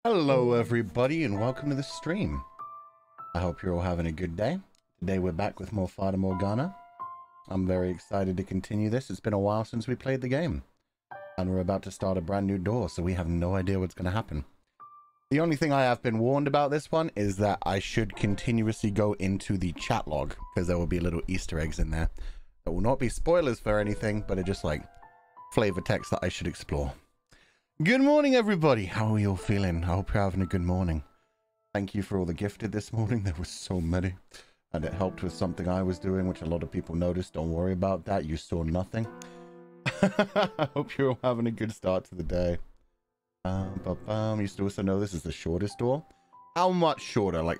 Hello everybody and welcome to the stream. I hope you're all having a good day. Today we're back with more Fata Morgana. I'm very excited to continue this. It's been a while since we played the game. And we're about to start a brand new door, so we have no idea what's going to happen. The only thing I have been warned about this one is that I should continuously go into the chat log, because there will be little Easter eggs in there. It will not be spoilers for anything, but it's just like flavor text that I should explore. Good morning, everybody. How are you all feeling? I hope you're having a good morning. Thank you for all the gifted this morning. There were so many. And it helped with something I was doing, which a lot of people noticed. Don't worry about that. You saw nothing. I hope you're all having a good start to the day. You should also know this is the shortest door. How much shorter? Like,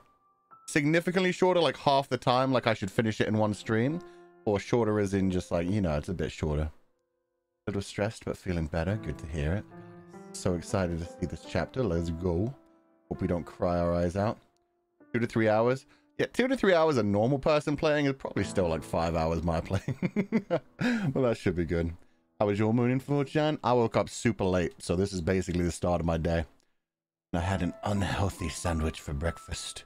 significantly shorter? Like half the time? Like I should finish it in one stream? Or shorter as in just like, you know, it's a bit shorter. A little stressed, but feeling better. Good to hear it. So excited to see this chapter. Let's go. Hope we don't cry our eyes out. 2 to 3 hours. Yeah, 2 to 3 hours a normal person playing is probably still like 5 hours my playing. Well, that should be good. How was your morning, Jan? I woke up super late, so this is basically the start of my day. I had an unhealthy sandwich for breakfast.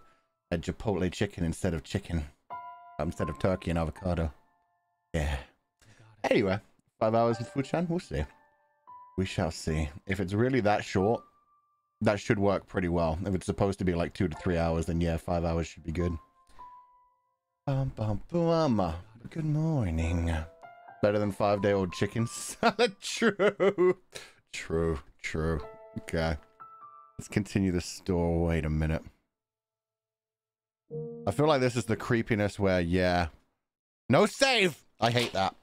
I had Chipotle chicken instead of turkey and avocado. Yeah. Anyway, 5 hours with Fuchan, we'll see. We shall see. If it's really that short, that should work pretty well. If it's supposed to be like 2 to 3 hours, then yeah, 5 hours should be good. Good morning. Better than 5-day-old chicken salad. True. True. Okay. Let's continue the store. Wait a minute. I feel like this is the creepiness where, yeah. No save! I hate that.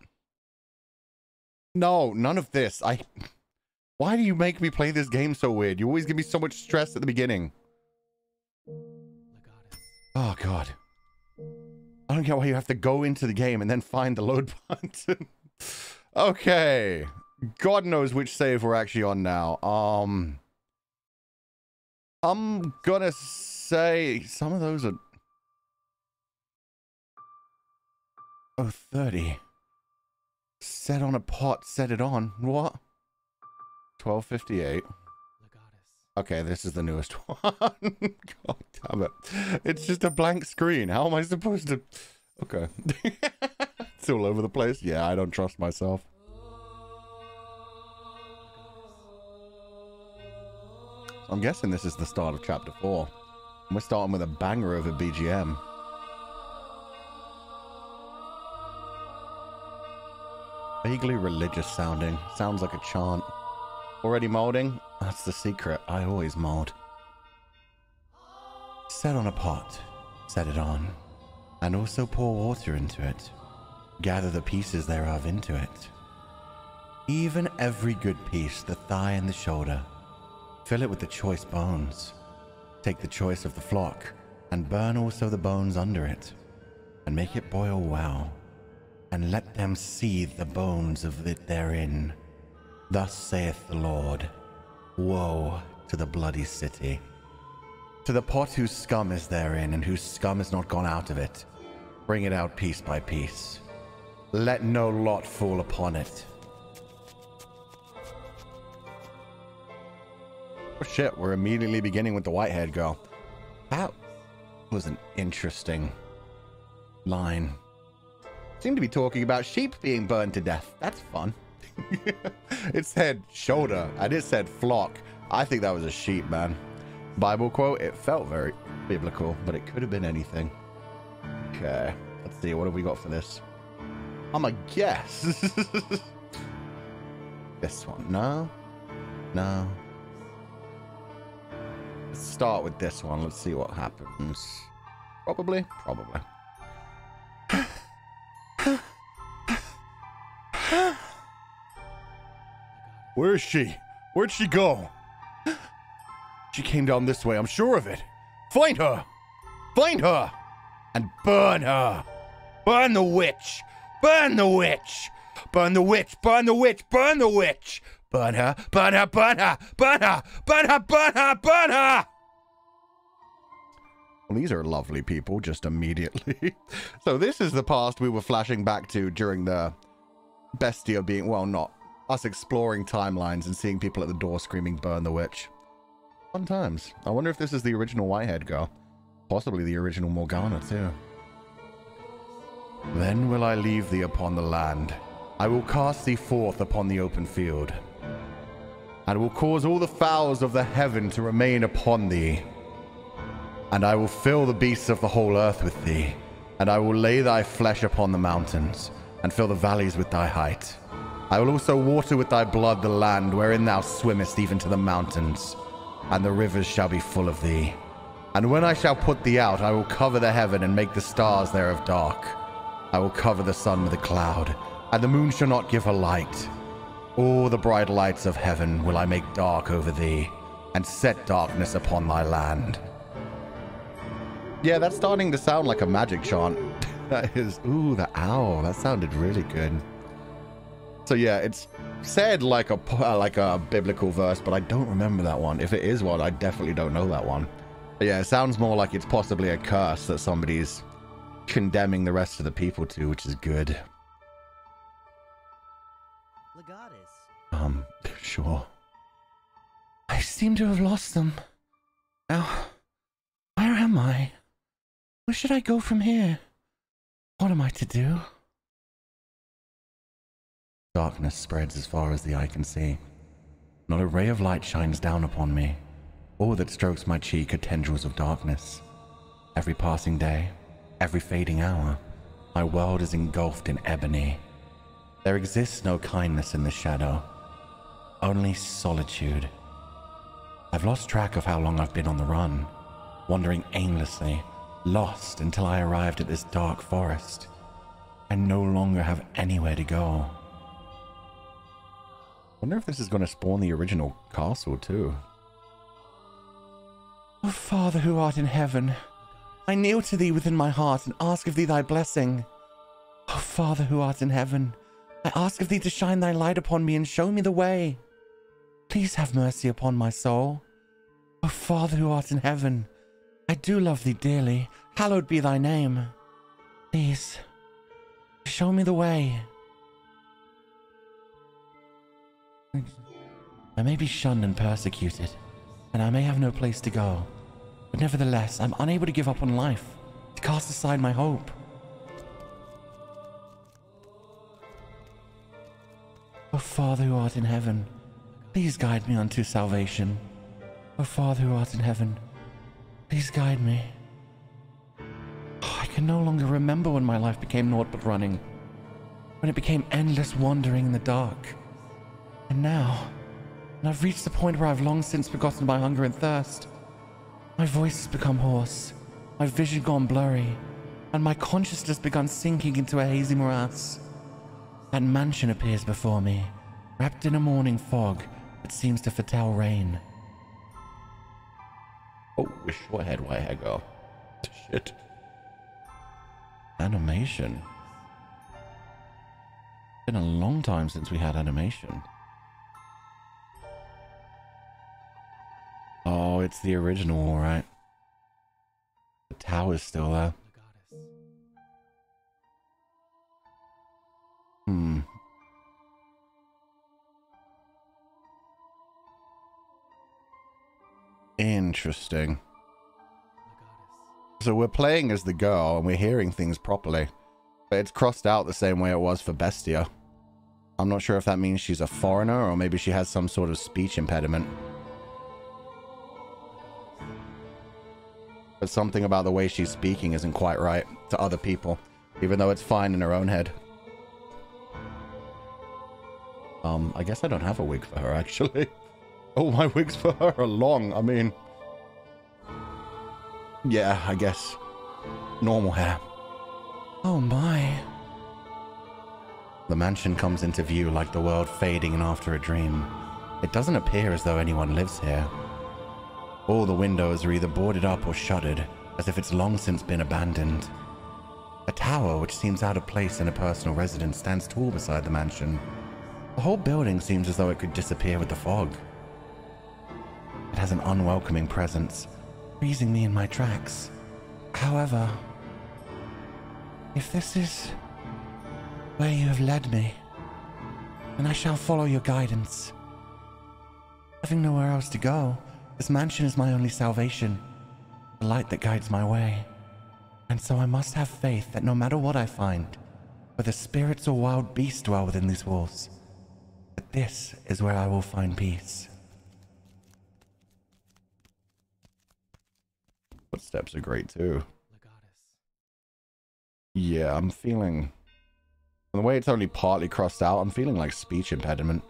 No, none of this. Why do you make me play this game so weird? You always give me so much stress at the beginning. Oh, God. I don't get why you have to go into the game and then find the load button. Okay. God knows which save we're actually on now. I'm gonna say some of those are... Oh, 30. Set on a pot, set it on. What? 1258. Okay, this is the newest one. God damn it. It's just a blank screen. How am I supposed to... Okay. It's all over the place. Yeah, I don't trust myself. So I'm guessing this is the start of chapter 4. And we're starting with a banger of a BGM. Vaguely religious sounding. Sounds like a chant. Already molding? That's the secret. I always mold. Set on a pot. Set it on. And also pour water into it. Gather the pieces thereof into it. Even every good piece, the thigh and the shoulder. Fill it with the choice bones. Take the choice of the flock, and burn also the bones under it. And make it boil well. And let them seethe the bones of it therein. Thus saith the Lord, woe to the bloody city. To the pot whose scum is therein, and whose scum is not gone out of it, bring it out piece by piece. Let no lot fall upon it. Oh shit, we're immediately beginning with the white-haired girl. That was an interesting line. Seem to be talking about sheep being burned to death. That's fun. It said shoulder and it said flock. I think that was a sheep, man. Bible quote. It felt very biblical, but it could have been anything. Okay, let's see. What have we got for this? I'm a guess. This one. No. Let's start with this one. Let's see what happens. Probably. Where is she? Where'd she go? She came down this way, I'm sure of it. Find her! Find her! And burn her! Burn the witch! Burn the witch! Burn the witch! Burn the witch! Burn the witch! Burn her! Burn her! Burn her! Burn her! Burn her! Burn her! Burn her! Well, these are lovely people, just immediately. So this is the past we were flashing back to during the Bestia being, well, not us exploring timelines and seeing people at the door screaming, burn the witch. Fun times. I wonder if this is the original white-haired girl. Possibly the original Morgana, too. Then will I leave thee upon the land. I will cast thee forth upon the open field. And will cause all the fowls of the heaven to remain upon thee. And I will fill the beasts of the whole earth with thee. And I will lay thy flesh upon the mountains, and fill the valleys with thy height. I will also water with thy blood the land wherein thou swimmest even to the mountains, and the rivers shall be full of thee. And when I shall put thee out, I will cover the heaven and make the stars thereof dark. I will cover the sun with a cloud, and the moon shall not give her light. All the bright lights of heaven will I make dark over thee, and set darkness upon thy land. Yeah, that's starting to sound like a magic chant. That is, ooh, the owl. That sounded really good. So yeah, it's said like a biblical verse, but I don't remember that one. If it is one, I definitely don't know that one. But yeah, it sounds more like it's possibly a curse that somebody's condemning the rest of the people to, which is good. Sure. I seem to have lost them. Now, where am I? Where should I go from here? What am I to do? Darkness spreads as far as the eye can see. Not a ray of light shines down upon me. All that strokes my cheek are tendrils of darkness. Every passing day, every fading hour, my world is engulfed in ebony. There exists no kindness in the shadow, only solitude. I've lost track of how long I've been on the run, wandering aimlessly, lost until I arrived at this dark forest. I no longer have anywhere to go. Wonder if this is going to spawn the original castle too. O Father who art in heaven, I kneel to thee within my heart and ask of thee thy blessing. O Father who art in heaven, I ask of thee to shine thy light upon me and show me the way. Please have mercy upon my soul. O Father who art in heaven, I do love thee dearly. Hallowed be thy name. Please, show me the way. I may be shunned and persecuted, and I may have no place to go, but nevertheless, I'm unable to give up on life, to cast aside my hope. O Father who art in heaven, please guide me unto salvation. O Father who art in heaven, please guide me. Oh, I can no longer remember when my life became naught but running, when it became endless wandering in the dark. And now, when I've reached the point where I've long since forgotten my hunger and thirst, my voice has become hoarse, my vision gone blurry, and my consciousness begun sinking into a hazy morass. That mansion appears before me, wrapped in a morning fog that seems to foretell rain. Oh, short-haired white-haired girl. Shit. Animation. Been a long time since we had animation. Oh, it's the original, all right. The tower's still there. Interesting. So we're playing as the girl and we're hearing things properly, but it's crossed out the same way it was for Bestia. I'm not sure if that means she's a foreigner or maybe she has some sort of speech impediment. But something about the way she's speaking isn't quite right to other people, even though it's fine in her own head. I guess I don't have a wig for her, actually. Oh, my wigs for her are long. I mean, yeah, I guess. Normal hair. Oh my. The mansion comes into view like the world fading in after a dream. It doesn't appear as though anyone lives here. All the windows are either boarded up or shuttered, as if it's long since been abandoned. A tower, which seems out of place in a personal residence, stands tall beside the mansion. The whole building seems as though it could disappear with the fog. It has an unwelcoming presence, freezing me in my tracks. However, if this is where you have led me, then I shall follow your guidance. Having nowhere else to go, This mansion is my only salvation, the light that guides my way. And so I must have faith that no matter what I find, whether spirits or wild beasts dwell within these walls, that this is where I will find peace. Footsteps are great too. Yeah, I'm feeling... From the way it's only partly crossed out, I'm feeling like speech impediment.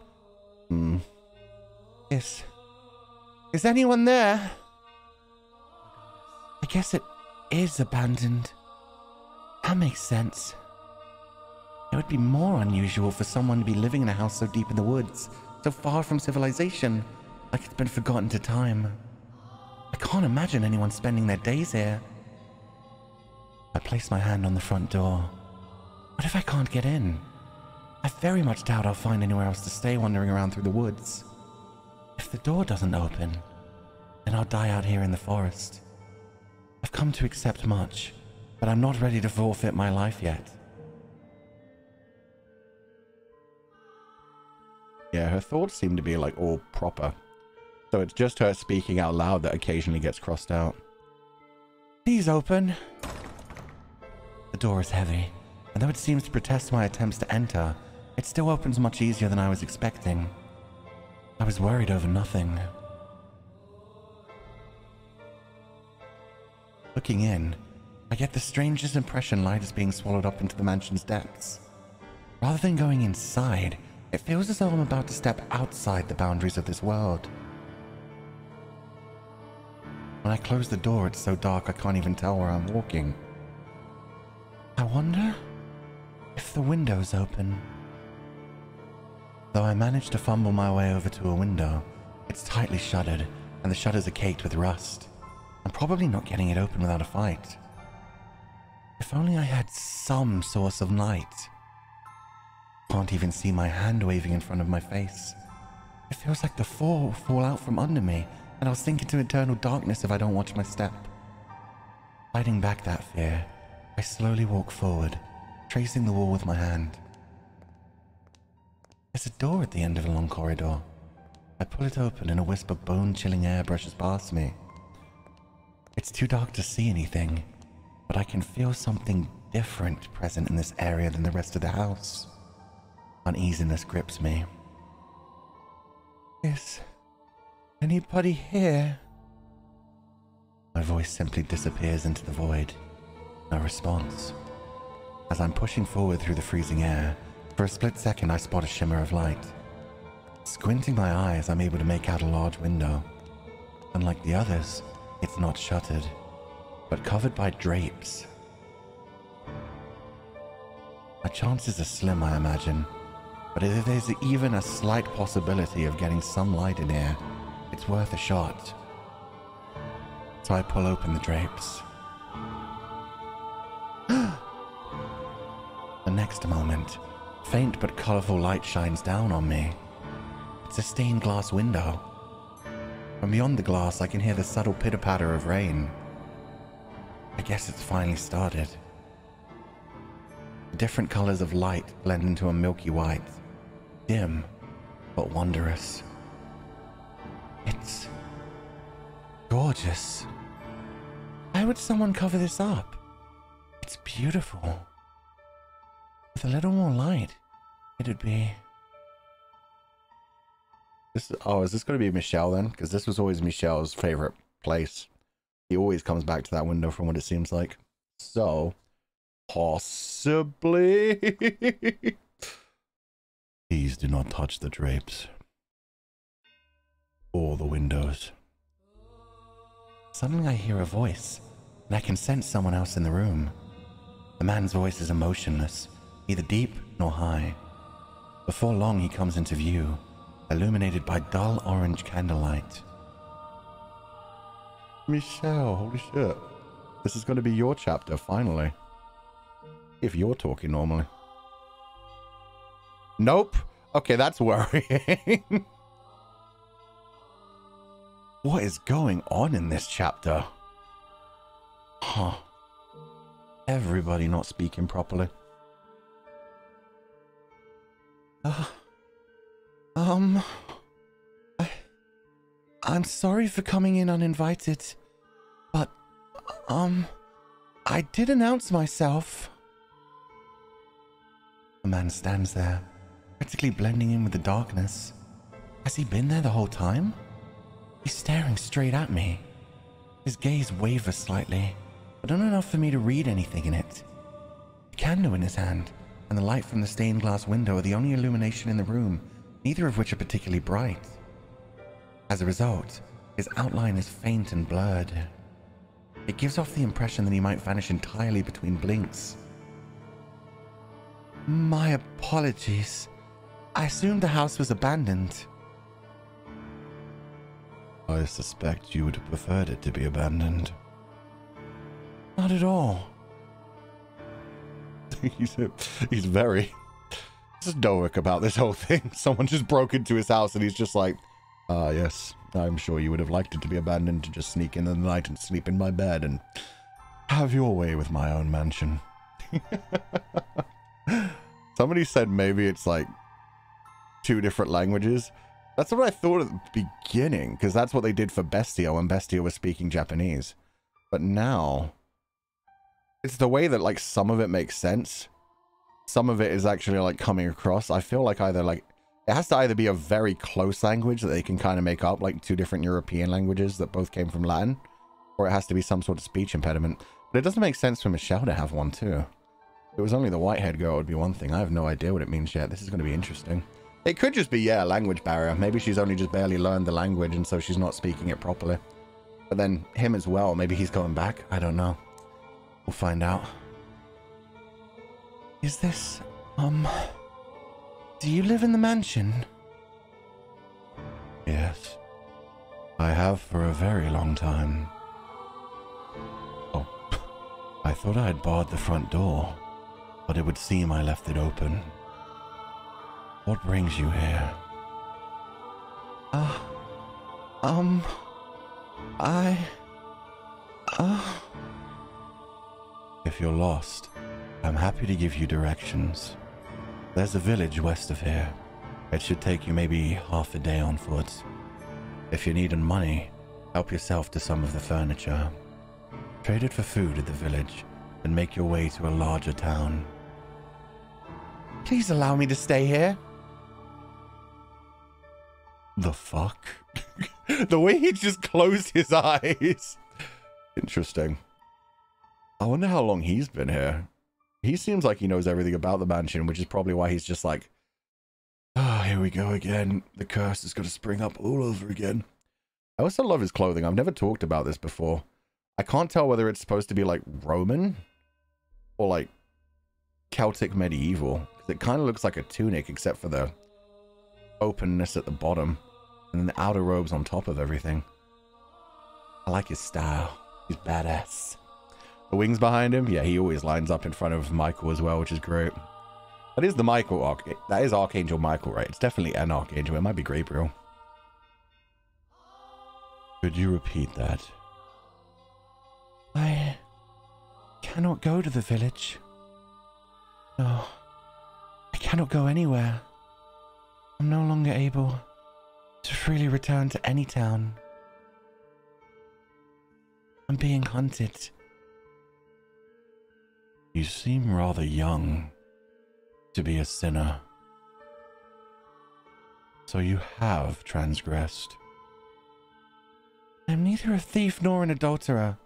Is anyone there? I guess it is abandoned. That makes sense. It would be more unusual for someone to be living in a house so deep in the woods, so far from civilization, like it's been forgotten to time. I can't imagine anyone spending their days here. I place my hand on the front door. What if I can't get in? I very much doubt I'll find anywhere else to stay wandering around through the woods. If the door doesn't open, then I'll die out here in the forest. I've come to accept much, but I'm not ready to forfeit my life yet. Yeah, her thoughts seem to be like all proper. So it's just her speaking out loud that occasionally gets crossed out. Please open. The door is heavy, and though it seems to protest my attempts to enter, it still opens much easier than I was expecting. I was worried over nothing. Looking in, I get the strangest impression light is being swallowed up into the mansion's depths. Rather than going inside, it feels as though I'm about to step outside the boundaries of this world. When I close the door, it's so dark I can't even tell where I'm walking. I wonder if the window's open. Though I managed to fumble my way over to a window, it's tightly shuttered, and the shutters are caked with rust. I'm probably not getting it open without a fight. If only I had some source of light. Can't even see my hand waving in front of my face. It feels like the floor will fall out from under me, and I'll sink into eternal darkness if I don't watch my step. Fighting back that fear, I slowly walk forward, tracing the wall with my hand. There's a door at the end of a long corridor. I pull it open and a wisp of bone-chilling air brushes past me. It's too dark to see anything, but I can feel something different present in this area than the rest of the house. Uneasiness grips me. Is anybody here? My voice simply disappears into the void. No response. As I'm pushing forward through the freezing air, for a split second I spot a shimmer of light. Squinting my eyes, I'm able to make out a large window. Unlike the others, it's not shuttered, but covered by drapes. My chances are slim, I imagine, but if there's even a slight possibility of getting some light in here, it's worth a shot. So I pull open the drapes. The next moment, faint but colorful light shines down on me. It's a stained glass window. From beyond the glass, I can hear the subtle pitter-patter of rain. I guess it's finally started. The different colors of light blend into a milky white, dim but wondrous. It's gorgeous. Why would someone cover this up? It's beautiful. With a little more light, it'd be... Is this going to be Michelle then? Because this was always Michelle's favorite place. He always comes back to that window from what it seems like. So, possibly... Please do not touch the drapes. Or the windows. Suddenly I hear a voice, and I can sense someone else in the room. The man's voice is emotionless, neither deep nor high. Before long he comes into view, illuminated by dull orange candlelight. Michelle, holy shit. This is going to be your chapter, finally. If you're talking normally. Nope. Okay, that's worrying. What is going on in this chapter? Huh. Everybody not speaking properly. I'm sorry for coming in uninvited, but, I did announce myself. The man stands there, practically blending in with the darkness. Has he been there the whole time? He's staring straight at me. His gaze wavers slightly, but not enough for me to read anything in it. A candle in his hand, and the light from the stained glass window are the only illumination in the room, neither of which are particularly bright. As a result, his outline is faint and blurred. It gives off the impression that he might vanish entirely between blinks. My apologies. I assumed the house was abandoned. I suspect you would have preferred it to be abandoned. Not at all. he's very stoic about this whole thing. Someone just broke into his house and he's just like, yes, I'm sure you would have liked it to be abandoned, to just sneak in the night and sleep in my bed and have your way with my own mansion. Somebody said maybe it's like 2 different languages. That's what I thought at the beginning, because that's what they did for Bestia when Bestia was speaking Japanese. But now, it's the way that, like, some of it makes sense. Some of it is actually, like, coming across. I feel like either, like, it has to either be a very close language that they can kind of make up, like 2 different European languages that both came from Latin, or it has to be some sort of speech impediment. But it doesn't make sense for Michelle to have one, too. If it was only the white-haired girl, it would be one thing. I have no idea what it means yet. This is going to be interesting. It could just be, yeah, a language barrier. Maybe she's only just barely learned the language, and so she's not speaking it properly. But then him as well. Maybe he's going back. I don't know. We'll find out. Is this, do you live in the mansion? Yes. I have for a very long time. Oh. I thought I had barred the front door, but it would seem I left it open. What brings you here? If you're lost, I'm happy to give you directions. There's a village west of here. It should take you maybe half a day on foot. If you need money, help yourself to some of the furniture. Trade it for food at the village, and make your way to a larger town. Please allow me to stay here. The fuck? The way he just closed his eyes. Interesting. I wonder how long he's been here. He seems like he knows everything about the mansion, which is probably why he's just like, ah, here we go again. The curse is going to spring up all over again. I also love his clothing. I've never talked about this before. I can't tell whether it's supposed to be like Roman or like Celtic medieval, because it kind of looks like a tunic except for the openness at the bottom. And then the outer robes on top of everything. I like his style. He's badass. The wings behind him, yeah, he always lines up in front of Michael as well, which is great. That is the Michael that is Archangel Michael, right? It's definitely an Archangel. It might be Gabriel. Could you repeat that? I cannot go to the village. No. I cannot go anywhere. I'm no longer able to freely return to any town. I'm being hunted. You seem rather young to be a sinner. So you have transgressed. I am neither a thief nor an adulterer.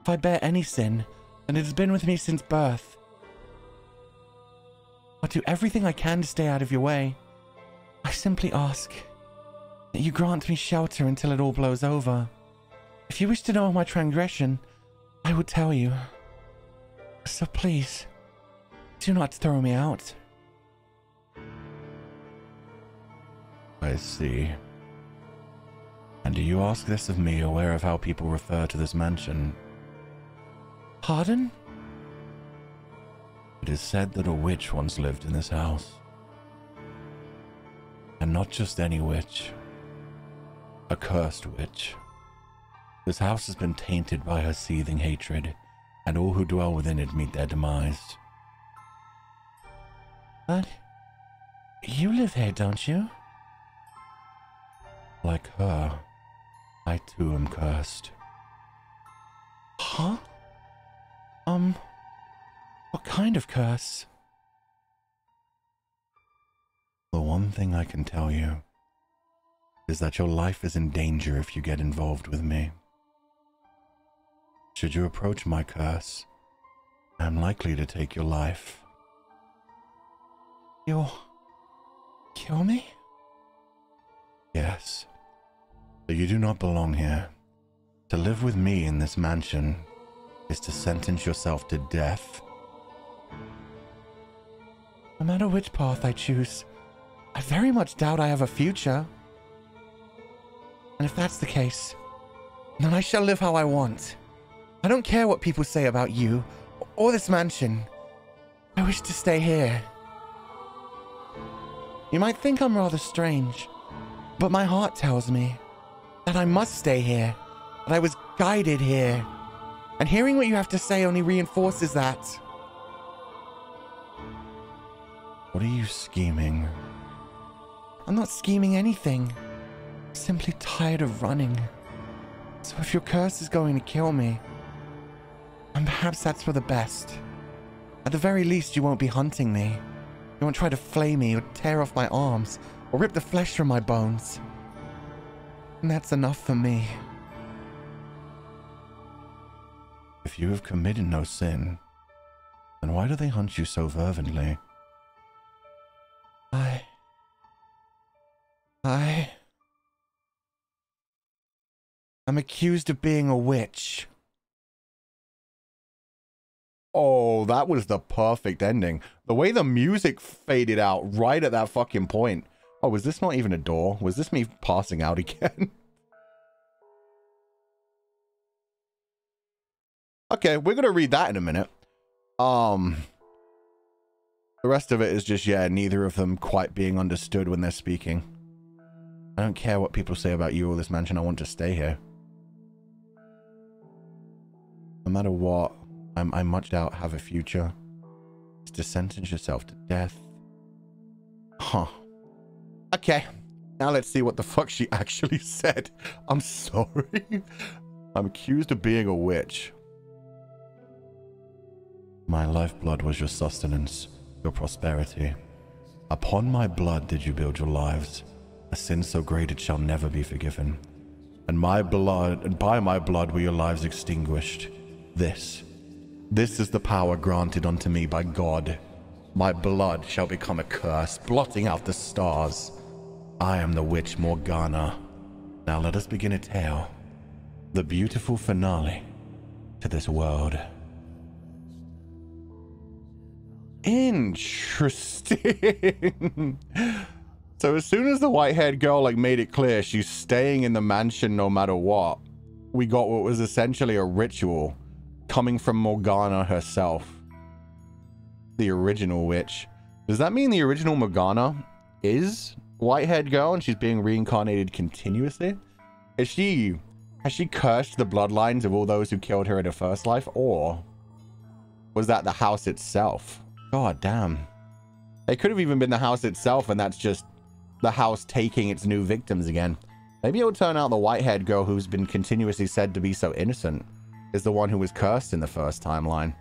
If I bear any sin, then it has been with me since birth. I'll do everything I can to stay out of your way. I simply ask that you grant me shelter until it all blows over. If you wish to know my transgression, I will tell you. So please, do not throw me out. I see. And do you ask this of me, aware of how people refer to this mansion? Pardon? It is said that a witch once lived in this house. And not just any witch. A cursed witch. This house has been tainted by her seething hatred, and all who dwell within it meet their demise. But you live here, don't you? Like her, I too am cursed. Huh? What kind of curse? The one thing I can tell you is that your life is in danger if you get involved with me. Should you approach my curse, I am likely to take your life. You'll kill me? Yes. But you do not belong here. To live with me in this mansion is to sentence yourself to death. No matter which path I choose, I very much doubt I have a future. And if that's the case, then I shall live how I want. I don't care what people say about you or this mansion. I wish to stay here. You might think I'm rather strange, but my heart tells me that I must stay here, that I was guided here. And hearing what you have to say only reinforces that. What are you scheming? I'm not scheming anything. I'm simply tired of running. So if your curse is going to kill me, and perhaps that's for the best. At the very least, you won't be hunting me. You won't try to flay me or tear off my arms or rip the flesh from my bones. And that's enough for me. If you have committed no sin, then why do they hunt you so fervently? I'm accused of being a witch. Oh, that was the perfect ending. The way the music faded out right at that fucking point. Oh, was this not even a door? Was this me passing out again? Okay, we're gonna read that in a minute. The rest of it is just, yeah, neither of them quite being understood when they're speaking. I don't care what people say about you or this mansion. I want to stay here. No matter what, I much doubt have a future. It's to sentence yourself to death. Huh. Okay. Now let's see what the fuck she actually said. I'm sorry. I'm accused of being a witch. My lifeblood was your sustenance, your prosperity. Upon my blood did you build your lives. A sin so great it shall never be forgiven. And by my blood were your lives extinguished. This is the power granted unto me by God. My blood shall become a curse, blotting out the stars. I am the witch Morgana. Now let us begin a tale. The beautiful finale to this world. Interesting. So as soon as the white-haired girl made it clear she's staying in the mansion no matter what, we got what was essentially a ritual coming from Morgana herself. The original witch. Does that mean the original Morgana is white-haired girl and she's being reincarnated continuously? Has she cursed the bloodlines of all those who killed her in her first life, or was that the house itself? God damn. It could have even been the house itself, and that's just the house taking its new victims again. Maybe it'll turn out the white-haired girl who's been continuously said to be so innocent is the one who was cursed in the first timeline.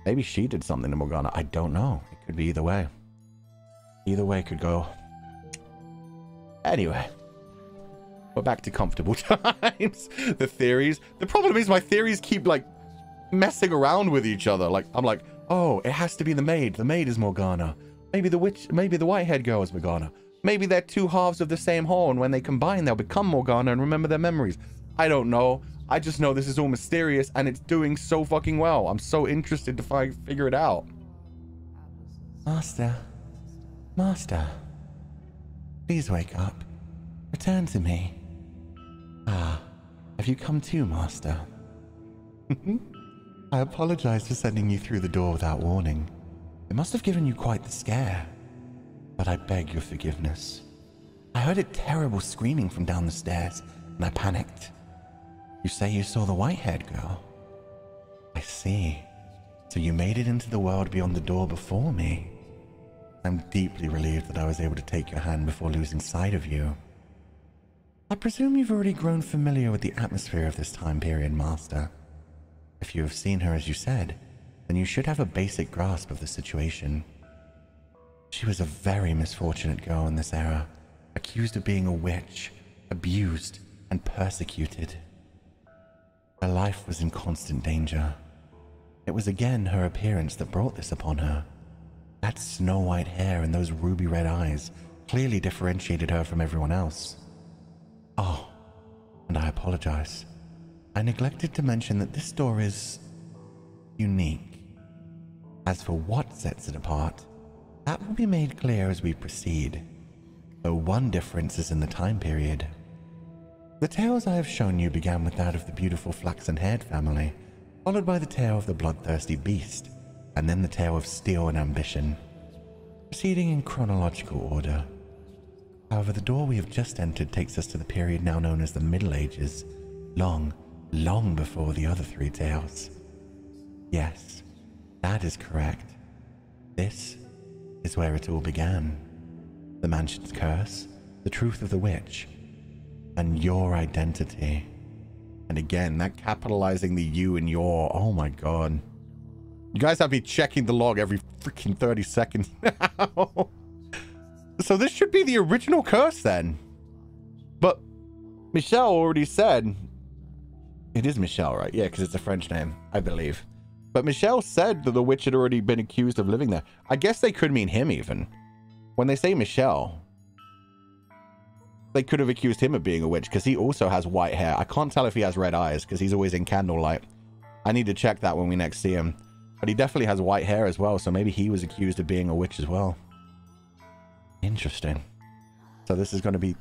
Maybe she did something to Morgana. I don't know. It could be either way. Either way could go. Anyway. We're back to comfortable times. The theories. The problem is my theories keep, messing around with each other. I'm like, oh, it has to be the maid. The maid is Morgana. Maybe the witch, maybe the white-haired girl is Morgana. Maybe they're two halves of the same whole, and when they combine, they'll become Morgana and remember their memories. I don't know. I just know this is all mysterious, and it's doing so fucking well. I'm so interested to figure it out. Master. Master. Please wake up. Return to me. Ah, have you come to, Master? I apologize for sending you through the door without warning. It must have given you quite the scare. But I beg your forgiveness. I heard a terrible screaming from down the stairs, and I panicked. You say you saw the white-haired girl? I see. So you made it into the world beyond the door before me. I'm deeply relieved that I was able to take your hand before losing sight of you. I presume you've already grown familiar with the atmosphere of this time period, Master. If you have seen her as you said, then you should have a basic grasp of the situation. She was a very misfortunate girl in this era, accused of being a witch, abused, and persecuted. Her life was in constant danger. It was again her appearance that brought this upon her. That snow-white hair and those ruby-red eyes clearly differentiated her from everyone else. Oh, and I apologize. I neglected to mention that this door is unique. As for what sets it apart, that will be made clear as we proceed, though one difference is in the time period. The tales I have shown you began with that of the beautiful flaxen-haired family, followed by the tale of the bloodthirsty beast, and then the tale of steel and ambition, proceeding in chronological order. However, the door we have just entered takes us to the period now known as the Middle Ages, long, long before the other three tales. Yes, that is correct. This is where it all began. The mansion's curse, the truth of the witch, and your identity. And again, that capitalizing the you and your, oh my god. You guys have me checking the log every freaking 30 seconds now. So this should be the original curse then. But Michelle already said, it is Michelle, right? Yeah, because it's a French name, I believe. But Michelle said that the witch had already been accused of living there. I guess they could mean him even. When they say Michelle, they could have accused him of being a witch because he also has white hair. I can't tell if he has red eyes because he's always in candlelight. I need to check that when we next see him. But he definitely has white hair as well, so maybe he was accused of being a witch as well. Interesting. So this is going to be...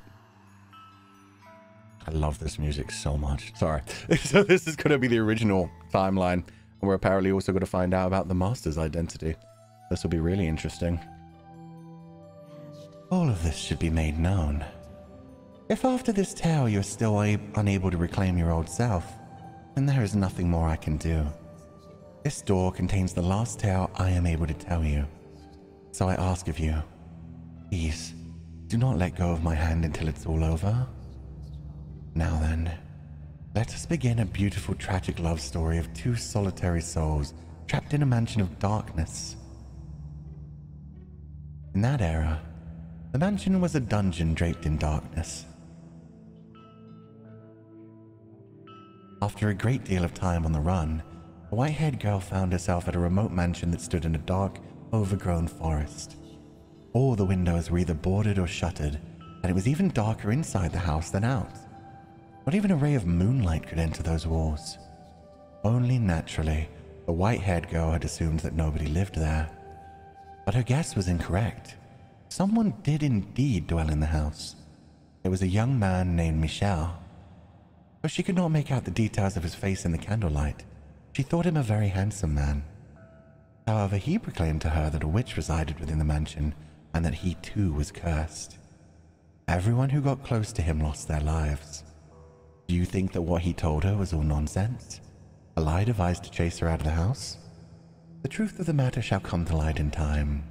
I love this music so much. Sorry. So this is going to be the original timeline. And we're apparently also going to find out about the Master's identity. This will be really interesting. All of this should be made known. If after this tale you're still unable to reclaim your old self, then there is nothing more I can do. This door contains the last tale I am able to tell you. So I ask of you, please, do not let go of my hand until it's all over. Now then, let us begin a beautiful tragic love story of two solitary souls trapped in a mansion of darkness. In that era, the mansion was a dungeon draped in darkness. After a great deal of time on the run, a white-haired girl found herself at a remote mansion that stood in a dark, overgrown forest. All the windows were either boarded or shuttered, and it was even darker inside the house than out. Not even a ray of moonlight could enter those walls. Only naturally, the white-haired girl had assumed that nobody lived there. But her guess was incorrect. Someone did indeed dwell in the house. It was a young man named Michel. Though she could not make out the details of his face in the candlelight, she thought him a very handsome man. However, he proclaimed to her that a witch resided within the mansion and that he too was cursed. Everyone who got close to him lost their lives. Do you think that what he told her was all nonsense? A lie devised to chase her out of the house? The truth of the matter shall come to light in time.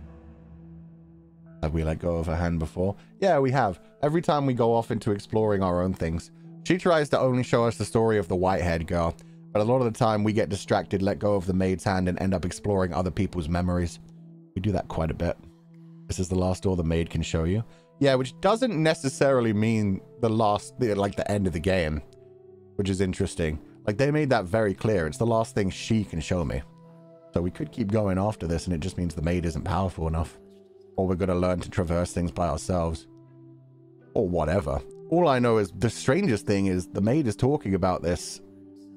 Have we let go of her hand before? Yeah, we have. Every time we go off into exploring our own things, she tries to only show us the story of the white-haired girl, but a lot of the time we get distracted, let go of the maid's hand, and end up exploring other people's memories. We do that quite a bit. This is the last door the maid can show you. Yeah, which doesn't necessarily mean the last, like the end of the game, which is interesting. Like, they made that very clear. It's the last thing she can show me. So we could keep going after this, and it just means the maid isn't powerful enough. Or we're going to learn to traverse things by ourselves. Or whatever. All I know is the strangest thing is the maid is talking about this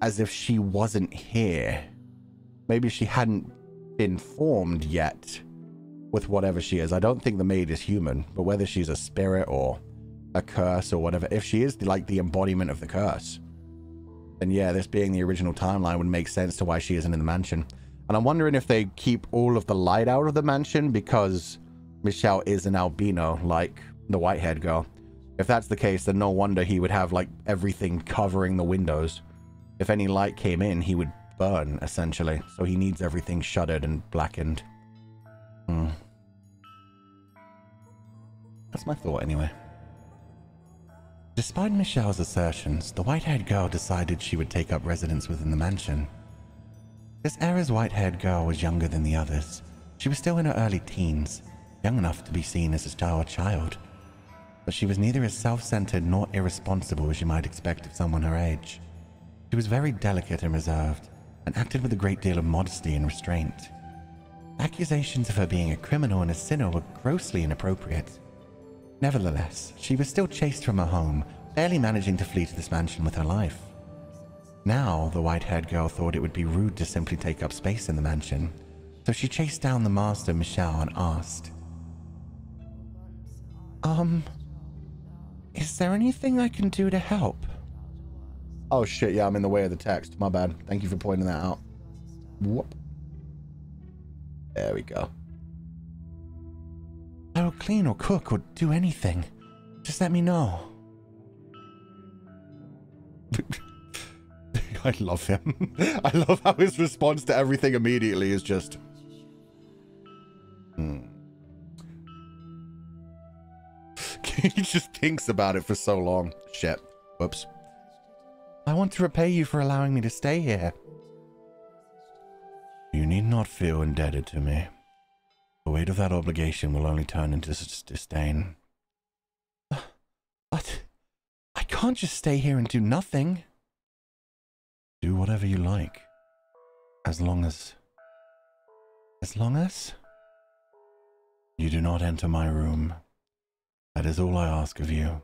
as if she wasn't here. Maybe she hadn't been formed yet with whatever she is. I don't think the maid is human, but whether she's a spirit or a curse or whatever, if she is like the embodiment of the curse, then yeah, this being the original timeline would make sense to why she isn't in the mansion. And I'm wondering if they keep all of the light out of the mansion because Michelle is an albino like the white-haired girl. If that's the case, then no wonder he would have like everything covering the windows. If any light came in, he would burn, essentially. So he needs everything shuttered and blackened. That's my thought, anyway. Despite Michelle's assertions, the white-haired girl decided she would take up residence within the mansion. This era's white-haired girl was younger than the others. She was still in her early teens, young enough to be seen as a child. But she was neither as self-centered nor irresponsible as you might expect of someone her age. She was very delicate and reserved, and acted with a great deal of modesty and restraint. Accusations of her being a criminal and a sinner were grossly inappropriate. Nevertheless, she was still chased from her home, barely managing to flee to this mansion with her life. Now, the white-haired girl thought it would be rude to simply take up space in the mansion, so she chased down the master, Michelle, and asked, is there anything I can do to help? Oh shit, yeah, I'm in the way of the text. My bad. Thank you for pointing that out. Whoop. There we go. I will clean or cook or do anything. Just let me know. I love him. I love how his response to everything immediately is just... He just thinks about it for so long. Shit. Whoops. I want to repay you for allowing me to stay here. You need not feel indebted to me. The weight of that obligation will only turn into disdain. But I can't just stay here and do nothing. Do whatever you like. As long as you do not enter my room. That is all I ask of you.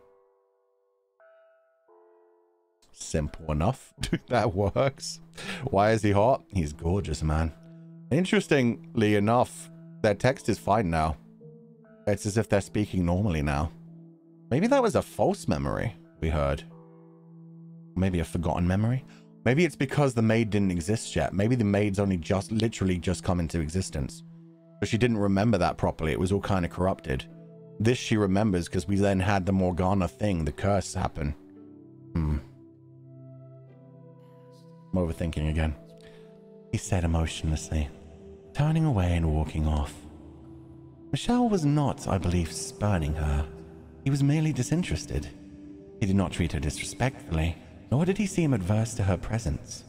Simple enough. That works. Why is he hot? He's gorgeous, man. Interestingly enough, their text is fine now. It's as if they're speaking normally now. Maybe that was a false memory we heard. Maybe a forgotten memory. Maybe it's because the maid didn't exist yet. Maybe the maid's only literally just come into existence. But she didn't remember that properly. It was all kind of corrupted. This she remembers because we then had the Morgana thing, the curse happen. I'm overthinking again. He said emotionlessly, turning away and walking off. Michelle was not, I believe, spurning her. He was merely disinterested. He did not treat her disrespectfully, nor did he seem adverse to her presence.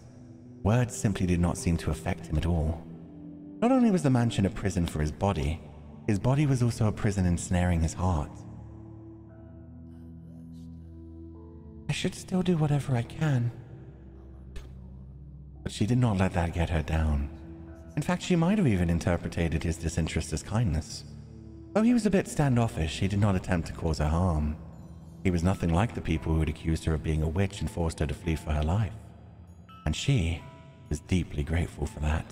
Words simply did not seem to affect him at all. Not only was the mansion a prison for his body was also a prison ensnaring his heart. I should still do whatever I can. But she did not let that get her down. In fact, she might have even interpreted his disinterest as kindness. Though he was a bit standoffish, he did not attempt to cause her harm. He was nothing like the people who had accused her of being a witch and forced her to flee for her life. And she was deeply grateful for that.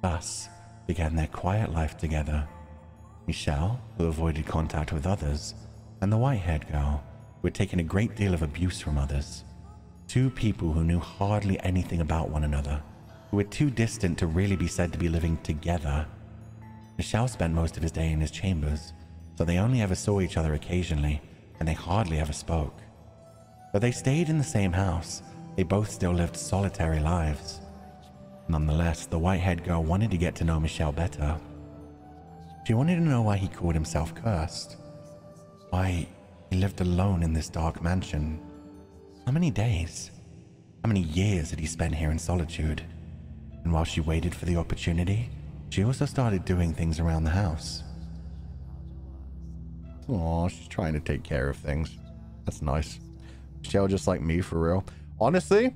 Thus began their quiet life together. Michelle, who avoided contact with others, and the white-haired girl, who had taken a great deal of abuse from others. Two people who knew hardly anything about one another, who were too distant to really be said to be living together. Michelle spent most of his day in his chambers, so they only ever saw each other occasionally, and they hardly ever spoke. Though they stayed in the same house, they both still lived solitary lives. Nonetheless, the white-haired girl wanted to get to know Michelle better. She wanted to know why he called himself cursed. Why he lived alone in this dark mansion. How many days? How many years had he spent here in solitude? And while she waited for the opportunity, she also started doing things around the house. Aw, she's trying to take care of things. That's nice. Michelle just like me, for real. Honestly,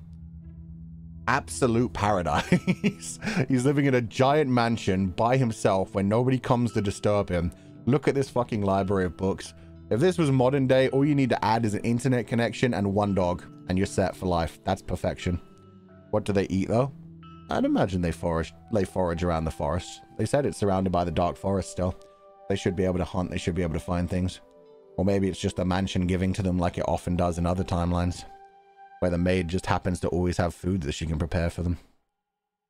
absolute paradise. He's living in a giant mansion by himself when nobody comes to disturb him. Look at this fucking library of books. If this was modern day, all you need to add is an internet connection and one dog, and you're set for life. That's perfection. What do they eat, though? I'd imagine they forage around the forest. They said it's surrounded by the dark forest still. They should be able to hunt. They should be able to find things. Or maybe it's just the mansion giving to them like it often does in other timelines, where the maid just happens to always have food that she can prepare for them.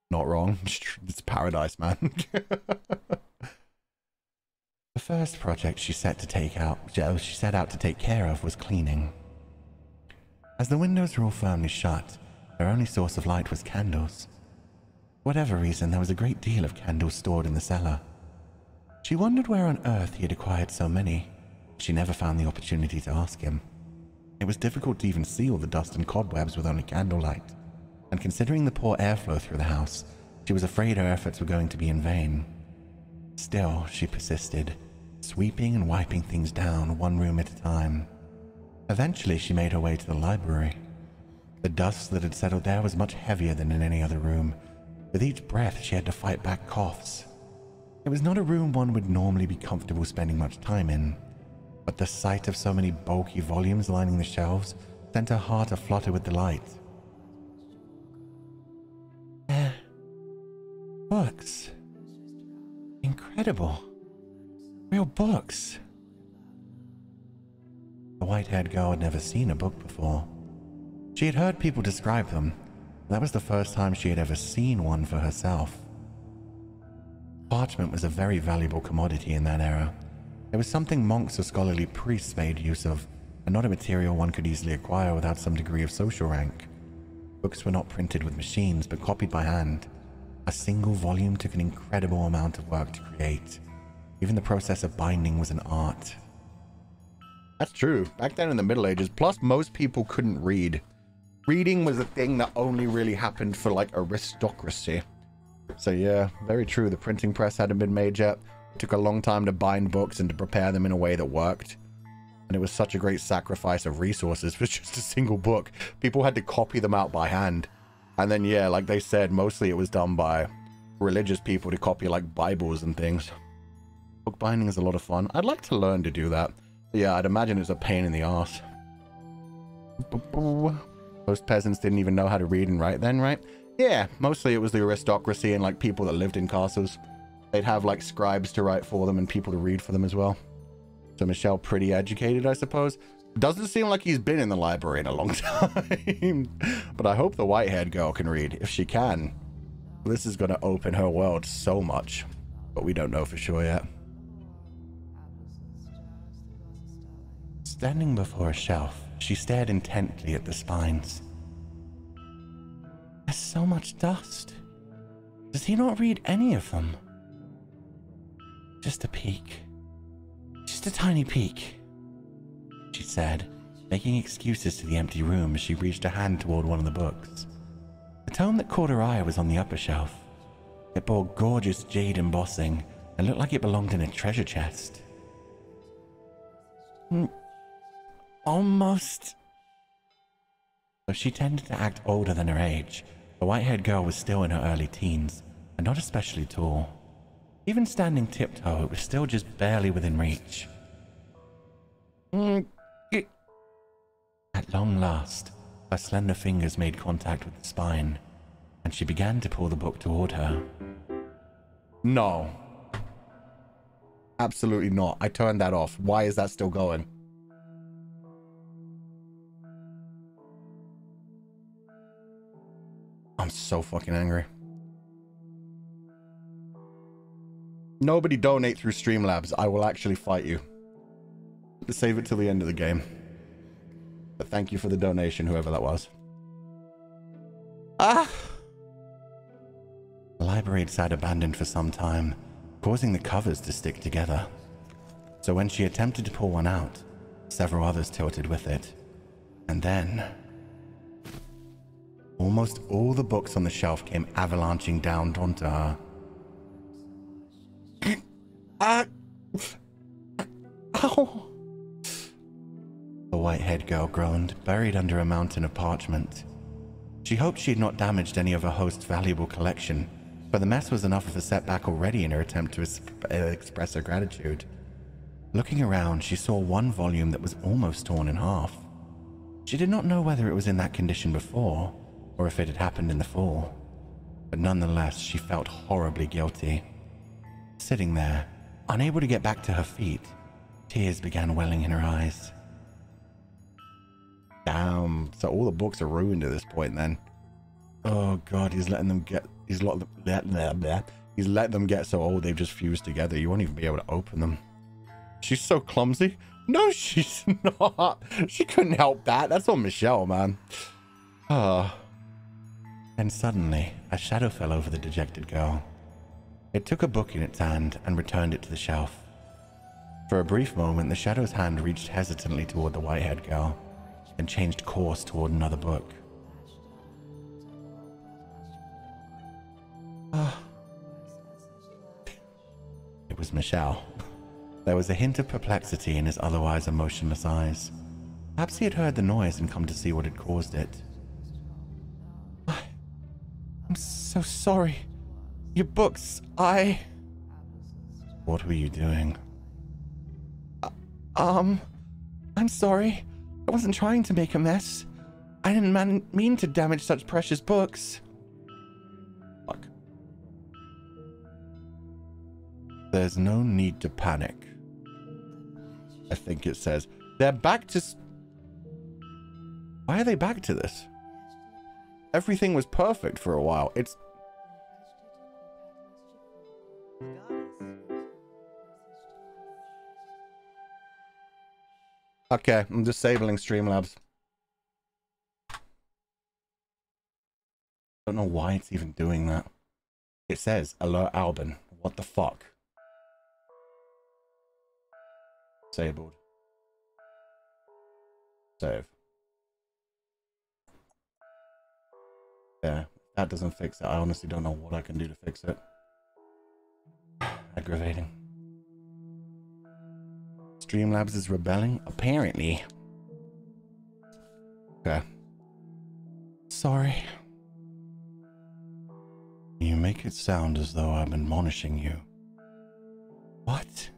Not wrong. It's paradise, man. The first project she set out to take care of was cleaning. As the windows were all firmly shut, their only source of light was candles. For whatever reason, there was a great deal of candles stored in the cellar. She wondered where on earth he had acquired so many. She never found the opportunity to ask him. It was difficult to even see all the dust and cobwebs with only candlelight, and considering the poor airflow through the house, she was afraid her efforts were going to be in vain. Still, she persisted, sweeping and wiping things down one room at a time. Eventually, she made her way to the library. The dust that had settled there was much heavier than in any other room. With each breath, she had to fight back coughs. It was not a room one would normally be comfortable spending much time in, but the sight of so many bulky volumes lining the shelves sent her heart aflutter with delight. Books. Incredible. Real books. The white-haired girl had never seen a book before. She had heard people describe them. That was the first time she had ever seen one for herself. Parchment was a very valuable commodity in that era. It was something monks or scholarly priests made use of, and not a material one could easily acquire without some degree of social rank. Books were not printed with machines, but copied by hand. A single volume took an incredible amount of work to create. Even the process of binding was an art. That's true. Back then in the Middle Ages, plus most people couldn't read. Reading was a thing that only really happened for like aristocracy. So yeah, very true. The printing press hadn't been made yet. It took a long time to bind books and to prepare them in a way that worked. And it was such a great sacrifice of resources for just a single book. People had to copy them out by hand. And then, yeah, like they said, mostly it was done by religious people to copy like Bibles and things. Book binding is a lot of fun. I'd like to learn to do that. But yeah, I'd imagine it's a pain in the arse. Most peasants didn't even know how to read and write then, right? Yeah, mostly it was the aristocracy and like people that lived in castles. They'd have like scribes to write for them and people to read for them as well. So Michelle, pretty educated, I suppose. Doesn't seem like he's been in the library in a long time. But I hope the white-haired girl can read. If she can, this is going to open her world so much. But we don't know for sure yet. Standing before a shelf, she stared intently at the spines. There's so much dust. Does he not read any of them? Just a peek. Just a tiny peek, she said, making excuses to the empty room as she reached a hand toward one of the books. The tome that caught her eye was on the upper shelf. It bore gorgeous jade embossing and looked like it belonged in a treasure chest. Almost. Though she tended to act older than her age, the white-haired girl was still in her early teens and not especially tall. Even standing tiptoe, it was still just barely within reach. At long last, her slender fingers made contact with the spine, and she began to pull the book toward her. No. Absolutely not. I turned that off. Why is that still going? I'm so fucking angry. Nobody donate through Streamlabs. I will actually fight you. Save it till the end of the game. But thank you for the donation, whoever that was. Ah! The library had sat abandoned for some time, causing the covers to stick together. So when she attempted to pull one out, several others tilted with it. And then almost all the books on the shelf came avalanching down onto her. Ow! The white-haired girl groaned, buried under a mountain of parchment. She hoped she had not damaged any of her host's valuable collection, but the mess was enough of a setback already in her attempt to express her gratitude. Looking around, she saw one volume that was almost torn in half. She did not know whether it was in that condition before, or if it had happened in the fall, but nonetheless, she felt horribly guilty. Sitting there, unable to get back to her feet, tears began welling in her eyes. Damn, so all the books are ruined at this point then. Oh god, he's letting them get, he's let them get so old they've just fused together. You won't even be able to open them. She's so clumsy. No, she's not. She couldn't help that. That's on Michelle, man. And suddenly, a shadow fell over the dejected girl. It took a book in its hand and returned it to the shelf. For a brief moment, the shadow's hand reached hesitantly toward the white-haired girl, and changed course toward another book. It was Michelle. There was a hint of perplexity in his otherwise emotionless eyes. Perhaps he had heard the noise and come to see what had caused it. I'm so sorry. Your books, What were you doing? I'm sorry. I wasn't trying to make a mess. I didn't mean to damage such precious books. Fuck. There's no need to panic. I think it says they're back to... Why are they back to this? Everything was perfect for a while. It's... Okay, I'm disabling Streamlabs. Don't know why it's even doing that. It says, alert Albin. What the fuck? Disabled. Save. Yeah, that doesn't fix it. I honestly don't know what I can do to fix it. Aggravating. Streamlabs is rebelling? Apparently. Okay. Sorry. You make it sound as though I'm admonishing you. What?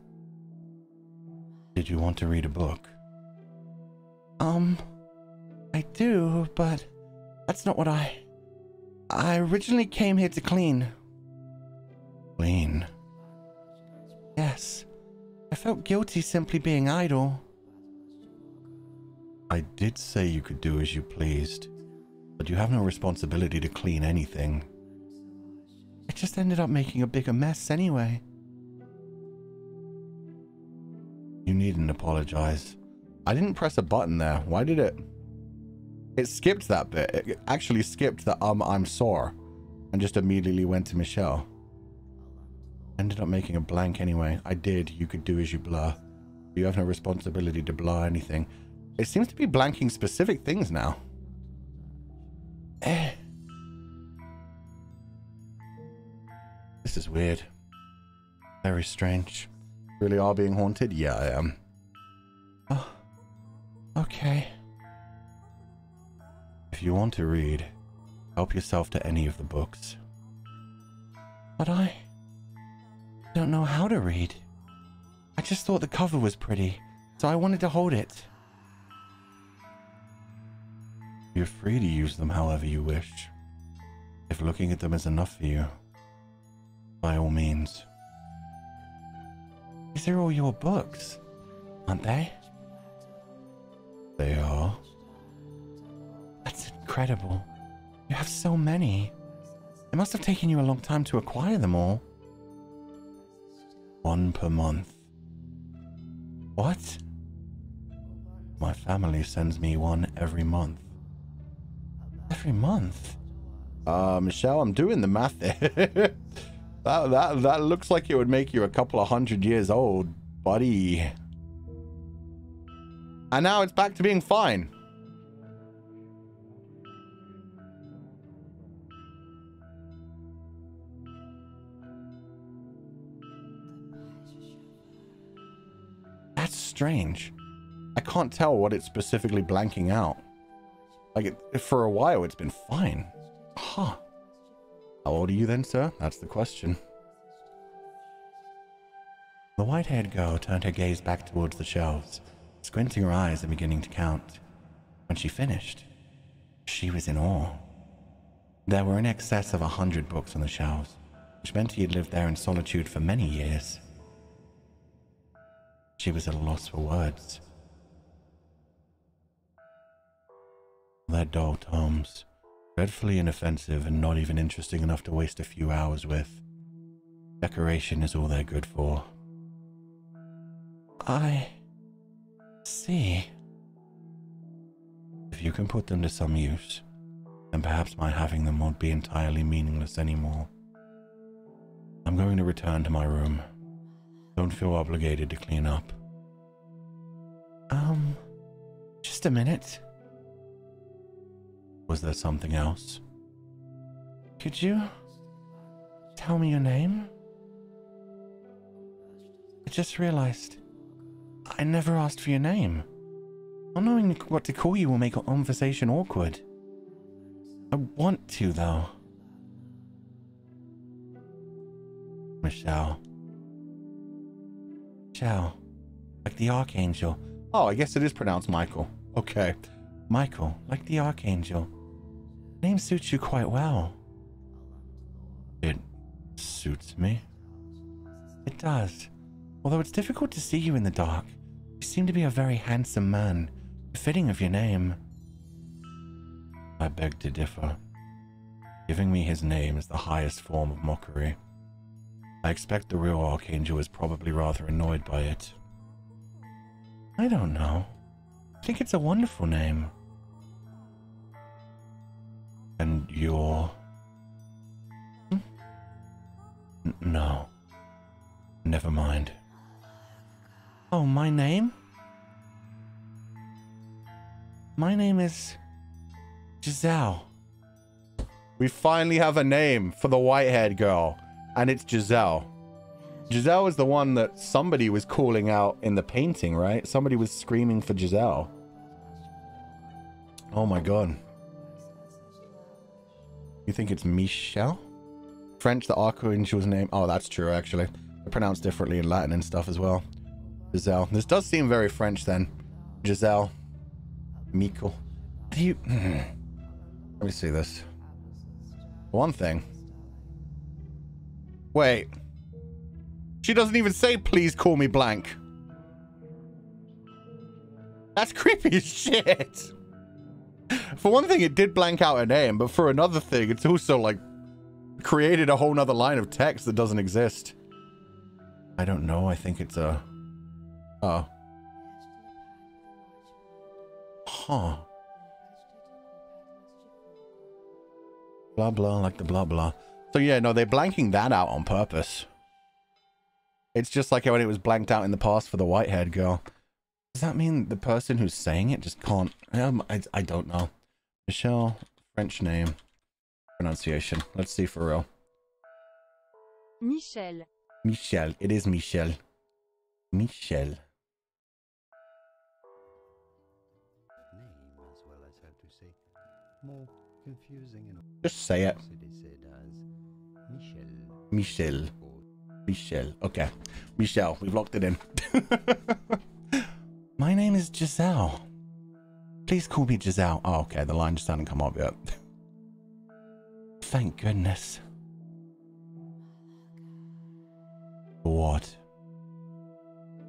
Did you want to read a book? I do, but that's not what I originally came here to clean. Clean? Yes. I felt guilty simply being idle. I did say you could do as you pleased, but you have no responsibility to clean anything. I just ended up making a bigger mess anyway. You needn't apologize. I didn't press a button there. Why did it? It skipped that bit. It actually skipped the I'm sore and just immediately went to Michelle. Ended up making a blank anyway. I did. You could do as you blur. You have no responsibility to blur anything. It seems to be blanking specific things now. This is weird. Very strange. Really are being haunted? Yeah, I am. Oh, okay. If you want to read, help yourself to any of the books. But I don't know how to read. I just thought the cover was pretty, so I wanted to hold it. You're free to use them however you wish. If looking at them is enough for you, by all means. These are all your books, aren't they? They are. That's incredible. You have so many. It must have taken you a long time to acquire them all. 1 per month. What? My family sends me one every month. Every month? Michelle, I'm doing the math there. that looks like it would make you a couple of 100 years old, buddy. And now it's back to being fine. That's strange. I can't tell what it's specifically blanking out. Like, for a while, it's been fine. Huh. How old are you then, sir? That's the question. The white-haired girl turned her gaze back towards the shelves, squinting her eyes and beginning to count. When she finished, she was in awe. There were in excess of 100 books on the shelves, which meant he had lived there in solitude for many years. She was at a loss for words. Their dull tomes, dreadfully inoffensive and not even interesting enough to waste a few hours with. Decoration is all they're good for. I see. If you can put them to some use, then perhaps my having them won't be entirely meaningless anymore. I'm going to return to my room. Don't feel obligated to clean up. Just a minute. Was there something else? Could you tell me your name? I just realized I never asked for your name. Not knowing what to call you will make a conversation awkward. I want to, though. Michelle. Michelle. Like the Archangel. Oh, I guess it is pronounced Michael. Okay. Michael, like the Archangel. Name suits you quite well. It suits me? It does. Although it's difficult to see you in the dark, you seem to be a very handsome man, befitting of your name. I beg to differ. Giving me his name is the highest form of mockery. I expect the real Archangel is probably rather annoyed by it. I don't know. I think it's a wonderful name. And you're... No. Never mind. Oh, my name? My name is... Giselle. We finally have a name for the white-haired girl. And it's Giselle. Giselle is the one that somebody was calling out in the painting, right? Somebody was screaming for Giselle. Oh my god. You think it's Michelle? French, the Archangel's name. Oh, that's true, actually. They're pronounced differently in Latin and stuff as well. Giselle. This does seem very French then. Giselle. Miko. Do you... Let me see this. One thing. Wait. She doesn't even say, please call me blank. That's creepy as shit. For one thing, it did blank out her name, but for another thing, it's also like created a whole nother line of text that doesn't exist. I don't know. I think it's a... Oh. Huh. Blah, blah, like the blah, blah. So yeah, no, they're blanking that out on purpose. It's just like when it was blanked out in the past for the white-haired girl. Does that mean the person who's saying it just can't... I don't know. Michelle, French name, pronunciation. Let's see for real. Michel. Michel. It is Michel. Michel. Name as well as how to say more confusing and Just say it. it is said as Michel. Michel. Michel. Okay. Michelle. We've locked it in. My name is Giselle. Please call me Giselle. Oh, okay. The line just hadn't come up yet. Thank goodness. What?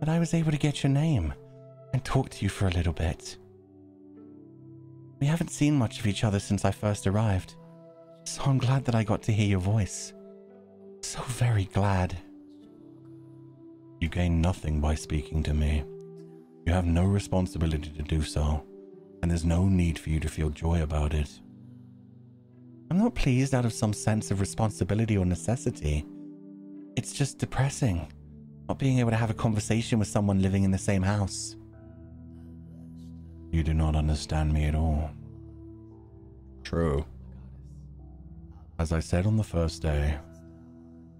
But I was able to get your name and talk to you for a little bit. We haven't seen much of each other since I first arrived, so I'm glad that I got to hear your voice. So very glad. You gain nothing by speaking to me. You have no responsibility to do so, and there's no need for you to feel joy about it. I'm not pleased out of some sense of responsibility or necessity. It's just depressing, not being able to have a conversation with someone living in the same house. You do not understand me at all. True. As I said on the first day,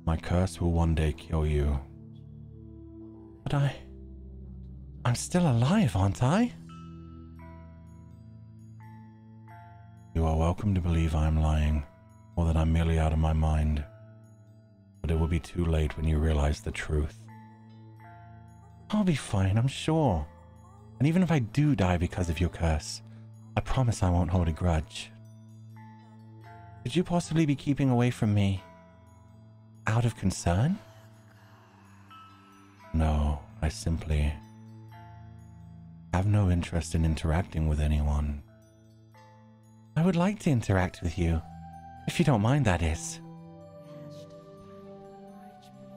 my curse will one day kill you. But I'm still alive, aren't I? You are welcome to believe I am lying, or that I'm merely out of my mind. But it will be too late when you realize the truth. I'll be fine, I'm sure. And even if I do die because of your curse, I promise I won't hold a grudge. Could you possibly be keeping away from me out of concern? No, I simply have no interest in interacting with anyone. I would like to interact with you, if you don't mind, that is.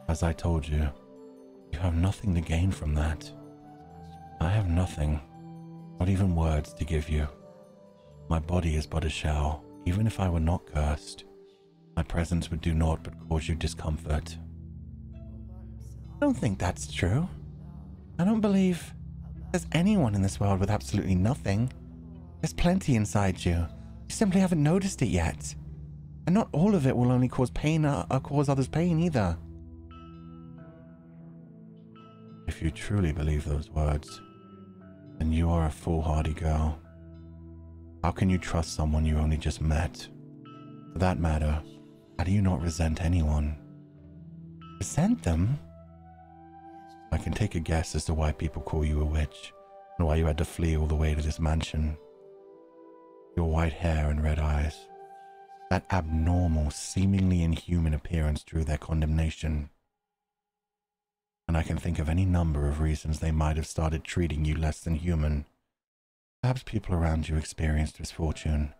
As I told you, you have nothing to gain from that. I have nothing, not even words to give you. My body is but a shell. Even if I were not cursed, my presence would do naught but cause you discomfort. I don't think that's true. I don't believe there's anyone in this world with absolutely nothing. There's plenty inside you. You simply haven't noticed it yet. And not all of it will only cause pain or cause others pain either. If you truly believe those words, then you are a foolhardy girl. How can you trust someone you only just met? For that matter, how do you not resent anyone? Resent them? I can take a guess as to why people call you a witch, and why you had to flee all the way to this mansion. Your white hair and red eyes. That abnormal, seemingly inhuman appearance drew their condemnation. And I can think of any number of reasons they might have started treating you less than human. Perhaps people around you experienced misfortune,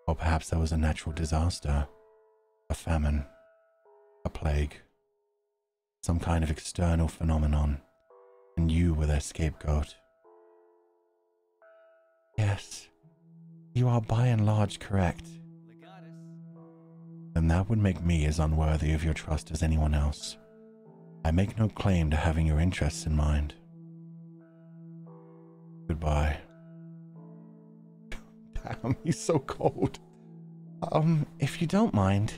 or perhaps there was a natural disaster, a famine, a plague, some kind of external phenomenon, and you were their scapegoat. Yes, you are by and large correct. And that would make me as unworthy of your trust as anyone else. I make no claim to having your interests in mind. Goodbye. Damn, he's so cold. If you don't mind,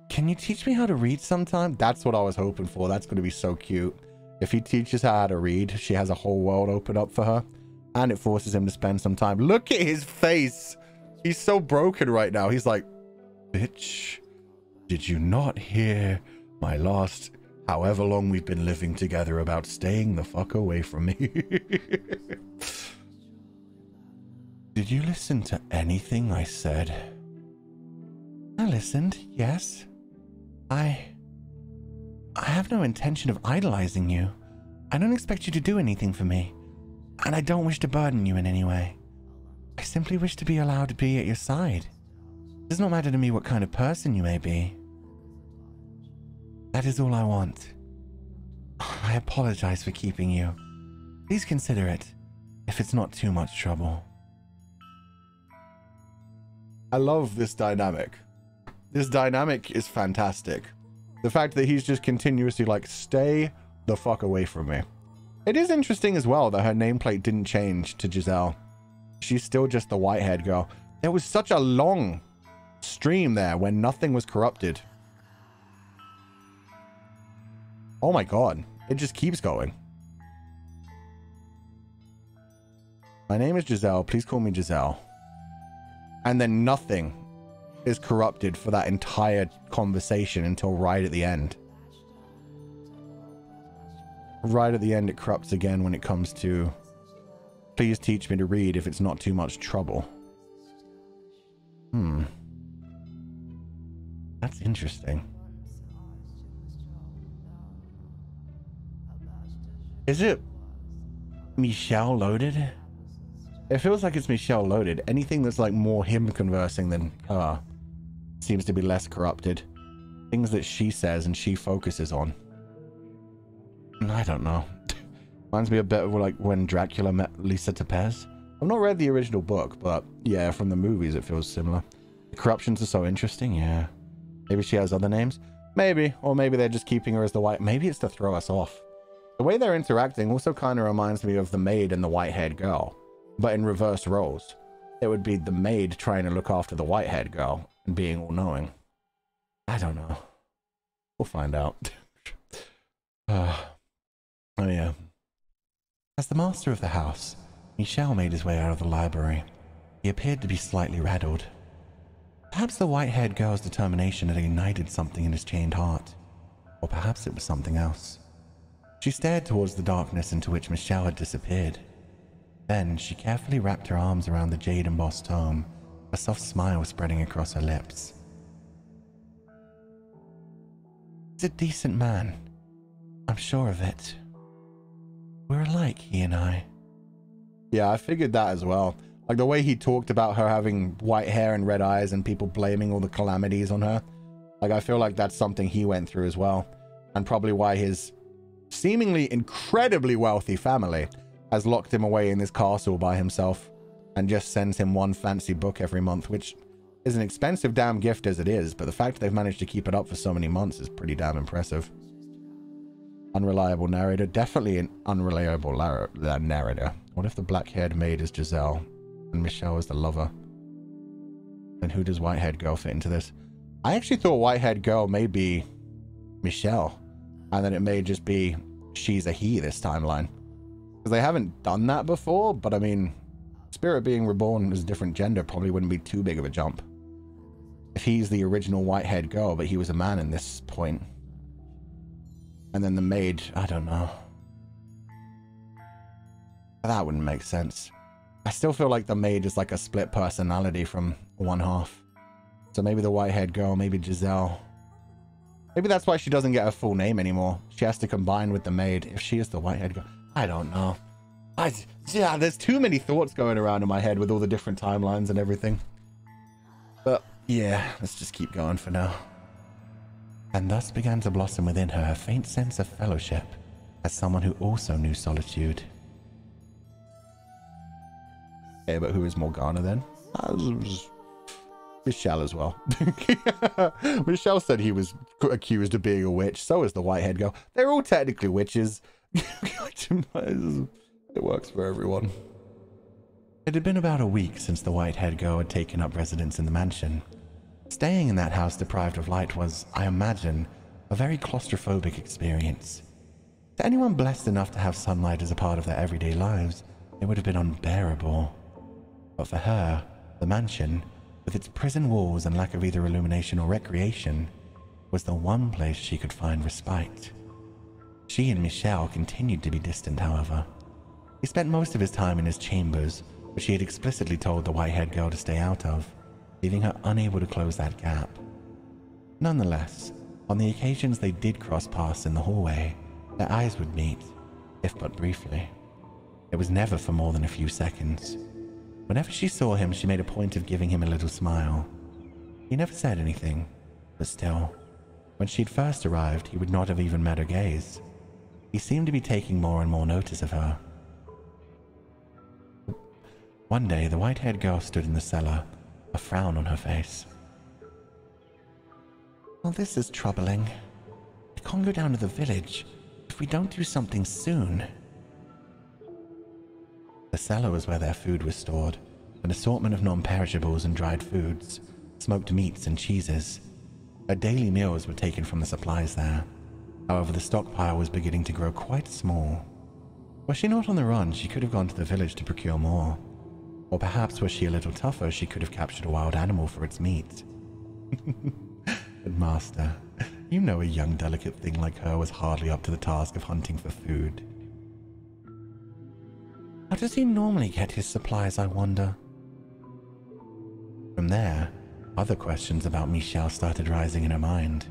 can you teach me how to read sometime? That's what I was hoping for. That's going to be so cute. If he teaches her how to read, she has a whole world open up for her. And it forces him to spend some time. Look at his face. He's so broken right now. He's like, bitch, did you not hear my last however long we've been living together about staying the fuck away from me? Did you listen to anything I said? I listened, yes. I have no intention of idolizing you. I don't expect you to do anything for me. And I don't wish to burden you in any way. I simply wish to be allowed to be at your side. It does not matter to me what kind of person you may be. That is all I want. I apologize for keeping you. Please consider it, if it's not too much trouble. I love this dynamic. This dynamic is fantastic. The fact that he's just continuously like, stay the fuck away from me. It is interesting as well that her nameplate didn't change to Giselle. She's still just the white-haired girl. There was such a long stream there when nothing was corrupted. Oh my god. It just keeps going. My name is Giselle. Please call me Giselle. And then nothing is corrupted for that entire conversation until right at the end. Right at the end, it corrupts again when it comes to, please teach me to read if it's not too much trouble. That's interesting. Is it Michelle loaded? It feels like it's Michelle loaded. Anything that's like more him conversing than her seems to be less corrupted. Things that she says and she focuses on. I don't know. Reminds me a bit of like when Dracula met Lisa Tepes. I've not read the original book, but yeah, from the movies it feels similar. The corruptions are so interesting, yeah. Maybe she has other names? Maybe. Or maybe they're just keeping her as the white... Maybe it's to throw us off. The way they're interacting also kind of reminds me of the maid and the white-haired girl. But in reverse roles. It would be the maid trying to look after the white-haired girl and being all-knowing. I don't know. We'll find out. Oh yeah. As the master of the house, Michel made his way out of the library. He appeared to be slightly rattled. Perhaps the white-haired girl's determination had ignited something in his chained heart. Or perhaps it was something else. She stared towards the darkness into which Michel had disappeared. Then she carefully wrapped her arms around the jade-embossed tome, a soft smile spreading across her lips. He's a decent man. I'm sure of it. We're alike, he and I. Yeah, I figured that as well. Like the way he talked about her having white hair and red eyes and people blaming all the calamities on her. Like I feel like that's something he went through as well. And probably why his seemingly incredibly wealthy family has locked him away in this castle by himself and just sends him one fancy book every month, which is an expensive damn gift as it is, but the fact that they've managed to keep it up for so many months is pretty damn impressive. Unreliable narrator. Definitely an unreliable narrator. What if the black-haired maid is Giselle and Michelle is the lover? Then who does white-haired girl fit into this? I actually thought white-haired girl may be Michelle, and then it may just be she's a he this timeline. Because they haven't done that before, but I mean, Spirit being reborn as a different gender probably wouldn't be too big of a jump. If he's the original white-haired girl, but he was a man in this point. And then the maid, I don't know. That wouldn't make sense. I still feel like the maid is like a split personality from one half. So maybe the white-haired girl, maybe Giselle. Maybe that's why she doesn't get her full name anymore. She has to combine with the maid if she is the white-haired girl. I don't know. Yeah, there's too many thoughts going around in my head with all the different timelines and everything. But yeah, let's just keep going for now. And thus began to blossom within her a faint sense of fellowship as someone who also knew solitude. Yeah, but who is Morgana then? Michelle as well. Michelle said he was accused of being a witch. So is the white-haired girl. They're all technically witches. It works for everyone. It had been about a week since the white-haired girl had taken up residence in the mansion. Staying in that house deprived of light was, I imagine, a very claustrophobic experience. To anyone blessed enough to have sunlight as a part of their everyday lives, it would have been unbearable. But for her, the mansion, with its prison walls and lack of either illumination or recreation, was the one place she could find respite. She and Michelle continued to be distant, however. He spent most of his time in his chambers, which he had explicitly told the white-haired girl to stay out of, leaving her unable to close that gap. Nonetheless, on the occasions they did cross paths in the hallway, their eyes would meet, if but briefly. It was never for more than a few seconds. Whenever she saw him, she made a point of giving him a little smile. He never said anything, but still, when she'd first arrived, he would not have even met her gaze. He seemed to be taking more and more notice of her. One day, the white-haired girl stood in the cellar, a frown on her face. Well, this is troubling. I can't go down to the village if we don't do something soon. The cellar was where their food was stored, an assortment of non-perishables and dried foods, smoked meats and cheeses. Her daily meals were taken from the supplies there. However, the stockpile was beginning to grow quite small. Were she not on the run, she could have gone to the village to procure more. Or perhaps were she a little tougher, she could have captured a wild animal for its meat. But master, you know a young delicate thing like her was hardly up to the task of hunting for food. How does he normally get his supplies, I wonder? From there, other questions about Michelle started rising in her mind.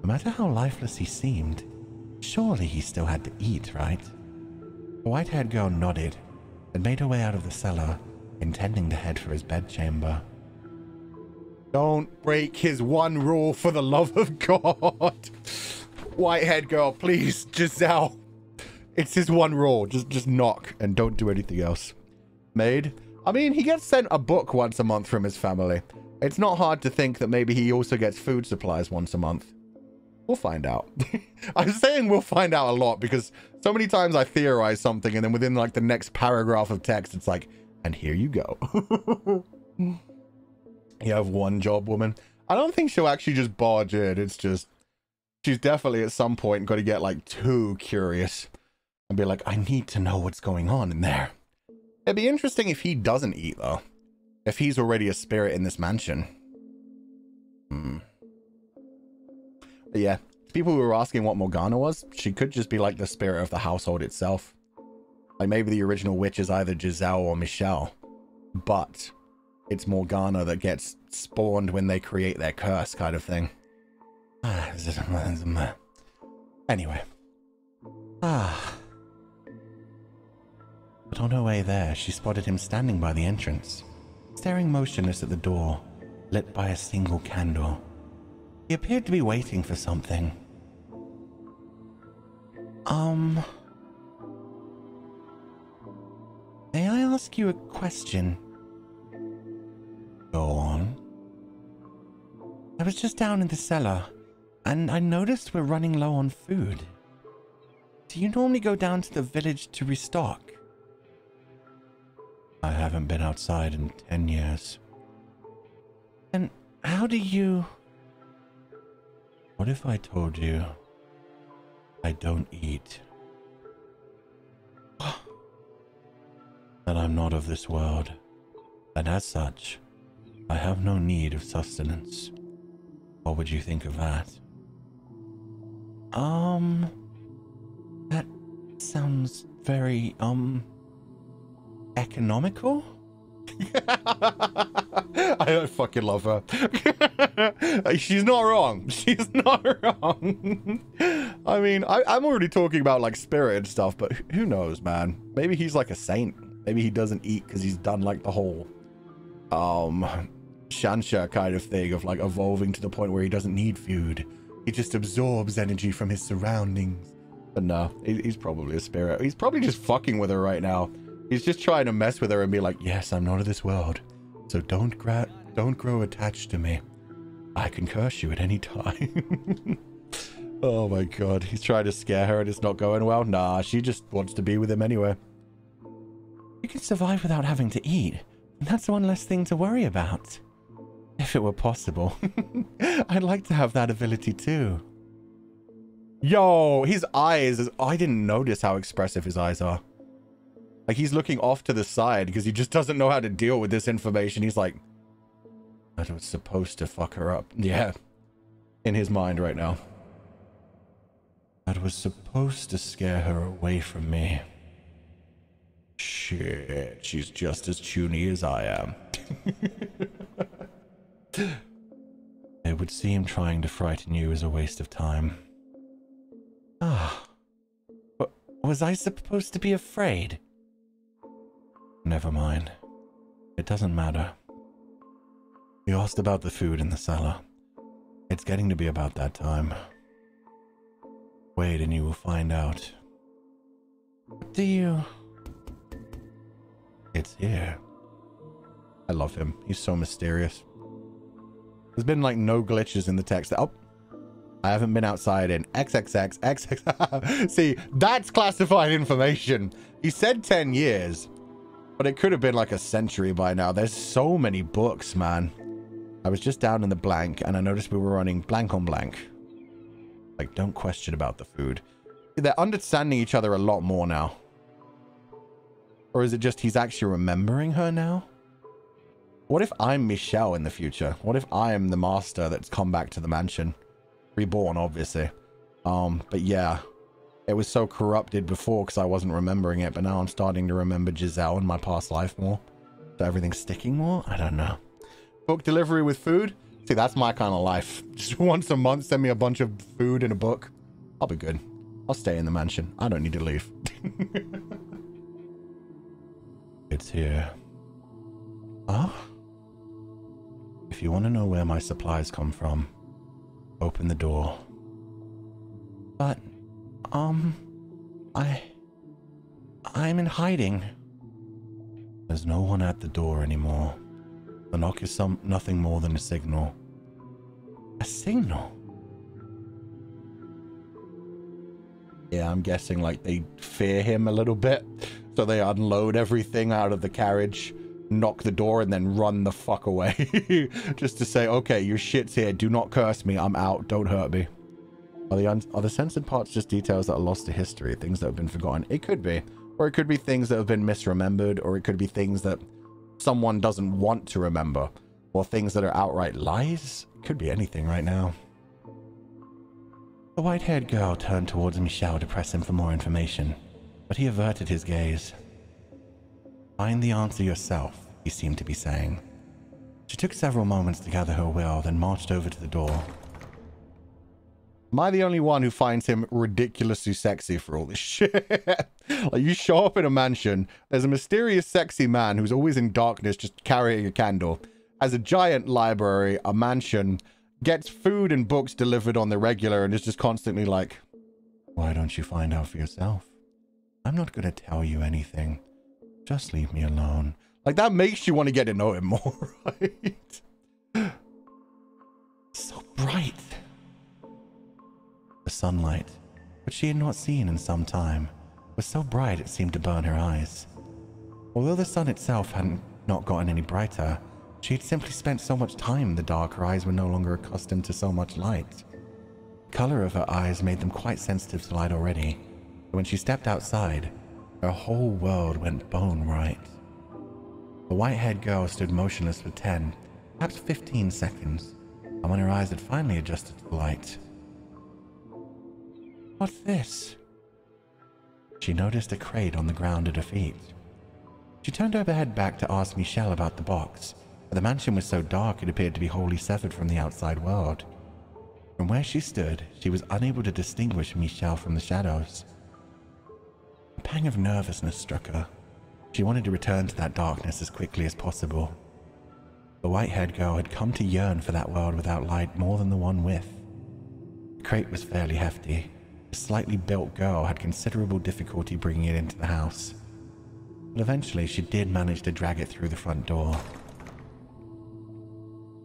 No matter how lifeless he seemed, surely he still had to eat, right? The white-haired girl nodded and made her way out of the cellar, intending to head for his bedchamber. Don't break his one rule, for the love of God. White-haired girl, please, Giselle. It's his one rule. Just knock and don't do anything else. Maid? I mean, he gets sent a book once a month from his family. It's not hard to think that maybe he also gets food supplies once a month. We'll find out. I'm saying we'll find out a lot because so many times I theorize something and then within like the next paragraph of text, it's like, and here you go. You have one job, woman. I don't think she'll actually just barge in. It's just, she's definitely at some point got to get like too curious and be like, I need to know what's going on in there. It'd be interesting if he doesn't eat though. If he's already a spirit in this mansion. But yeah, people who were asking what Morgana was, she could just be like the spirit of the household itself. Like maybe the original witch is either Giselle or Michelle, but it's Morgana that gets spawned when they create their curse kind of thing. Anyway. But on her way there, she spotted him standing by the entrance, staring motionless at the door, lit by a single candle. He appeared to be waiting for something. May I ask you a question? Go on. I was just down in the cellar, and I noticed we're running low on food. Do you normally go down to the village to restock? I haven't been outside in 10 years. And how do you... What if I told you I don't eat? That I'm not of this world, and as such, I have no need of sustenance. What would you think of that? That sounds very, economical? I fucking love her. She's not wrong. She's not wrong. I mean, I'm already talking about like spirit and stuff, but who knows, man? Maybe he's like a saint. Maybe he doesn't eat because he's done like the whole Shansha kind of thing of like evolving to the point where he doesn't need food. He just absorbs energy from his surroundings. But no, he's probably a spirit. He's probably just fucking with her right now. He's just trying to mess with her and be like, yes, I'm not of this world. So don't grow attached to me. I can curse you at any time. Oh my god. He's trying to scare her and it's not going well. Nah, she just wants to be with him anyway. You can survive without having to eat. And that's one less thing to worry about. If it were possible. I'd like to have that ability too. Yo, his eyes. I didn't notice how expressive his eyes are. Like, he's looking off to the side because he just doesn't know how to deal with this information. He's like, that was supposed to fuck her up. Yeah. In his mind right now. That was supposed to scare her away from me. Shit, she's just as chuny as I am. It would seem trying to frighten you is a waste of time. Ah. Was I supposed to be afraid? Never mind. It doesn't matter. You asked about the food in the cellar. It's getting to be about that time. Wait and you will find out. What do you... It's here. I love him. He's so mysterious. There's been like no glitches in the text. Oh, I haven't been outside in XXX. See, that's classified information. He said 10 years, but it could have been like a century by now. There's so many books, man. I was just down in the blank and I noticed we were running blank on blank. Like, don't question about the food. They're understanding each other a lot more now. Or is it just he's actually remembering her now? What if I'm Michelle in the future? What if I'm the master that's come back to the mansion? Reborn, obviously. But yeah. It was so corrupted before because I wasn't remembering it, but now I'm starting to remember Giselle in my past life more. So everything's sticking more? I don't know. Book delivery with food? See, that's my kind of life. Just once a month, send me a bunch of food and a book. I'll be good. I'll stay in the mansion. I don't need to leave. It's here. Ah? If you want to know where my supplies come from, open the door. But, I'm in hiding. There's no one at the door anymore. The knock is nothing more than a signal. A signal? Yeah, I'm guessing like they fear him a little bit. So they unload everything out of the carriage, knock the door, and then run the fuck away. Just to say, okay, your shit's here. Do not curse me. I'm out. Don't hurt me. Are the censored parts just details that are lost to history? Things that have been forgotten? It could be. Or it could be things that have been misremembered. Or it could be things that someone doesn't want to remember. Or things that are outright lies. It could be anything right now. The white-haired girl turned towards Michel to press him for more information. But he averted his gaze. Find the answer yourself, he seemed to be saying. She took several moments to gather her will, then marched over to the door. Am I the only one who finds him ridiculously sexy for all this shit? Like, you show up in a mansion, there's a mysterious sexy man who's always in darkness just carrying a candle, has a giant library, a mansion, gets food and books delivered on the regular, and is just constantly like, why don't you find out for yourself? I'm not going to tell you anything. Just leave me alone. Like, that makes you want to get to know him more, right? So bright. The sunlight which she had not seen in some time, was so bright it seemed to burn her eyes. Although the sun itself hadn't not gotten any brighter, she had simply spent so much time in the dark her eyes were no longer accustomed to so much light. The color of her eyes made them quite sensitive to light already, but when she stepped outside, her whole world went bone right. The white-haired girl stood motionless for 10, perhaps 15 seconds, and when her eyes had finally adjusted to the light. "What's this?" She noticed a crate on the ground at her feet. She turned her head back to ask Michelle about the box, but the mansion was so dark it appeared to be wholly severed from the outside world. From where she stood, she was unable to distinguish Michelle from the shadows. A pang of nervousness struck her. She wanted to return to that darkness as quickly as possible. The white-haired girl had come to yearn for that world without light more than the one with. The crate was fairly hefty. The slightly built girl had considerable difficulty bringing it into the house, but eventually she did manage to drag it through the front door.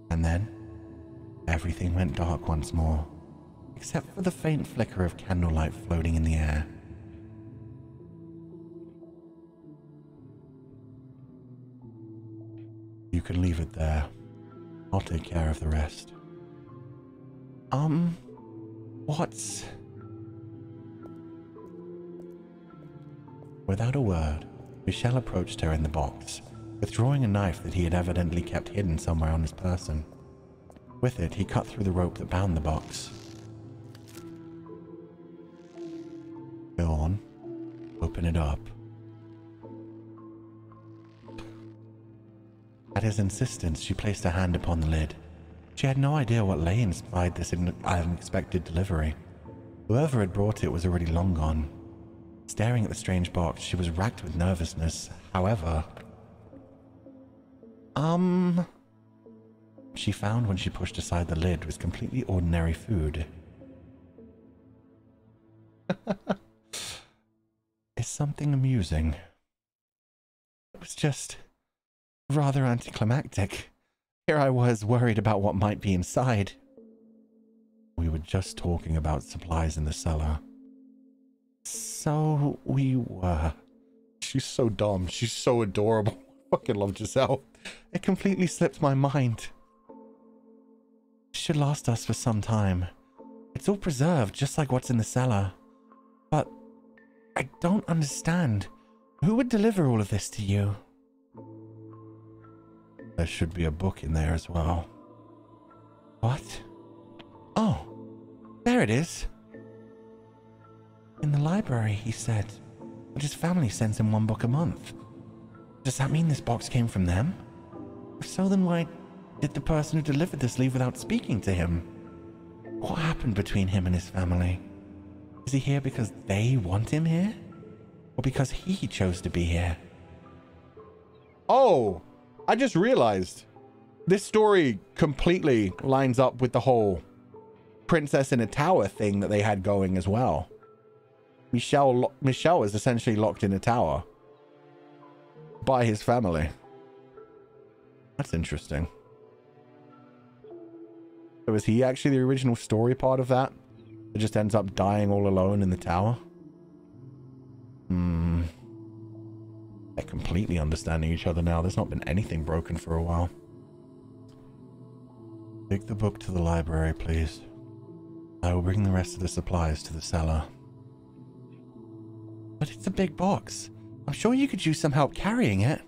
And then, everything went dark once more, except for the faint flicker of candlelight floating in the air. "You can leave it there. I'll take care of the rest." What's... Without a word, Michelle approached her in the box, withdrawing a knife that he had evidently kept hidden somewhere on his person. With it, he cut through the rope that bound the box. "Go on. Open it up." At his insistence, she placed her hand upon the lid. She had no idea what lay inside this unexpected delivery. Whoever had brought it was already long gone. Staring at the strange box, she was racked with nervousness. However, she found when she pushed aside the lid was completely ordinary food. It's something amusing. It was just rather anticlimactic. Here I was, worried about what might be inside. We were just talking about supplies in the cellar. So we were. She's so dumb. She's so adorable. I fucking love Giselle. It completely slipped my mind. Should last us for some time. It's all preserved, just like what's in the cellar. But I don't understand. Who would deliver all of this to you? There should be a book in there as well. What? Oh, there it is. In the library, he said. But his family sends him one book a month. Does that mean this box came from them? If so, then why did the person who delivered this leave without speaking to him? What happened between him and his family? Is he here because they want him here? Or because he chose to be here? Oh, I just realized this story completely lines up with the whole princess in a tower thing that they had going as well. Michelle is essentially locked in a tower by his family. That's interesting. So is he actually the original story part of that? It just ends up dying all alone in the tower? They're completely understanding each other now. There's not been anything broken for a while. Take the book to the library, please. I will bring the rest of the supplies to the cellar. But it's a big box. I'm sure you could use some help carrying it.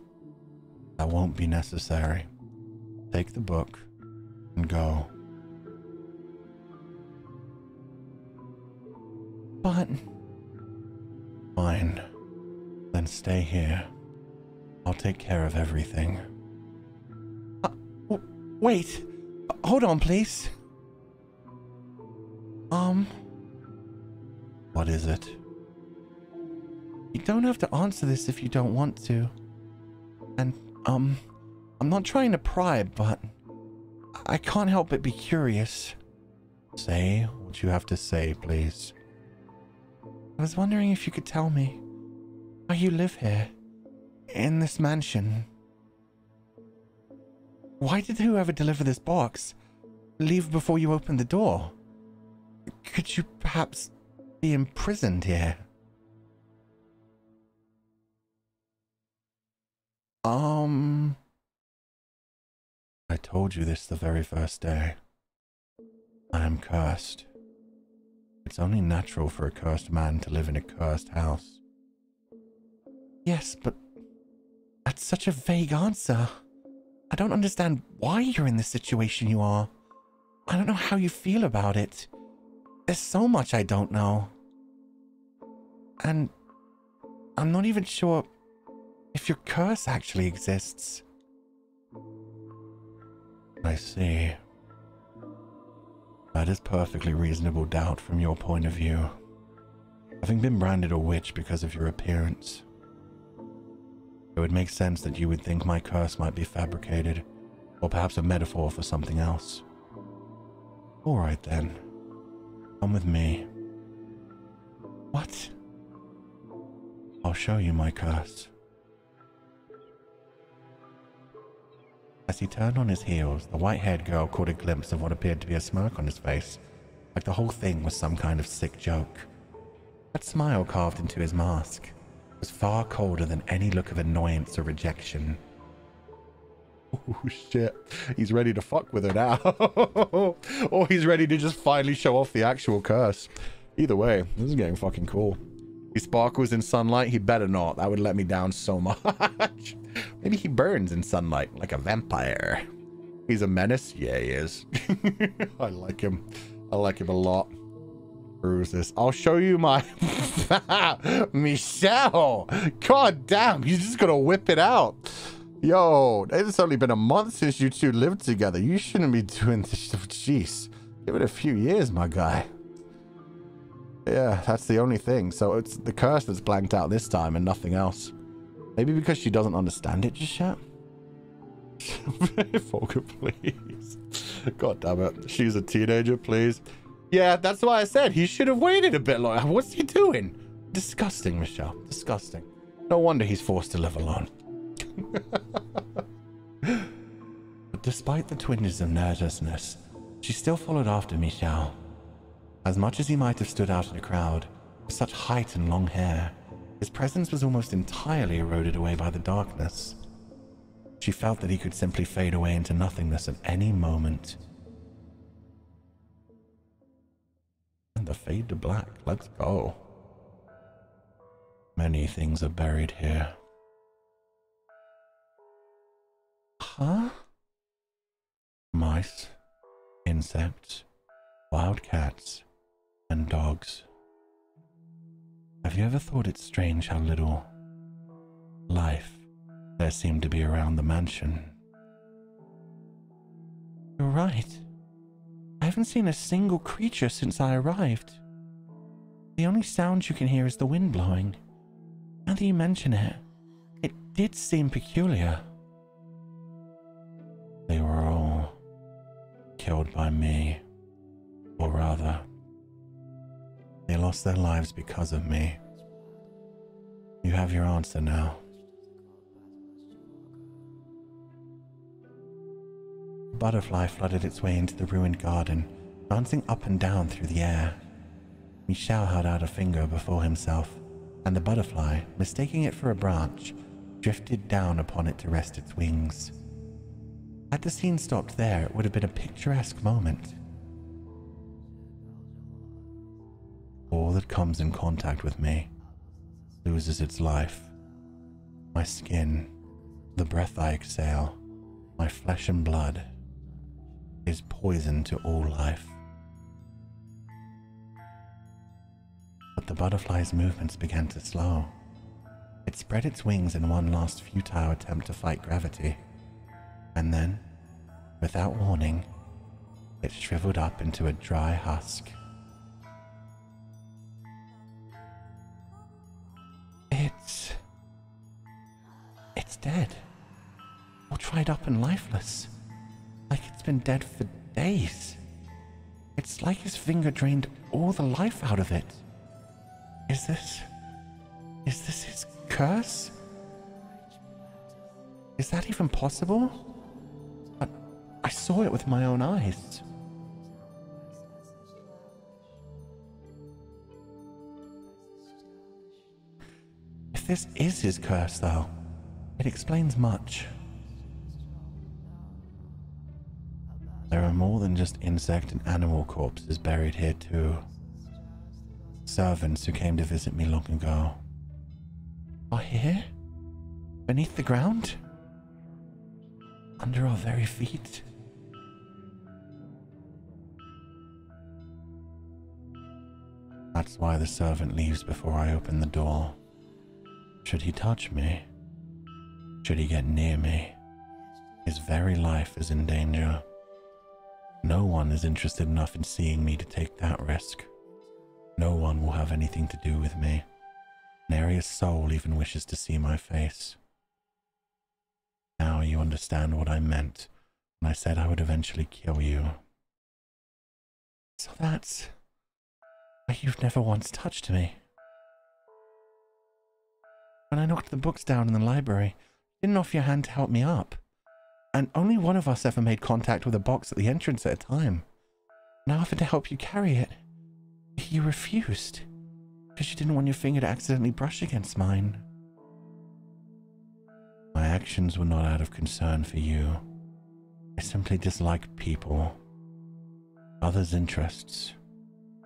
That won't be necessary. Take the book and go. But... Fine. Then stay here. I'll take care of everything. Wait. Hold on, please. What is it? You don't have to answer this if you don't want to. And, I'm not trying to pry, but I can't help but be curious. Say what you have to say, please. I was wondering if you could tell me why you live here, in this mansion. Why did whoever delivered this box leave before you opened the door? Could you perhaps be imprisoned here. I told you this the very first day. I am cursed. It's only natural for a cursed man to live in a cursed house. Yes, but that's such a vague answer. I don't understand why you're in the situation you are. I don't know how you feel about it. There's so much I don't know. And I'm not even sure if your curse actually exists. I see. That is perfectly reasonable doubt from your point of view. Having been branded a witch because of your appearance, it would make sense that you would think my curse might be fabricated, or perhaps a metaphor for something else. Alright then. Come with me. What? I'll show you my curse. As he turned on his heels, the white-haired girl caught a glimpse of what appeared to be a smirk on his face, like the whole thing was some kind of sick joke. That smile carved into his mask was far colder than any look of annoyance or rejection. Oh shit, he's ready to fuck with her now. Or he's ready to just finally show off the actual curse. Either way, this is getting fucking cool. He sparkles in sunlight, he better not. That would let me down so much. Maybe he burns in sunlight like a vampire. He's a menace? Yeah, he is. I like him. I like him a lot. Who's this? I'll show you my... Michelle! God damn, he's just gonna whip it out. Yo, it's only been a month since you two lived together. You shouldn't be doing this. Jeez. Give it a few years, my guy. Yeah, that's the only thing. So it's the curse that's blanked out this time and nothing else. Maybe because she doesn't understand it just yet? Fulgur, please. God damn it. She's a teenager, please. Yeah, that's why I said he should have waited a bit longer. What's he doing? Disgusting, Michelle. Disgusting. No wonder he's forced to live alone. But despite the twinges of nervousness, she still followed after Michelle. As much as he might have stood out in a crowd, with such height and long hair, his presence was almost entirely eroded away by the darkness. She felt that he could simply fade away into nothingness at any moment. And the fade to black. Let's go. Many things are buried here. Huh? Mice, insects, wild cats, and dogs. Have you ever thought it strange how little life there seemed to be around the mansion? You're right. I haven't seen a single creature since I arrived. The only sound you can hear is the wind blowing. Now that you mention it, it did seem peculiar. They were all killed by me, or rather, they lost their lives because of me. You have your answer now. A butterfly flooded its way into the ruined garden, dancing up and down through the air. Michel held out a finger before himself, and the butterfly, mistaking it for a branch, drifted down upon it to rest its wings. Had the scene stopped there, it would have been a picturesque moment. All that comes in contact with me loses its life. My skin, the breath I exhale, my flesh and blood, is poison to all life. But the butterfly's movements began to slow. It spread its wings in one last futile attempt to fight gravity. And then, without warning, it shriveled up into a dry husk. It's dead. All dried up and lifeless. Like it's been dead for days. It's like his finger drained all the life out of it. Is this his curse? Is that even possible? I saw it with my own eyes. If this is his curse, though, it explains much. There are more than just insect and animal corpses buried here too. Servants who came to visit me long ago are here? Beneath the ground? Under our very feet? That's why the servant leaves before I open the door. Should he touch me? Should he get near me? His very life is in danger. No one is interested enough in seeing me to take that risk. No one will have anything to do with me. Neria's soul even wishes to see my face. Now you understand what I meant when I said I would eventually kill you. So that's why you've never once touched me. When I knocked the books down in the library, you didn't offer your hand to help me up. And only one of us ever made contact with a box at the entrance at a time. And I offered to help you carry it. You refused, because you didn't want your finger to accidentally brush against mine. My actions were not out of concern for you. I simply dislike people. Others' interests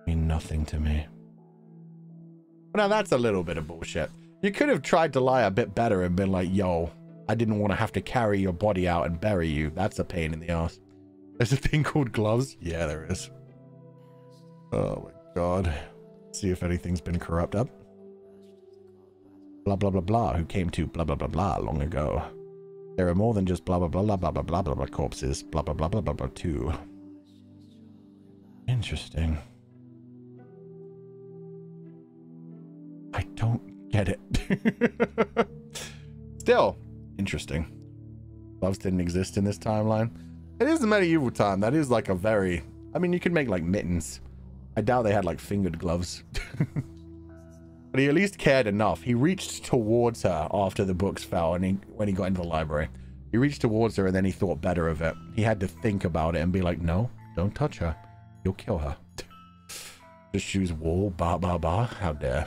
mean nothing to me. Now that's a little bit of bullshit. You could have tried to lie a bit better and been like, yo, I didn't want to have to carry your body out and bury you. That's a pain in the ass. There's a thing called gloves? Yeah, there is. Oh my god. See if anything's been corrupted. Blah, blah, blah, blah, who came to blah, blah, blah, blah long ago. There are more than just blah, blah, blah, blah, blah, blah, blah, blah, blah, corpses. Blah, blah, blah, blah, blah, blah, too. Interesting. I don't get it. Still, interesting. Gloves didn't exist in this timeline. It is the medieval time. That is like a very... I mean, you could make like mittens. I doubt they had like fingered gloves. But he at least cared enough. He reached towards her after the books fell and when he got into the library. He reached towards her and then he thought better of it. He had to think about it and be like, no, don't touch her. You'll kill her. Just choose wool, bah, bah, bah. How dare.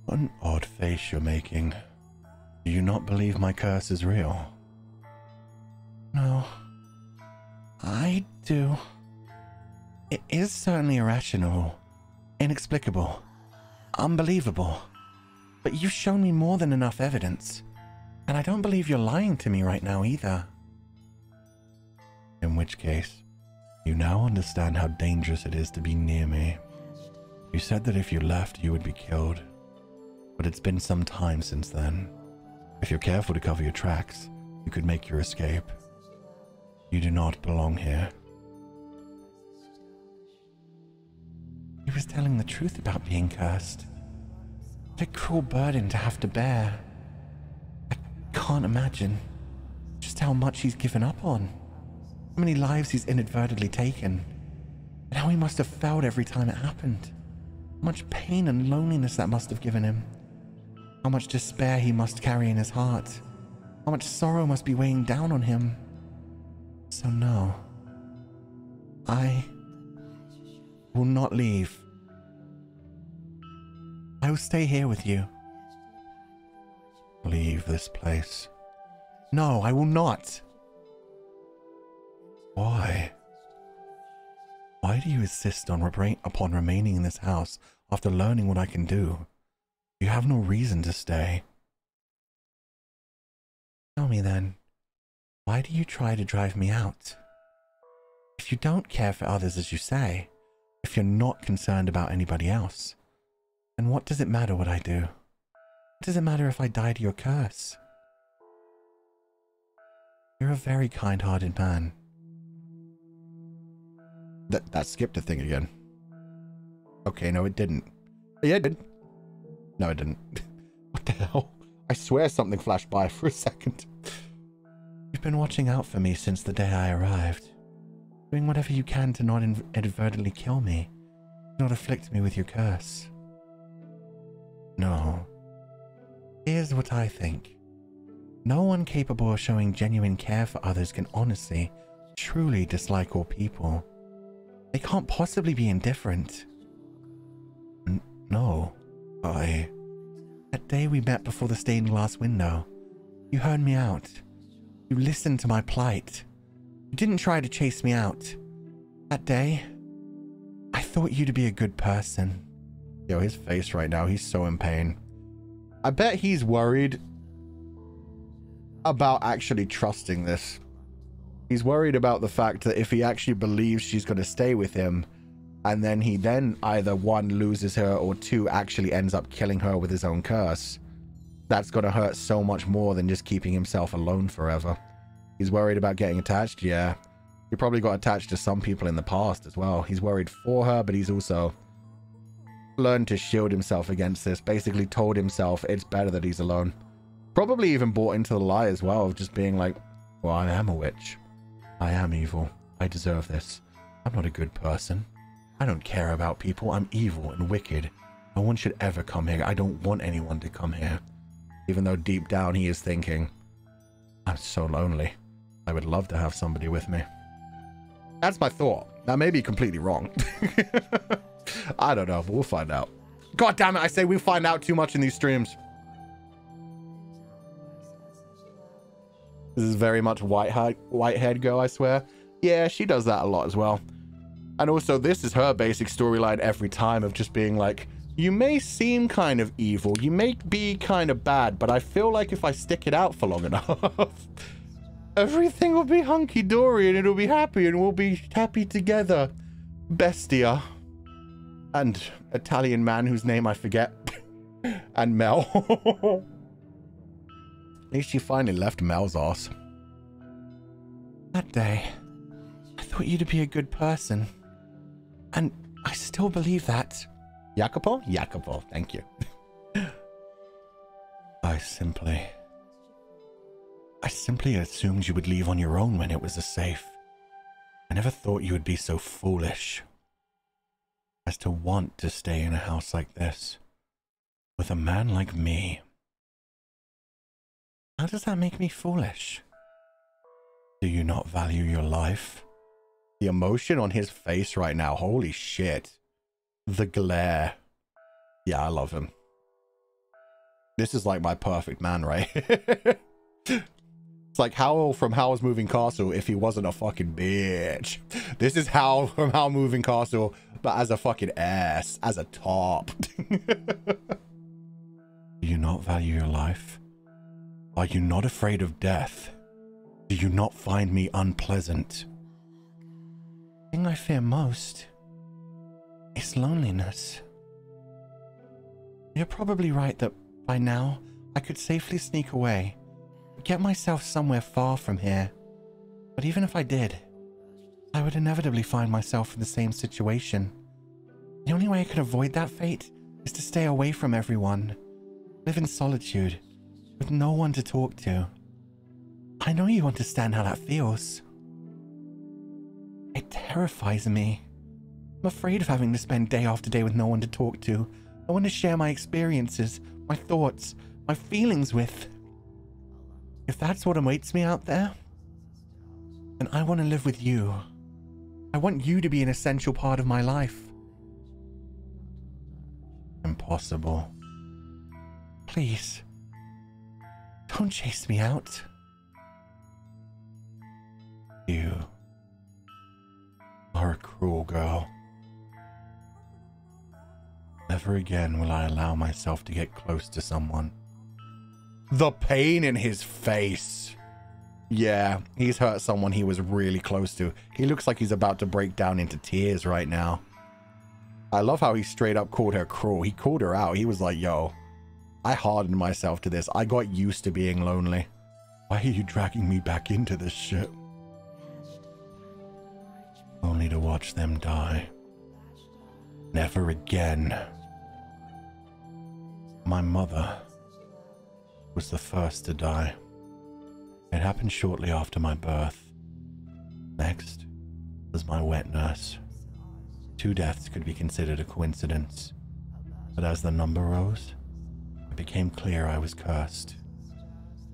What an odd face you're making. Do you not believe my curse is real? No. I do. It is certainly irrational, inexplicable, unbelievable. But you've shown me more than enough evidence. And I don't believe you're lying to me right now either. In which case, you now understand how dangerous it is to be near me. You said that if you left, you would be killed. But it's been some time since then. If you're careful to cover your tracks, you could make your escape. You do not belong here. He was telling the truth about being cursed. What a cruel burden to have to bear. I can't imagine just how much he's given up on. How many lives he's inadvertently taken. And how he must have failed every time it happened. How much pain and loneliness that must have given him. How much despair he must carry in his heart. How much sorrow must be weighing down on him. So no. I will not leave. I will stay here with you. Leave this place. No, I will not. Why? Why do you insist on upon remaining in this house after learning what I can do? You have no reason to stay. Tell me then, why do you try to drive me out? If you don't care for others as you say, if you're not concerned about anybody else, then what does it matter what I do? What does it matter if I die to your curse? You're a very kind-hearted man. That skipped a thing again. Okay, no it didn't. Yeah, it did. No, it didn't. What the hell? I swear something flashed by for a second. You've been watching out for me since the day I arrived. Doing whatever you can to not inadvertently kill me. Not afflict me with your curse. No. Here's what I think. No one capable of showing genuine care for others can honestly, truly dislike all people. They can't possibly be indifferent. No. That day we met before the stained glass window, you heard me out. You listened to my plight. You didn't try to chase me out. That day, I thought you to be a good person. Yo, his face right now, he's so in pain. I bet he's worried about actually trusting this. He's worried about the fact that if he actually believes she's going to stay with him, and then he then either one, loses her, or two, actually ends up killing her with his own curse, that's going to hurt so much more than just keeping himself alone forever. He's worried about getting attached. Yeah, he probably got attached to some people in the past as well. He's worried for her, but he's also learned to shield himself against this. Basically told himself it's better that he's alone. Probably even bought into the lie as well of just being like, well, I am a witch. I am evil. I deserve this. I'm not a good person. I don't care about people. I'm evil and wicked. No one should ever come here. I don't want anyone to come here. Even though deep down he is thinking, I'm so lonely. I would love to have somebody with me. That's my thought. That may be completely wrong. I don't know, but we'll find out. God damn it, I say we find out too much in these streams. This is very much white-haired girl, I swear. Yeah, she does that a lot as well. And also, this is her basic storyline every time of just being like, you may seem kind of evil, you may be kind of bad, but I feel like if I stick it out for long enough, everything will be hunky-dory and it'll be happy and we'll be happy together. Bestia. And Italian man whose name I forget. And Mel. At least she finally left Mel's ass. That day, I thought you to be a good person. And I still believe that. Jacopo? Jacopo, thank you. I simply assumed you would leave on your own when it was safe. I never thought you would be so foolish as to want to stay in a house like this with a man like me. How does that make me foolish? Do you not value your life? The emotion on his face right now, holy shit. The glare. Yeah, I love him. This is like my perfect man, right? It's like Howl from Howl's Moving Castle if he wasn't a fucking bitch. This is Howl from Howl Moving Castle, but as a fucking ass, as a top. Do you not value your life? Are you not afraid of death? Do you not find me unpleasant? The thing I fear most is loneliness. You're probably right that by now I could safely sneak away, get myself somewhere far from here. But even if I did, I would inevitably find myself in the same situation. The only way I could avoid that fate is to stay away from everyone, live in solitude, with no one to talk to. I know you understand how that feels. It terrifies me. I'm afraid of having to spend day after day with no one to talk to. No one to share my experiences, my thoughts, my feelings with. If that's what awaits me out there, then I want to live with you. I want you to be an essential part of my life. Impossible. Please, don't chase me out. You are a cruel girl. Never again will I allow myself to get close to someone. The pain in his face. Yeah, he's hurt someone he was really close to. He looks like he's about to break down into tears right now. I love how he straight up called her cruel. He called her out. He was like, yo, I hardened myself to this. I got used to being lonely. Why are you dragging me back into this shit? Only to watch them die. Never again. My mother was the first to die. It happened shortly after my birth. Next was my wet nurse. 2 deaths could be considered a coincidence, but as the number rose, it became clear I was cursed.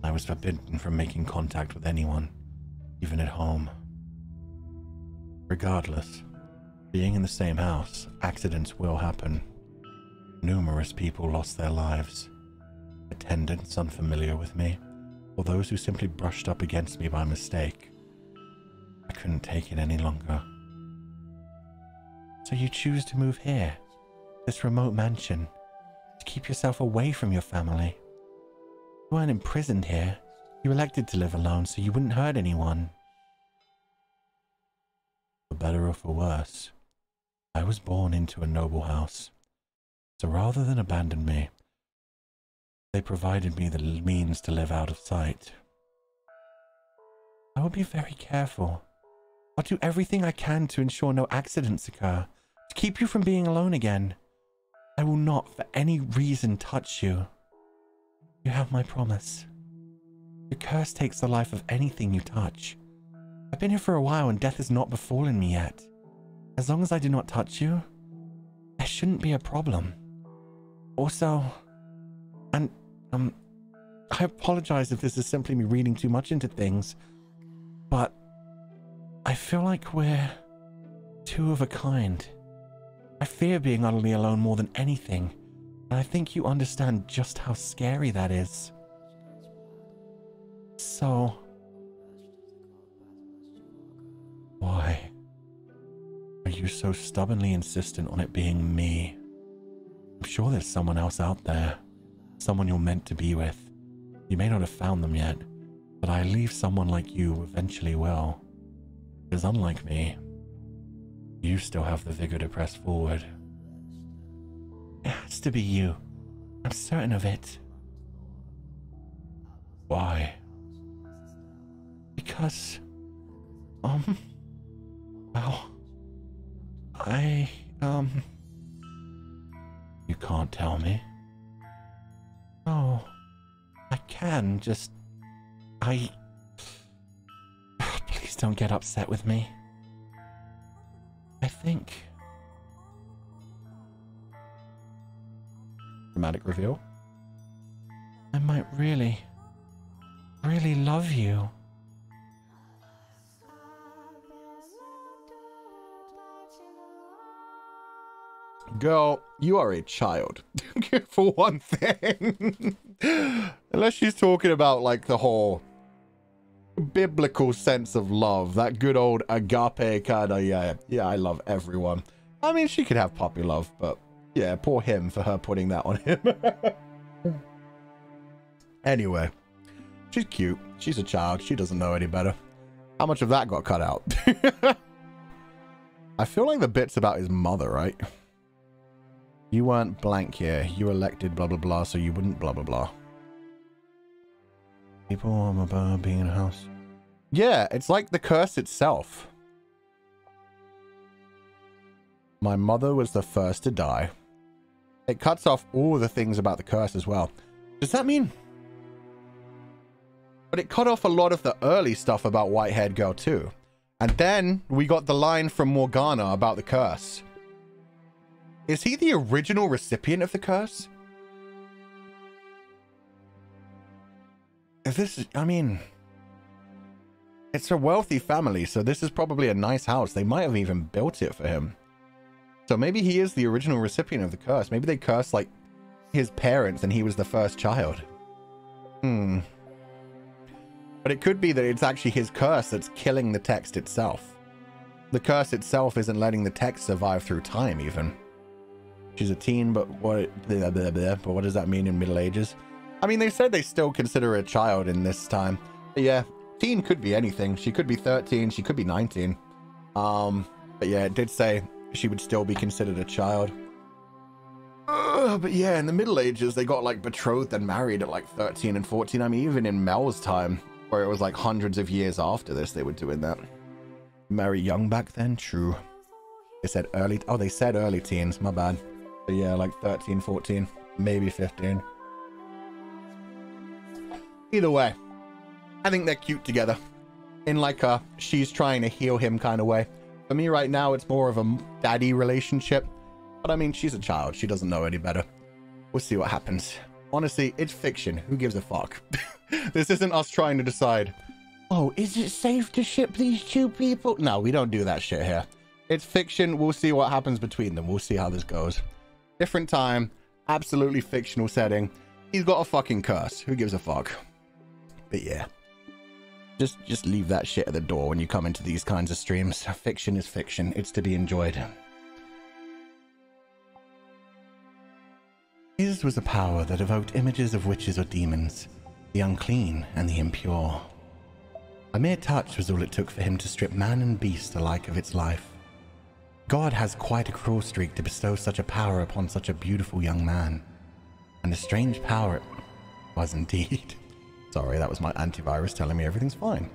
I was forbidden from making contact with anyone, even at home. Regardless, being in the same house, accidents will happen. Numerous people lost their lives. Attendants unfamiliar with me, or those who simply brushed up against me by mistake. I couldn't take it any longer. So you choose to move here, this remote mansion, to keep yourself away from your family. You weren't imprisoned here. You elected to live alone so you wouldn't hurt anyone. For better or for worse, I was born into a noble house. So rather than abandon me, they provided me the means to live out of sight. I will be very careful. I'll do everything I can to ensure no accidents occur, to keep you from being alone again. I will not for any reason touch you. You have my promise. Your curse takes the life of anything you touch. I've been here for a while and death has not befallen me yet. As long as I do not touch you, there shouldn't be a problem. Also, and I apologize if this is simply me reading too much into things, but I feel like we're two of a kind. I fear being utterly alone more than anything, and I think you understand just how scary that is. So, why are you so stubbornly insistent on it being me? I'm sure there's someone else out there, someone you're meant to be with. You may not have found them yet, but I believe someone like you eventually will. Because unlike me, you still have the vigor to press forward. It has to be you. I'm certain of it. Why? Because, well, you can't tell me. No, I can, just, please don't get upset with me. I think. Dramatic reveal. I might really love you. Girl, you are a child. For one thing. Unless she's talking about like the whole biblical sense of love, that good old agape kind of, yeah, I love everyone. I mean, she could have puppy love, but yeah, poor him for her putting that on him. Anyway, she's cute. She's a child. She doesn't know any better. How much of that got cut out? I feel like the bit's about his mother, right? You weren't blank here. You elected blah, blah, blah, so you wouldn't blah, blah, blah. People about being in a house. Yeah, it's like the curse itself. My mother was the first to die. It cuts off all the things about the curse as well. Does that mean... But it cut off a lot of the early stuff about white-haired girl too. And then we got the line from Morgana about the curse. Is he the original recipient of the curse? If this is, I mean, it's a wealthy family, so this is probably a nice house. They might have even built it for him. So maybe he is the original recipient of the curse. Maybe they cursed like his parents and he was the first child. But it could be that it's actually his curse that's killing the text itself. The curse itself isn't letting the text survive through time even. She's a teen, but what does that mean in Middle Ages? I mean, they said they still consider her a child in this time. But yeah, teen could be anything. She could be 13, she could be 19. But yeah, it did say she would still be considered a child. But yeah, in the Middle Ages, they got like betrothed and married at like 13 and 14. I mean, even in Mel's time, where it was like hundreds of years after this, they were doing that. Marry young back then? True. They said early, oh, they said early teens, my bad. But yeah, like 13, 14, maybe 15. Either way, I think they're cute together. In like a she's trying to heal him kind of way. For me right now, it's more of a daddy relationship. But I mean, she's a child. She doesn't know any better. We'll see what happens. Honestly, it's fiction. Who gives a fuck? This isn't us trying to decide, oh, is it safe to ship these two people? No, we don't do that shit here. It's fiction. We'll see what happens between them. We'll see how this goes. Different time, Absolutely fictional setting. He's got a fucking curse. Who gives a fuck? But yeah. Just leave that shit at the door when you come into these kinds of streams. Fiction is fiction. It's to be enjoyed. His was a power that evoked images of witches or demons, the unclean and the impure. A mere touch was all it took for him to strip man and beast alike of its life. God has quite a cruel streak to bestow such a power upon such a beautiful young man. And a strange power it was indeed. Sorry, that was my antivirus telling me everything's fine.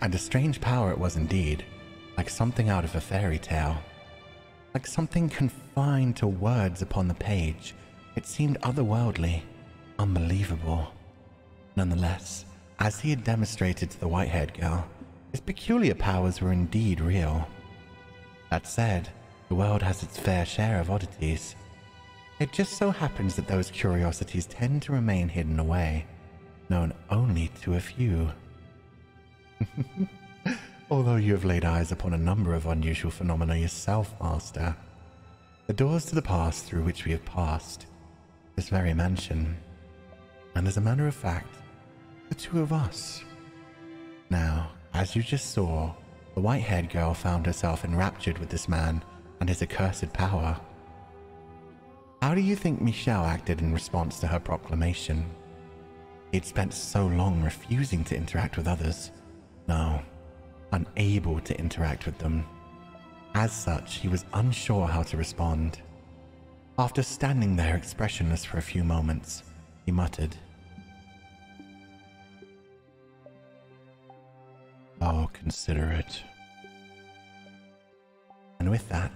And a strange power it was indeed, like something out of a fairy tale. Like something confined to words upon the page. It seemed otherworldly, unbelievable. Nonetheless, as he had demonstrated to the white-haired girl, his peculiar powers were indeed real. That said, the world has its fair share of oddities. It just so happens that those curiosities tend to remain hidden away, known only to a few. Although you have laid eyes upon a number of unusual phenomena yourself, Master, the doors to the past through which we have passed, this very mansion, and as a matter of fact, the two of us. Now, as you just saw, the white-haired girl found herself enraptured with this man and his accursed power. How do you think Michelle acted in response to her proclamation? He'd spent so long refusing to interact with others. No, unable to interact with them. As such, he was unsure how to respond. After standing there expressionless for a few moments, he muttered, "Oh, consider it." And with that,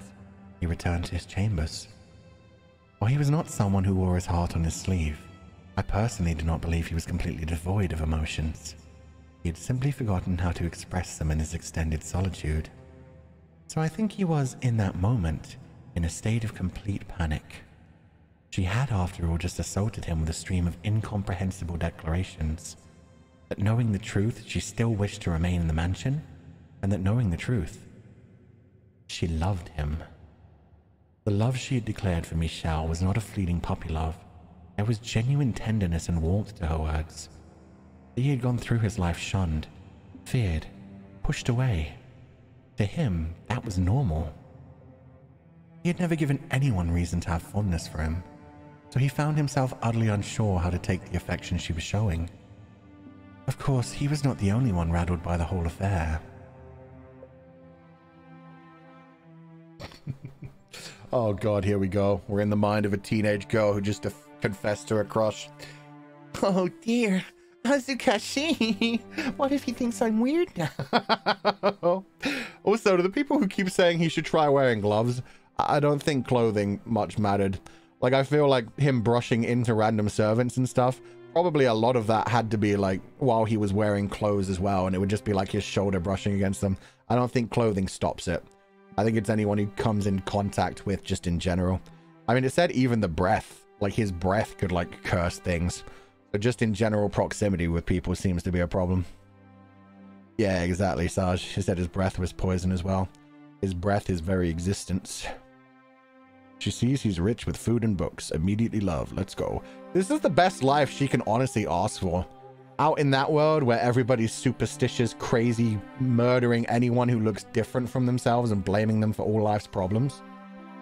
he returned to his chambers. While he was not someone who wore his heart on his sleeve, I personally do not believe he was completely devoid of emotions. He had simply forgotten how to express them in his extended solitude. So I think he was, in that moment, in a state of complete panic. She had, after all, just assaulted him with a stream of incomprehensible declarations. That knowing the truth, she still wished to remain in the mansion, and that knowing the truth, she loved him. The love she had declared for Michelle was not a fleeting puppy love. There was genuine tenderness and warmth to her words. He had gone through his life shunned, feared, pushed away. To him, that was normal. He had never given anyone reason to have fondness for him, so he found himself utterly unsure how to take the affection she was showing. Of course, he was not the only one rattled by the whole affair. Oh god, here we go. We're in the mind of a teenage girl who just confessed to her crush. Oh dear, Azukashi, what if he thinks I'm weird now? Also, to the people who keep saying he should try wearing gloves, I don't think clothing much mattered. Like, I feel like him brushing into random servants and stuff, probably a lot of that had to be like while he was wearing clothes as well, and it would just be like his shoulder brushing against them. I don't think clothing stops it. I think it's anyone who comes in contact with just in general. I mean, it said even the breath, like his breath could like curse things. So just in general proximity with people seems to be a problem. Yeah, exactly, Saj. He said his breath was poison as well. His breath is very existence. She sees he's rich with food and books. Immediately love. Let's go. This is the best life she can honestly ask for. Out in that world where everybody's superstitious, crazy, murdering anyone who looks different from themselves and blaming them for all life's problems.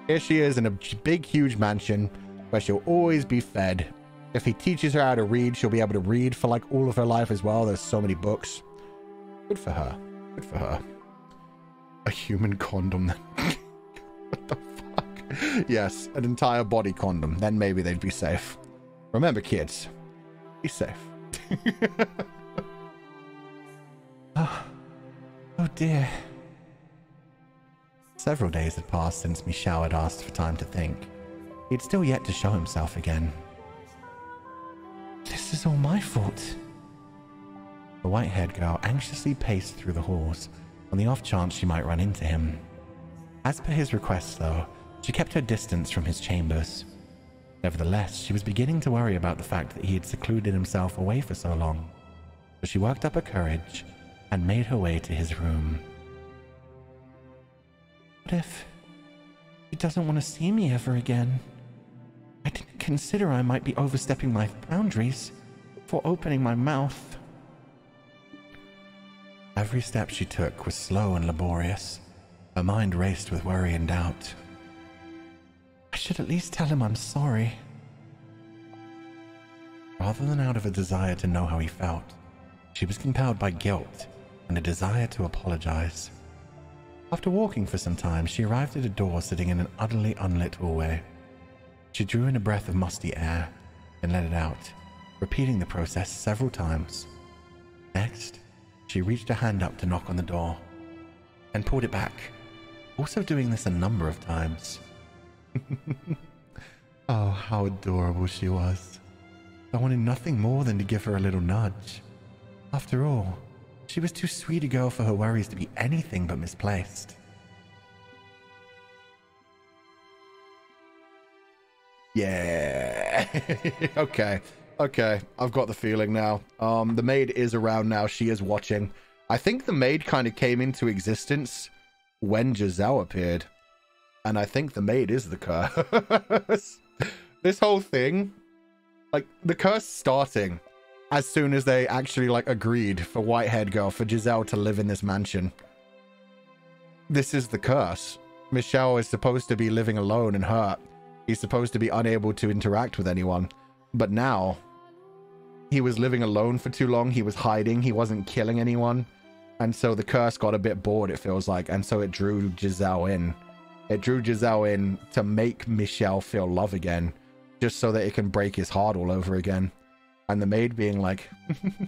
Here she is in a big, huge mansion where she'll always be fed. If he teaches her how to read, she'll be able to read for like all of her life as well. There's so many books. Good for her. Good for her. A human condom then. What the fuck? Yes, an entire body condom. Then maybe they'd be safe. Remember, kids, be safe. Oh dear. Several days had passed since Michelle had asked for time to think. He'd still yet to show himself again. This is all my fault. The white-haired girl anxiously paced through the halls on the off chance she might run into him. As per his request, though, she kept her distance from his chambers. Nevertheless, she was beginning to worry about the fact that he had secluded himself away for so long. So she worked up her courage and made her way to his room. What if he doesn't want to see me ever again? consider I might be overstepping my boundaries before opening my mouth. Every step she took was slow and laborious. Her mind raced with worry and doubt. I should at least tell him I'm sorry. Rather than out of a desire to know how he felt, she was compelled by guilt and a desire to apologize. After walking for some time, she arrived at a door sitting in an utterly unlit hallway. She drew in a breath of musty air and let it out, repeating the process several times. Next, she reached her hand up to knock on the door and pulled it back, also doing this a number of times. Oh, how adorable she was. I wanted nothing more than to give her a little nudge. After all, she was too sweet a girl for her worries to be anything but misplaced. Yeah. Okay. I've got the feeling now. The maid is around now. She is watching. I think the maid kind of came into existence when Giselle appeared. And I think the maid is the curse. This whole thing, like, the curse starting as soon as they actually, like, agreed for white-haired girl, for Giselle to live in this mansion. This is the curse. Michelle is supposed to be living alone and hurt. He's supposed to be unable to interact with anyone. But now, he was living alone for too long. He was hiding. He wasn't killing anyone. And so the curse got a bit bored, it feels like. And so it drew Giselle in. It drew Giselle in to make Michelle feel love again. Just so that it can break his heart all over again. And the maid being like,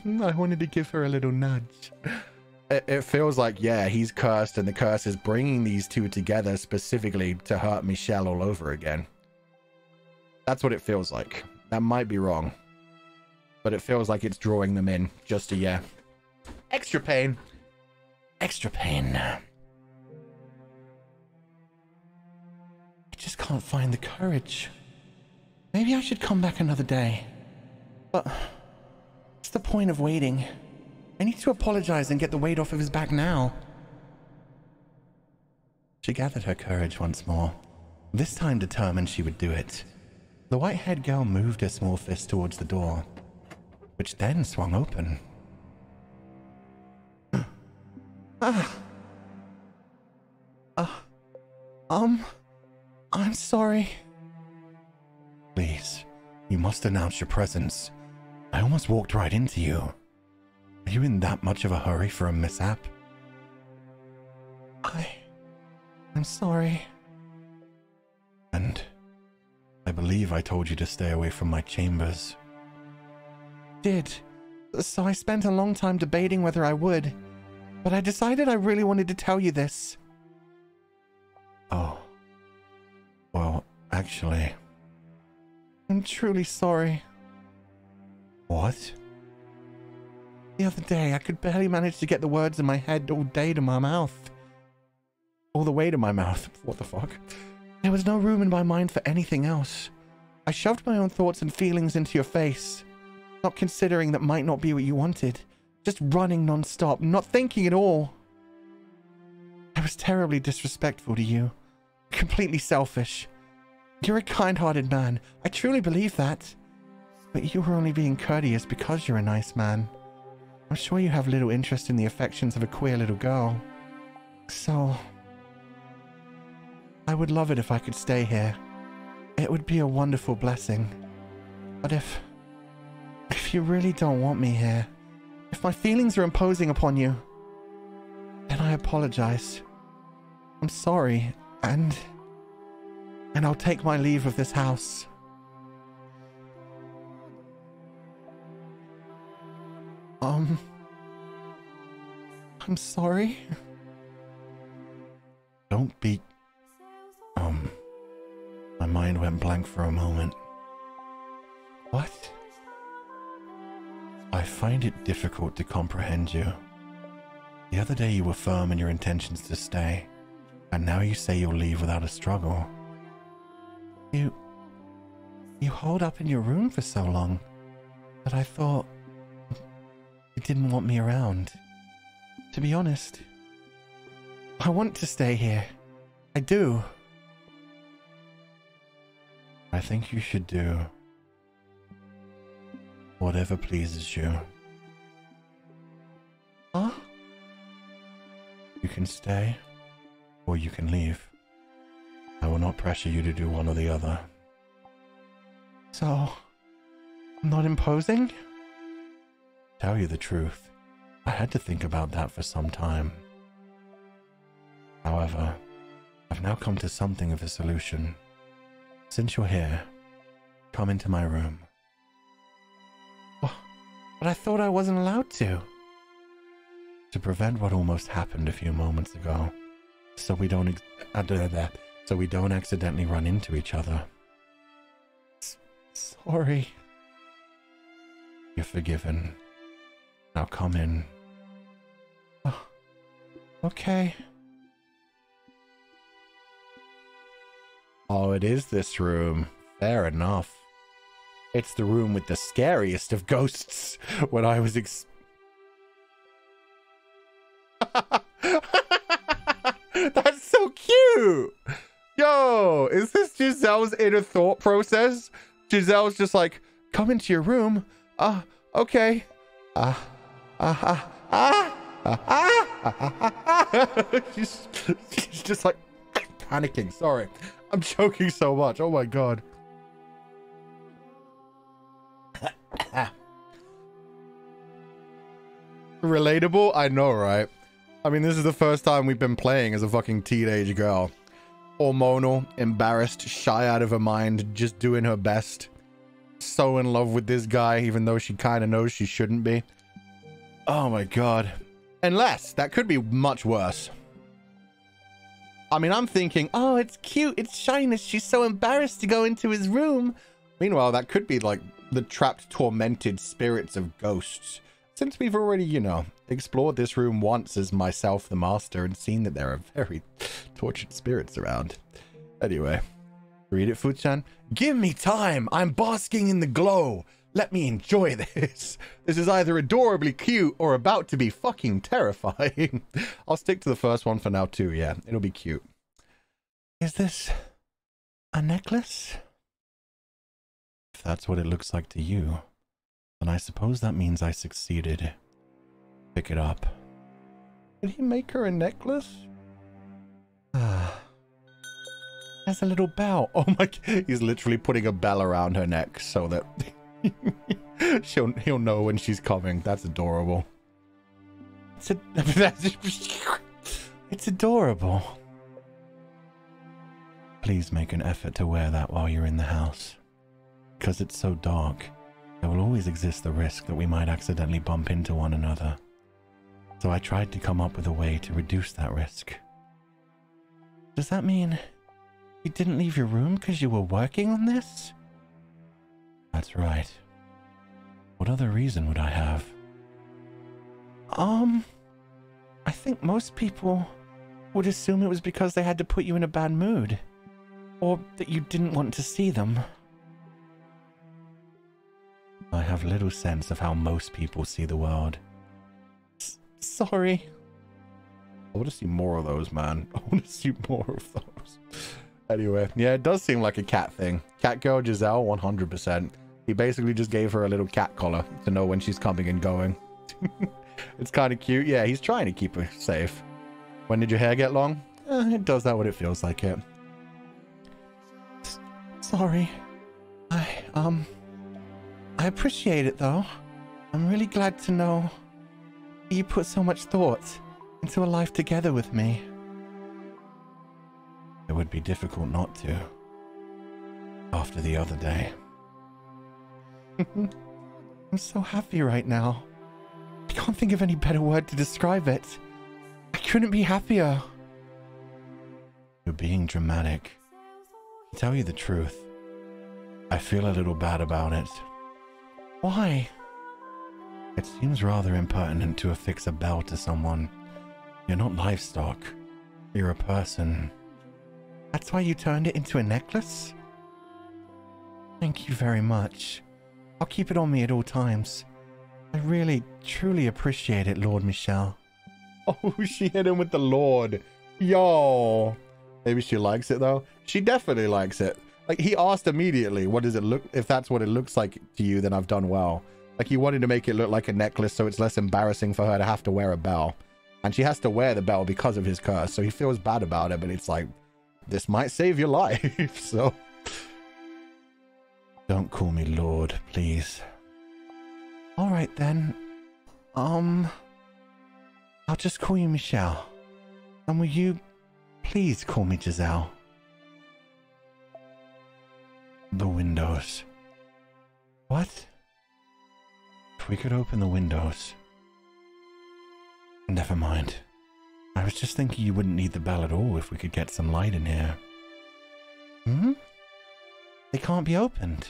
I wanted to give her a little nudge. It feels like, yeah, he's cursed and the curse is bringing these two together specifically to hurt Michelle all over again. That's what it feels like. That might be wrong. But it feels like it's drawing them in just to, yeah. Extra pain. Extra pain. I just can't find the courage. Maybe I should come back another day. But what's the point of waiting? I need to apologize and get the weight off of his back now. She gathered her courage once more, this time determined she would do it. The white-haired girl moved her small fist towards the door, which then swung open. I'm sorry. Please, you must announce your presence. I almost walked right into you. Are you in that much of a hurry for a mishap? I'm sorry. And I believe I told you to stay away from my chambers. Did. So I spent a long time debating whether I would, but I decided I really wanted to tell you this. Oh. Well, actually, I'm truly sorry. What? The other day, I could barely manage to get the words in my head all day to my mouth. All the way to my mouth. What the fuck? There was no room in my mind for anything else. I shoved my own thoughts and feelings into your face, not considering that might not be what you wanted. Just running non-stop, not thinking at all. I was terribly disrespectful to you. Completely selfish. You're a kind-hearted man. I truly believe that. But you were only being courteous because you're a nice man. I'm sure you have little interest in the affections of a queer little girl. So, I would love it if I could stay here. It would be a wonderful blessing. But if you really don't want me here, if my feelings are imposing upon you, then I apologize. I'm sorry, and I'll take my leave of this house. I'm sorry. Don't be... My mind went blank for a moment. What? I find it difficult to comprehend you. The other day you were firm in your intentions to stay, and now you say you'll leave without a struggle. You holed up in your room for so long that I thought you didn't want me around. To be honest, I want to stay here. I do. I think you should do whatever pleases you. Huh? You can stay, or you can leave. I will not pressure you to do one or the other. So, I'm not imposing? Tell you the truth, I had to think about that for some time. However, I've now come to something of a solution. Since you're here, come into my room. But I thought I wasn't allowed to. To prevent what almost happened a few moments ago, so we don't accidentally run into each other. Sorry. You're forgiven. Now come in. Oh, okay. Oh, it is this room. Fair enough. It's the room with the scariest of ghosts. When I was That's so cute! Yo, is this Giselle's inner thought process? Giselle's just like, come into your room. Okay. She's just like panicking. Sorry. I'm choking so much. Oh my god. Relatable? I know, right? I mean, this is the first time we've been playing as a fucking teenage girl. Hormonal, embarrassed, shy out of her mind, just doing her best. So in love with this guy, even though she kind of knows she shouldn't be. Oh my god. Unless, that could be much worse. I mean, I'm thinking, oh, it's cute, it's shyness, she's so embarrassed to go into his room. Meanwhile, that could be like the trapped, tormented spirits of ghosts. Since we've already, you know, explored this room once as myself the master and seen that there are very tortured spirits around. Anyway, read it, Fuchan. Give me time. I'm basking in the glow. Let me enjoy this. This is either adorably cute or about to be fucking terrifying. I'll stick to the first one for now too, yeah. It'll be cute. Is this a necklace? If that's what it looks like to you, then I suppose that means I succeeded. Pick it up. Did he make her a necklace? Has a little bell. Oh my, he's literally putting a bell around her neck so that he'll know when she's coming. That's adorable. It's adorable. Please make an effort to wear that while you're in the house. Because it's so dark, there will always exist the risk that we might accidentally bump into one another. So I tried to come up with a way to reduce that risk. Does that mean you didn't leave your room because you were working on this? That's right. What other reason would I have? I think most people would assume it was because they had to put you in a bad mood. Or that you didn't want to see them. I have little sense of how most people see the world. Sorry. I want to see more of those, man. I want to see more of those. Anyway, yeah, it does seem like a cat thing. Cat girl Giselle, 100%. He basically just gave her a little cat collar to know when she's coming and going. It's kind of cute. Yeah, he's trying to keep her safe. When did your hair get long? It does that when it feels like it. Sorry. I appreciate it, though. I'm really glad to know you put so much thought into a life together with me. It would be difficult not to. After the other day. I'm so happy right now. I can't think of any better word to describe it. I couldn't be happier. You're being dramatic. To tell you the truth, I feel a little bad about it. Why? It seems rather impertinent to affix a bell to someone. You're not livestock. You're a person. That's why you turned it into a necklace? Thank you very much. I'll keep it on me at all times. I really, truly appreciate it, Lord Michelle. Oh, she hit him with the Lord. Yo. Maybe she likes it, though. She definitely likes it. Like, he asked immediately, what does it look, if that's what it looks like to you, then I've done well. Like, he wanted to make it look like a necklace so it's less embarrassing for her to have to wear a bell. And she has to wear the bell because of his curse, so he feels bad about it, but it's like, this might save your life, so... Don't call me Lord, please. All right, then. I'll just call you Michelle. And will you please call me Giselle? The windows. What? If we could open the windows. Never mind. I was just thinking you wouldn't need the bell at all if we could get some light in here. Hmm? They can't be opened.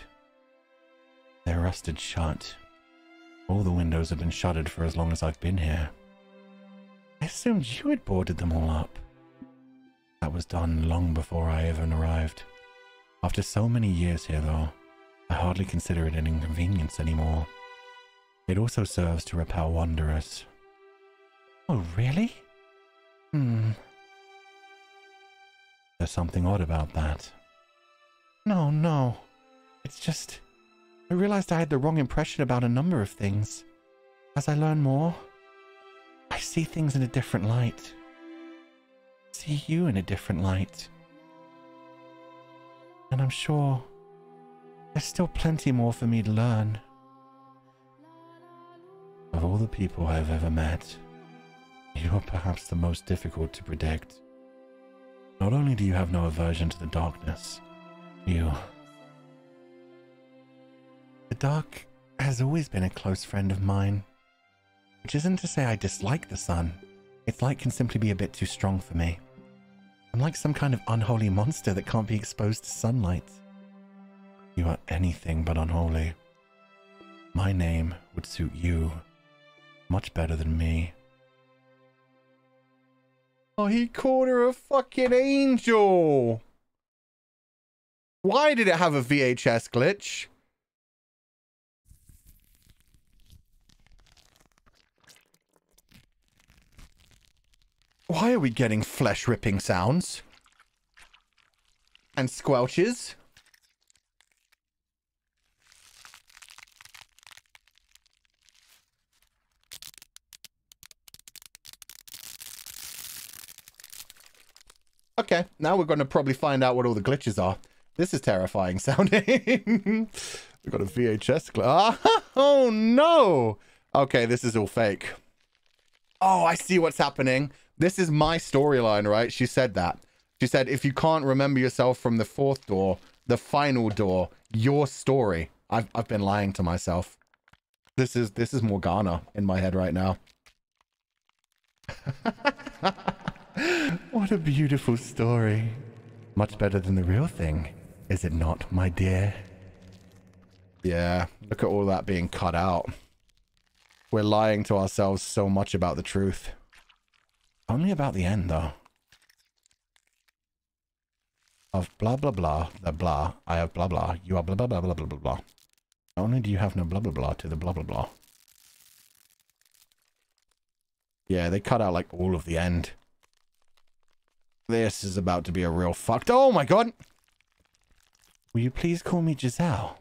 They're rusted shut. All the windows have been shuttered for as long as I've been here. I assumed you had boarded them all up. That was done long before I even arrived. After so many years here, though, I hardly consider it an inconvenience anymore. It also serves to repel wanderers. Oh, really? There's something odd about that. No. It's just... I realized I had the wrong impression about a number of things. As I learn more, I see things in a different light. See you in a different light. And I'm sure there's still plenty more for me to learn. Of all the people I've ever met, you're perhaps the most difficult to predict. Not only do you have no aversion to the darkness, The dark has always been a close friend of mine. Which isn't to say I dislike the sun. Its light can simply be a bit too strong for me. I'm like some kind of unholy monster that can't be exposed to sunlight. You are anything but unholy. My name would suit you much better than me. Oh, he called her a fucking angel. Why did it have a VHS glitch? Why are we getting flesh-ripping sounds? And squelches? Okay, now we're going to probably find out what all the glitches are. This is terrifying sounding. We've got a VHS glitch. Oh, no! Okay, this is all fake. Oh, I see what's happening. This is my storyline, right? She said that. She said, if you can't remember yourself from the fourth door, the final door, your story. I've been lying to myself. This is Morgana in my head right now. What a beautiful story. Much better than the real thing, is it not, my dear? Yeah, look at all that being cut out. We're lying to ourselves so much about the truth. Only about the end, though. Of blah blah blah, the blah, I have blah blah, you are blah blah blah blah blah blah blah. Not only do you have no blah blah blah to the blah blah blah. Yeah, they cut out like all of the end. This is about to be a real fucked. Oh my god! Will you please call me Giselle?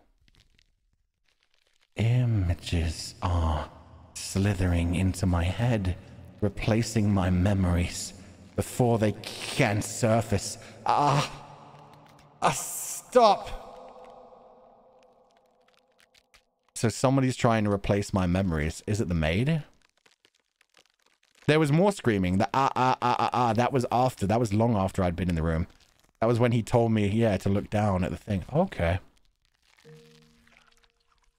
Images are slithering into my head, replacing my memories before they can surface. Stop! So somebody's trying to replace my memories. Is it the maid? There was more screaming. The that was after. That was long after I'd been in the room. That was when he told me, yeah, to look down at the thing. Okay.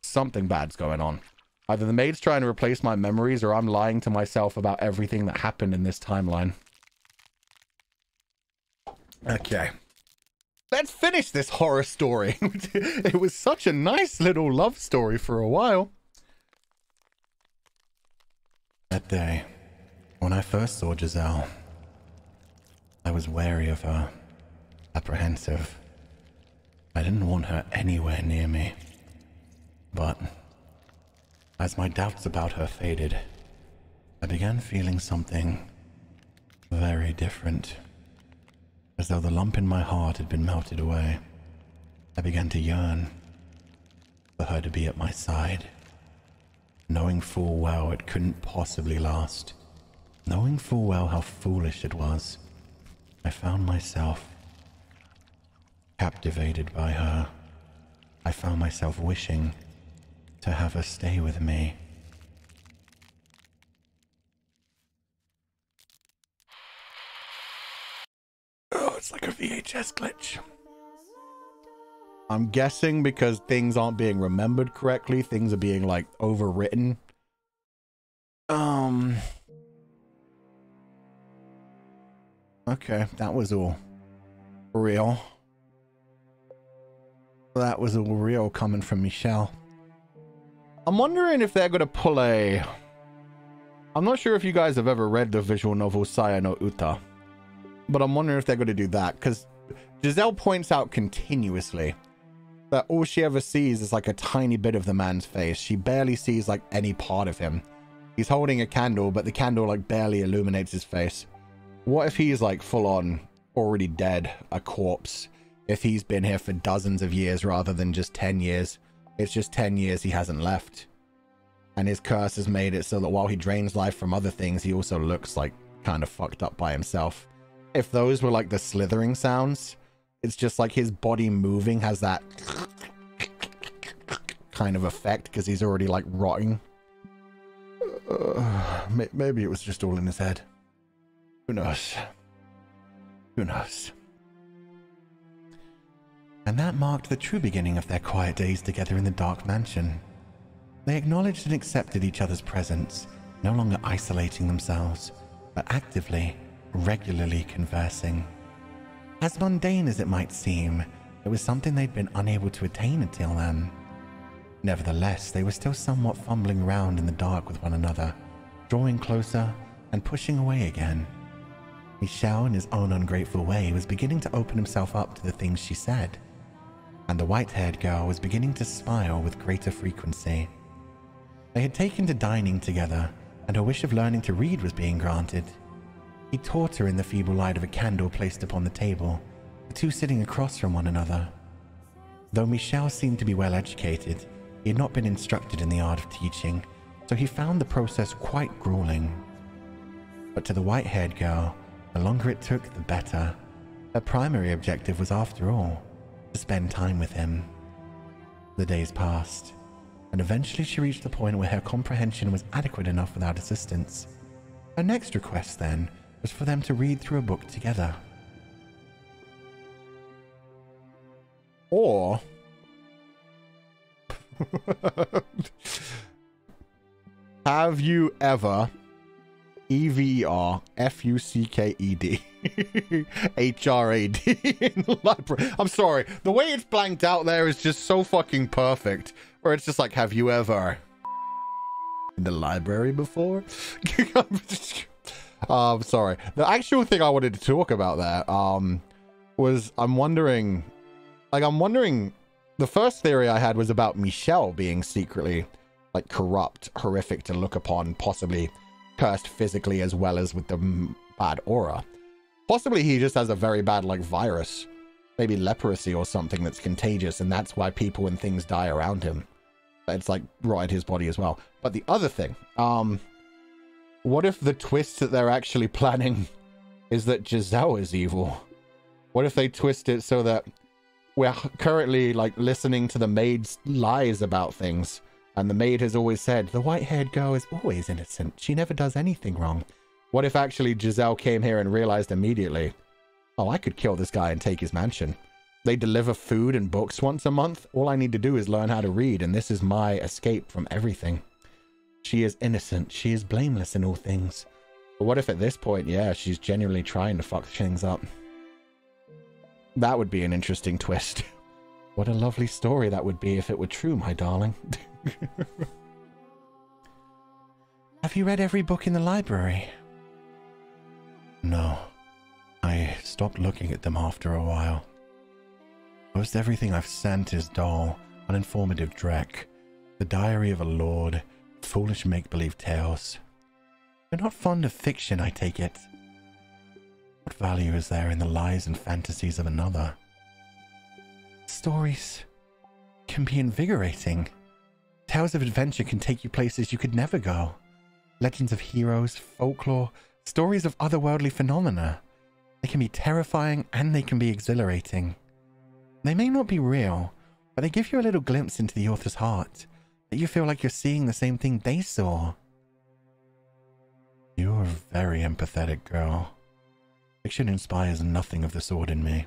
Something bad's going on. Either the maid's trying to replace my memories or I'm lying to myself about everything that happened in this timeline. Okay. Let's finish this horror story. It was such a nice little love story for a while. That day, when I first saw Giselle, I was wary of her, apprehensive. I didn't want her anywhere near me. But as my doubts about her faded, I began feeling something very different, as though the lump in my heart had been melted away. I began to yearn for her to be at my side, knowing full well it couldn't possibly last. Knowing full well how foolish it was, I found myself captivated by her. I found myself wishing to have her stay with me. Oh, it's like a VHS glitch. I'm guessing because things aren't being remembered correctly, things are being like overwritten. Okay, that was all real. That was all real coming from Michelle. I'm wondering if they're going to pull a... I'm not sure if you guys have ever read the visual novel Saya no Uta, but I'm wondering if they're going to do that, because Giselle points out continuously that all she ever sees is like a tiny bit of the man's face. She barely sees like any part of him. He's holding a candle, but the candle like barely illuminates his face. What if he's like full on already dead, a corpse? If he's been here for dozens of years rather than just 10 years, it's just 10 years he hasn't left. And his curse has made it so that while he drains life from other things, he also looks like kind of fucked up by himself. If those were like the slithering sounds, it's just like his body moving has that kind of effect because he's already like rotting. Maybe it was just all in his head. Who knows? Who knows? And that marked the true beginning of their quiet days together in the dark mansion. They acknowledged and accepted each other's presence, no longer isolating themselves, but actively, regularly conversing. As mundane as it might seem, it was something they'd been unable to attain until then. Nevertheless, they were still somewhat fumbling around in the dark with one another, drawing closer and pushing away again. Michel, in his own ungrateful way, was beginning to open himself up to the things she said, and the white-haired girl was beginning to smile with greater frequency. They had taken to dining together, and her wish of learning to read was being granted. He taught her in the feeble light of a candle placed upon the table, the two sitting across from one another. Though Michel seemed to be well educated, he had not been instructed in the art of teaching, so he found the process quite grueling. But to the white-haired girl, the longer it took, the better. Her primary objective was, after all, to spend time with him. The days passed, and eventually she reached the point where her comprehension was adequate enough without assistance. Her next request, then, was for them to read through a book together. Or... have you ever... EVERFUCKED HRAD in the library? I'm sorry, the way it's blanked out there is just so fucking perfect. Where it's just like, have you ever in the library before? Sorry. The actual thing I wanted to talk about there was I'm wondering, the first theory I had was about Michel being secretly like corrupt, horrific to look upon, possibly cursed physically as well as with the bad aura. Possibly he just has a very bad like virus, maybe leprosy or something that's contagious, and that's why people and things die around him. It's like rotted his body as well. But the other thing, what if the twist that they're actually planning is that Giselle is evil? What if they twist it so that we're currently like listening to the maid's lies about things? And the maid has always said, the white-haired girl is always innocent. She never does anything wrong. What if actually Giselle came here and realized immediately, oh, I could kill this guy and take his mansion. They deliver food and books once a month. All I need to do is learn how to read, and this is my escape from everything. She is innocent. She is blameless in all things. But what if at this point, yeah, she's genuinely trying to fuck things up? That would be an interesting twist. What a lovely story that would be if it were true, my darling. Have you read every book in the library? No. I stopped looking at them after a while. Most everything I've sent is dull, uninformative dreck. The Diary of a Lord, foolish make-believe tales. You're not fond of fiction, I take it. What value is there in the lies and fantasies of another? stories can be invigorating. Tales of adventure can take you places you could never go. Legends of heroes, folklore, stories of otherworldly phenomena. They can be terrifying and they can be exhilarating. They may not be real, but they give you a little glimpse into the author's heart, that you feel like you're seeing the same thing they saw. You're a very empathetic girl. Fiction inspires nothing of the sort in me.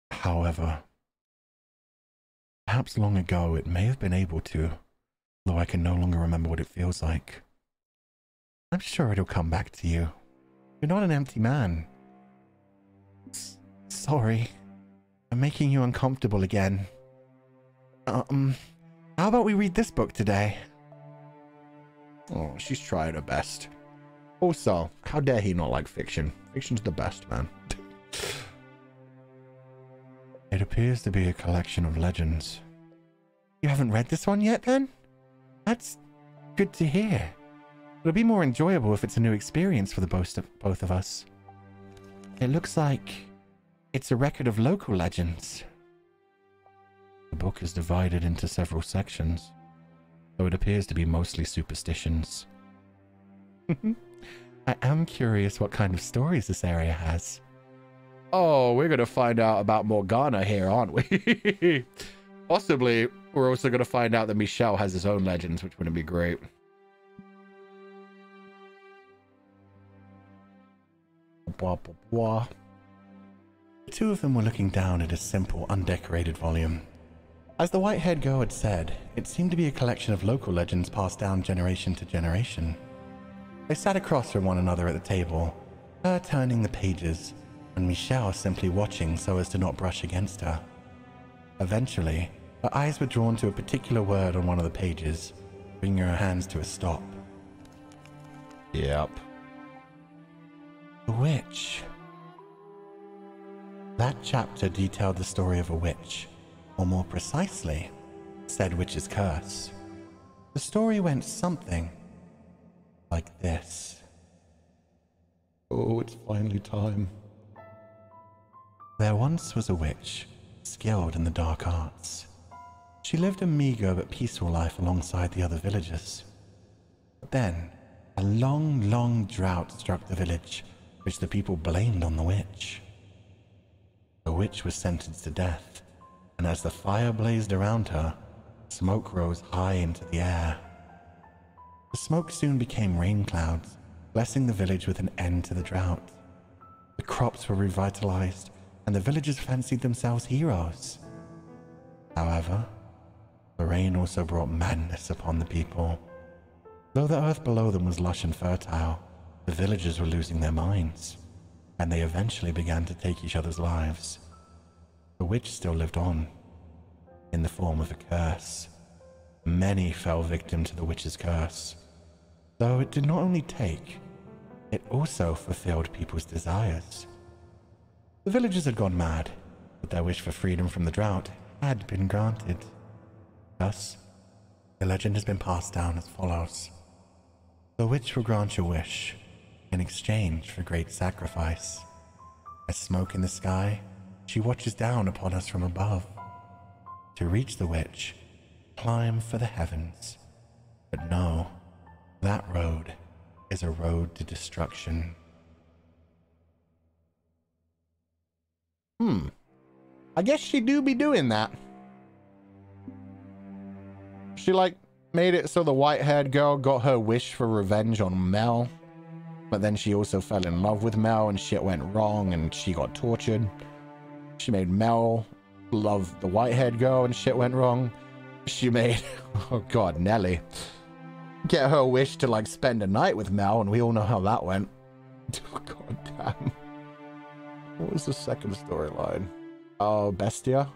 However, perhaps long ago it may have been able to, though I can no longer remember what it feels like. I'm sure it'll come back to you. You're not an empty man. Sorry. I'm making you uncomfortable again. How about we read this book today? Oh, she's trying her best. Also, how dare he not like fiction? Fiction's the best, man. It appears to be a collection of legends. You haven't read this one yet, then? That's good to hear. It'll be more enjoyable if it's a new experience for the both of us. It looks like it's a record of local legends. The book is divided into several sections, though it appears to be mostly superstitions. I am curious what kind of stories this area has. Oh, we're going to find out about Morgana here, aren't we? Possibly, we're also going to find out that Michel has his own legends, which wouldn't be great. Blah, blah, blah. The two of them were looking down at a simple, undecorated volume. As the white-haired girl had said, it seemed to be a collection of local legends passed down generation to generation. They sat across from one another at the table, her turning the pages, and Michelle simply watching so as to not brush against her. Eventually, her eyes were drawn to a particular word on one of the pages, bringing her hands to a stop. Yep. The witch. That chapter detailed the story of a witch, or more precisely, said witch's curse. The story went something like this. Oh, it's finally time. There once was a witch, skilled in the dark arts. She lived a meager but peaceful life alongside the other villagers. But then, a long drought struck the village, which the people blamed on the witch. The witch was sentenced to death, and as the fire blazed around her, smoke rose high into the air. The smoke soon became rain clouds, blessing the village with an end to the drought. The crops were revitalized, and the villagers fancied themselves heroes. However, the rain also brought madness upon the people. Though the earth below them was lush and fertile, the villagers were losing their minds, and they eventually began to take each other's lives. The witch still lived on, in the form of a curse. Many fell victim to the witch's curse, though it did not only take, it also fulfilled people's desires. The villagers had gone mad, but their wish for freedom from the drought had been granted. Thus, the legend has been passed down as follows. The witch will grant your wish in exchange for great sacrifice. As smoke in the sky, she watches down upon us from above. To reach the witch, climb for the heavens. But no, that road is a road to destruction. I guess she do be doing that. She, like, made it so the white-haired girl got her wish for revenge on Mel. But then she also fell in love with Mel and shit went wrong and she got tortured. She made Mel love the white-haired girl and shit went wrong. She made, oh god, Nelly, get her wish to, like, spend a night with Mel, and we all know how that went. Oh, god damn. What was the second storyline? Oh, Bestia.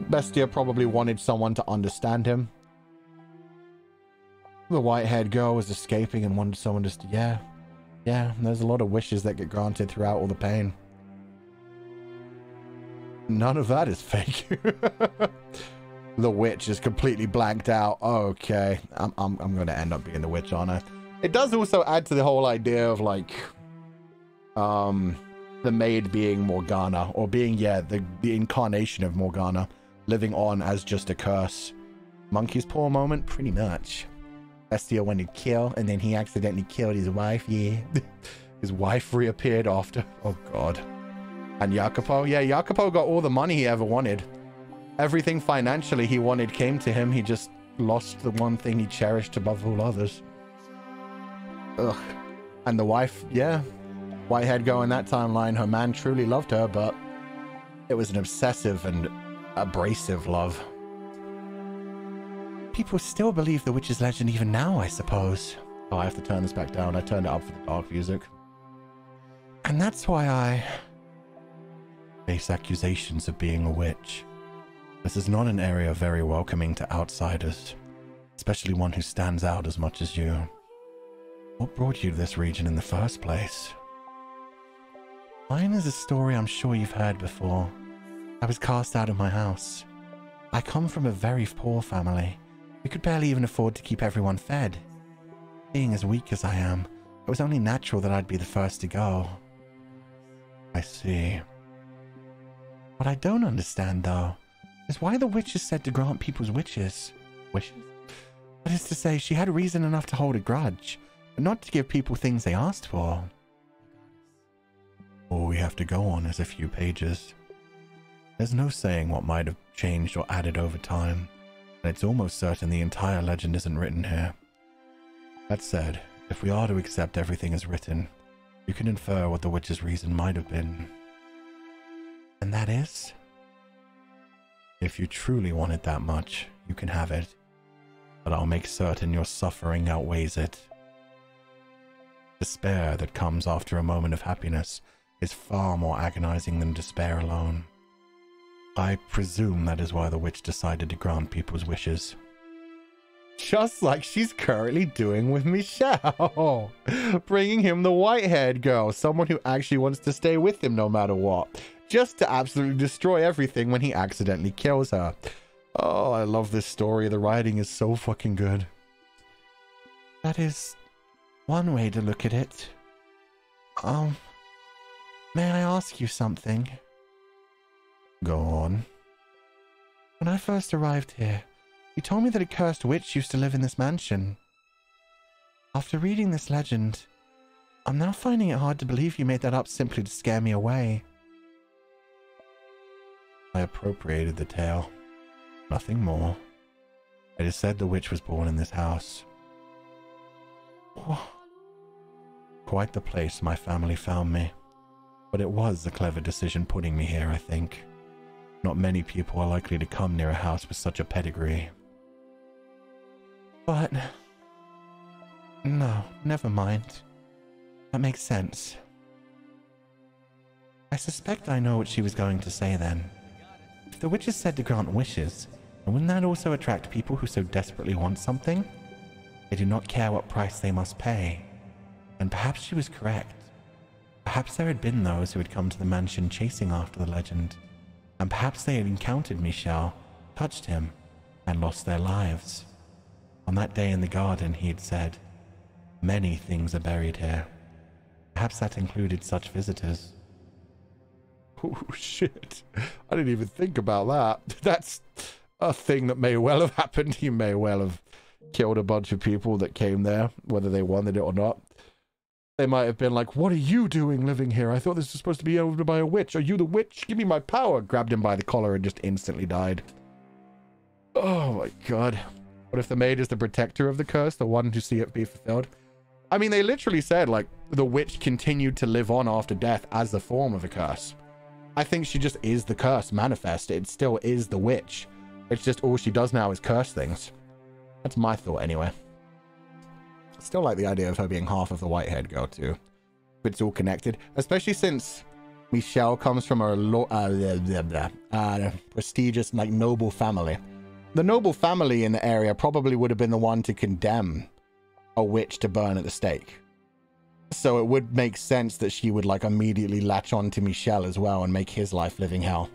Bestia probably wanted someone to understand him. The white-haired girl was escaping and wanted someone just to, yeah, there's a lot of wishes that get granted throughout all the pain. None of that is fake. The witch is completely blanked out. Okay, I'm going to end up being the witch, aren't I? It does also add to the whole idea of, like, the maid being Morgana, or being, yeah, the incarnation of Morgana, living on as just a curse. Monkey's poor moment, pretty much. Bestia wanted to kill, and then he accidentally killed his wife, yeah. His wife reappeared after. Oh, God. And Jacopo? Yeah, Jacopo got all the money he ever wanted. Everything financially he wanted came to him. He just lost the one thing he cherished above all others. Ugh. And the wife, yeah. Whitehead Girl in that timeline, her man truly loved her, but it was an obsessive and abrasive love. People still believe the witch's legend even now, I suppose. Oh, I have to turn this back down. I turned it up for the dark music. And that's why I face accusations of being a witch. This is not an area very welcoming to outsiders, especially one who stands out as much as you. What brought you to this region in the first place? Mine is a story I'm sure you've heard before. I was cast out of my house. I come from a very poor family. We could barely even afford to keep everyone fed. Being as weak as I am, it was only natural that I'd be the first to go. I see. What I don't understand, though, is why the witch is said to grant people's wishes. Wishes? That is to say, she had reason enough to hold a grudge, but not to give people things they asked for. All we have to go on is a few pages. There's no saying what might have changed or added over time, and it's almost certain the entire legend isn't written here. That said, if we are to accept everything as written, you can infer what the witch's reason might have been. And that is? If you truly want it that much, you can have it. But I'll make certain your suffering outweighs it. Despair that comes after a moment of happiness is far more agonizing than despair alone. I presume that is why the witch decided to grant people's wishes. Just like she's currently doing with Michelle. Bringing him the white-haired girl, someone who actually wants to stay with him no matter what. Just to absolutely destroy everything when he accidentally kills her. Oh, I love this story. The writing is so fucking good. That is one way to look at it. May I ask you something? Go on. When I first arrived here, you told me that a cursed witch used to live in this mansion. After reading this legend, I'm now finding it hard to believe you made that up simply to scare me away. I appropriated the tale. Nothing more. It is said the witch was born in this house. Oh, quite the place my family found me. But it was a clever decision putting me here, I think. Not many people are likely to come near a house with such a pedigree. But... no, never mind. That makes sense. I suspect I know what she was going to say then. If the witch is said to grant wishes, then wouldn't that also attract people who so desperately want something? They do not care what price they must pay. And perhaps she was correct. Perhaps there had been those who had come to the mansion chasing after the legend, and perhaps they had encountered Michel, touched him, and lost their lives. On that day in the garden, he had said, "Many things are buried here." Perhaps that included such visitors. Oh, shit. I didn't even think about that. That's a thing that may well have happened. He may well have killed a bunch of people that came there, whether they wanted it or not. They might have been like, "What are you doing living here? I thought this was supposed to be owned by a witch. Are you the witch? Give me my power." Grabbed him by the collar and just instantly died. Oh my god. What if the maid is the protector of the curse, the one to see it be fulfilled? I mean, they literally said, like, the witch continued to live on after death as the form of a curse. I think she just is the curse manifest. It still is the witch. It's just all she does now is curse things. That's my thought anyway. Still like the idea of her being half of the white-haired girl too. It's all connected, especially since Michelle comes from a prestigious, like, noble family. The noble family in the area probably would have been the one to condemn a witch to burn at the stake. So it would make sense that she would, like, immediately latch on to Michel as well and make his life living hell.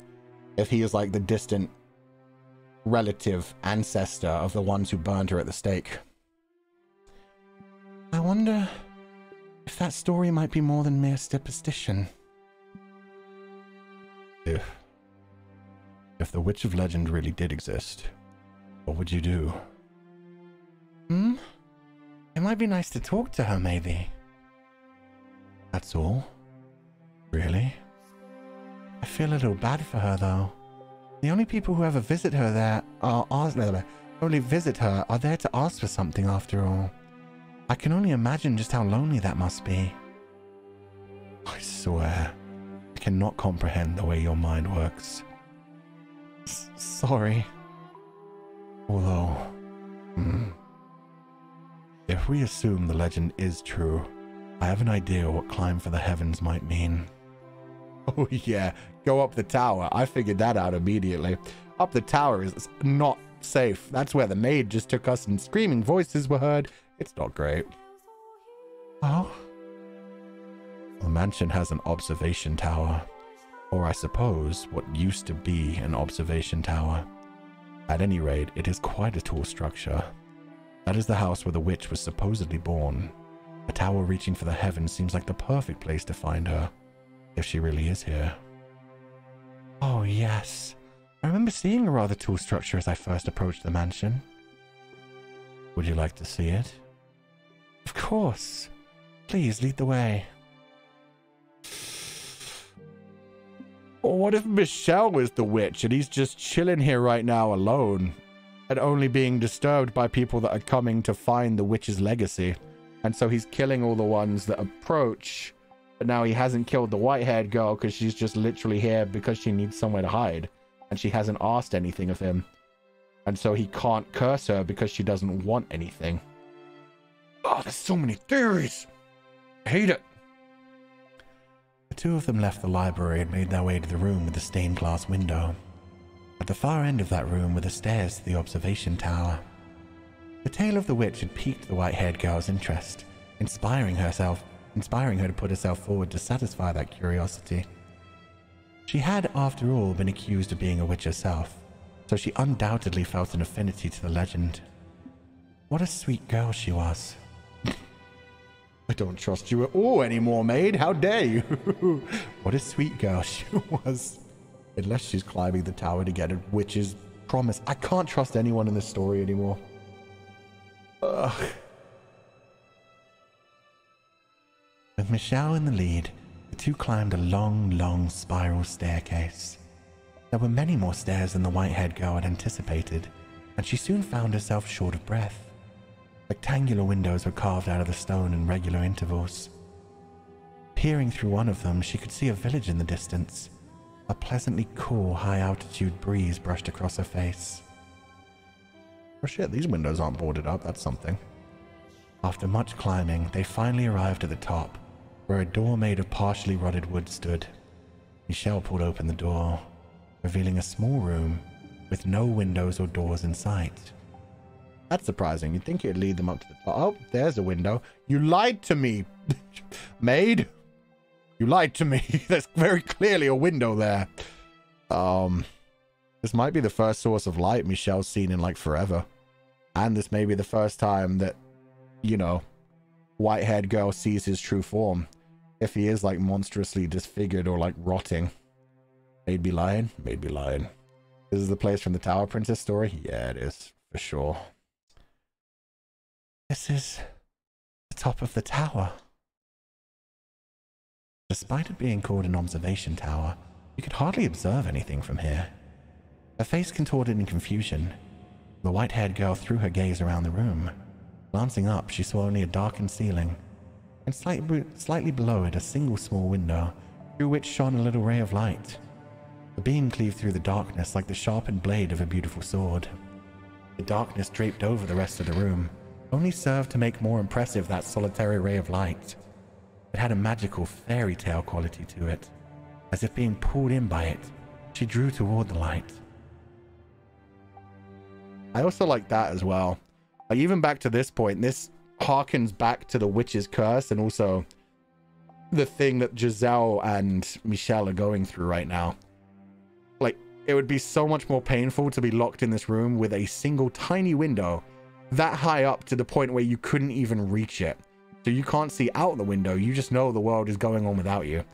If he is, like, the distant relative ancestor of the ones who burned her at the stake. I wonder if that story might be more than mere superstition. If the Witch of Legend really did exist, what would you do? It might be nice to talk to her, maybe. That's all? Really? I feel a little bad for her, though. The only people who ever visit her there are there to ask for something, after all. I can only imagine just how lonely that must be. I swear, I cannot comprehend the way your mind works. Sorry. Although, if we assume the legend is true, I have an idea what climb for the heavens might mean. Oh yeah, go up the tower. I figured that out immediately. Up the tower is not safe. That's where the maid just took us and screaming voices were heard. It's not great. Oh? The mansion has an observation tower, or I suppose what used to be an observation tower. At any rate, it is quite a tall structure. That is the house where the witch was supposedly born. A tower reaching for the heavens seems like the perfect place to find her, if she really is here. Oh, yes. I remember seeing a rather tall structure as I first approached the mansion. Would you like to see it? Of course. Please lead the way. Or what if Michelle is the witch and he's just chilling here right now alone and only being disturbed by people that are coming to find the witch's legacy? And so he's killing all the ones that approach, but now he hasn't killed the white-haired girl because she's just literally here because she needs somewhere to hide and she hasn't asked anything of him. And so he can't curse her because she doesn't want anything. Oh, there's so many theories. I hate it. The two of them left the library and made their way to the room with the stained glass window. At the far end of that room were the stairs to the observation tower. The tale of the witch had piqued the white-haired girl's interest, inspiring her to put herself forward to satisfy that curiosity. She had, after all, been accused of being a witch herself, so she undoubtedly felt an affinity to the legend. What a sweet girl she was. I don't trust you at all anymore, maid. How dare you? What a sweet girl she was. Unless she's climbing the tower to get a witch's promise. I can't trust anyone in this story anymore. Ugh. With Michelle in the lead, the two climbed a long spiral staircase. There were many more stairs than the white-haired girl had anticipated, and she soon found herself short of breath. Rectangular windows were carved out of the stone in regular intervals. Peering through one of them, she could see a village in the distance. A pleasantly cool, high-altitude breeze brushed across her face. Oh shit, these windows aren't boarded up. That's something. After much climbing, they finally arrived at the top, where a door made of partially rotted wood stood. Michelle pulled open the door, revealing a small room with no windows or doors in sight. That's surprising. You'd think it'd lead them up to the top. Oh, there's a window. You lied to me, maid. You lied to me. There's very clearly a window there. This might be the first source of light Michelle's seen in like forever. And this may be the first time that, you know, white-haired girl sees his true form. If he is like monstrously disfigured or like rotting. Maid be lying? Maid be lying. This is the place from the Tower Princess story? Yeah, it is. For sure. This is the top of the tower. Despite it being called an observation tower, you could hardly observe anything from here. Her face contorted in confusion. The white-haired girl threw her gaze around the room. Glancing up, she saw only a darkened ceiling, and slightly below it a single small window, through which shone a little ray of light. The beam cleaved through the darkness like the sharpened blade of a beautiful sword. The darkness draped over the rest of the room, only served to make more impressive that solitary ray of light. It had a magical fairy tale quality to it. As if being pulled in by it, she drew toward the light. I also like that as well. Like, even back to this point, this harkens back to the witch's curse and also the thing that Giselle and Michelle are going through right now. Like, it would be so much more painful to be locked in this room with a single tiny window that high up to the point where you couldn't even reach it. So you can't see out the window. You just know the world is going on without you.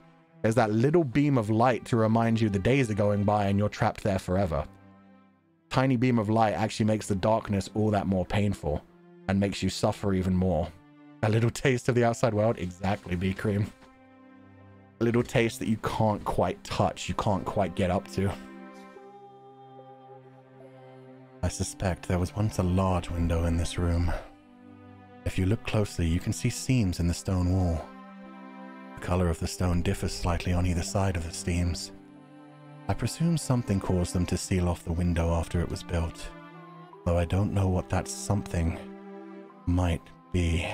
There's that little beam of light to remind you the days are going by and you're trapped there forever. Tiny beam of light actually makes the darkness all that more painful and makes you suffer even more. A little taste of the outside world? Exactly, B-Cream. A little taste that you can't quite touch, you can't quite get up to. I suspect there was once a large window in this room. If you look closely, you can see seams in the stone wall. The color of the stone differs slightly on either side of the seams. I presume something caused them to seal off the window after it was built, though I don't know what that something might be.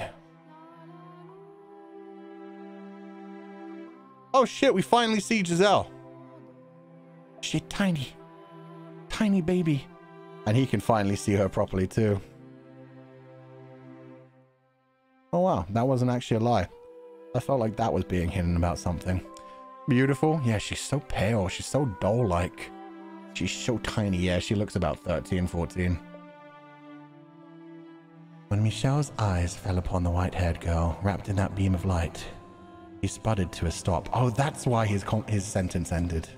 Oh shit, we finally see Giselle. She's tiny. Tiny baby. And he can finally see her properly too. Oh wow, that wasn't actually a lie. I felt like that was being hidden about something. Beautiful. Yeah, she's so pale. She's so doll-like. She's so tiny. Yeah, she looks about 13, 14. When Michelle's eyes fell upon the white-haired girl wrapped in that beam of light, he sputtered to a stop. Oh, that's why his sentence ended.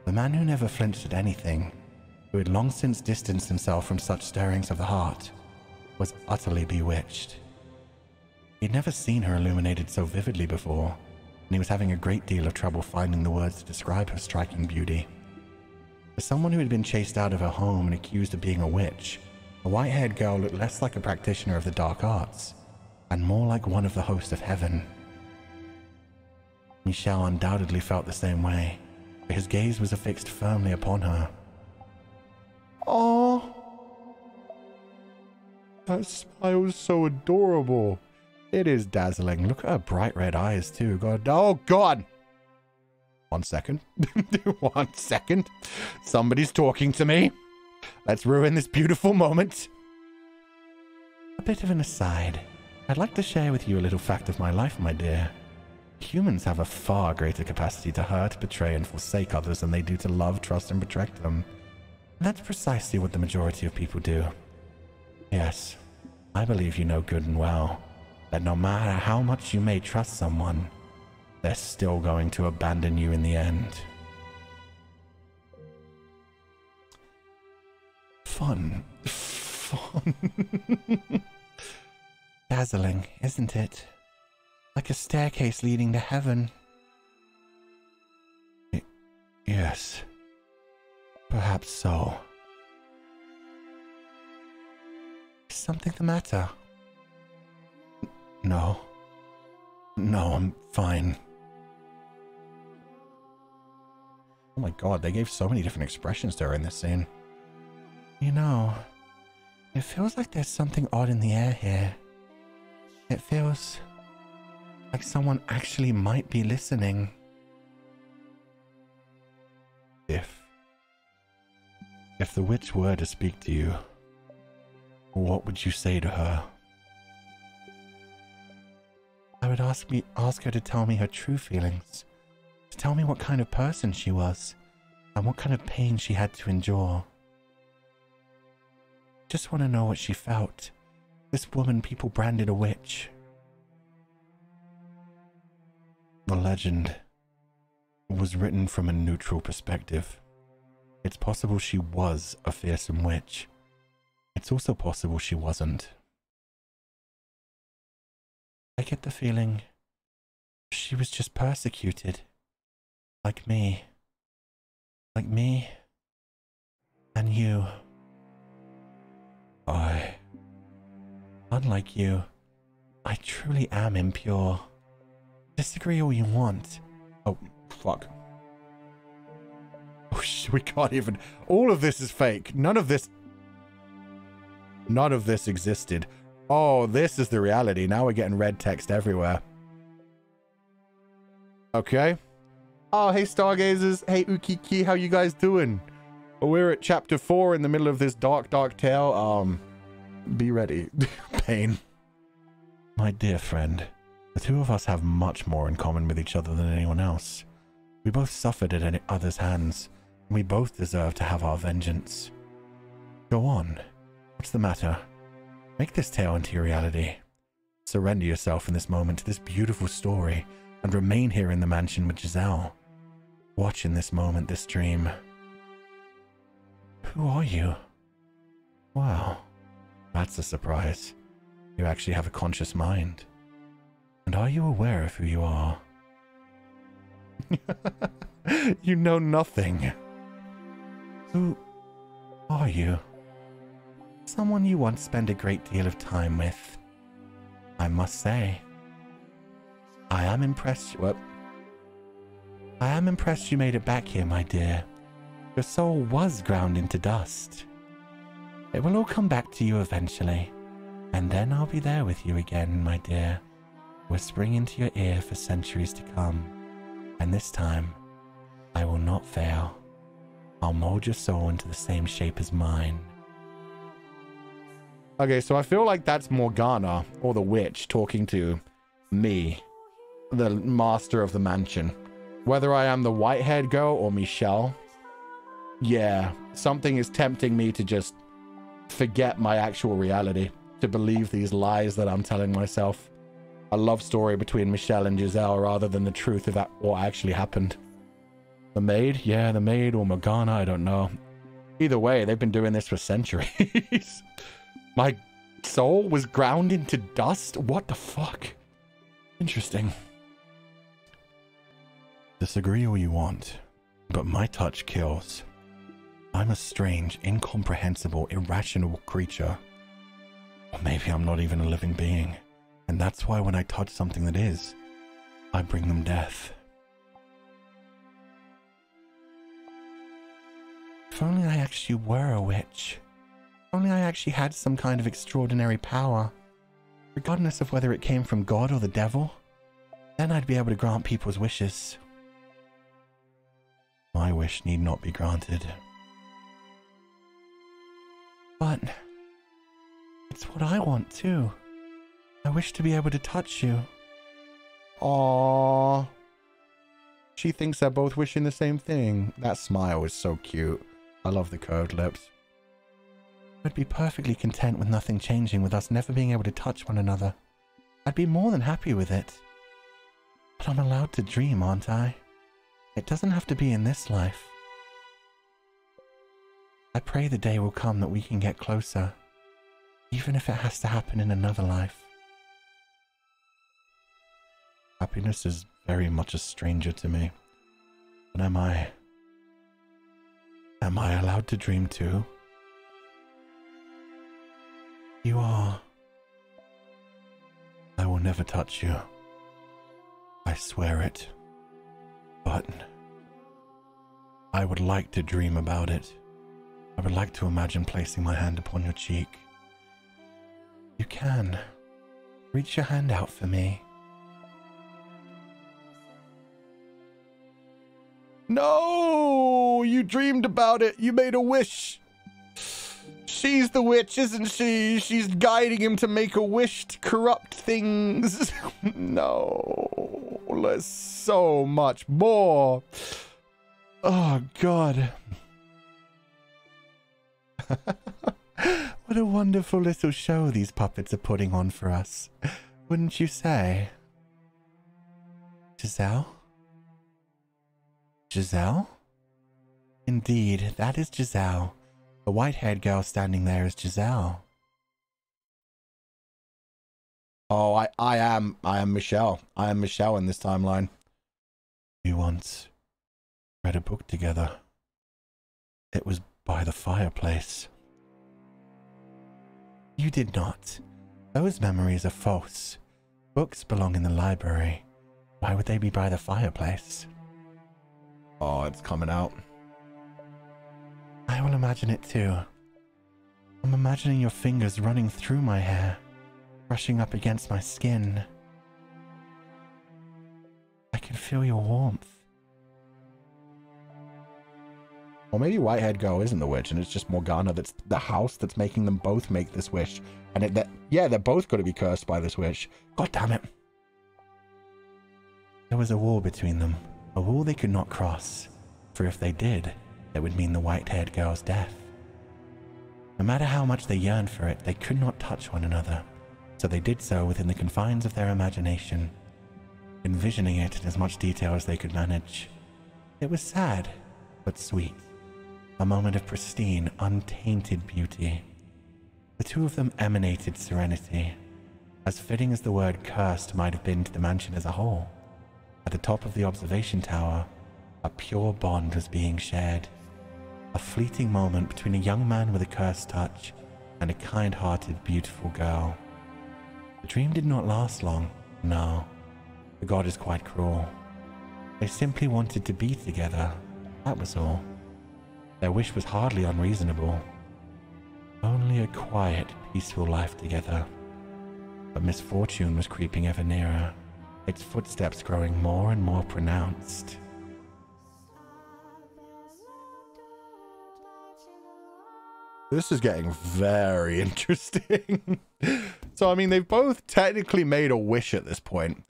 The man who never flinched at anything, who had long since distanced himself from such stirrings of the heart, was utterly bewitched. He'd never seen her illuminated so vividly before, and he was having a great deal of trouble finding the words to describe her striking beauty. For someone who had been chased out of her home and accused of being a witch, the white-haired girl looked less like a practitioner of the dark arts, and more like one of the host of heaven. Michel undoubtedly felt the same way, but his gaze was affixed firmly upon her. Oh, that smile's so adorable. It is dazzling. Look at her bright red eyes too. God, oh God. 1 second. 1 second. Somebody's talking to me. Let's ruin this beautiful moment. A bit of an aside. I'd like to share with you a little fact of my life, my dear. Humans have a far greater capacity to hurt, betray, and forsake others than they do to love, trust, and protect them. And that's precisely what the majority of people do. Yes, I believe you know good and well that no matter how much you may trust someone, they're still going to abandon you in the end. Fun. Fun. Dazzling, isn't it? Like a staircase leading to heaven. Yes. Perhaps so. Is something the matter? No. No, I'm fine. Oh my God, they gave so many different expressions to her in this scene. You know, it feels like there's something odd in the air here. It feels like someone actually might be listening. If the witch were to speak to you, what would you say to her? I would ask her to tell me her true feelings, to tell me what kind of person she was, and what kind of pain she had to endure. Just want to know what she felt. This woman people branded a witch. The legend was written from a neutral perspective. It's possible she was a fearsome witch. It's also possible she wasn't. I get the feeling she was just persecuted. Like me. Like me. And you. Unlike you, I truly am impure. Disagree all you want. Oh, fuck. Oh, we can't even... All of this is fake. None of this existed. Oh, this is the reality. Now we're getting red text everywhere. Okay. Oh, hey, Stargazers. Hey, Ukiki. How you guys doing? We're at chapter 4 in the middle of this dark, dark tale. Be ready. Pain. My dear friend, the two of us have much more in common with each other than anyone else. We both suffered at any other's hands, and we both deserve to have our vengeance. Go on. What's the matter? Make this tale into your reality. Surrender yourself in this moment to this beautiful story, and remain here in the mansion with Giselle, watching this moment, this dream. Who are you? Wow, that's a surprise. You actually have a conscious mind. And are you aware of who you are? You know nothing. Who are you? Someone you once spent a great deal of time with. I must say, I am impressed. What? I am impressed you made it back here, my dear. Your soul was ground into dust. It will all come back to you eventually, and then I'll be there with you again, my dear, whispering into your ear for centuries to come. And this time, I will not fail. I'll mold your soul into the same shape as mine. Okay, so I feel like that's Morgana, or the witch, talking to me, the master of the mansion. Whether I am the white-haired girl or Michelle, yeah, something is tempting me to just forget my actual reality, to believe these lies that I'm telling myself. A love story between Michelle and Giselle rather than the truth of what actually happened. The maid? Yeah, the maid or Morgana, I don't know. Either way, they've been doing this for centuries. My soul was ground into dust? What the fuck? Interesting. Disagree all you want, but my touch kills. I'm a strange, incomprehensible, irrational creature. Or maybe I'm not even a living being, and that's why when I touch something that is, I bring them death. If only I actually were a witch. If only I actually had some kind of extraordinary power, regardless of whether it came from God or the devil, then I'd be able to grant people's wishes. My wish need not be granted. But it's what I want too. I wish to be able to touch you. Aww. She thinks they're both wishing the same thing. That smile is so cute. I love the curved lips. I'd be perfectly content with nothing changing, with us never being able to touch one another. I'd be more than happy with it. But I'm allowed to dream, aren't I? It doesn't have to be in this life. I pray the day will come that we can get closer, even if it has to happen in another life. Happiness is very much a stranger to me. But am I allowed to dream too? You are. I will never touch you. I swear it. But I would like to dream about it. I would like to imagine placing my hand upon your cheek. You can. Reach your hand out for me. No! You dreamed about it. You made a wish. She's the witch, isn't she? She's guiding him to make a wish to corrupt things. No. There's so much more. Oh, God. What a wonderful little show these puppets are putting on for us. Wouldn't you say? Giselle? Giselle? Indeed, that is Giselle. The white-haired girl standing there is Giselle. Oh, I am Michelle. I am Michelle in this timeline. We once read a book together. It was by the fireplace. You did not. Those memories are false. Books belong in the library. Why would they be by the fireplace? Oh, it's coming out. I will imagine it too. I'm imagining your fingers running through my hair, brushing up against my skin. I can feel your warmth. Or maybe Whitehead Girl isn't the witch, and it's just Morgana that's the house that's making them both make this wish. And they're both going to be cursed by this wish. God damn it. There was a wall between them, a wall they could not cross, for if they did, it would mean the white-haired girl's death. No matter how much they yearned for it, they could not touch one another, so they did so within the confines of their imagination. envisioning it in as much detail as they could manage. It was sad, but sweet. A moment of pristine, untainted beauty. The two of them emanated serenity, as fitting as the word cursed might have been to the mansion as a whole. At the top of the observation tower, a pure bond was being shared. A fleeting moment between a young man with a cursed touch and a kind-hearted, beautiful girl. The dream did not last long, no. The god is quite cruel. They simply wanted to be together, that was all. Their wish was hardly unreasonable. Only a quiet, peaceful life together. But misfortune was creeping ever nearer, its footsteps growing more and more pronounced. This is getting very interesting. So, I mean, they've both technically made a wish at this point.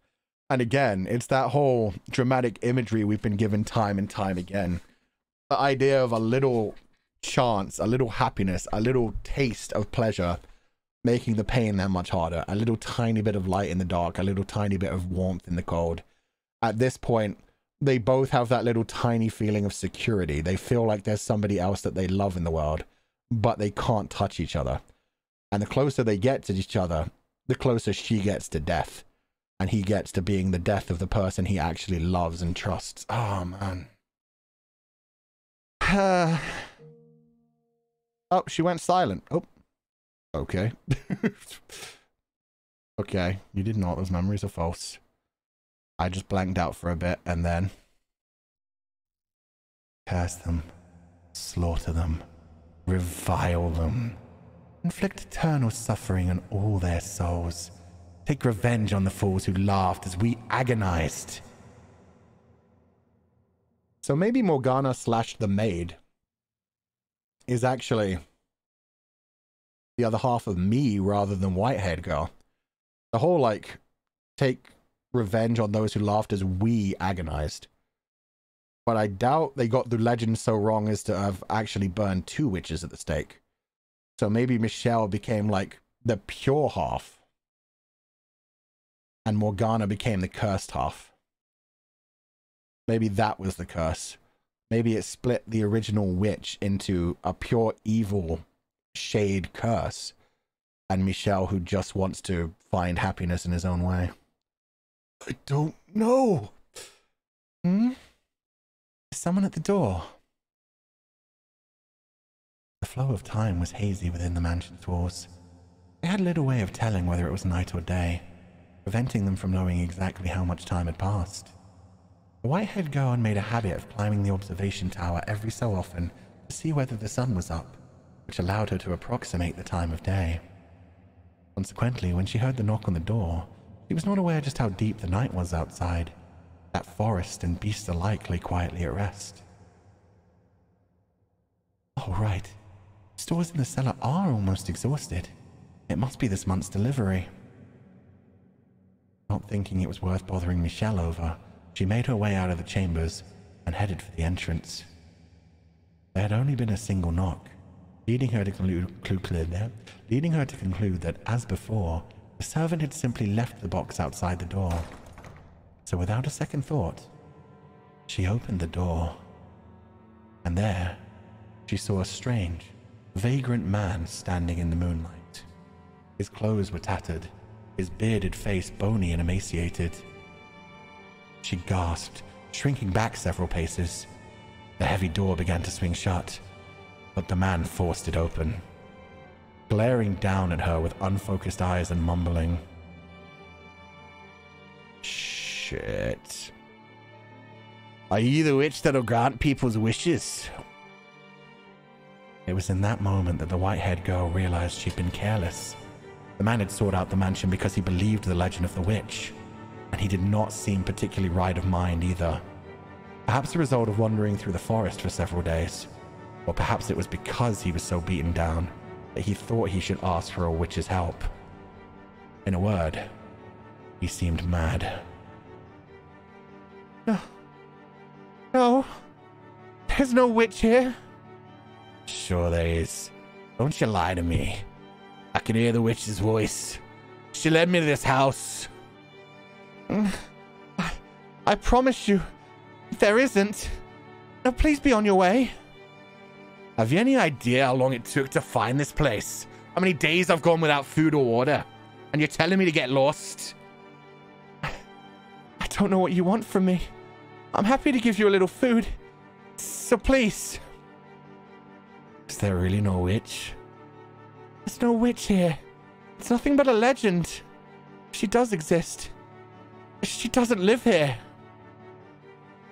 And again, it's that whole dramatic imagery we've been given time and time again. The idea of a little chance, a little happiness, a little taste of pleasure, making the pain that much harder. A little tiny bit of light in the dark, a little tiny bit of warmth in the cold. At this point, they both have that little tiny feeling of security. They feel like there's somebody else that they love in the world, but they can't touch each other. And the closer they get to each other, the closer she gets to death. And he gets to being the death of the person he actually loves and trusts. Oh, man. Oh, she went silent. Oh, okay. Okay, you did not. Those memories are false. I just blanked out for a bit and then... Curse them. Slaughter them. Revile them. Inflict eternal suffering on all their souls. Take revenge on the fools who laughed as we agonized. So maybe Morgana / the maid is actually the other half of me rather than white-haired girl. The whole, like, take revenge on those who laughed as we agonized. But I doubt they got the legend so wrong as to have actually burned 2 witches at the stake. So maybe Michelle became, like, the pure half. And Morgana became the cursed half. Maybe that was the curse. Maybe it split the original witch into a pure evil shade curse. And Michelle, who just wants to find happiness in his own way. I don't know. There's someone at the door. The flow of time was hazy within the mansion's walls. They had little way of telling whether it was night or day, preventing them from knowing exactly how much time had passed. The white-haired girl had made a habit of climbing the observation tower every so often to see whether the sun was up, which allowed her to approximate the time of day. Consequently, when she heard the knock on the door, she was not aware just how deep the night was outside. That forest and beasts alike lay quietly at rest. Oh, right. Stores in the cellar are almost exhausted. It must be this month's delivery. Not thinking it was worth bothering Michelle over, she made her way out of the chambers and headed for the entrance. There had only been a single knock, leading her to conclude that, as before, the servant had simply left the box outside the door. So without a second thought, she opened the door. And there, she saw a strange, vagrant man standing in the moonlight. His clothes were tattered, his bearded face bony and emaciated. She gasped, shrinking back several paces. The heavy door began to swing shut, but the man forced it open, glaring down at her with unfocused eyes and mumbling. Shit. Are you the witch that'll grant people's wishes? It was in that moment that the white-haired girl realized she'd been careless. The man had sought out the mansion because he believed the legend of the witch, and he did not seem particularly right of mind either. Perhaps the result of wandering through the forest for several days, or perhaps it was because he was so beaten down that he thought he should ask for a witch's help. In a word, he seemed mad. No. There's no witch here. Sure there is. Don't you lie to me. I can hear the witch's voice. She led me to this house. I I promise you, there isn't. Now please be on your way. Have you any idea how long it took to find this place? How many days I've gone without food or water? And you're telling me to get lost? I don't know what you want from me. I'm happy to give you a little food. So please. Is there really no witch? There's no witch here. It's nothing but a legend. She does exist. She doesn't live here.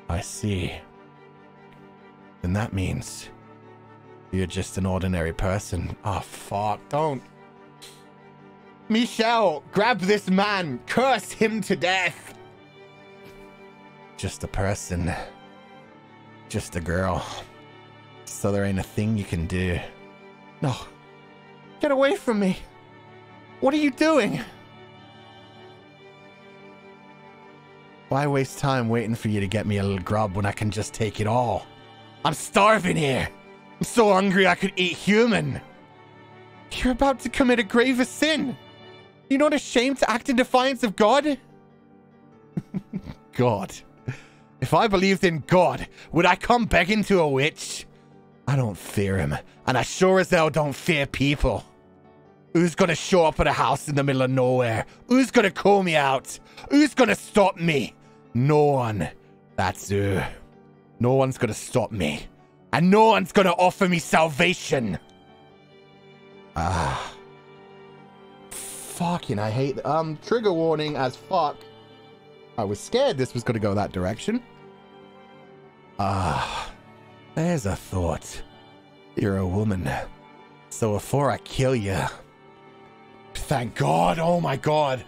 I see. Then that means you're just an ordinary person. Oh, fuck. Don't. Michelle, grab this man. Curse him to death. Just a person. Just a girl. So there ain't a thing you can do. No. Get away from me. What are you doing? Why waste time waiting for you to get me a little grub when I can just take it all? I'm starving here. I'm so hungry I could eat human. You're about to commit a grievous sin. You're not ashamed to act in defiance of God? God. If I believed in God, would I come begging to a witch? I don't fear him, and I sure as hell don't fear people. Who's gonna show up at a house in the middle of nowhere? Who's gonna call me out? Who's gonna stop me? No one. That's who. No one's gonna stop me. And no one's gonna offer me salvation. Ah. Fucking, I hate... trigger warning as fuck. I was scared this was gonna go that direction. Ah. There's a thought. You're a woman. So before I kill you... Thank God, oh my God.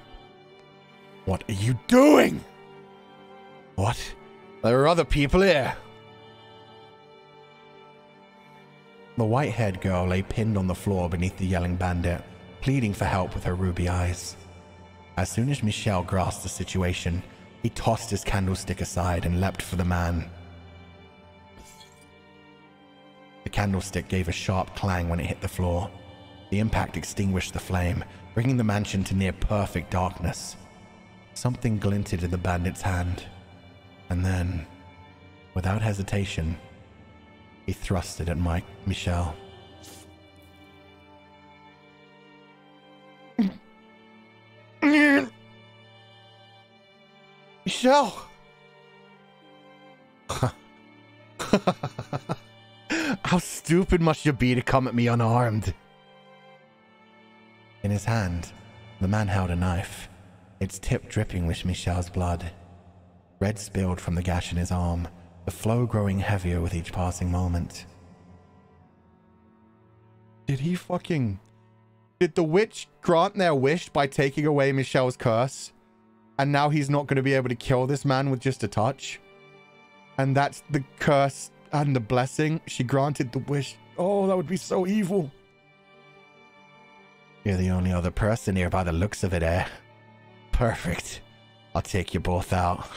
What are you doing? What? There are other people here. The white-haired girl lay pinned on the floor beneath the yelling bandit, pleading for help with her ruby eyes. As soon as Michel grasped the situation, he tossed his candlestick aside and leapt for the man. The candlestick gave a sharp clang when it hit the floor. The impact extinguished the flame, bringing the mansion to near perfect darkness. Something glinted in the bandit's hand, and then, without hesitation, he thrust it at Michel. Michel! How stupid must you be to come at me unarmed? In his hand, the man held a knife, its tip dripping with Michel's blood. Red spilled from the gash in his arm, the flow growing heavier with each passing moment. Did the witch grant their wish by taking away Michel's curse? And now he's not going to be able to kill this man with just a touch? And that's the curse and the blessing? She granted the wish. Oh, that would be so evil. You're the only other person here by the looks of it, eh? Perfect. I'll take you both out.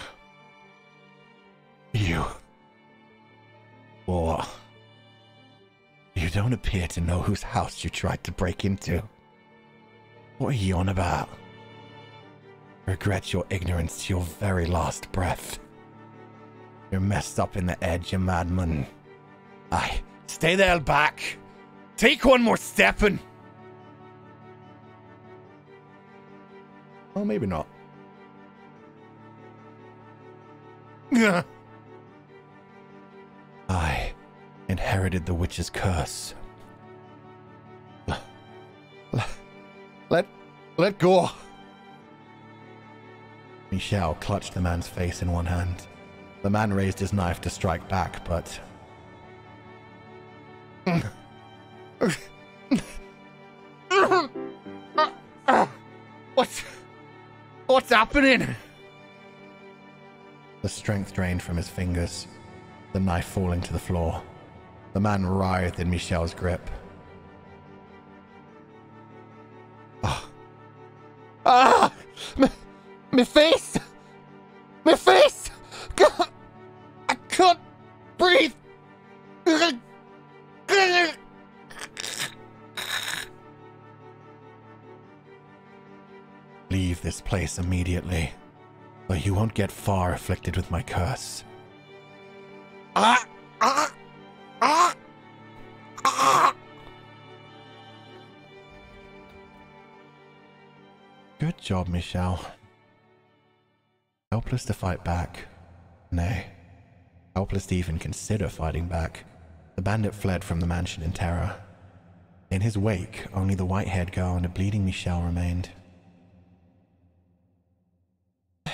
You. Or... You don't appear to know whose house you tried to break into. What are you on about? Regret your ignorance to your very last breath. You're messed up in the edge, you madman. Aye, stay the hell back. Take one more step and... Oh, maybe not. I inherited the witch's curse. Let go. Michel clutched the man's face in one hand. The man raised his knife to strike back, but... What's happening? The strength drained from his fingers, the knife falling to the floor. The man writhed in Michel's grip. My face! My face! God, I can't breathe! Leave this place immediately. but you won't get far afflicted with my curse. Ah! Ah! Ah! Ah! Good job, Michelle. Helpless to fight back. Nay, helpless to even consider fighting back, the bandit fled from the mansion in terror. In his wake, only the white-haired girl and a bleeding Michelle remained. I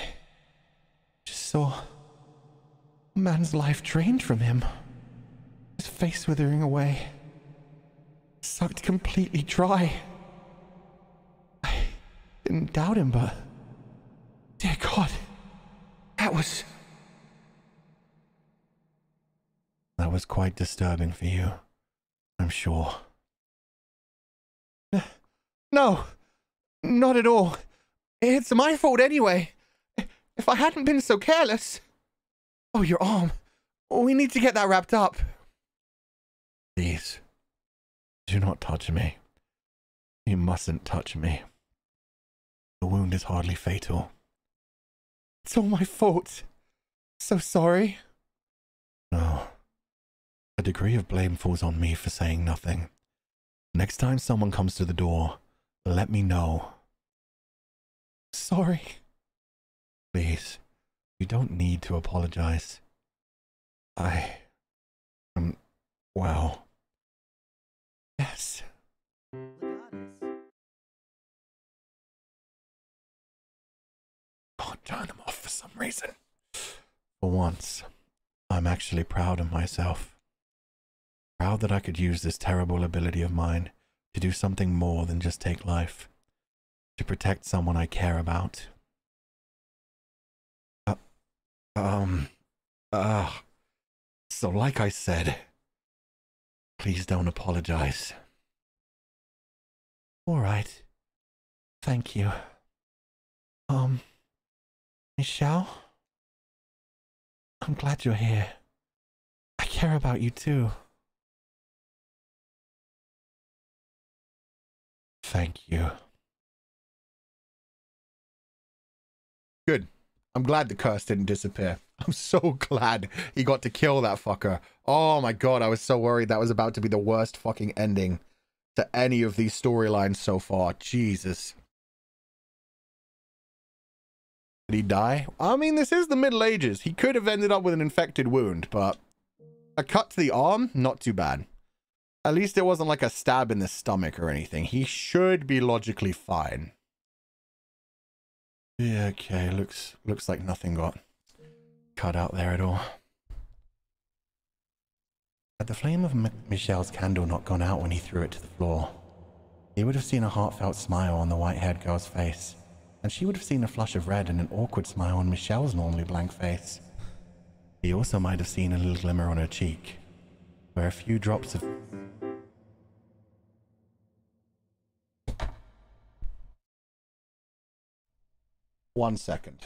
just saw a man's life drained from him, his face withering away, sucked completely dry. I didn't doubt him, but dear God, that was quite disturbing for you, I'm sure. No, not at all. It's my fault anyway. If I hadn't been so careless. Oh, your arm. We need to get that wrapped up. Please, do not touch me. You mustn't touch me. The wound is hardly fatal. It's all my fault. So sorry. No. A degree of blame falls on me for saying nothing. Next time someone comes to the door, let me know. Sorry. Please, you don't need to apologize. Well. Yes. Can't turn them off for some reason. For once, I'm actually proud of myself. Proud that I could use this terrible ability of mine to do something more than just take life. To protect someone I care about. So like I said, please don't apologize. All right. Thank you. Michelle? I'm glad you're here. I care about you too. Thank you. Good. I'm glad the curse didn't disappear. I'm so glad he got to kill that fucker. Oh my god, I was so worried that was about to be the worst fucking ending to any of these storylines so far. Jesus. Did he die? I mean, this is the Middle Ages. He could have ended up with an infected wound, but a cut to the arm, not too bad. At least it wasn't like a stab in the stomach or anything. He should be logically fine. Yeah, okay, looks like nothing got cut out there at all. Had the flame of Michelle's candle not gone out when he threw it to the floor, he would have seen a heartfelt smile on the white-haired girl's face, and she would have seen a flush of red and an awkward smile on Michelle's normally blank face. He also might have seen a little glimmer on her cheek, where a few drops of... One second.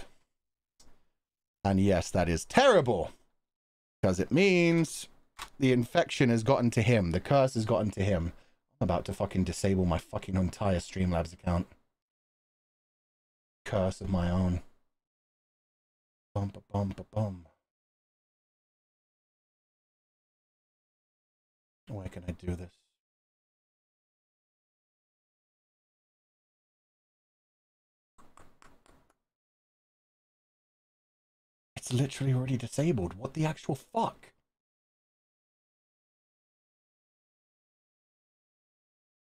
And yes, that is terrible. Because it means the infection has gotten to him. The curse has gotten to him. I'm about to fucking disable my fucking entire Streamlabs account. Curse of my own. Bum, ba, bum, ba, bum. Where can I do this? It's literally already disabled. What the actual fuck?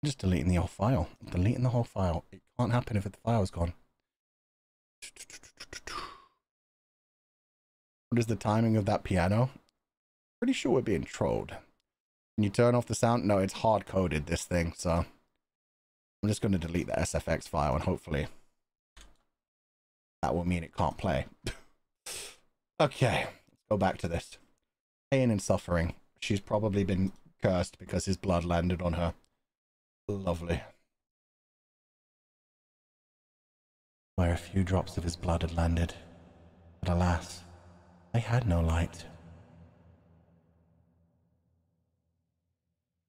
I'm just deleting the whole file. I'm deleting the whole file. It can't happen if the file's gone. What is the timing of that piano? Pretty sure we're being trolled. Can you turn off the sound? No, it's hard-coded, this thing, so I'm just going to delete the SFX file and hopefully that will mean it can't play. Okay, let's go back to this. Pain and suffering. She's probably been cursed because his blood landed on her. Lovely. Where a few drops of his blood had landed. But alas, they had no light.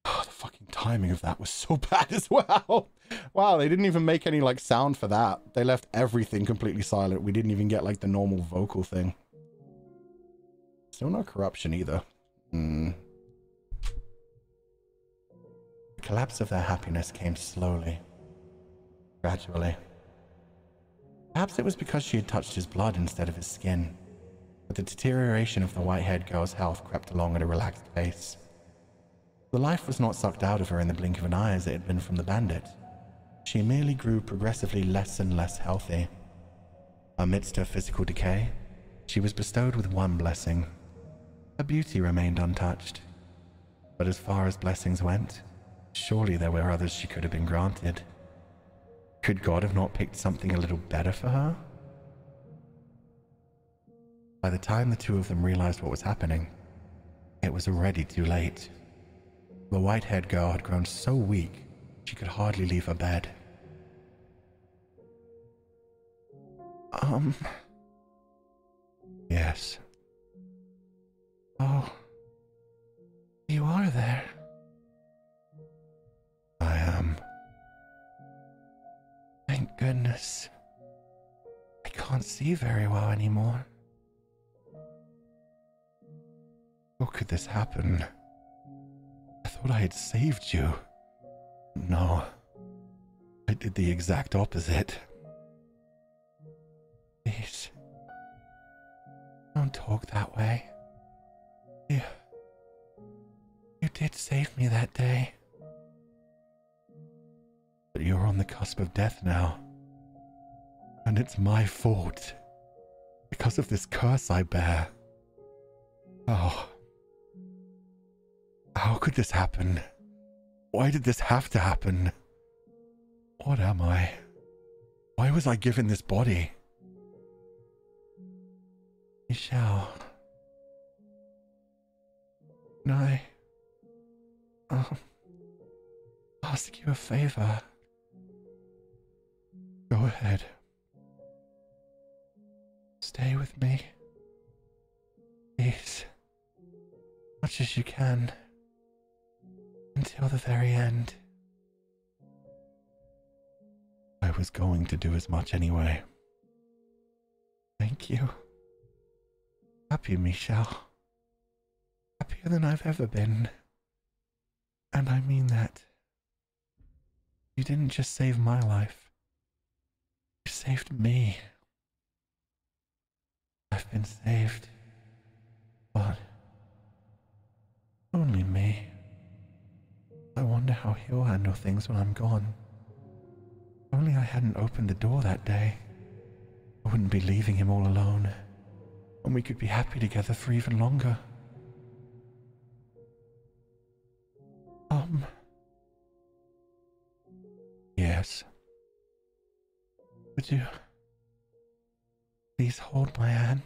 Oh, the fucking timing of that was so bad as well. Wow, they didn't even make any like sound for that. They left everything completely silent. We didn't even get like the normal vocal thing. Still no corruption either. The collapse of their happiness came slowly, gradually. Perhaps it was because she had touched his blood instead of his skin, but the deterioration of the white-haired girl's health crept along at a relaxed pace. The life was not sucked out of her in the blink of an eye as it had been from the bandit. She merely grew progressively less and less healthy. Amidst her physical decay, she was bestowed with one blessing. Her beauty remained untouched. But as far as blessings went, surely there were others she could have been granted. Could God have not picked something a little better for her? By the time the two of them realized what was happening, it was already too late. The white-haired girl had grown so weak, she could hardly leave her bed. Yes. Oh, you are there. I am. Thank goodness. I can't see very well anymore. How could this happen? I thought I had saved you. No. I did the exact opposite. Please. Don't talk that way. You did save me that day. But you're on the cusp of death now. And it's my fault. Because of this curse I bear. Oh. How could this happen? Why did this have to happen? What am I? Why was I given this body? Michelle. Can I ask you a favor? Go ahead. Stay with me. Please. Much as you can. Until the very end. I was going to do as much anyway. Thank you. Happy, Michelle. Happier than I've ever been. And I mean that. You didn't just save my life. You saved me. I've been saved. But only me. I wonder how he'll handle things when I'm gone. If only I hadn't opened the door that day. I wouldn't be leaving him all alone. And we could be happy together for even longer. Yes. Would you please hold my hand?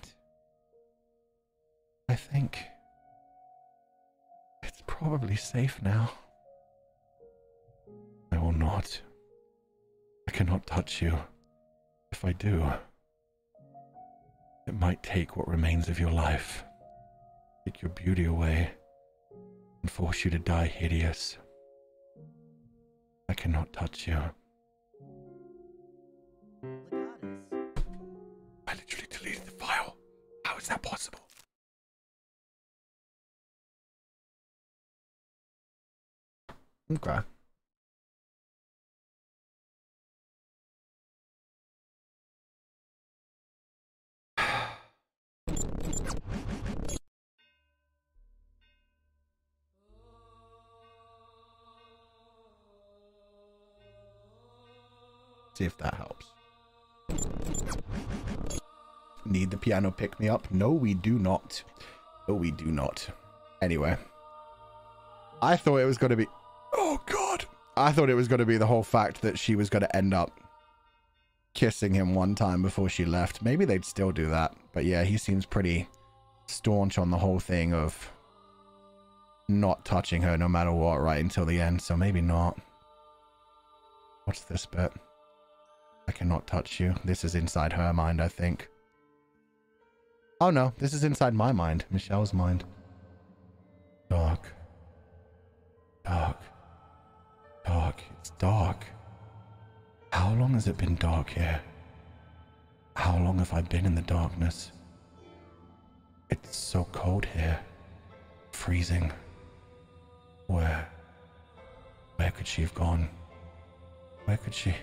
I think it's probably safe now. I will not. I cannot touch you. If I do, it might take what remains of your life, take your beauty away, and force you to die hideous. I cannot touch you. I literally deleted the file. How is that possible? Okay. See if that helps. Need the piano pick me up? No, we do not. No, we do not. Anyway. I thought it was going to be... Oh, God. I thought it was going to be the whole fact that she was going to end up kissing him one time before she left. Maybe they'd still do that. But yeah, he seems pretty staunch on the whole thing of not touching her no matter what right until the end. So maybe not. What's this bit? I cannot touch you. This is inside her mind, I think. Oh no, this is inside my mind. Michelle's mind. Dark. Dark. dark. How long has it been dark here? How long have I been in the darkness? It's so cold here. Freezing. Where could she have gone? Where could she?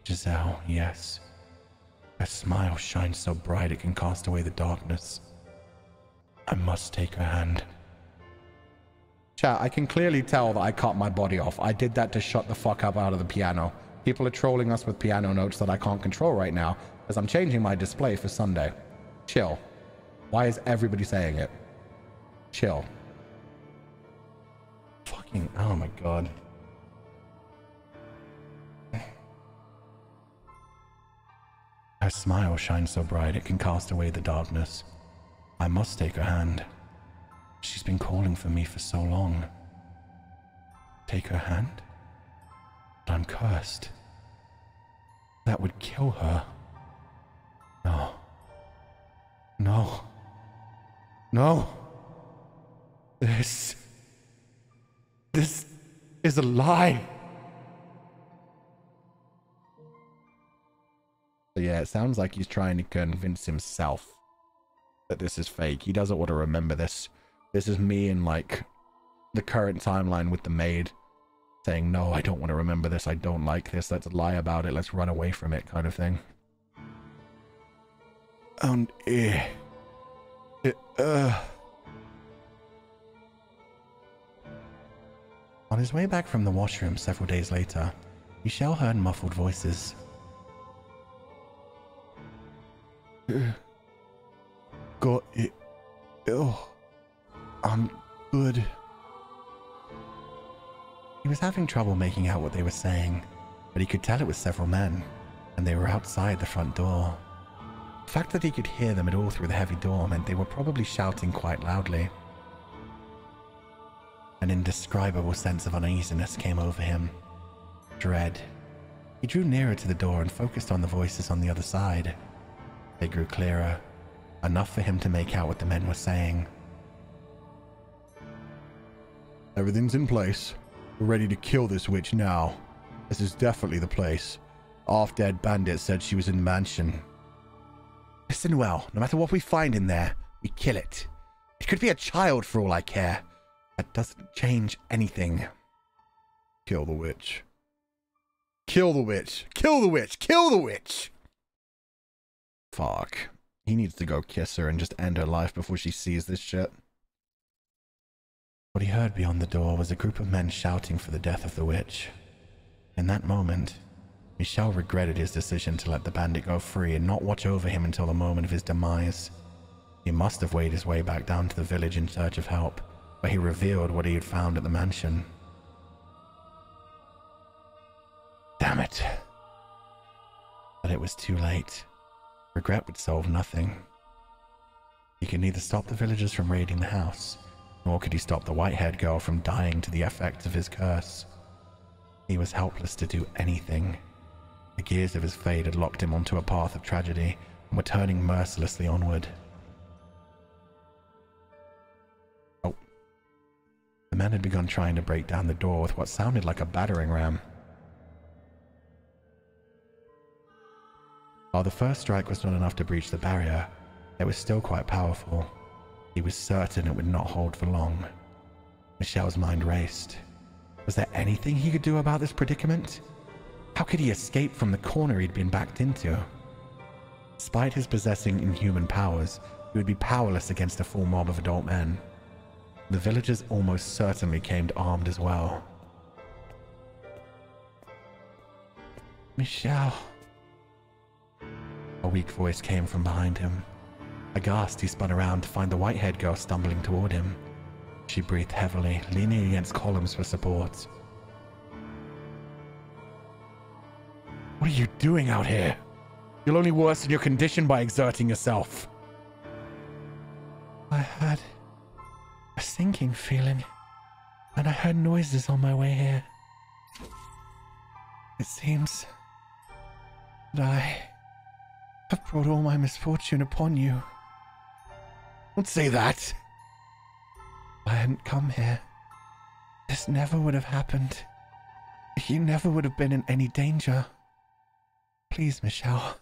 Giselle, yes. Her smile shines so bright it can cast away the darkness. I must take her hand. Chat, I can clearly tell that I cut my body off. I did that to shut the fuck up out of the piano. People are trolling us with piano notes that I can't control right now, as I'm changing my display for Sunday. Chill. Why is everybody saying it? Chill. Fucking, oh my god. Her smile shines so bright it can cast away the darkness. I must take her hand. She's been calling for me for so long. Take her hand? But I'm cursed. That would kill her. No. No. No. This is a lie. So yeah, it sounds like he's trying to convince himself that this is fake. He doesn't want to remember this. This is me in like the current timeline with the maid saying, no, I don't want to remember this. I don't like this. Let's lie about it. Let's run away from it kind of thing. And On his way back from the washroom several days later, Michelle heard muffled voices. Got it. Oh, I'm good. He was having trouble making out what they were saying, but he could tell it was several men, and they were outside the front door. The fact that he could hear them at all through the heavy door meant they were probably shouting quite loudly. An indescribable sense of uneasiness came over him. Dread. He drew nearer to the door and focused on the voices on the other side. They grew clearer, enough for him to make out what the men were saying. Everything's in place. We're ready to kill this witch now. This is definitely the place. Half-dead bandit said she was in the mansion. Listen well, no matter what we find in there, we kill it. It could be a child for all I care. That doesn't change anything. Kill the witch. Kill the witch. Kill the witch. Kill the witch. Fuck. He needs to go kiss her and just end her life before she sees this shit. What he heard beyond the door was a group of men shouting for the death of the witch. In that moment, Michel regretted his decision to let the bandit go free and not watch over him until the moment of his demise. He must have weighed his way back down to the village in search of help, where he revealed what he had found at the mansion. Damn it. But it was too late. Regret would solve nothing. He could neither stop the villagers from raiding the house, nor could he stop the white-haired girl from dying to the effects of his curse. He was helpless to do anything. The gears of his fate had locked him onto a path of tragedy and were turning mercilessly onward. Oh. The men had begun trying to break down the door with what sounded like a battering ram. While the first strike was not enough to breach the barrier, it was still quite powerful. He was certain it would not hold for long. Michelle's mind raced. Was there anything he could do about this predicament? How could he escape from the corner he'd been backed into? Despite his possessing inhuman powers, he would be powerless against a full mob of adult men. The villagers almost certainly came armed as well. Michelle. A weak voice came from behind him. Aghast, he spun around to find the white-haired girl stumbling toward him. She breathed heavily, leaning against columns for support. What are you doing out here? You'll only worsen your condition by exerting yourself. I had a sinking feeling, and I heard noises on my way here. It seems that I have brought all my misfortune upon you. Don't say that. If I hadn't come here, This never would have happened. You never would have been in any danger. Please, Michelle.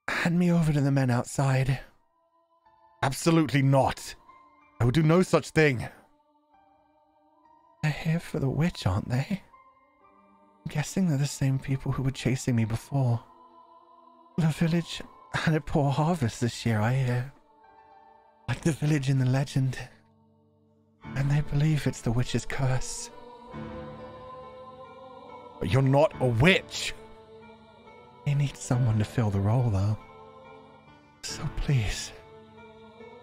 Hand me over to the men outside. Absolutely not. I will do no such thing. They're here for the witch, aren't they? I'm guessing they're the same people who were chasing me before. The village had a poor harvest this year, I hear. Like the village in the legend. And they believe it's the witch's curse. But you're not a witch. They need someone to fill the role, though. So please,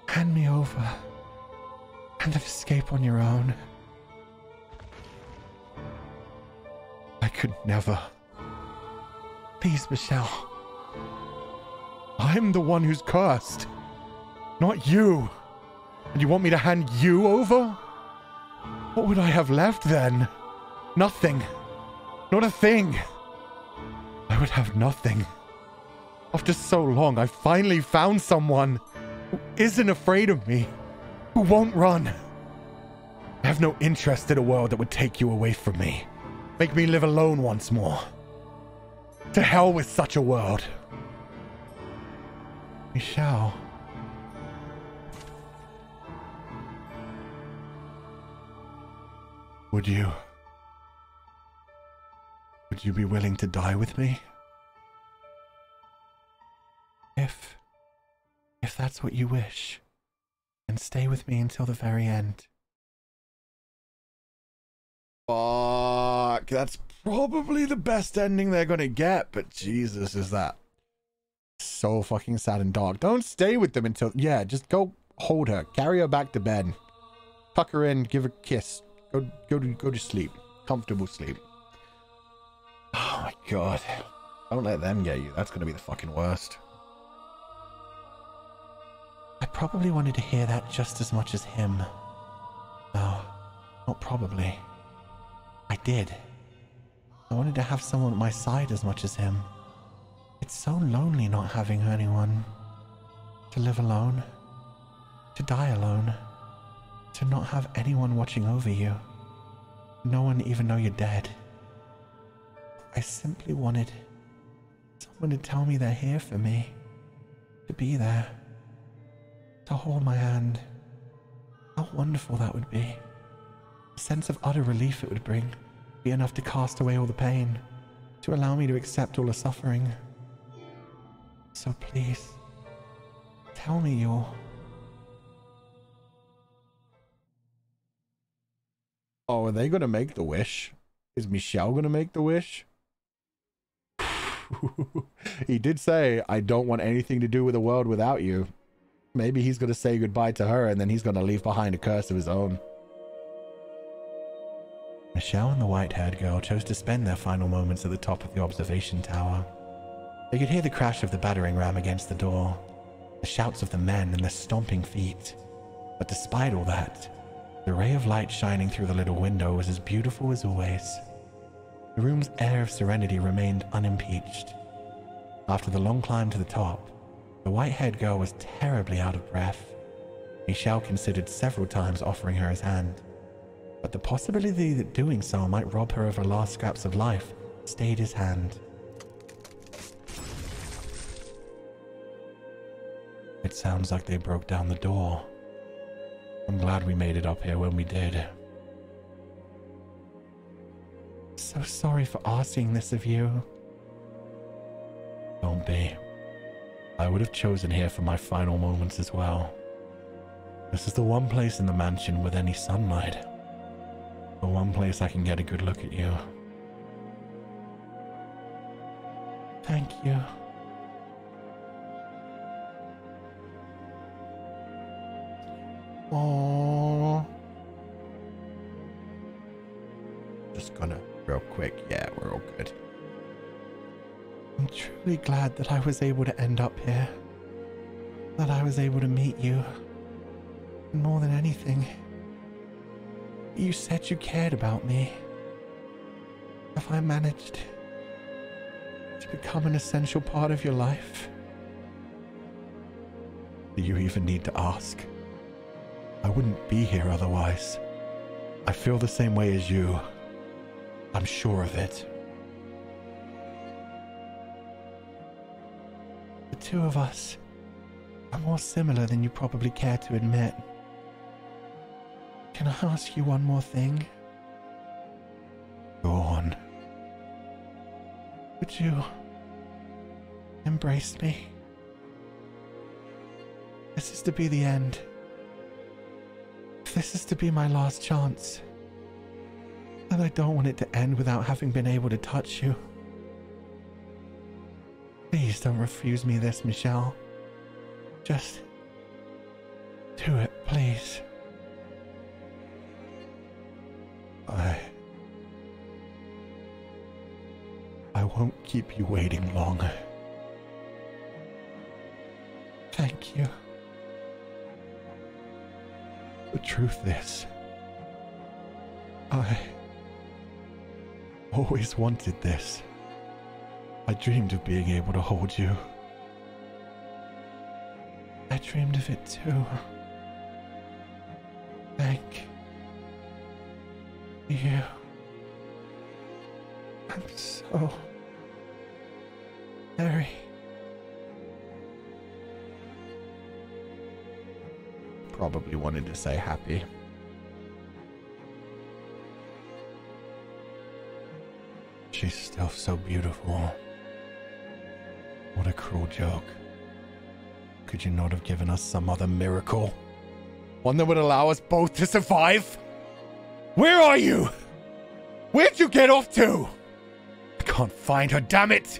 hand me over and escape on your own. I could never. Please, Michelle. I'm the one who's cursed, not you. And you want me to hand you over? What would I have left then? Nothing. Not a thing. I would have nothing. After so long, I finally found someone who isn't afraid of me, who won't run. I have no interest in a world that would take you away from me, make me live alone once more. To hell with such a world. Michelle. Would you be willing to die with me? If that's what you wish, and stay with me until the very end. Fuck, that's probably the best ending they're gonna get, but Jesus, is that so fucking sad and dark. Don't stay with them until, yeah, just go hold her, carry her back to bed, tuck her in, give her a kiss, go to sleep, comfortable sleep. Oh my god, don't let them get you. That's gonna be the fucking worst. I probably wanted to hear that just as much as him. No, not probably. I did. I wanted to have someone at my side as much as him. It's so lonely not having anyone. To live alone. To die alone. To not have anyone watching over you. No one even know you're dead. I simply wanted someone to tell me they're here for me. To be there. To hold my hand. How wonderful that would be. A sense of utter relief it would bring. Be enough to cast away all the pain. To allow me to accept all the suffering. So please, tell me you're... Oh, are they gonna make the wish? Is Michelle gonna make the wish? He did say, I don't want anything to do with the world without you. Maybe he's gonna say goodbye to her and then he's gonna leave behind a curse of his own. Michelle and the white-haired girl chose to spend their final moments at the top of the observation tower. They could hear the crash of the battering ram against the door, the shouts of the men and the stomping feet. But despite all that, the ray of light shining through the little window was as beautiful as always. The room's air of serenity remained unimpeached. After the long climb to the top, the white-haired girl was terribly out of breath. Michelle considered several times offering her his hand, but the possibility that doing so might rob her of her last scraps of life stayed his hand. It sounds like they broke down the door. I'm glad we made it up here when we did. So sorry for asking this of you. Don't be. I would have chosen here for my final moments as well. This is the one place in the mansion with any sunlight. The one place I can get a good look at you. Thank you. Aww. Just gonna real quick. Yeah, we're all good. I'm truly glad that I was able to end up here. That I was able to meet you. And more than anything, you said you cared about me. Have I managed to become an essential part of your life? Do you even need to ask? I wouldn't be here otherwise. I feel the same way as you. I'm sure of it. The two of us are more similar than you probably care to admit. Can I ask you one more thing? Go on. Would you embrace me? This is to be the end. If this is to be my last chance, and I don't want it to end without having been able to touch you. Please don't refuse me this, Michelle. Just do it, please. I won't keep you waiting long. Thank you. The truth is, I always wanted this. I dreamed of being able to hold you. I dreamed of it too. Thank you. I'm so very probably wanted to say happy. She's still so beautiful. What a cruel joke. Could you not have given us some other miracle? One that would allow us both to survive? Where are you? Where'd you get off to? I can't find her, damn it!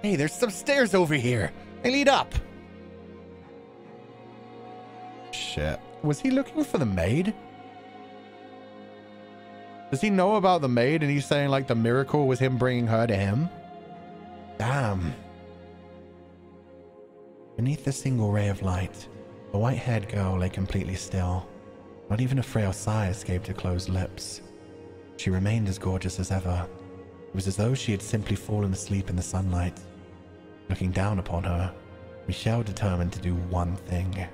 Hey, there's some stairs over here. They lead up. Shit. Was he looking for the maid? Does he know about the maid and he's saying like the miracle was him bringing her to him? Damn. Beneath the single ray of light, the white-haired girl lay completely still. Not even a frail sigh escaped her closed lips. She remained as gorgeous as ever. It was as though she had simply fallen asleep in the sunlight. Looking down upon her, Michelle determined to do one thing.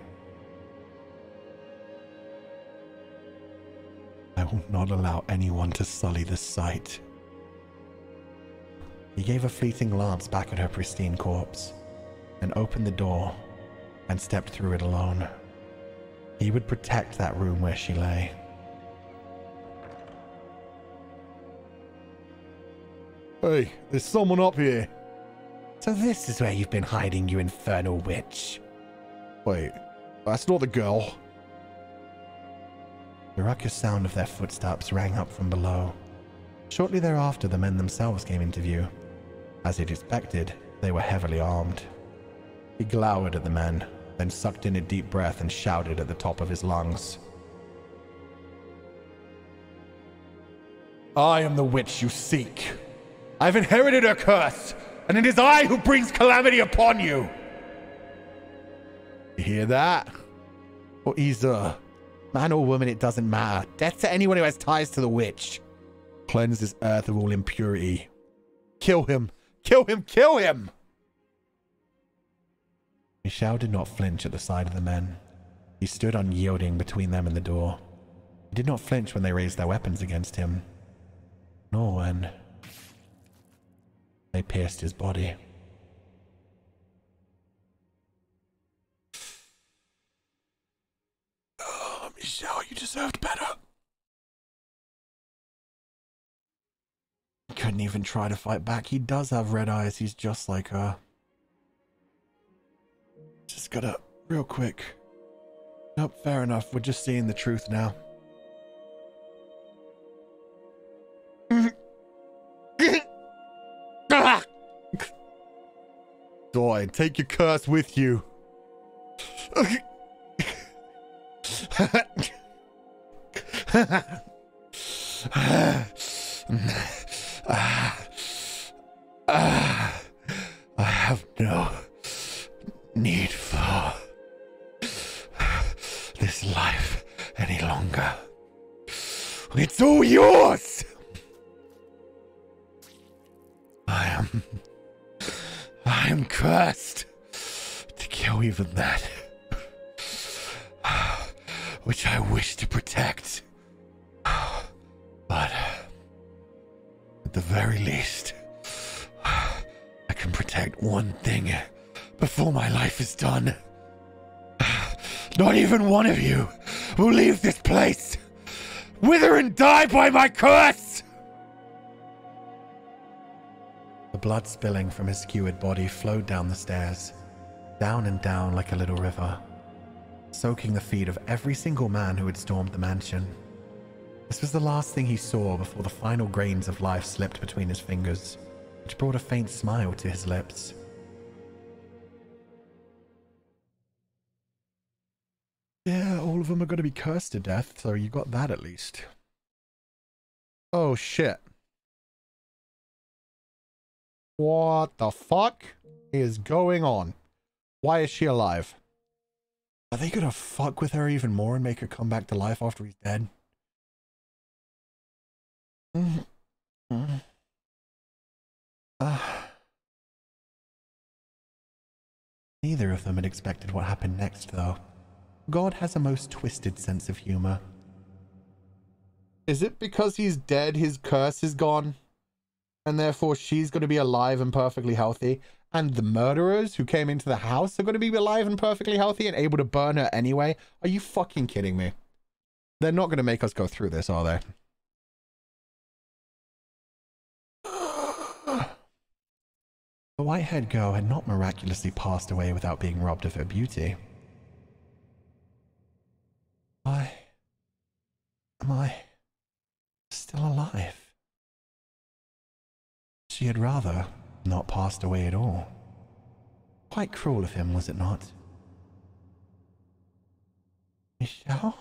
I will not allow anyone to sully this sight. He gave a fleeting glance back at her pristine corpse, and opened the door and stepped through it alone. He would protect that room where she lay. Hey, there's someone up here. So this is where you've been hiding, you infernal witch. Wait, that's not the girl. The ruckus sound of their footsteps rang up from below. Shortly thereafter, the men themselves came into view. As he'd expected, they were heavily armed. He glowered at the men, then sucked in a deep breath and shouted at the top of his lungs. I am the witch you seek. I've inherited her curse, and it is I who brings calamity upon you. You hear that? Or either man or woman, it doesn't matter. Death to anyone who has ties to the witch. Cleanse this earth of all impurity. Kill him! Kill him! Kill him! Michelle did not flinch at the sight of the men. He stood unyielding between them and the door. He did not flinch when they raised their weapons against him, nor when they pierced his body. Oh, Michelle, you deserved better. He couldn't even try to fight back. He does have red eyes. He's just like her. Just gotta, real quick. Nope, fair enough. We're just seeing the truth now. Die and take your curse with you. I have no need for this life any longer. It's all yours. I am cursed to kill even that. which I wish to protect. But at the very least, I can protect one thing before my life is done. Not even one of you will leave this place. Wither and die by my curse! The blood spilling from his skewered body flowed down the stairs, down and down like a little river, soaking the feet of every single man who had stormed the mansion. This was the last thing he saw before the final grains of life slipped between his fingers, which brought a faint smile to his lips. Yeah, all of them are going to be cursed to death, so you got that at least. Oh shit. What the fuck is going on? Why is she alive? Are they going to fuck with her even more and make her come back to life after he's dead? Neither of them had expected what happened next, though. God has a most twisted sense of humor. Is it because he's dead, his curse is gone? And therefore she's going to be alive and perfectly healthy? And the murderers who came into the house are going to be alive and perfectly healthy and able to burn her anyway? Are you fucking kidding me? They're not going to make us go through this, are they? The white-haired girl had not miraculously passed away without being robbed of her beauty. Why am I still alive? She had rather not passed away at all. Quite cruel of him, was it not? Michelle?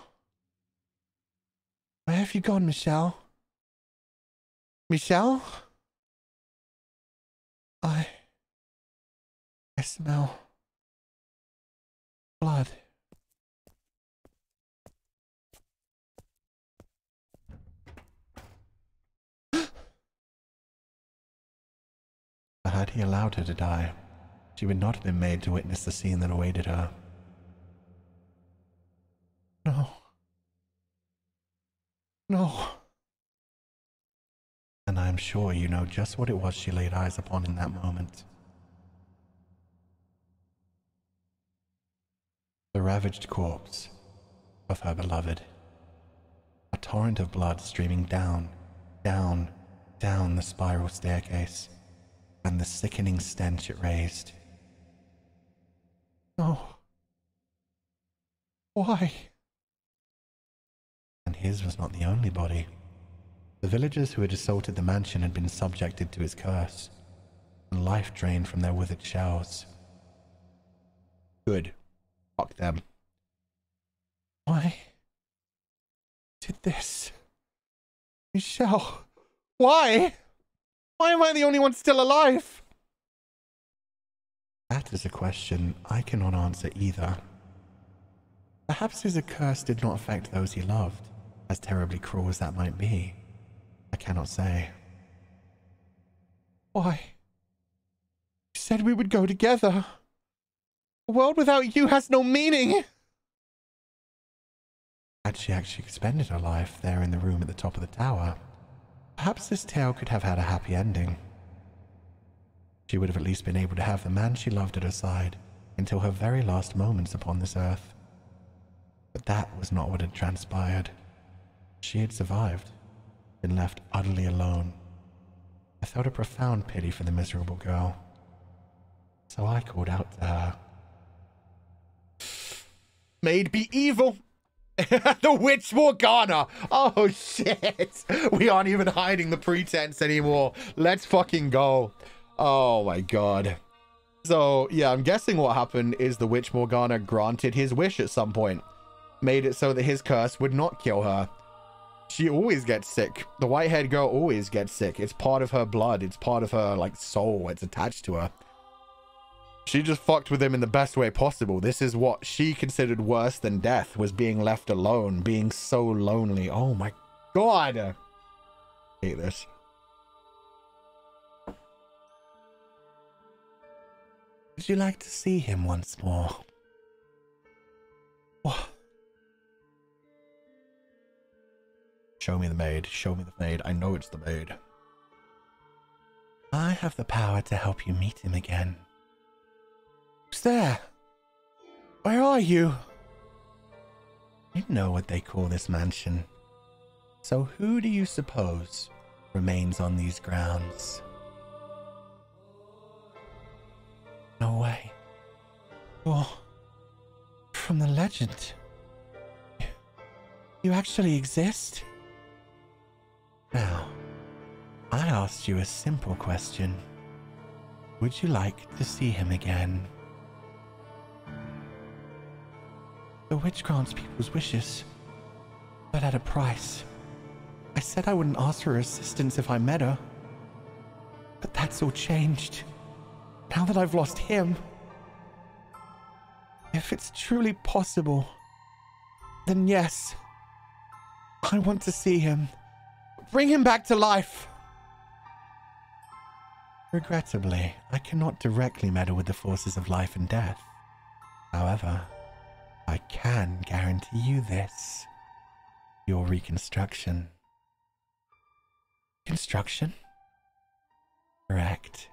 Where have you gone, Michelle? Michelle? I smell blood. Had he allowed her to die, she would not have been made to witness the scene that awaited her. No. No. And I am sure you know just what it was she laid eyes upon in that moment. The ravaged corpse of her beloved. A torrent of blood streaming down, down, down the spiral staircase, and the sickening stench it raised. No. Why? And his was not the only body. The villagers who had assaulted the mansion had been subjected to his curse, and life drained from their withered shells. Good. Fuck them. Why did this? Michelle, why? Why am I the only one still alive? That is a question I cannot answer either. Perhaps his curse did not affect those he loved, as terribly cruel as that might be. I cannot say. Why? You said we would go together. A world without you has no meaning. Had she actually expended her life there in the room at the top of the tower, perhaps this tale could have had a happy ending. She would have at least been able to have the man she loved at her side until her very last moments upon this earth. But that was not what had transpired. She had survived, been left utterly alone. I felt a profound pity for the miserable girl, so I called out to her. Made be evil. The witch Morgana. Oh shit. We aren't even hiding the pretense anymore. Let's fucking go. Oh my god. So yeah, I'm guessing what happened is the witch Morgana granted his wish at some point. Made it so that his curse would not kill her. She always gets sick. The white-haired girl always gets sick. It's part of her blood. It's part of her, like, soul. It's attached to her. She just fucked with him in the best way possible. This is what she considered worse than death, was being left alone, being so lonely. Oh my god. I hate this. Would you like to see him once more? What? Show me the maid. Show me the maid. I know it's the maid. I have the power to help you meet him again. Who's there? Where are you? You know what they call this mansion. So who do you suppose remains on these grounds? No way. You're from the legend. You actually exist? Now, I asked you a simple question. Would you like to see him again? The witch grants people's wishes, but at a price. I said I wouldn't ask for her assistance if I met her. But that's all changed. Now that I've lost him. If it's truly possible, then yes. I want to see him. Bring him back to life. Regrettably, I cannot directly meddle with the forces of life and death. However, I can guarantee you this. Your reconstruction. Construction? Correct.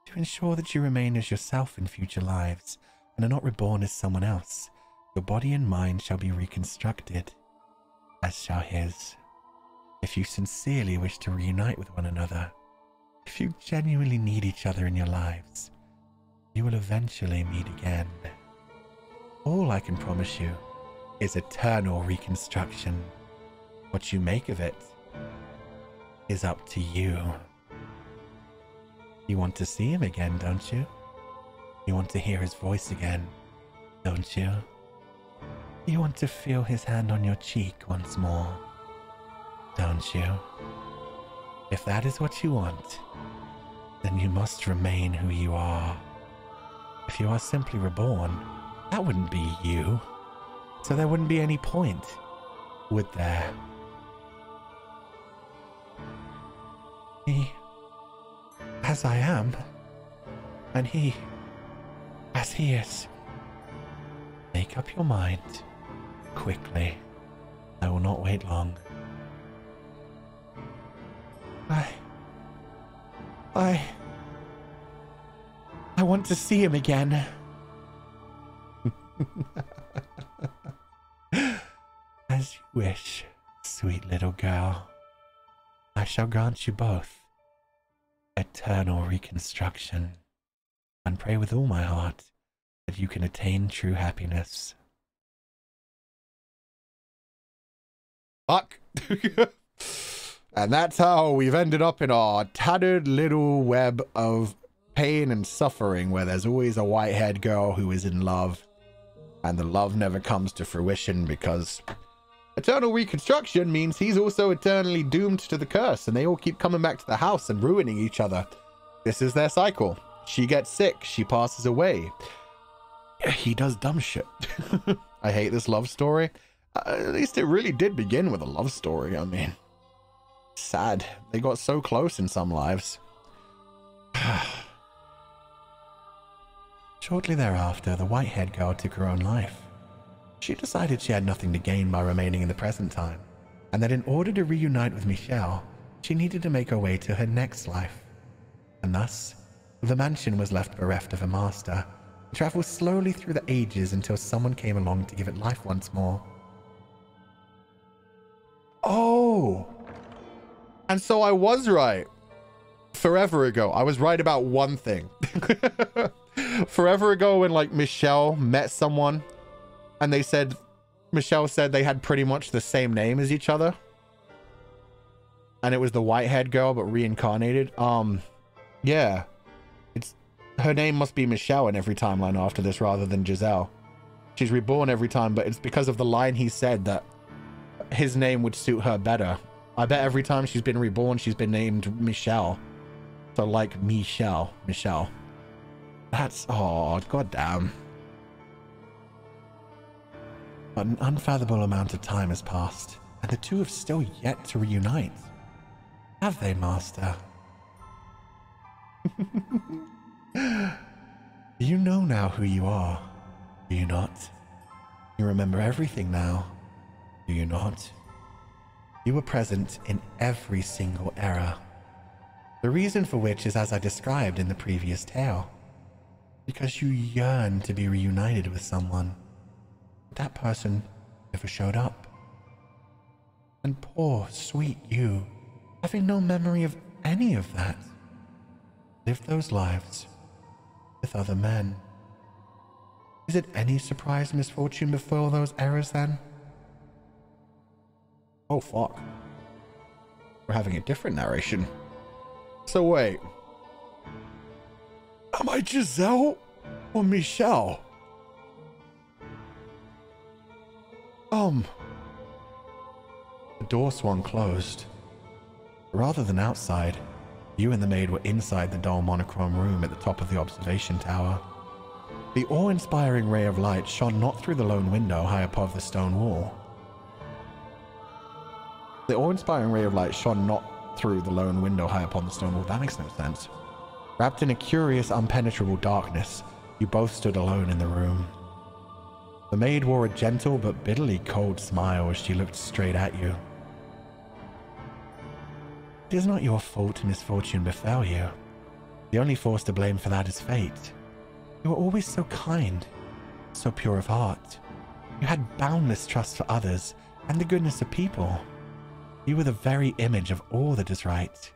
To ensure that you remain as yourself in future lives and are not reborn as someone else, your body and mind shall be reconstructed, as shall his. If you sincerely wish to reunite with one another, if you genuinely need each other in your lives, you will eventually meet again. All I can promise you is eternal reconstruction. What you make of it is up to you. You want to see him again, don't you? You want to hear his voice again, don't you? You want to feel his hand on your cheek once more, don't you? If that is what you want, then you must remain who you are. If you are simply reborn, that wouldn't be you. So there wouldn't be any point, would there? Me, as I am, and he, as he is. Make up your mind, quickly. I will not wait long. I want to see him again. As you wish, sweet little girl. I shall grant you both eternal reconstruction, and pray with all my heart that you can attain true happiness. Fuck. And that's how we've ended up in our tattered little web of pain and suffering, where there's always a white-haired girl who is in love, and the love never comes to fruition because eternal reconstruction means he's also eternally doomed to the curse, and they all keep coming back to the house and ruining each other. This is their cycle. She gets sick, she passes away. He does dumb shit. I hate this love story. At least it really did begin with a love story. I mean, sad. They got so close in some lives. Shortly thereafter, the white-haired girl took her own life. She decided she had nothing to gain by remaining in the present time, and that in order to reunite with Michelle, she needed to make her way to her next life. And thus, the mansion was left bereft of a master, and traveled slowly through the ages until someone came along to give it life once more. Oh! And so I was right. Forever ago, I was right about one thing. Forever ago, when like Michelle met someone and they said, Michelle said they had pretty much the same name as each other, and it was the white-haired girl but reincarnated. Yeah, it's her name must be Michelle in every timeline after this rather than Giselle. She's reborn every time, but it's because of the line he said that his name would suit her better. I bet every time she's been reborn, she's been named Michelle. So like Michelle. That's, oh, goddamn. But an unfathomable amount of time has passed, and the two have still yet to reunite. Have they, Master? You know now who you are, do you not? You remember everything now, do you not? You were present in every single era. The reason for which is as I described in the previous tale. Because you yearn to be reunited with someone. That person never showed up. And poor, sweet you, having no memory of any of that, lived those lives with other men. Is it any surprise misfortune befell those errors then? Oh fuck. We're having a different narration. So wait. Am I Giselle or Michelle? The door swung closed. Rather than outside, you and the maid were inside the dull monochrome room at the top of the observation tower. The awe-inspiring ray of light shone not through the lone window high above the stone wall. The awe-inspiring ray of light shone not through the lone window high upon the stone wall. That makes no sense. Wrapped in a curious, impenetrable darkness, you both stood alone in the room. The maid wore a gentle but bitterly cold smile as she looked straight at you. It is not your fault misfortune befell you. The only force to blame for that is fate. You were always so kind, so pure of heart. You had boundless trust for others and the goodness of people. You were the very image of all that is right.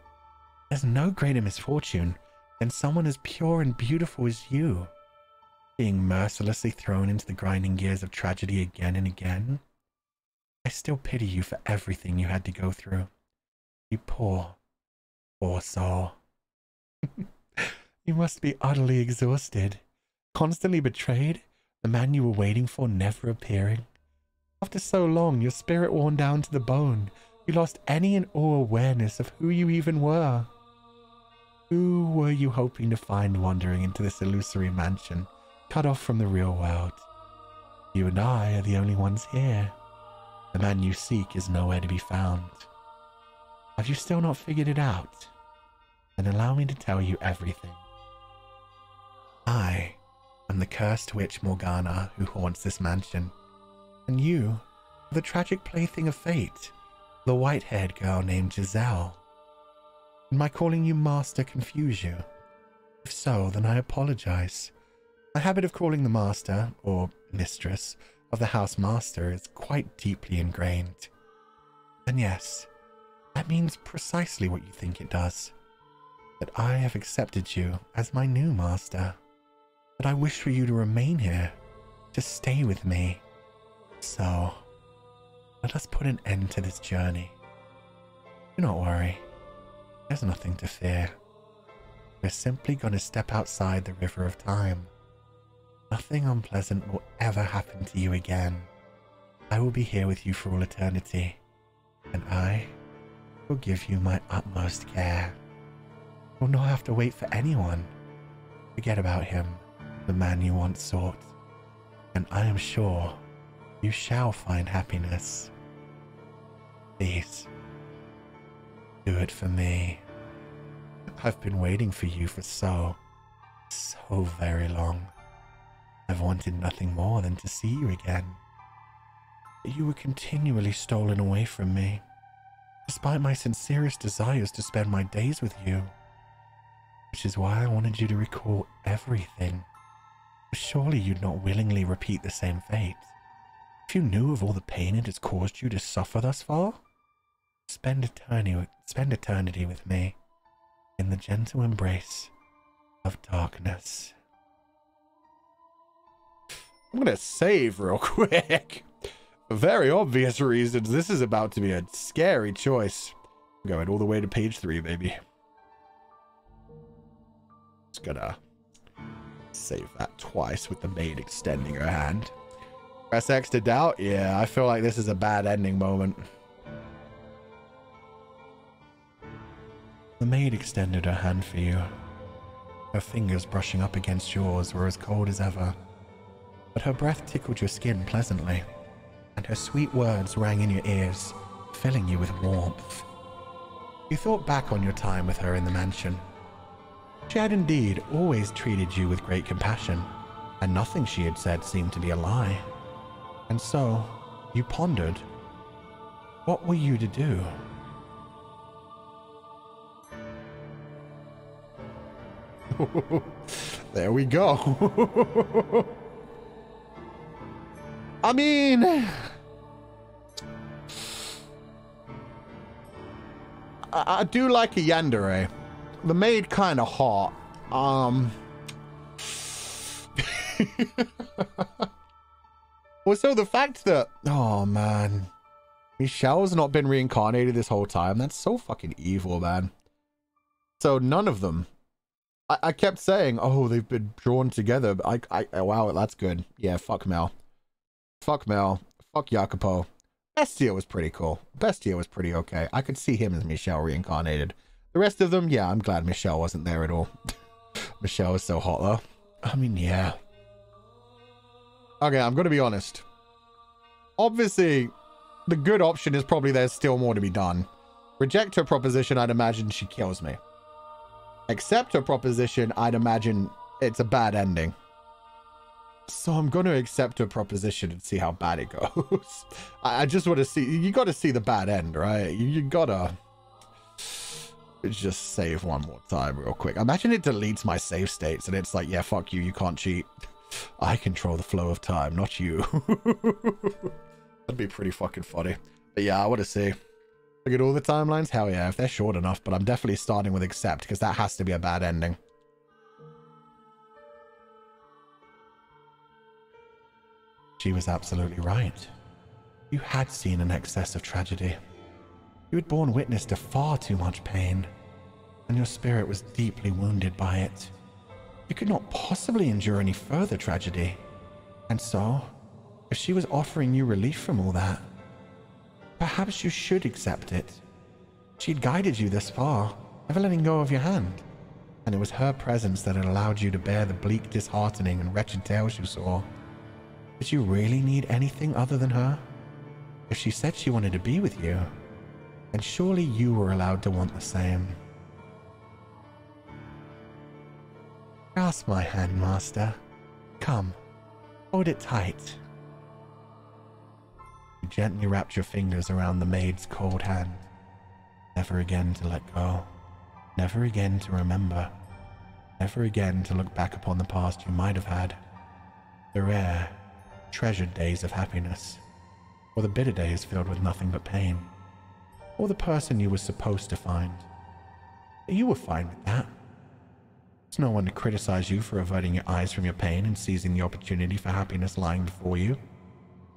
There's no greater misfortune than someone as pure and beautiful as you, being mercilessly thrown into the grinding gears of tragedy again and again. I still pity you for everything you had to go through. You poor, poor soul. You must be utterly exhausted, constantly betrayed, the man you were waiting for never appearing. After so long, your spirit worn down to the bone, you lost any and all awareness of who you even were. Who were you hoping to find wandering into this illusory mansion, cut off from the real world? You and I are the only ones here. The man you seek is nowhere to be found. Have you still not figured it out? Then allow me to tell you everything. I am the cursed witch Morgana who haunts this mansion, and you are the tragic plaything of fate, the white-haired girl named Giselle. Did my calling you master confuse you? If so, then I apologize. My habit of calling the master, or mistress, of the house master is quite deeply ingrained. And yes, that means precisely what you think it does. That I have accepted you as my new master. That I wish for you to remain here, to stay with me. So, let us put an end to this journey. Do not worry. There's nothing to fear. We're simply going to step outside the river of time. Nothing unpleasant will ever happen to you again. I will be here with you for all eternity, and I will give you my utmost care. You'll not have to wait for anyone. Forget about him, the man you once sought, and I am sure you shall find happiness. Please, do it for me. I've been waiting for you for so very long. I've wanted nothing more than to see you again. But you were continually stolen away from me, despite my sincerest desires to spend my days with you. Which is why I wanted you to recall everything. Surely you'd not willingly repeat the same fate. If you knew of all the pain it has caused you to suffer thus far, spend eternity with me in the gentle embrace of darkness. I'm gonna save real quick. For very obvious reasons, this is about to be a scary choice. I'm going all the way to page 3, baby. Just gonna save that twice with the maid extending her hand. Press X to doubt? Yeah, I feel like this is a bad ending moment. The maid extended her hand for you. Her fingers brushing up against yours were as cold as ever, but her breath tickled your skin pleasantly, and her sweet words rang in your ears, filling you with warmth. You thought back on your time with her in the mansion. She had indeed always treated you with great compassion, and nothing she had said seemed to be a lie. And so, you pondered, What were you to do? There we go. I mean, I do like a yandere. The maid kind of hot. Also, the fact that, oh man, Michelle's not been reincarnated this whole time. That's so fucking evil, man. So none of them. I kept saying, oh, they've been drawn together. But wow, that's good. Yeah, fuck Mel. Fuck Mel. Fuck Jacopo. Bestia was pretty cool. Bestia was pretty okay. I could see him as Michelle reincarnated. The rest of them, yeah, I'm glad Michelle wasn't there at all. Michelle was so hot, though. I mean, yeah. Okay, I'm going to be honest. Obviously, the good option is probably there's still more to be done. Reject her proposition, I'd imagine she kills me. Accept her proposition, I'd imagine it's a bad ending. So I'm going to accept her proposition and see how bad it goes. I just want to see, you got to see the bad end, right? You got to just save one more time real quick. Imagine it deletes my save states and it's like, yeah, fuck you, you can't cheat. I control the flow of time, not you. That'd be pretty fucking funny. But yeah, I want to see. Look at all the timelines. Hell yeah, if they're short enough. But I'm definitely starting with accept because that has to be a bad ending. She was absolutely right. You had seen an excess of tragedy. You had borne witness to far too much pain, and your spirit was deeply wounded by it. You could not possibly endure any further tragedy. And so, if she was offering you relief from all that, perhaps you should accept it. She'd guided you this far, never letting go of your hand. And it was her presence that had allowed you to bear the bleak, disheartening, and wretched tales you saw. Did you really need anything other than her? If she said she wanted to be with you, then surely you were allowed to want the same. Grasp my hand, Master. Come, hold it tight. You gently wrapped your fingers around the maid's cold hand. Never again to let go. Never again to remember. Never again to look back upon the past you might have had. The rare, treasured days of happiness. Or the bitter days filled with nothing but pain. Or the person you were supposed to find. You were fine with that. There's no one to criticize you for averting your eyes from your pain and seizing the opportunity for happiness lying before you.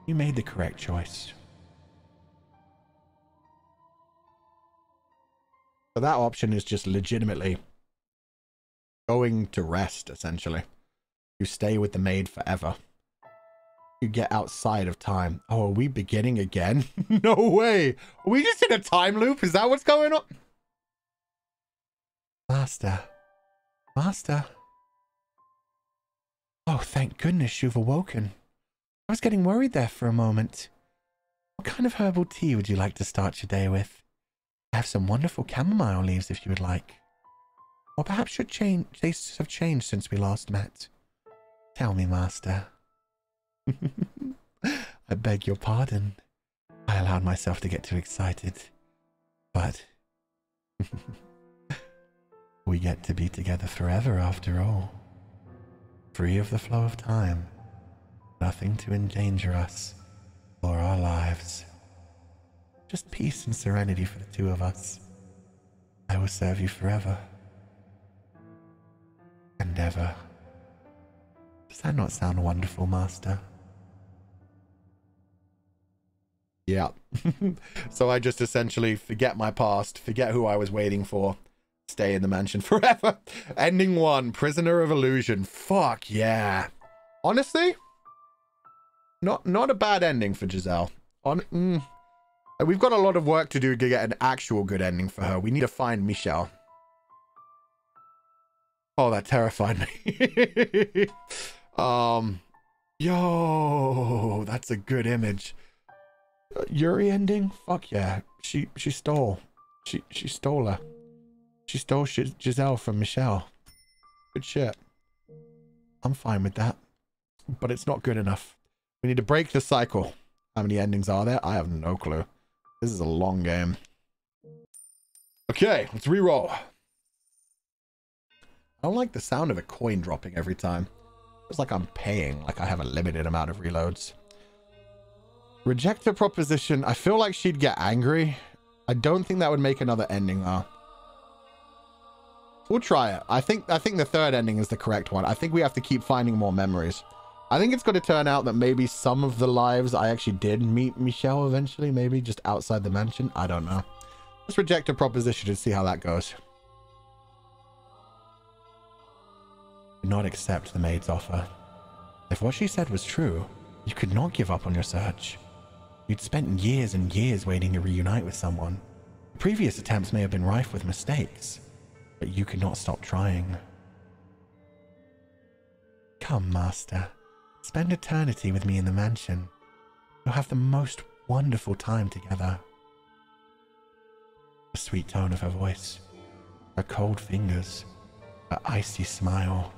You made the correct choice. So that option is just legitimately going to rest, essentially. You stay with the maid forever. You get outside of time. Oh, are we beginning again? No way! Are we just in a time loop? Is that what's going on? Master. Master. Oh, thank goodness you've awoken. I was getting worried there for a moment. What kind of herbal tea would you like to start your day with? I have some wonderful chamomile leaves if you would like. Or perhaps your tastes have changed since we last met. Tell me, Master. I beg your pardon. I allowed myself to get too excited. But we get to be together forever after all. Free of the flow of time. Nothing to endanger us or our lives. Just peace and serenity for the two of us. I will serve you forever. And ever. Does that not sound wonderful, Master? Yeah. So I just essentially forget my past, forget who I was waiting for, stay in the mansion forever. Ending 1, Prisoner of Illusion. Fuck yeah. Honestly, not a bad ending for Giselle. We've got a lot of work to do to get an actual good ending for her. We need to find Michelle. Oh, that terrified me. Yo, that's a good image. Yuri ending? Fuck yeah. She stole. She stole her. She stole Giselle from Michelle. Good shit. I'm fine with that. But it's not good enough. We need to break the cycle. How many endings are there? I have no clue. This is a long game. Okay, let's re-roll. I don't like the sound of a coin dropping every time. It's like I'm paying, like I have a limited amount of reloads. Reject a proposition. I feel like she'd get angry. I don't think that would make another ending though. We'll try it. I think the third ending is the correct one. I think we have to keep finding more memories. I think it's going to turn out that maybe some of the lives I actually did meet Michelle eventually, maybe just outside the mansion. I don't know. Let's reject a proposition and see how that goes. Do not accept the maid's offer. If what she said was true, you could not give up on your search. You'd spent years and years waiting to reunite with someone. Previous attempts may have been rife with mistakes, but you could not stop trying. Come, Master. Spend eternity with me in the mansion. You'll have the most wonderful time together. The sweet tone of her voice, her cold fingers, her icy smile.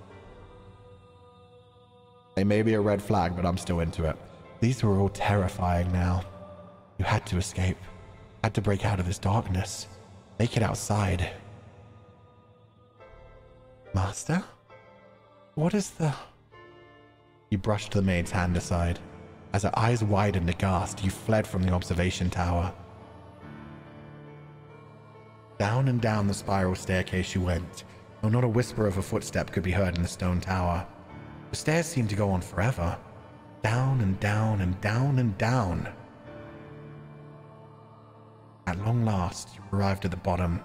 They may be a red flag, but I'm still into it. These were all terrifying now. You had to escape, had to break out of this darkness, make it outside. Master? What is the... You brushed the maid's hand aside. As her eyes widened aghast, you fled from the observation tower. Down and down the spiral staircase you went, though not a whisper of a footstep could be heard in the stone tower. The stairs seemed to go on forever. Down and down and down and down. At long last, you arrived at the bottom,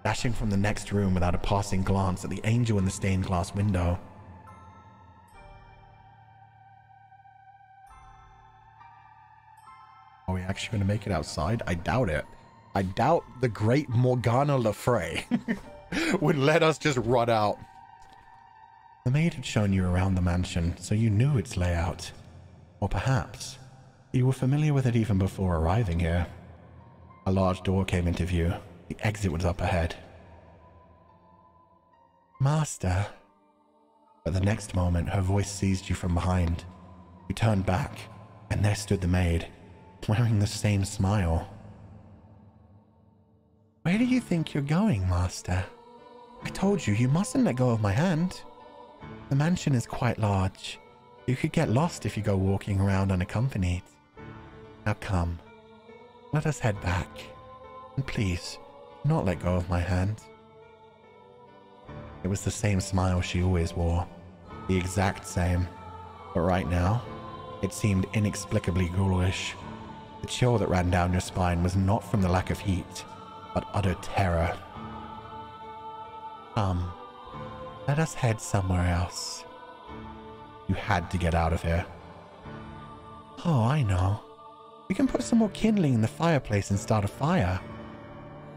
dashing from the next room without a passing glance at the angel in the stained glass window. Are we actually going to make it outside? I doubt it. I doubt the great Morgana Le Fray would let us just run out. The maid had shown you around the mansion, so you knew its layout. Or perhaps you were familiar with it even before arriving here. A large door came into view. The exit was up ahead. Master. But the next moment, her voice seized you from behind. You turned back, and there stood the maid, wearing the same smile. Where do you think you're going, Master? I told you, you mustn't let go of my hand. The mansion is quite large. You could get lost if you go walking around unaccompanied. Now come, let us head back. And please, do not let go of my hand. It was the same smile she always wore. The exact same. But right now, it seemed inexplicably ghoulish. The chill that ran down your spine was not from the lack of heat, but utter terror. Come, let us head somewhere else. You had to get out of here. Oh, I know. We can put some more kindling in the fireplace and start a fire.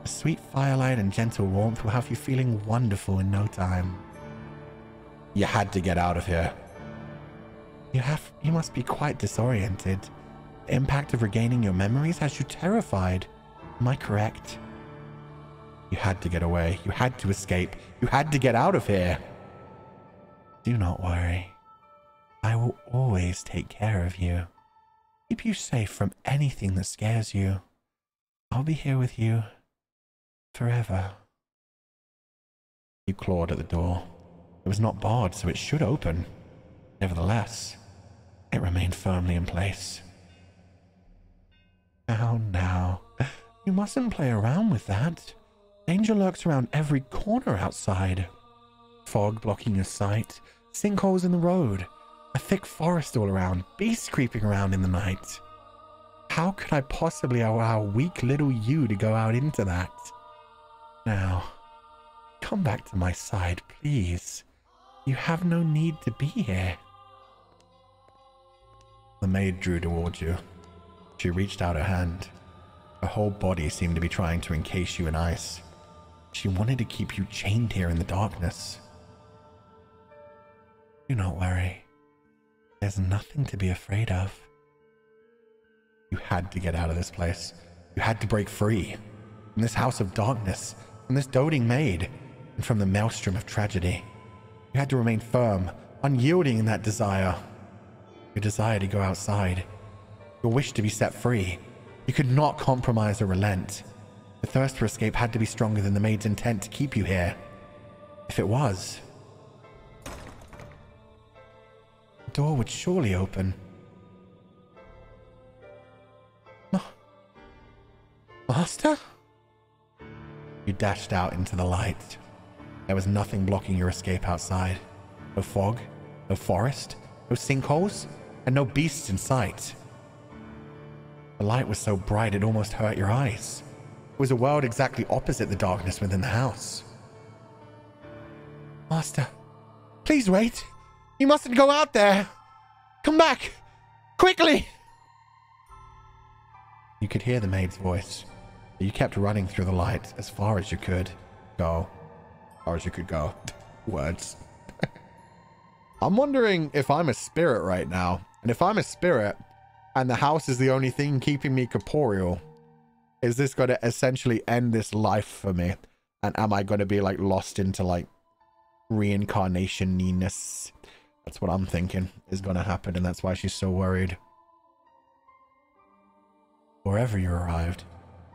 The sweet firelight and gentle warmth will have you feeling wonderful in no time. You had to get out of here. You must be quite disoriented. The impact of regaining your memories has you terrified. Am I correct? You had to get away. You had to escape. You had to get out of here. Do not worry. I will always take care of you. Keep you safe from anything that scares you. I'll be here with you forever. You clawed at the door. It was not barred, so it should open. Nevertheless, it remained firmly in place. Now, you mustn't play around with that. Danger lurks around every corner outside. Fog blocking your sight, sinkholes in the road, a thick forest all around, beasts creeping around in the night. How could I possibly allow weak little you to go out into that? Now, come back to my side, please. You have no need to be here. The maid drew towards you. She reached out her hand. Her whole body seemed to be trying to encase you in ice. She wanted to keep you chained here in the darkness. Do not worry. There's nothing to be afraid of. You had to get out of this place. You had to break free. From this house of darkness, from this doting maid, and from the maelstrom of tragedy. You had to remain firm, unyielding in that desire. Your desire to go outside. Your wish to be set free. You could not compromise or relent. The thirst for escape had to be stronger than the maid's intent to keep you here. If it was, the door would surely open. Master? You dashed out into the light. There was nothing blocking your escape outside. No fog, no forest, no sinkholes, and no beasts in sight. The light was so bright it almost hurt your eyes. It was a world exactly opposite the darkness within the house. Master, please wait. You mustn't go out there. Come back, quickly. You could hear the maid's voice. You kept running through the light as far as you could go. As far as you could go. Words. I'm wondering if I'm a spirit right now. And if I'm a spirit and the house is the only thing keeping me corporeal, is this going to essentially end this life for me? And am I going to be like lost into like reincarnation-ness? That's what I'm thinking is going to happen. And that's why she's so worried. Wherever you arrived,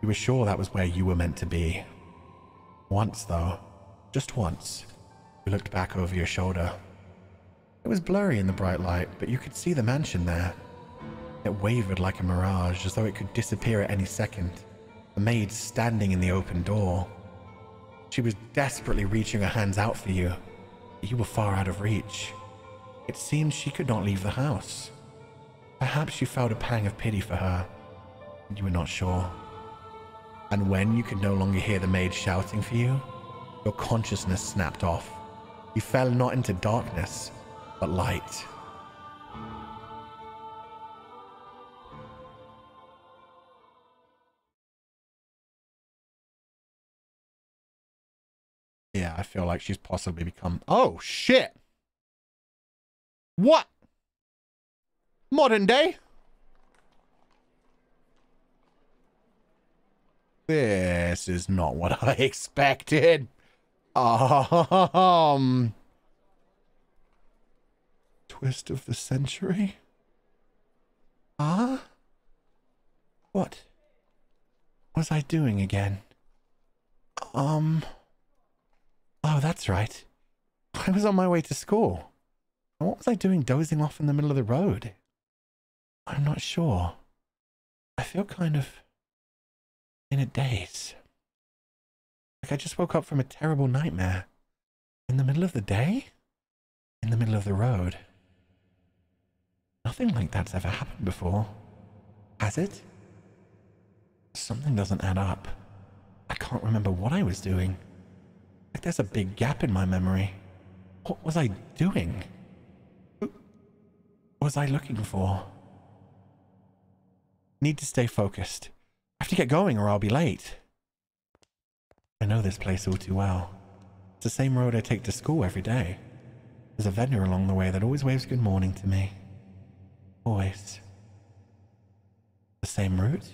you were sure that was where you were meant to be. Once, though, just once, you looked back over your shoulder. It was blurry in the bright light, but you could see the mansion there. It wavered like a mirage, as though it could disappear at any second. A maid standing in the open door. She was desperately reaching her hands out for you, but you were far out of reach. It seemed she could not leave the house. Perhaps you felt a pang of pity for her, and you were not sure. And when you could no longer hear the maid shouting for you, your consciousness snapped off. You fell not into darkness, but light. Yeah, I feel like she's possibly become... Oh, shit! What? Modern day? This is not what I expected. Twist of the century? Huh? What was I doing again? Oh, that's right. I was on my way to school. And what was I doing dozing off in the middle of the road? I'm not sure. I feel kind of in a daze. Like I just woke up from a terrible nightmare. In the middle of the day? In the middle of the road. Nothing like that's ever happened before. Has it? Something doesn't add up. I can't remember what I was doing. Like there's a big gap in my memory. What was I doing? Who was I looking for? Need to stay focused. I have to get going or I'll be late. I know this place all too well. It's the same road I take to school every day. There's a vendor along the way that always waves good morning to me. Always. The same route?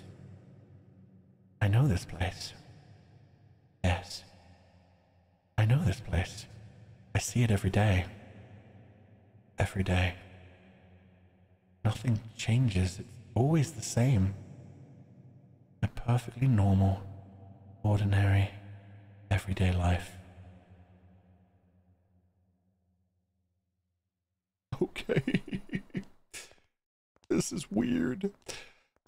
I know this place. Yes. I know this place. I see it every day. Every day. Nothing changes. It's always the same. A perfectly normal, ordinary, everyday life. Okay. This is weird.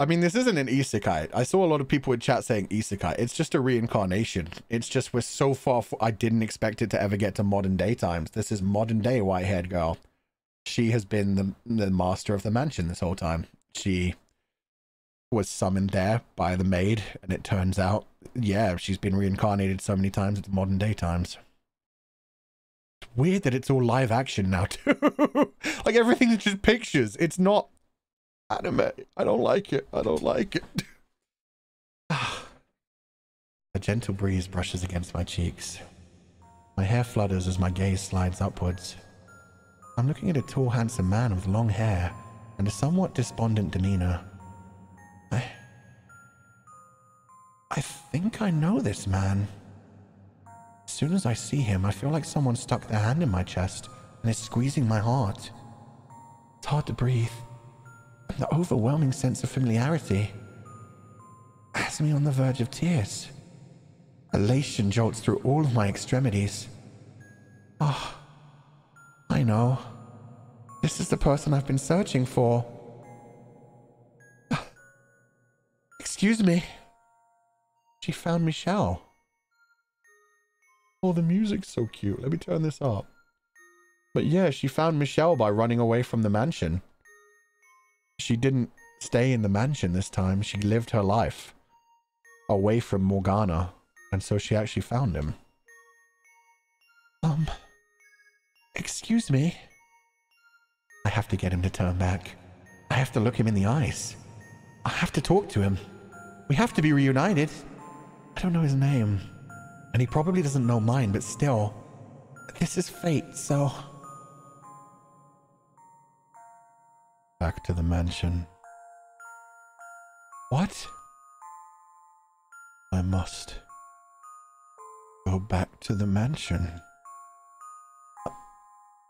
I mean, this isn't an isekai. I saw a lot of people in chat saying isekai. It's just a reincarnation. It's just we're so far... I didn't expect it to ever get to modern day times. This is modern day white-haired girl. She has been the master of the mansion this whole time. She was summoned there by the maid, and it turns out, yeah, she's been reincarnated so many times it's modern day times. It's weird that it's all live action now too. Like everything's just pictures. It's not anime. I don't like it. I don't like it. A gentle breeze brushes against my cheeks. My hair flutters as my gaze slides upwards. I'm looking at a tall, handsome man with long hair and a somewhat despondent demeanor. I think I know this man. As soon as I see him, I feel like someone stuck their hand in my chest and is squeezing my heart. It's hard to breathe. And the overwhelming sense of familiarity. has me on the verge of tears. Elation jolts through all of my extremities. Ah, I know. This is the person I've been searching for. Excuse me. She found Michelle. Oh, the music's so cute. Let me turn this up. But yeah, she found Michelle by running away from the mansion. She didn't stay in the mansion this time. She lived her life away from Morgana. And so she actually found him. Excuse me. I have to get him to turn back. I have to look him in the eyes. I have to talk to him. We have to be reunited. I don't know his name. And he probably doesn't know mine, but still. This is fate, so... Back to the mansion. What? I must go back to the mansion.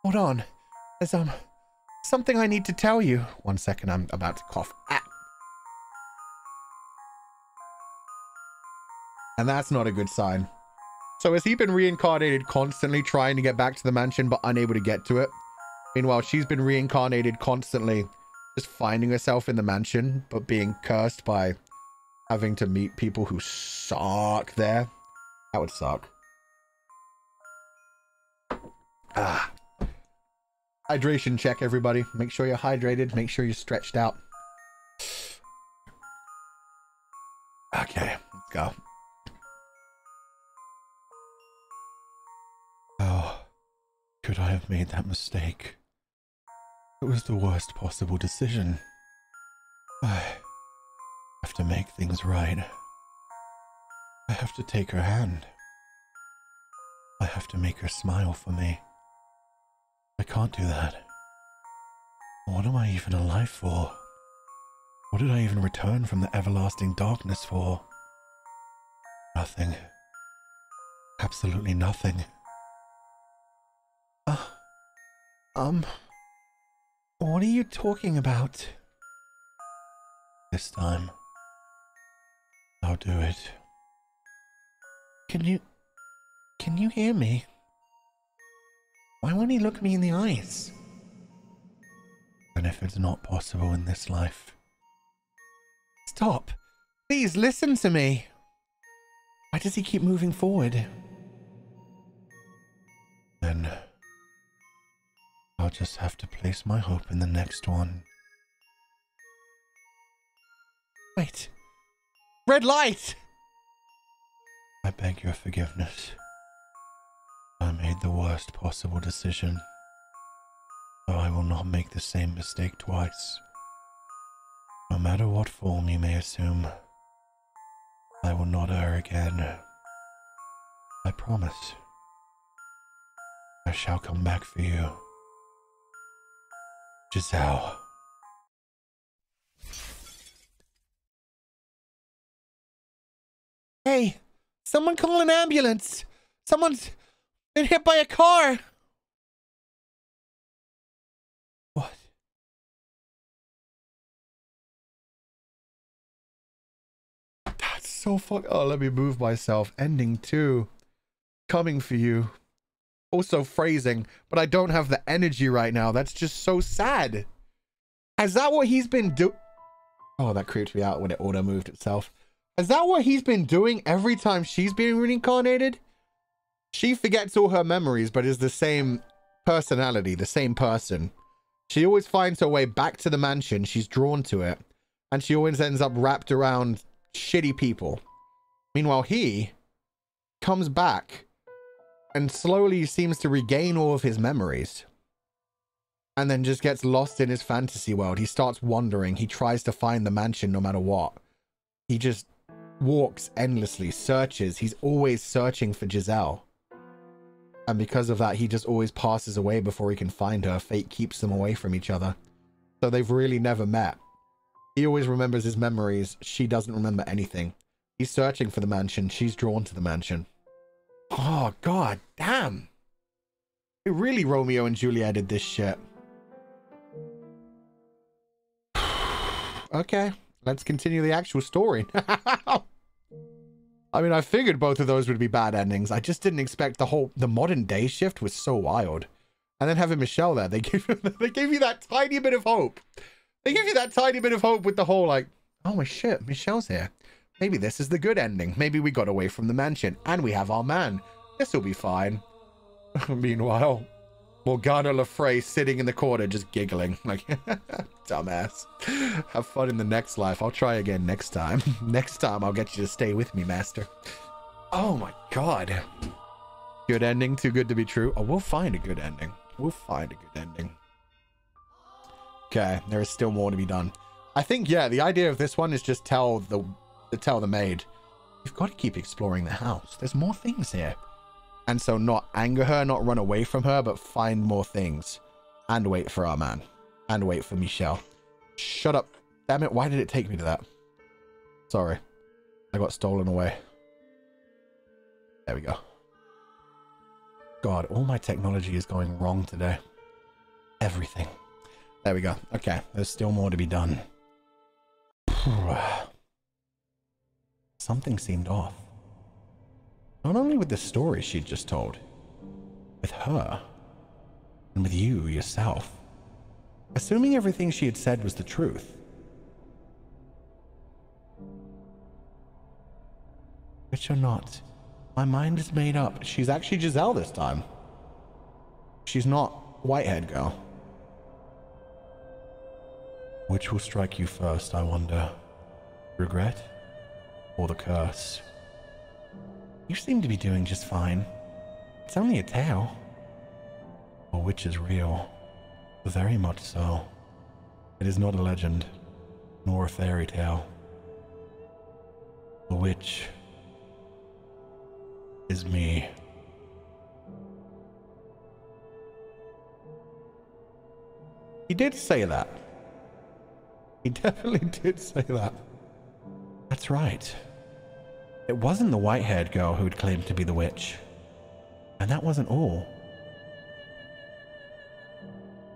Hold on. There's, something I need to tell you. 1 second, I'm about to cough. Ah. And that's not a good sign. So has he been reincarnated constantly trying to get back to the mansion but unable to get to it? Meanwhile, she's been reincarnated constantly just finding herself in the mansion but being cursed by having to meet people who suck there. That would suck. Ah. Hydration check, everybody. Make sure you're hydrated. Make sure you're stretched out. Okay, let's go. Oh, could I have made that mistake? It was the worst possible decision. I have to make things right. I have to take her hand. I have to make her smile for me. I can't do that. What am I even alive for? What did I even return from the everlasting darkness for? Nothing. Absolutely nothing. What are you talking about? This time, I'll do it. Can you hear me? Why won't he look me in the eyes? And if it's not possible in this life... Stop! Please listen to me! Why does he keep moving forward? Then... I'll just have to place my hope in the next one. Wait! Red light! I beg your forgiveness. I made the worst possible decision, so I will not make the same mistake twice. No matter what form you may assume, I will not err again. I promise. I shall come back for you. Giselle. Hey, someone call an ambulance. Someone's been hit by a car. What? That's so fuck. Oh, let me move myself. Ending 2. Coming for you. Also phrasing, but I don't have the energy right now. That's just so sad. Is that what he's been doing? Oh, that creeped me out when it auto moved itself. Is that what he's been doing every time she's been reincarnated? She forgets all her memories, but is the same personality, the same person. She always finds her way back to the mansion. She's drawn to it. And she always ends up wrapped around shitty people. Meanwhile, he comes back and slowly seems to regain all of his memories. And then just gets lost in his fantasy world. He starts wandering. He tries to find the mansion no matter what. He just walks endlessly, searches. He's always searching for Giselle. And because of that, he just always passes away before he can find her. Fate keeps them away from each other. So they've really never met. He always remembers his memories. She doesn't remember anything. He's searching for the mansion. She's drawn to the mansion. Oh, god damn. It really Romeo and Juliet did this shit. Okay. let's continue the actual story. I mean, I figured both of those would be bad endings. I just didn't expect the modern day shift was so wild. And then having Michelle there, they gave you that tiny bit of hope. They give you that tiny bit of hope with the whole like, oh my shit, Michelle's here. Maybe this is the good ending. Maybe we got away from the mansion and we have our man. This will be fine. Meanwhile, Morgana Le Fray sitting in the corner just giggling like, dumbass. Have fun in the next life. I'll try again next time. Next time I'll get you to stay with me, master. Oh my god. Good ending, too good to be true. Oh, we'll find a good ending. We'll find a good ending. Okay, there is still more to be done. I think, yeah, the idea of this one is just tell the maid, you've got to keep exploring the house. There's more things here. And so not anger her, not run away from her, but find more things. And wait for our man. And wait for Michelle. Shut up. Damn it, why did it take me to that? Sorry. I got stolen away. There we go. God, all my technology is going wrong today. Everything. There we go. Okay, there's still more to be done. Something seemed off. Not only with the story she'd just told, with her, and with you yourself. Assuming everything she had said was the truth. Which or not, my mind is made up. She's actually Giselle this time. She's not Whitehead girl. Which will strike you first, I wonder? Regret? Or the curse? You seem to be doing just fine. It's only a tale. Or which is real? Very much so. It is not a legend, nor a fairy tale. The witch is me. He did say that. He definitely did say that. That's right. It wasn't the white-haired girl who'd claimed to be the witch. And that wasn't all.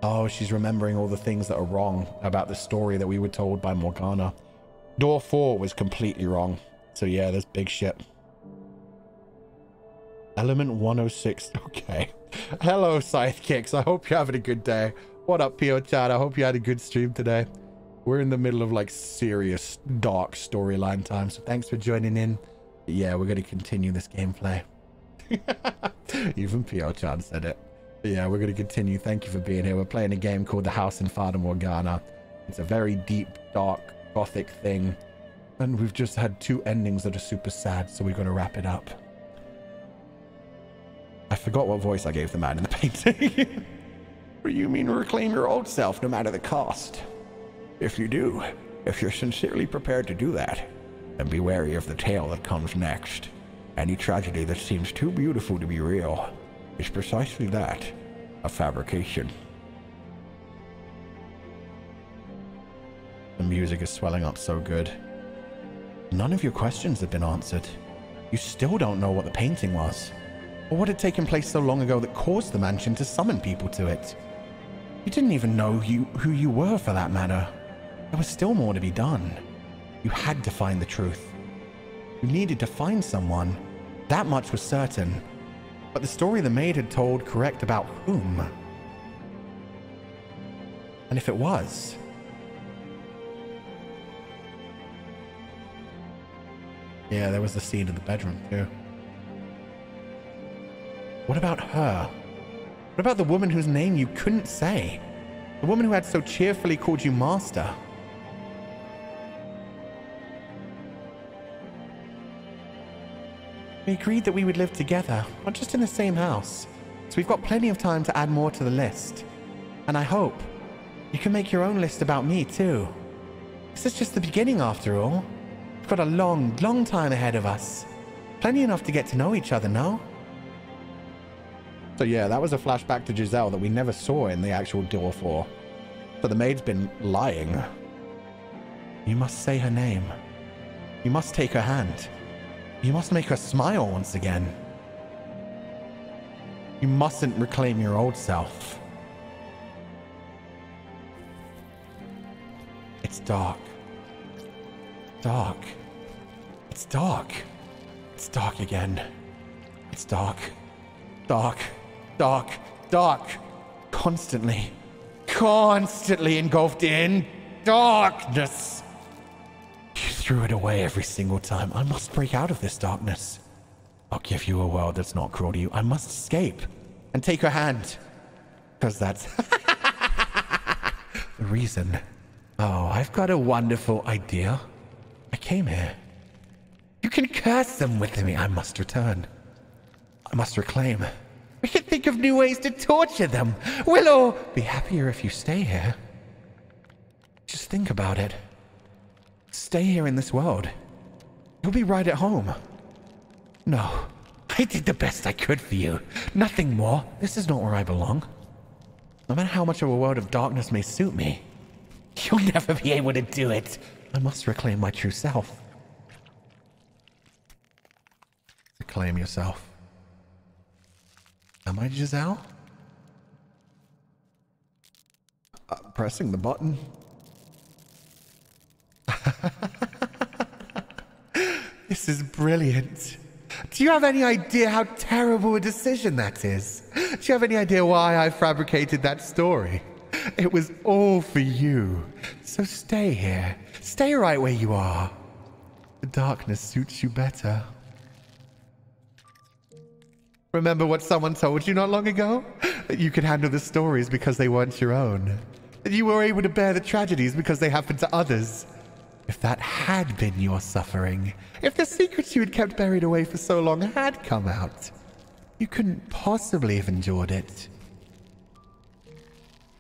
Oh, she's remembering all the things that are wrong about the story that we were told by Morgana. Door 4 was completely wrong. So yeah, there's big shit. Element 106. Okay. Hello, Scythekicks. I hope you're having a good day. What up, Pio Chat? I hope you had a good stream today. We're in the middle of like serious dark storyline time, so thanks for joining in. But yeah, we're going to continue this gameplay. Even Pio Chan said it. But yeah, we're going to continue. Thank you for being here. We're playing a game called The House in Fata Morgana. It's a very deep, dark, gothic thing. And we've just had 2 endings that are super sad, so we've got to wrap it up. I forgot what voice I gave the man in the painting. You mean reclaim your old self no matter the cost? If you do, if you're sincerely prepared to do that, then be wary of the tale that comes next. Any tragedy that seems too beautiful to be real is precisely that, a fabrication. The music is swelling up so good. None of your questions have been answered. You still don't know what the painting was, or what had taken place so long ago that caused the mansion to summon people to it. You didn't even know who you were, for that matter. There was still more to be done. You had to find the truth. You needed to find someone. That much was certain. But the story the maid had told correct about whom? And if it was... Yeah, there was the scene in the bedroom too. What about her? What about the woman whose name you couldn't say? The woman who had so cheerfully called you master? We agreed that we would live together, not just in the same house. So we've got plenty of time to add more to the list. And I hope you can make your own list about me too. This is just the beginning after all. We've got a long, long time ahead of us. Plenty enough to get to know each other, no? So yeah, that was a flashback to Giselle that we never saw in the actual Door 4. So the maid's been lying. You must say her name. You must take her hand. You must make her smile once again. You mustn't reclaim your old self. It's dark. Dark. It's dark. It's dark again. It's dark. Dark. Dark. Dark. Constantly engulfed in darkness. You threw it away every single time. I must break out of this darkness. I'll give you a world that's not cruel to you. I must escape and take her hand. Because that's the reason. Oh, I've got a wonderful idea. I came here. You can curse them with me. I must return. I must reclaim. We can think of new ways to torture them. We'll all be happier if you stay here. Just think about it. Stay here in this world. You'll be right at home. No, I did the best I could for you. Nothing more. This is not where I belong. No matter how much of a world of darkness may suit me, you'll never be able to do it. I must reclaim my true self. Reclaim yourself. Am I Giselle? Pressing the button. This is brilliant. Do you have any idea how terrible a decision that is? Do you have any idea why I fabricated that story? It was all for you. So stay here. Stay right where you are. The darkness suits you better. Remember what someone told you not long ago? That you could handle the stories because they weren't your own. That you were able to bear the tragedies because they happened to others. If that had been your suffering, if the secrets you had kept buried away for so long had come out, you couldn't possibly have endured it.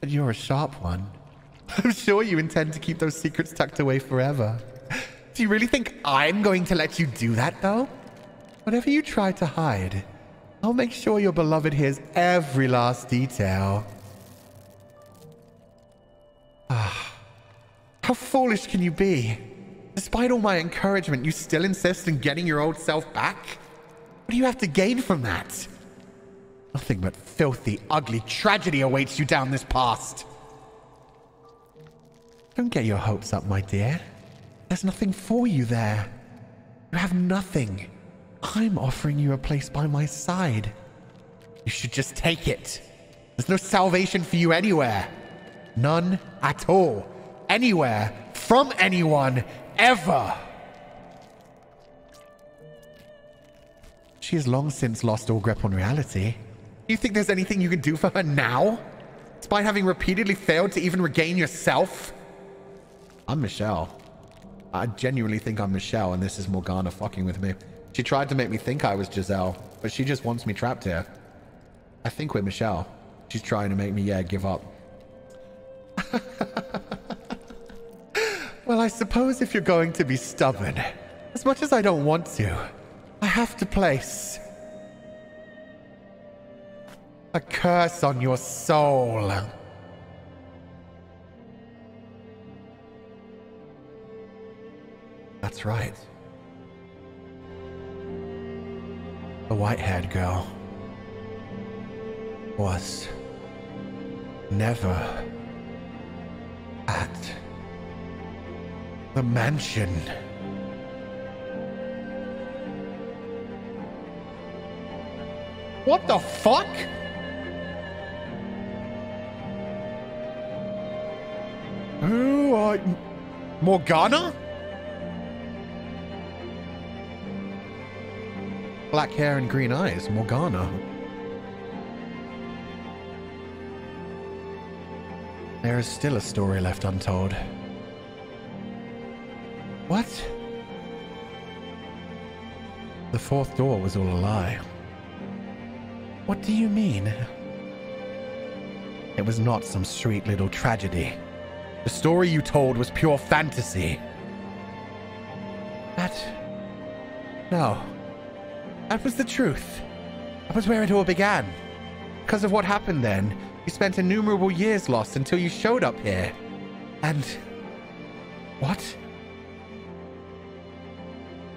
But you're a sharp one. I'm sure you intend to keep those secrets tucked away forever. Do you really think I'm going to let you do that, though? Whatever you try to hide, I'll make sure your beloved hears every last detail. How foolish can you be? Despite all my encouragement, you still insist on getting your old self back? What do you have to gain from that? Nothing but filthy, ugly tragedy awaits you down this past. Don't get your hopes up, my dear. There's nothing for you there. You have nothing. I'm offering you a place by my side. You should just take it. There's no salvation for you anywhere. None at all. Anywhere. From anyone. Ever. She has long since lost all grip on reality. Do you think there's anything you can do for her now? Despite having repeatedly failed to even regain yourself? I'm Michelle. I genuinely think I'm Michelle, and this is Morgana fucking with me. She tried to make me think I was Giselle, but she just wants me trapped here. I think we're Michelle. She's trying to make me, give up. Well, I suppose if you're going to be stubborn, as much as I don't want to, I have to place a curse on your soul. That's right. The white-haired girl was never at the mansion. What the fuck? Who are... Morgana? Black hair and green eyes, Morgana. There is still a story left untold. What? The fourth door was all a lie. What do you mean? It was not some sweet little tragedy. The story you told was pure fantasy. No. That was the truth. That was where it all began. Because of what happened then, you spent innumerable years lost until you showed up here. And... what?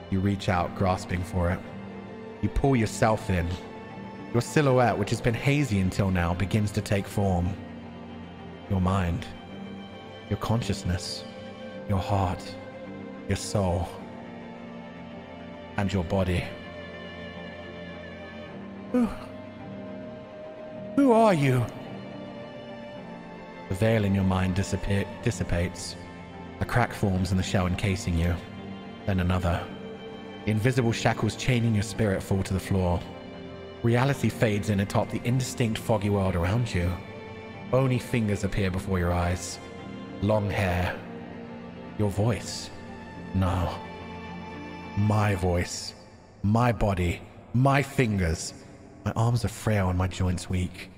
You reach out, grasping for it. You pull yourself in. Your silhouette, which has been hazy until now, begins to take form. Your mind. Your consciousness. Your heart. your soul, and your body. Who are you? The veil in your mind dissipates. A crack forms in the shell encasing you. Then another. The invisible shackles chaining your spirit fall to the floor. Reality fades in atop the indistinct foggy world around you. Bony fingers appear before your eyes. Long hair. Your voice. No. My voice. My body. My fingers. My arms are frail and my joints weak.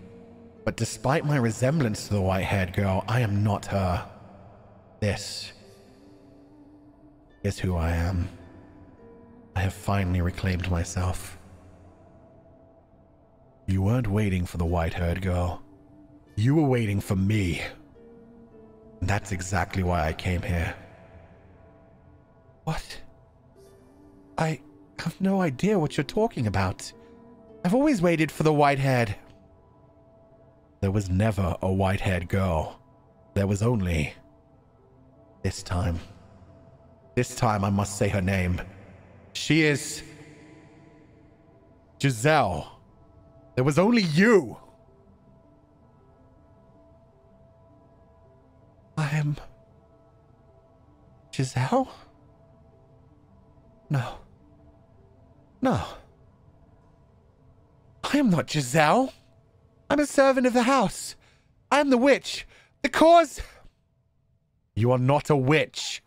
But despite my resemblance to the white-haired girl, I am not her. This is who I am. I have finally reclaimed myself. You weren't waiting for the white-haired girl. You were waiting for me. And that's exactly why I came here. What? I have no idea what you're talking about. I've always waited for the white-haired. There was never a white-haired girl. There was only... this time. This time I must say her name. She is... Giselle. There was only you. I am... Giselle? No. No. I am not Giselle. I'm a servant of the house. I am the witch. The cause... You are not a witch.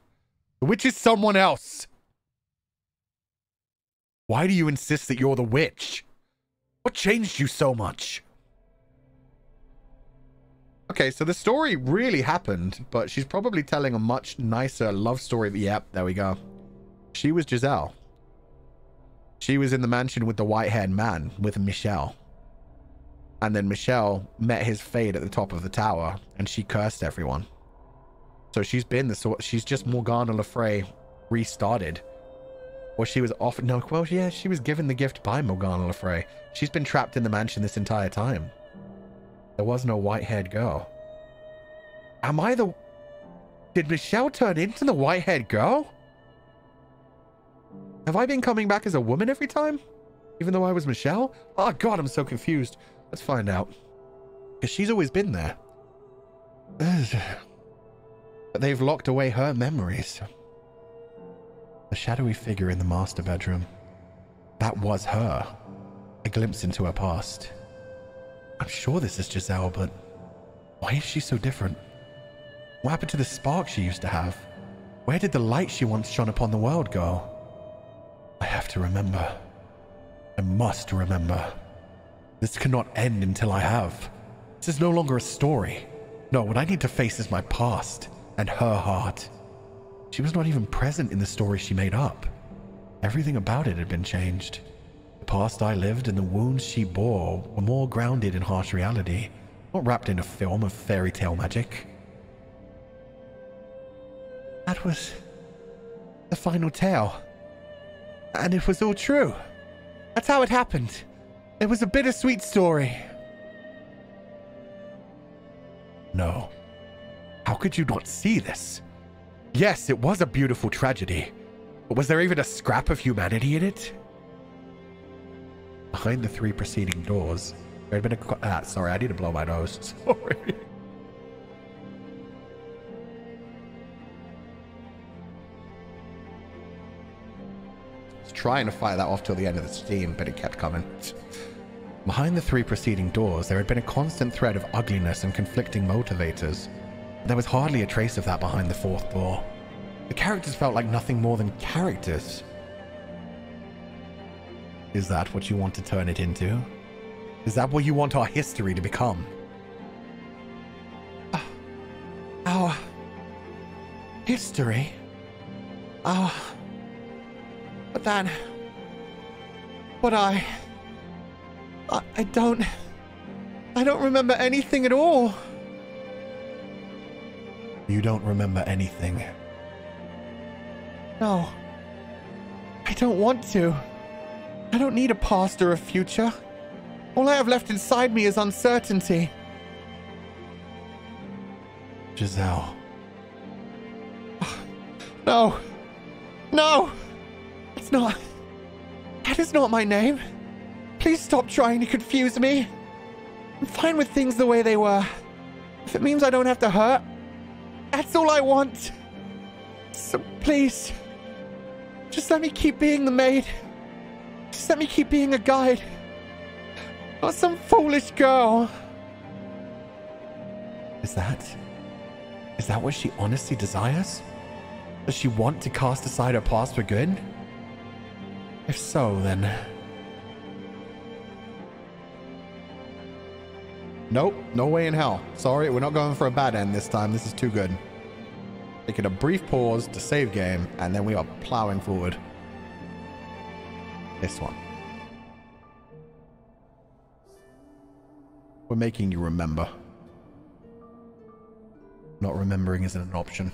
The witch is someone else. Why do you insist that you're the witch? What changed you so much? Okay, so the story really happened, but she's probably telling a much nicer love story. Yep, there we go. She was Giselle. She was in the mansion with the white-haired man, with Michelle. And then Michelle met his fate at the top of the tower, and she cursed everyone. So she's been the sort... She's just Morgana Le Fay restarted. Or she was offered... No, well, yeah, she was given the gift by Morgana Le Fay. She's been trapped in the mansion this entire time. There was no white-haired girl. Am I the... Did Michelle turn into the white-haired girl? Have I been coming back as a woman every time? Even though I was Michelle? Oh, God, I'm so confused. Let's find out. Because she's always been there. But they've locked away her memories. The shadowy figure in the master bedroom. That was her. A glimpse into her past. I'm sure this is Giselle, but why is she so different? What happened to the spark she used to have? Where did the light she once shone upon the world go? I have to remember. I must remember. This cannot end until I have. This is no longer a story. No, what I need to face is my past and her heart. She was not even present in the story she made up. Everything about it had been changed. The past I lived and the wounds she bore were more grounded in harsh reality, not wrapped in a film of fairy tale magic. That was the final tale. And it was all true. That's how it happened. It was a bittersweet story. No. How could you not see this? Yes, it was a beautiful tragedy. But was there even a scrap of humanity in it? Behind the 3 preceding doors, there had been a... sorry, I need to blow my nose. Sorry. Trying to fire that off till the end of the stream, but it kept coming. Behind the 3 preceding doors, there had been a constant thread of ugliness and conflicting motivators. There was hardly a trace of that behind the 4th door. The characters felt like nothing more than characters. Is that what you want to turn it into? Is that what you want our history to become? Our history? But then... But I don't remember anything at all. You don't remember anything? No. I don't want to. I don't need a past or a future. All I have left inside me is uncertainty. Giselle. No. No! It's not. That is not my name. Please stop trying to confuse me. I'm fine with things the way they were. If it means I don't have to hurt, that's all I want. So please, just let me keep being the maid. Just let me keep being a guide. Not some foolish girl. Is that what she honestly desires? Does she want to cast aside her past for good? If so, then... Nope, no way in hell. Sorry, we're not going for a bad end this time. This is too good. Taking a brief pause to save game, and then we are plowing forward. This one. We're making you remember. Not remembering isn't an option.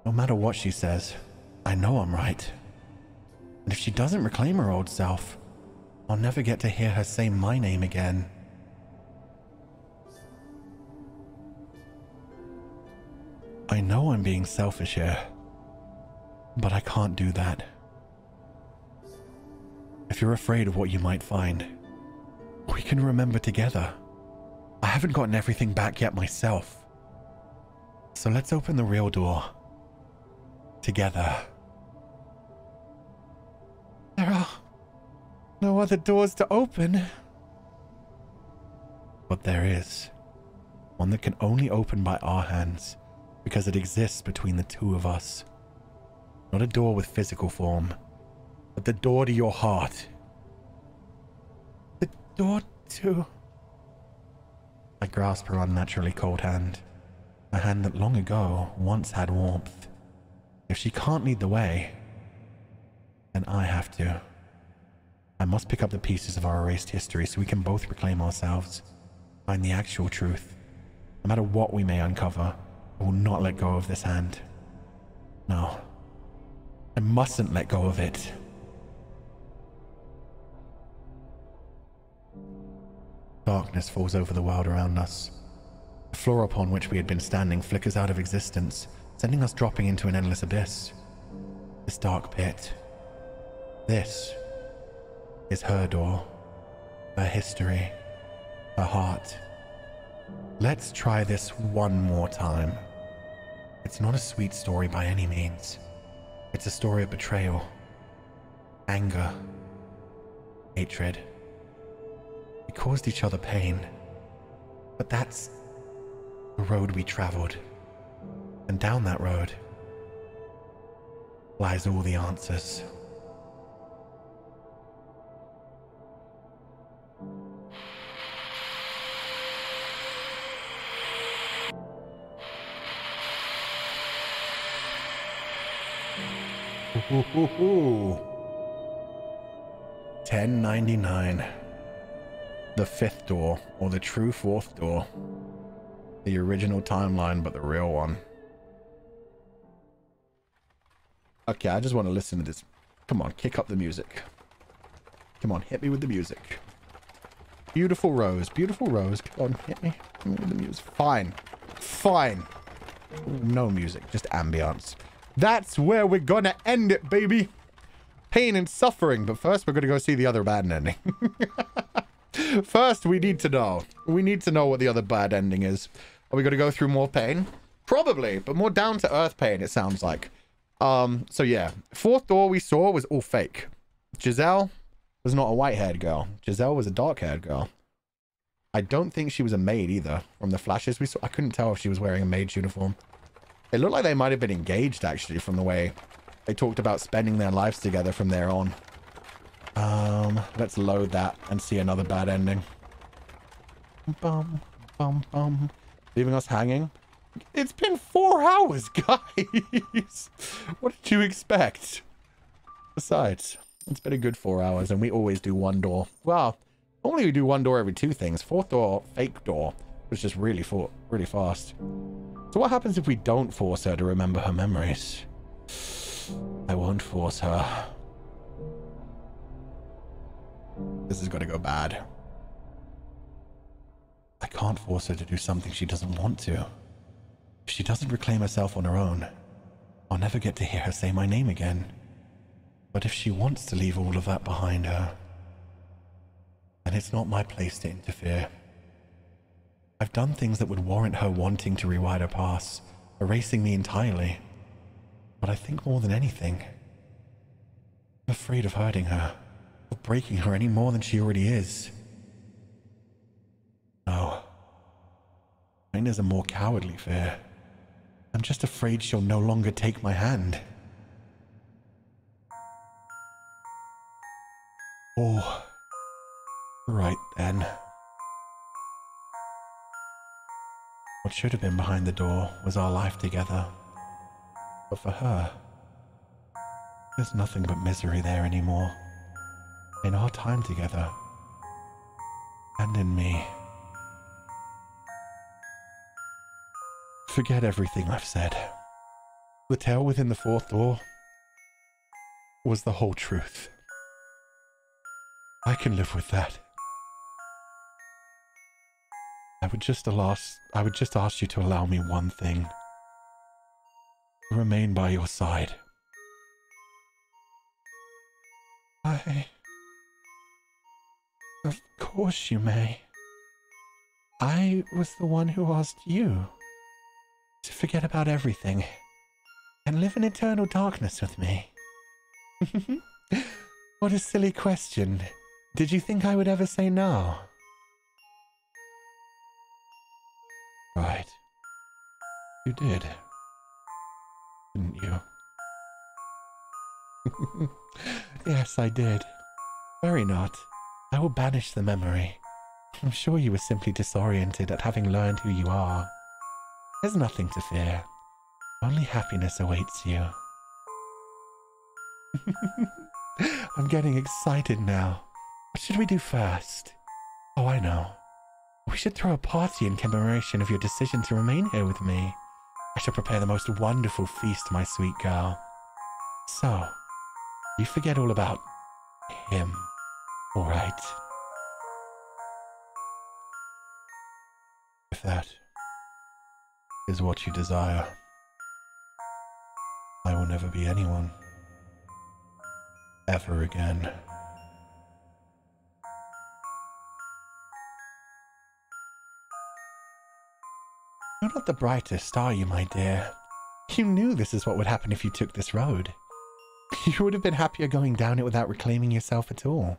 No matter what she says, I know I'm right. And if she doesn't reclaim her old self, I'll never get to hear her say my name again. I know I'm being selfish here, but I can't do that. If you're afraid of what you might find, we can remember together. I haven't gotten everything back yet myself. So let's open the real door. Together. There are no other doors to open. But there is. One that can only open by our hands, because it exists between the two of us. Not a door with physical form, but the door to your heart. The door to... I grasp her unnaturally cold hand. A hand that long ago once had warmth. If she can't lead the way, then I have to. I must pick up the pieces of our erased history so we can both reclaim ourselves. Find the actual truth. No matter what we may uncover, I will not let go of this hand. No. I mustn't let go of it. Darkness falls over the world around us. The floor upon which we had been standing flickers out of existence, sending us dropping into an endless abyss. This dark pit. This is her door, her history, her heart. Let's try this one more time. It's not a sweet story by any means. It's a story of betrayal, anger, hatred. We caused each other pain, but that's the road we traveled. And down that road lies all the answers. Ooh. 1099. The fifth door, or the true fourth door. The original timeline, but the real one. Okay, I just want to listen to this. Come on, kick up the music. Come on, hit me with the music. Beautiful Rose. Beautiful Rose. Come on, hit me. Hit me with the music. Fine. Fine. Ooh, no music, just ambiance. That's where we're gonna end it, baby. Pain and suffering. But first, we're gonna go see the other bad ending. First, we need to know. We need to know what the other bad ending is. Are we gonna go through more pain? Probably, but more down-to-earth pain, it sounds like. So yeah. Fourth door we saw was all fake. Giselle was not a white-haired girl. Giselle was a dark-haired girl. I don't think she was a maid either. From the flashes we saw, I couldn't tell if she was wearing a maid's uniform. It looked like they might have been engaged, actually, from the way they talked about spending their lives together from there on. Let's load that and see another bad ending. Bum, bum, bum. Leaving us hanging. It's been 4 hours, guys. What did you expect? Besides, it's been a good 4 hours, and we always do one door. Well, normally we do one door every 2 things. Fourth door, fake door, was just really fast. So what happens if we don't force her to remember her memories? I won't force her. This is gonna go bad. I can't force her to do something she doesn't want to. If she doesn't reclaim herself on her own, I'll never get to hear her say my name again. But if she wants to leave all of that behind her, then it's not my place to interfere. I've done things that would warrant her wanting to rewrite her past, erasing me entirely. But I think more than anything, I'm afraid of hurting her, of breaking her any more than she already is. No. Mine is a more cowardly fear. I'm just afraid she'll no longer take my hand. Oh, right then. What should have been behind the door was our life together. But for her, there's nothing but misery there anymore. In our time together, and in me. Forget everything I've said. The tale within the fourth door was the whole truth. I can live with that. I would just ask you to allow me one thing. To remain by your side. Of course you may. I was the one who asked you to forget about everything and live in eternal darkness with me. What a silly question. Did you think I would ever say no? Right. You did. Didn't you? Yes, I did. Worry not. I will banish the memory. I'm sure you were simply disoriented at having learned who you are. There's nothing to fear. Only happiness awaits you. I'm getting excited now. What should we do first? Oh, I know. We should throw a party in commemoration of your decision to remain here with me. I shall prepare the most wonderful feast, my sweet girl. So, you forget all about him, all right? If that is what you desire, I will never be anyone. Ever again. You're not the brightest, are you, my dear? You knew this is what would happen if you took this road. You would have been happier going down it without reclaiming yourself at all.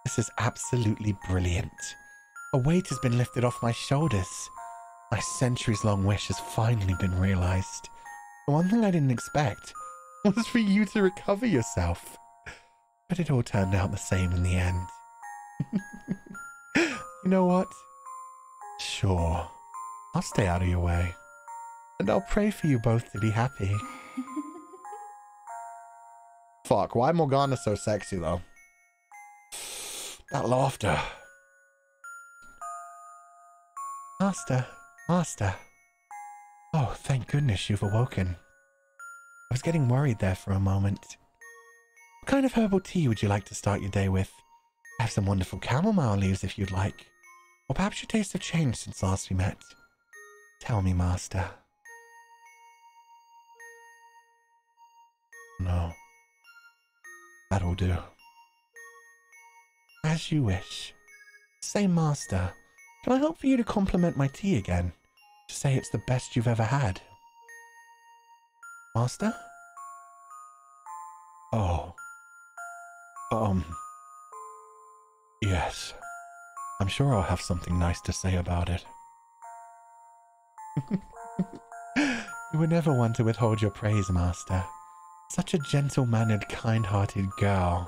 This is absolutely brilliant. A weight has been lifted off my shoulders. My centuries-long wish has finally been realized. The one thing I didn't expect was for you to recover yourself. But it all turned out the same in the end. You know what? Sure. I'll stay out of your way. And I'll pray for you both to be happy. Fuck, why Morgana so sexy though? That laughter. Master. Oh, thank goodness you've awoken. I was getting worried there for a moment. What kind of herbal tea would you like to start your day with? I have some wonderful chamomile leaves if you'd like. Or perhaps your tastes have changed since last we met. Tell me, Master. No. That'll do. As you wish. Say, Master, can I hope for you to compliment my tea again? To say it's the best you've ever had? Master? Oh. Yes. I'm sure I'll have something nice to say about it. You were never one to withhold your praise, Master. Such a gentle-mannered, kind-hearted girl.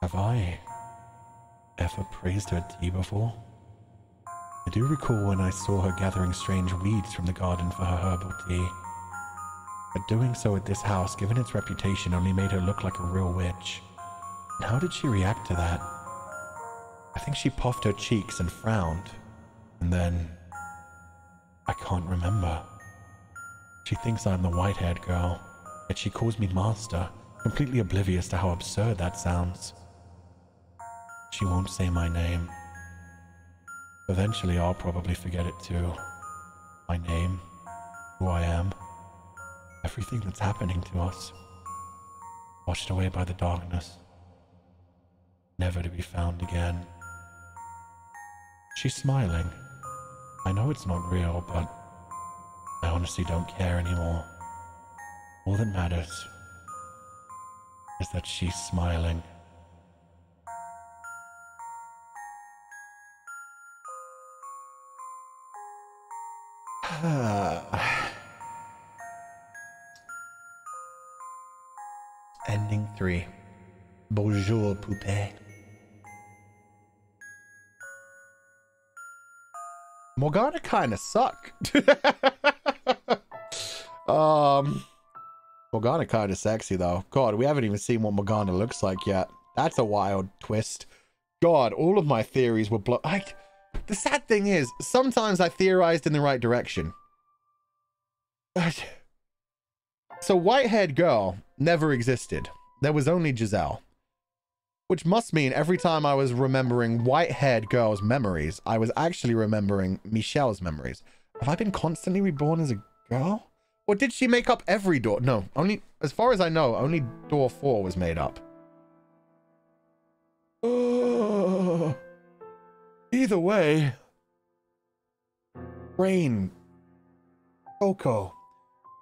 Have I ever praised her tea before? I do recall when I saw her gathering strange weeds from the garden for her herbal tea. But doing so at this house, given its reputation, only made her look like a real witch. And how did she react to that? I think she puffed her cheeks and frowned. And then I can't remember. She thinks I'm the white-haired girl, yet she calls me Master, completely oblivious to how absurd that sounds. She won't say my name. Eventually, I'll probably forget it too. My name, who I am, everything that's happening to us. Washed away by the darkness. Never to be found again. She's smiling. I know it's not real, but I honestly don't care anymore. All that matters is that she's smiling. Ending 3. Bonjour, poupée. Morgana kind of suck. Morgana kind of sexy though. God, we haven't even seen what Morgana looks like yet. That's a wild twist. God, all of my theories were the sad thing is, sometimes I theorized in the right direction. So white-haired girl never existed. There was only Giselle. Which must mean every time I was remembering white-haired girl's memories, I was actually remembering Michelle's memories. Have I been constantly reborn as a girl? Or did she make up every door? No, only, as far as I know, only door 4 was made up. Either way. Rain. Coco.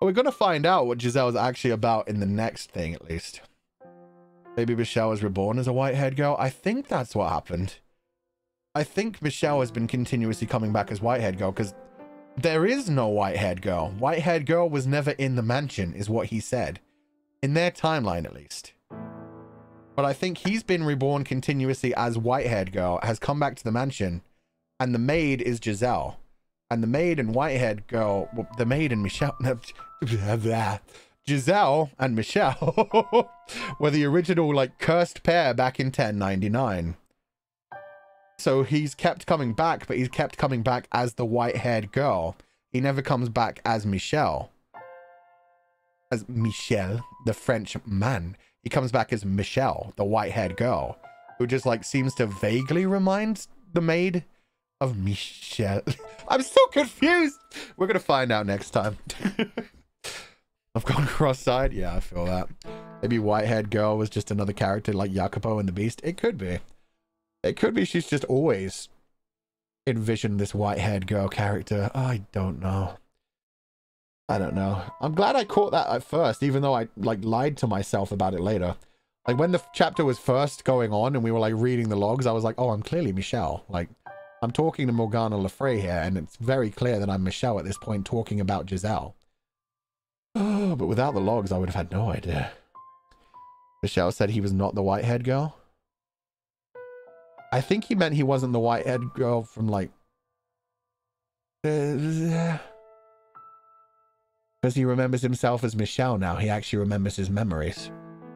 Well, we're going to find out what Giselle's actually about in the next thing, at least. Maybe Michelle was reborn as a white-haired girl. I think that's what happened. I think Michelle has been continuously coming back as white-haired girl, because there is no white-haired girl. White-haired girl was never in the mansion, is what he said. In their timeline, at least. But I think he's been reborn continuously as white-haired girl, has come back to the mansion, and the maid is Giselle. And the maid and white-haired girl, well, the maid and Michelle, Giselle and Michelle were the original, like, cursed pair back in 1099. So he's kept coming back, but he's kept coming back as the white-haired girl. He never comes back as Michelle. As Michel, the French man. He comes back as Michelle, the white-haired girl, who just, like, seems to vaguely remind the maid of Michelle. I'm so confused. We're going to find out next time. I've gone cross-eyed. Yeah, I feel that. Maybe white-haired girl was just another character like Jacopo and the Beast. It could be. It could be she's just always envisioned this white-haired girl character. I don't know. I don't know. I'm glad I caught that at first, even though I, like, lied to myself about it later. Like, when the chapter was first going on and we were, like, reading the logs, I was like, oh, I'm clearly Michelle. Like, I'm talking to Morgana Le Fray here, and it's very clear that I'm Michelle at this point talking about Giselle. Oh, but without the logs, I would have had no idea. Michelle said he was not the white-haired girl. I think he meant he wasn't the white-haired girl from, like... Because he remembers himself as Michelle now. He actually remembers his memories.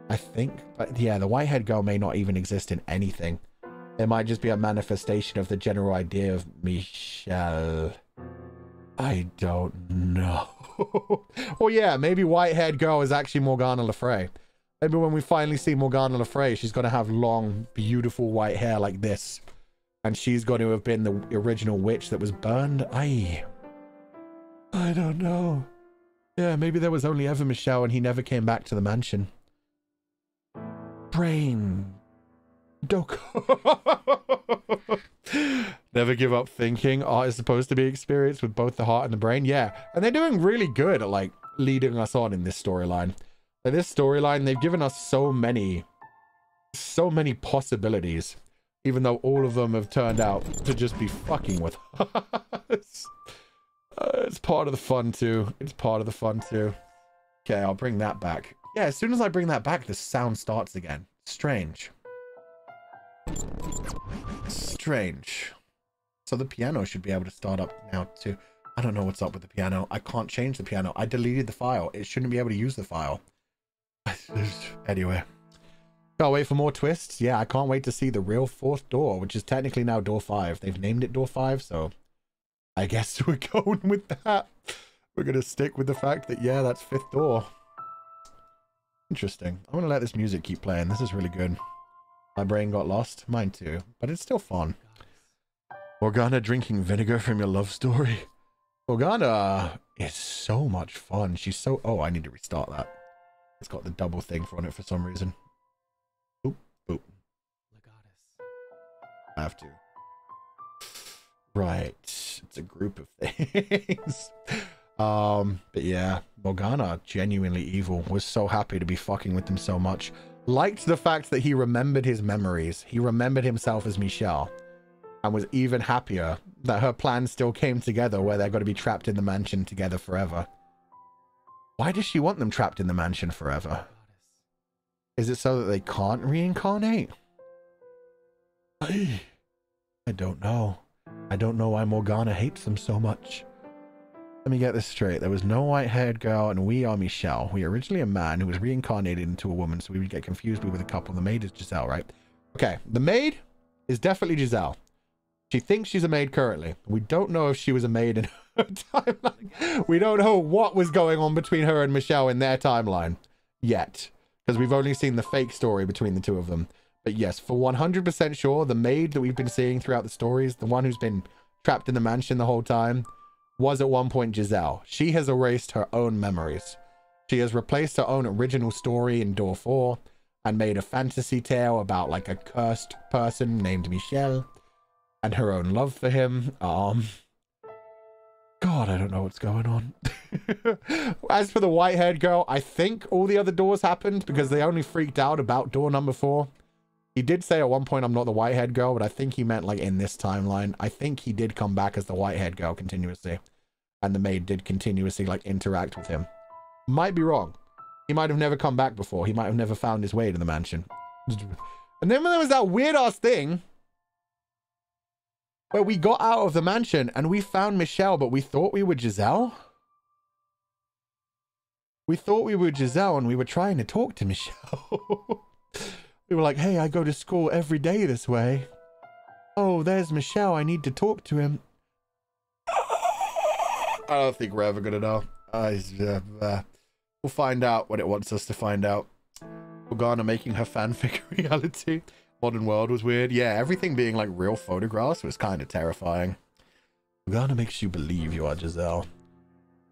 I think. But yeah, the white-haired girl may not even exist in anything. It might just be a manifestation of the general idea of Michelle. I don't know. Well, yeah, maybe white-haired girl is actually Morgana Le Fray. Maybe when we finally see Morgana Le Fray, she's going to have long, beautiful white hair like this. And she's going to have been the original witch that was burned. I don't know. Yeah, maybe there was only ever Michelle and he never came back to the mansion. Brain. Doko. Never give up thinking. Art is supposed to be experienced with both the heart and the brain. Yeah, and they're doing really good at, like, leading us on in this storyline. Like, this storyline, they've given us so many possibilities, even though all of them have turned out to just be fucking with us. It's part of the fun too. It's part of the fun too. Okay, I'll bring that back. Yeah, as soon as I bring that back, the sound starts again. Strange. Strange. So the piano should be able to start up now too. I don't know what's up with the piano. I can't change the piano. I deleted the file. It shouldn't be able to use the file. Anyway. Can't wait for more twists. Yeah, I can't wait to see the real 4th door, which is technically now door 5. They've named it door 5, so I guess we're going with that. We're going to stick with the fact that, yeah, that's 5th door. Interesting. I'm going to let this music keep playing. This is really good. My brain got lost. Mine too. But it's still fun. Morgana drinking vinegar from your love story. Morgana is so much fun. She's so... Oh, I need to restart that. It's got the double thing on it for some reason. Oop, oop. I have to. Right. It's a group of things. But yeah, Morgana, genuinely evil. Was so happy to be fucking with them so much. Liked the fact that he remembered his memories. He remembered himself as Michelle. And was even happier that her plan still came together where they're going to be trapped in the mansion together forever. Why does she want them trapped in the mansion forever? Is it so that they can't reincarnate? I don't know. I don't know why Morgana hates them so much. Let me get this straight. There was no white-haired girl, and we are Michelle. We are originally a man who was reincarnated into a woman, so we would get confused with a couple. The maid is Giselle, right? Okay, the maid is definitely Giselle. She thinks she's a maid currently. We don't know if she was a maid in her timeline. We don't know what was going on between her and Michelle in their timeline yet, because we've only seen the fake story between the two of them. But yes, for 100% sure, the maid that we've been seeing throughout the stories, the one who's been trapped in the mansion the whole time, was at one point Giselle. She has erased her own memories. She has replaced her own original story in Door 4 and made a fantasy tale about like a cursed person named Michelle and her own love for him. God, I don't know what's going on. As for the white-haired girl, I think all the other doors happened because they only freaked out about door number 4. He did say at one point, I'm not the white-haired girl, but I think he meant like in this timeline. I think he did come back as the white-haired girl continuously. And the maid did continuously like interact with him. Might be wrong. He might have never come back before. He might have never found his way to the mansion. And then there was that weird-ass thing where we got out of the mansion and we found Michelle, but we thought we were Giselle. We thought we were Giselle and we were trying to talk to Michelle. We were like, hey, I go to school every day this way. Oh, there's Michelle. I need to talk to him. I don't think we're ever going to know. We'll find out when it wants us to find out. Morgana making her fanfic reality. Modern world was weird. Yeah, everything being like real photographs was kind of terrifying. Morgana makes you believe you are Giselle.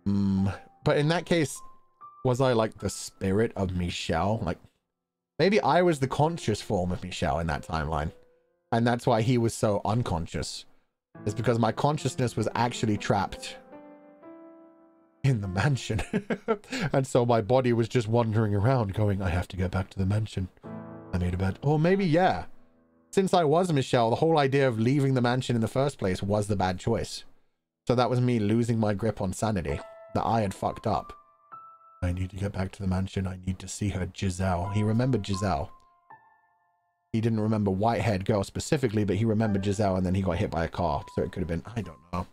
But in that case, was I like the spirit of Michelle? Like, maybe I was the conscious form of Michelle in that timeline. And that's why he was so unconscious. It's because my consciousness was actually trapped in the mansion. And so my body was just wandering around going, I have to get back to the mansion. I made a bed. Or maybe, yeah. Since I was Michelle, the whole idea of leaving the mansion in the first place was the bad choice. So that was me losing my grip on sanity. That I had fucked up. I need to get back to the mansion. I need to see her Giselle. He remembered Giselle. He didn't remember white-haired girl specifically, but he remembered Giselle and then he got hit by a car. So it could have been, I don't know.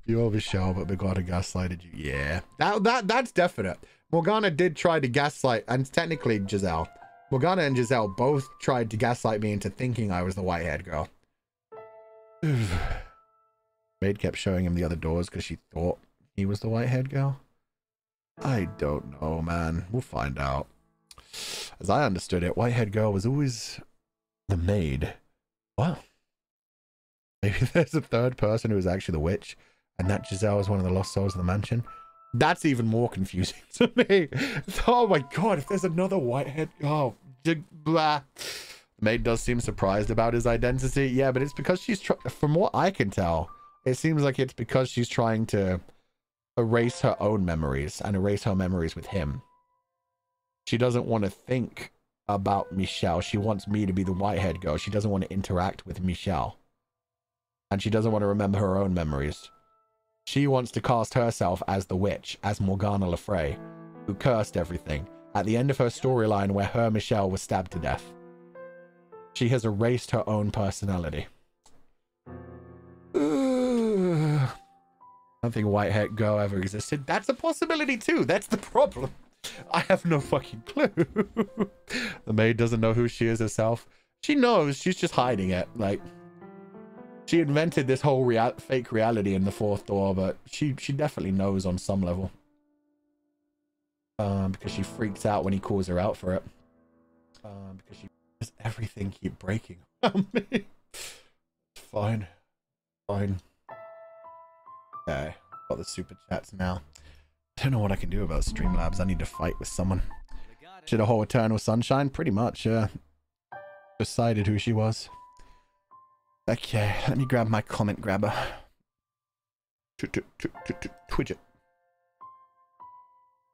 You are Michelle, but Morgana gaslighted you. Yeah, that's definite. Morgana did try to gaslight, and technically Giselle. Morgana and Giselle both tried to gaslight me into thinking I was the white-haired girl. Maid kept showing him the other doors because she thought he was the white-haired girl. I don't know, man. We'll find out. As I understood it, white-haired girl was always the maid. What? Maybe there's a third person who is actually the witch, and that Giselle is one of the lost souls of the mansion. That's even more confusing to me. Oh my god, if there's another whitehead... Oh, blah. The maid does seem surprised about his identity. Yeah, but it's because she's... From what I can tell, it seems like it's because she's trying to erase her own memories and erase her memories with him. She doesn't want to think about Michelle. She wants me to be the whitehead girl. She doesn't want to interact with Michelle. And she doesn't want to remember her own memories. She wants to cast herself as the witch, as Morgana Le Fray, who cursed everything, at the end of her storyline where her Michelle was stabbed to death. She has erased her own personality. I don't think white-haired girl ever existed. That's a possibility too. That's the problem. I have no fucking clue. The maid doesn't know who she is herself. She knows, she's just hiding it. Like... She invented this whole fake reality in the fourth door, but she definitely knows on some level. Because she freaks out when he calls her out for it. Because she... everything keep breaking around me? It's fine. Fine. Okay. Got the super chats now. I don't know what I can do about Streamlabs. I need to fight with someone. Should a whole Eternal Sunshine? Pretty much, yeah. Decided who she was. Okay, let me grab my comment grabber. Twitch it.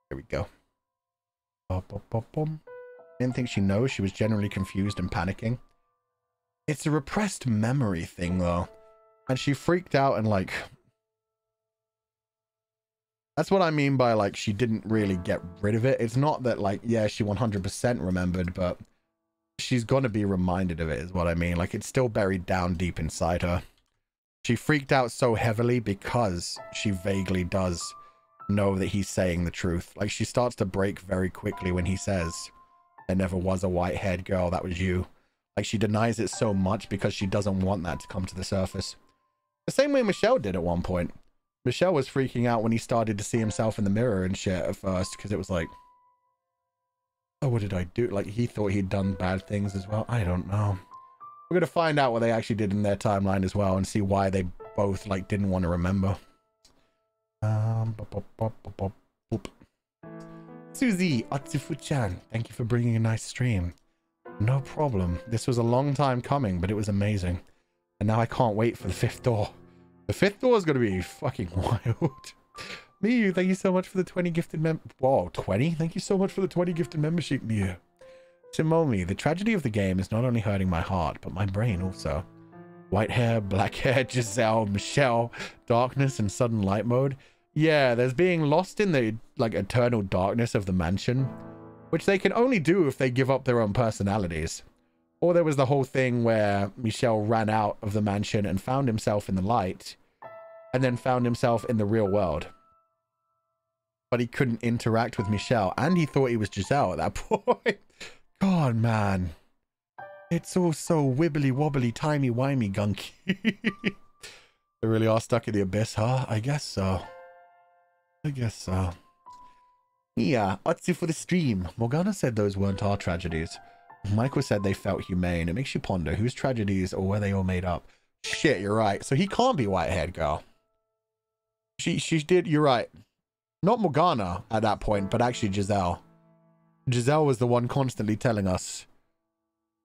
There we go. Didn't think she knows. She was generally confused and panicking. It's a repressed memory thing, though. And she freaked out and, like... That's what I mean by, like, she didn't really get rid of it. It's not that, like, yeah, she 100% remembered, but she's gonna be reminded of it, is what I mean. Like, it's still buried down deep inside her. She freaked out so heavily because she vaguely does know that he's saying the truth. Like, she starts to break very quickly when he says, there never was a white-haired girl, that was you. Like, she denies it so much because she doesn't want that to come to the surface. The same way Michelle did at one point. Michelle was freaking out when he started to see himself in the mirror and shit at first, because it was like, oh, what did I do? Like, he thought he'd done bad things as well. I don't know. We're going to find out what they actually did in their timeline as well and see why they both, like, didn't want to remember. Susie Otsufu-chan, thank you for bringing a nice stream. No problem. This was a long time coming, but it was amazing. And now I can't wait for the 5th door. The 5th door is going to be fucking wild. Miyu, thank you so much for the 20 gifted Whoa, 20? Thank you so much for the 20 gifted membership, Miyu. Shimomi, the tragedy of the game is not only hurting my heart, but my brain also. White hair, black hair, Giselle, Michelle, darkness and sudden light mode. Yeah, there's being lost in the, like, eternal darkness of the mansion, which they can only do if they give up their own personalities. Or there was the whole thing where Michelle ran out of the mansion and found himself in the light, and then found himself in the real world. But he couldn't interact with Michelle, and he thought he was Giselle at that point. God, man. It's all so wibbly-wobbly, timey-wimey, gunky. They really are stuck in the abyss, huh? I guess so. I guess so. Yeah, Otsu for the stream. Morgana said those weren't our tragedies. Michael said they felt humane. It makes you ponder whose tragedies or were they all made up. Shit, you're right. So he can't be white-haired girl. She did, you're right. Not Morgana at that point, but actually Giselle. Giselle was the one constantly telling us.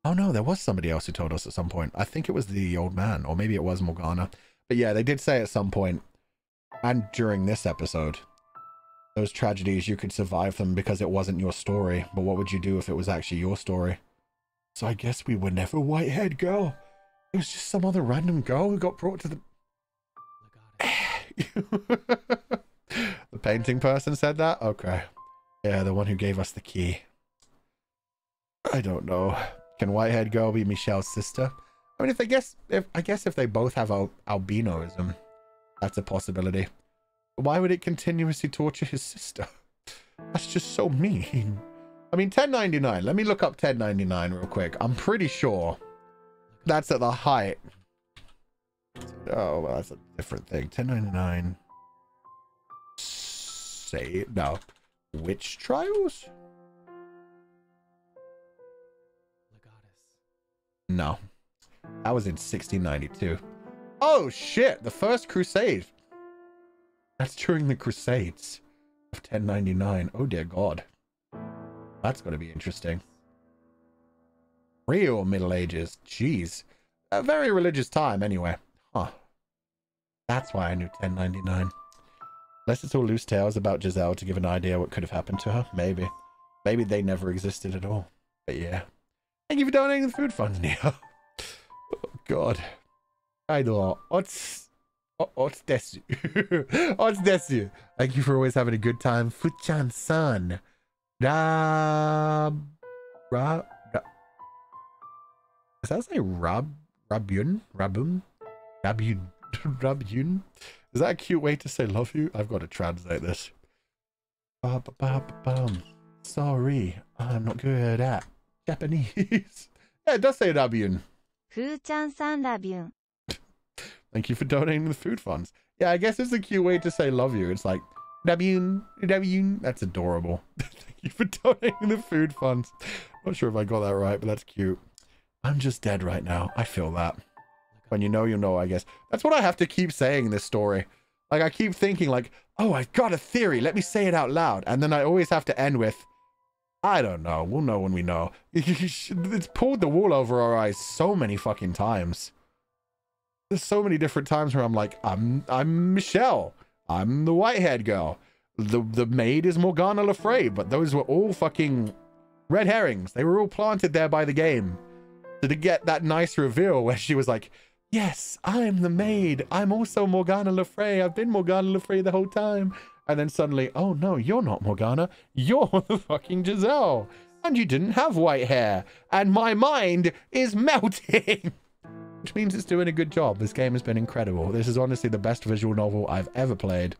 Oh no, there was somebody else who told us at some point. I think it was the old man, or maybe it was Morgana. But yeah, they did say at some point, and during this episode, those tragedies, you could survive them because it wasn't your story. But what would you do if it was actually your story? So I guess we were never white-haired girl. It was just some other random girl who got brought to the... The painting person said that? Okay. Yeah, the one who gave us the key. I don't know. Can white-haired girl be Michelle's sister? I mean, I guess if they both have albinoism, that's a possibility. Why would it continuously torture his sister? That's just so mean. I mean, 1099. Let me look up 1099 real quick. I'm pretty sure that's at the height. Oh, well, that's a different thing. 1099. Say no. Witch trials? No. That was in 1692. Oh, shit. The First Crusade. That's during the Crusades of 1099. Oh, dear God. That's going to be interesting. Real Middle Ages. Jeez. A very religious time, anyway. Huh. That's why I knew 1099. Unless it's all loose tales about Giselle to give an idea what could have happened to her. Maybe. Maybe they never existed at all. But yeah. Thank you for donating the food funds, Neo. Oh, God. I know. What's desu? What's desu? Thank you for always having a good time. Fuchan-san. Does that say Rabun? Is that a cute way to say love you? I've got to translate this. Sorry, I'm not good at Japanese. Yeah, it does say Rabun. Fu-chan-san Rabun. Thank you for donating the food funds. Yeah, I guess it's a cute way to say love you. It's like, Rabun. That's adorable. Thank you for donating the food funds. Not sure if I got that right, but that's cute. I'm just dead right now. I feel that. When you know, you know, I guess. That's what I have to keep saying in this story. Like, I keep thinking, like, oh, I've got a theory. Let me say it out loud. And then I always have to end with, I don't know. We'll know when we know. It's pulled the wool over our eyes so many fucking times. There's so many different times where I'm like, I'm Michelle. I'm the white-haired girl. The maid is Morgana Le Fay. But those were all fucking red herrings. They were all planted there by the game. So to get that nice reveal where she was like, yes, I'm the maid. I'm also Morgana Le Fay. I've been Morgana Le Fay the whole time. And then suddenly, oh no, you're not Morgana. You're the fucking Giselle. And you didn't have white hair. And my mind is melting. Which means it's doing a good job. This game has been incredible. This is honestly the best visual novel I've ever played.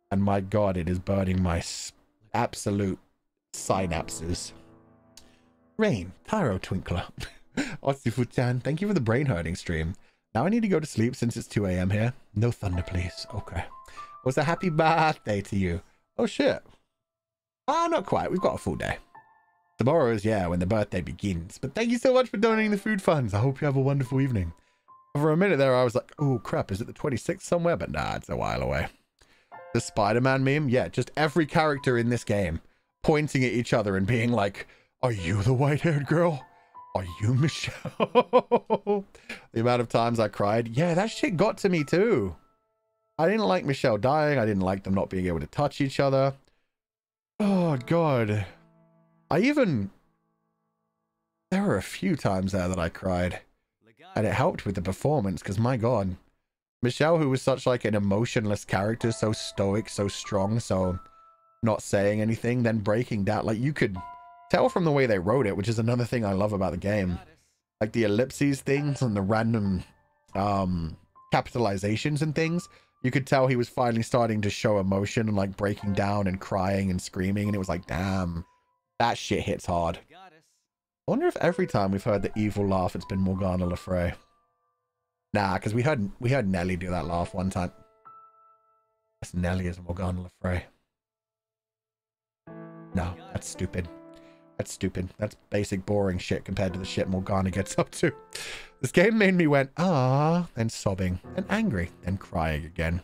And my god, it is burning my absolute synapses. Rain, Tyro Twinkler. Otsufu-chan, thank you for the brain hurting stream. Now I need to go to sleep since it's 2 a.m. here. No thunder, please. Okay. Was a happy birthday to you. Oh, shit. Ah, not quite. We've got a full day. Tomorrow is, yeah, when the birthday begins. But thank you so much for donating the food funds. I hope you have a wonderful evening. For a minute there, I was like, oh, crap. Is it the 26th somewhere? But nah, it's a while away. The Spider-Man meme? Yeah, just every character in this game pointing at each other and being like, are you the white-haired girl? Are you Michelle? The amount of times I cried. Yeah, that shit got to me too. I didn't like Michelle dying. I didn't like them not being able to touch each other. Oh, God. There were a few times there that I cried. And it helped with the performance, because my God. Michelle, who was such like an emotionless character, so stoic, so strong, so not saying anything, then breaking down. Like, you could tell from the way they wrote it, which is another thing I love about the game. Like the ellipses things and the random capitalizations and things. You could tell he was finally starting to show emotion and like breaking down and crying and screaming. And it was like, damn, that shit hits hard. I wonder if every time we've heard the evil laugh, it's been Morgana Le Fay. Nah, because we heard Nelly do that laugh one time. That's Nelly as Morgana Le Fay. No, that's stupid. That's stupid. That's basic boring shit compared to the shit Morgana gets up to. This game made me went, ah, then sobbing, then angry, then crying again.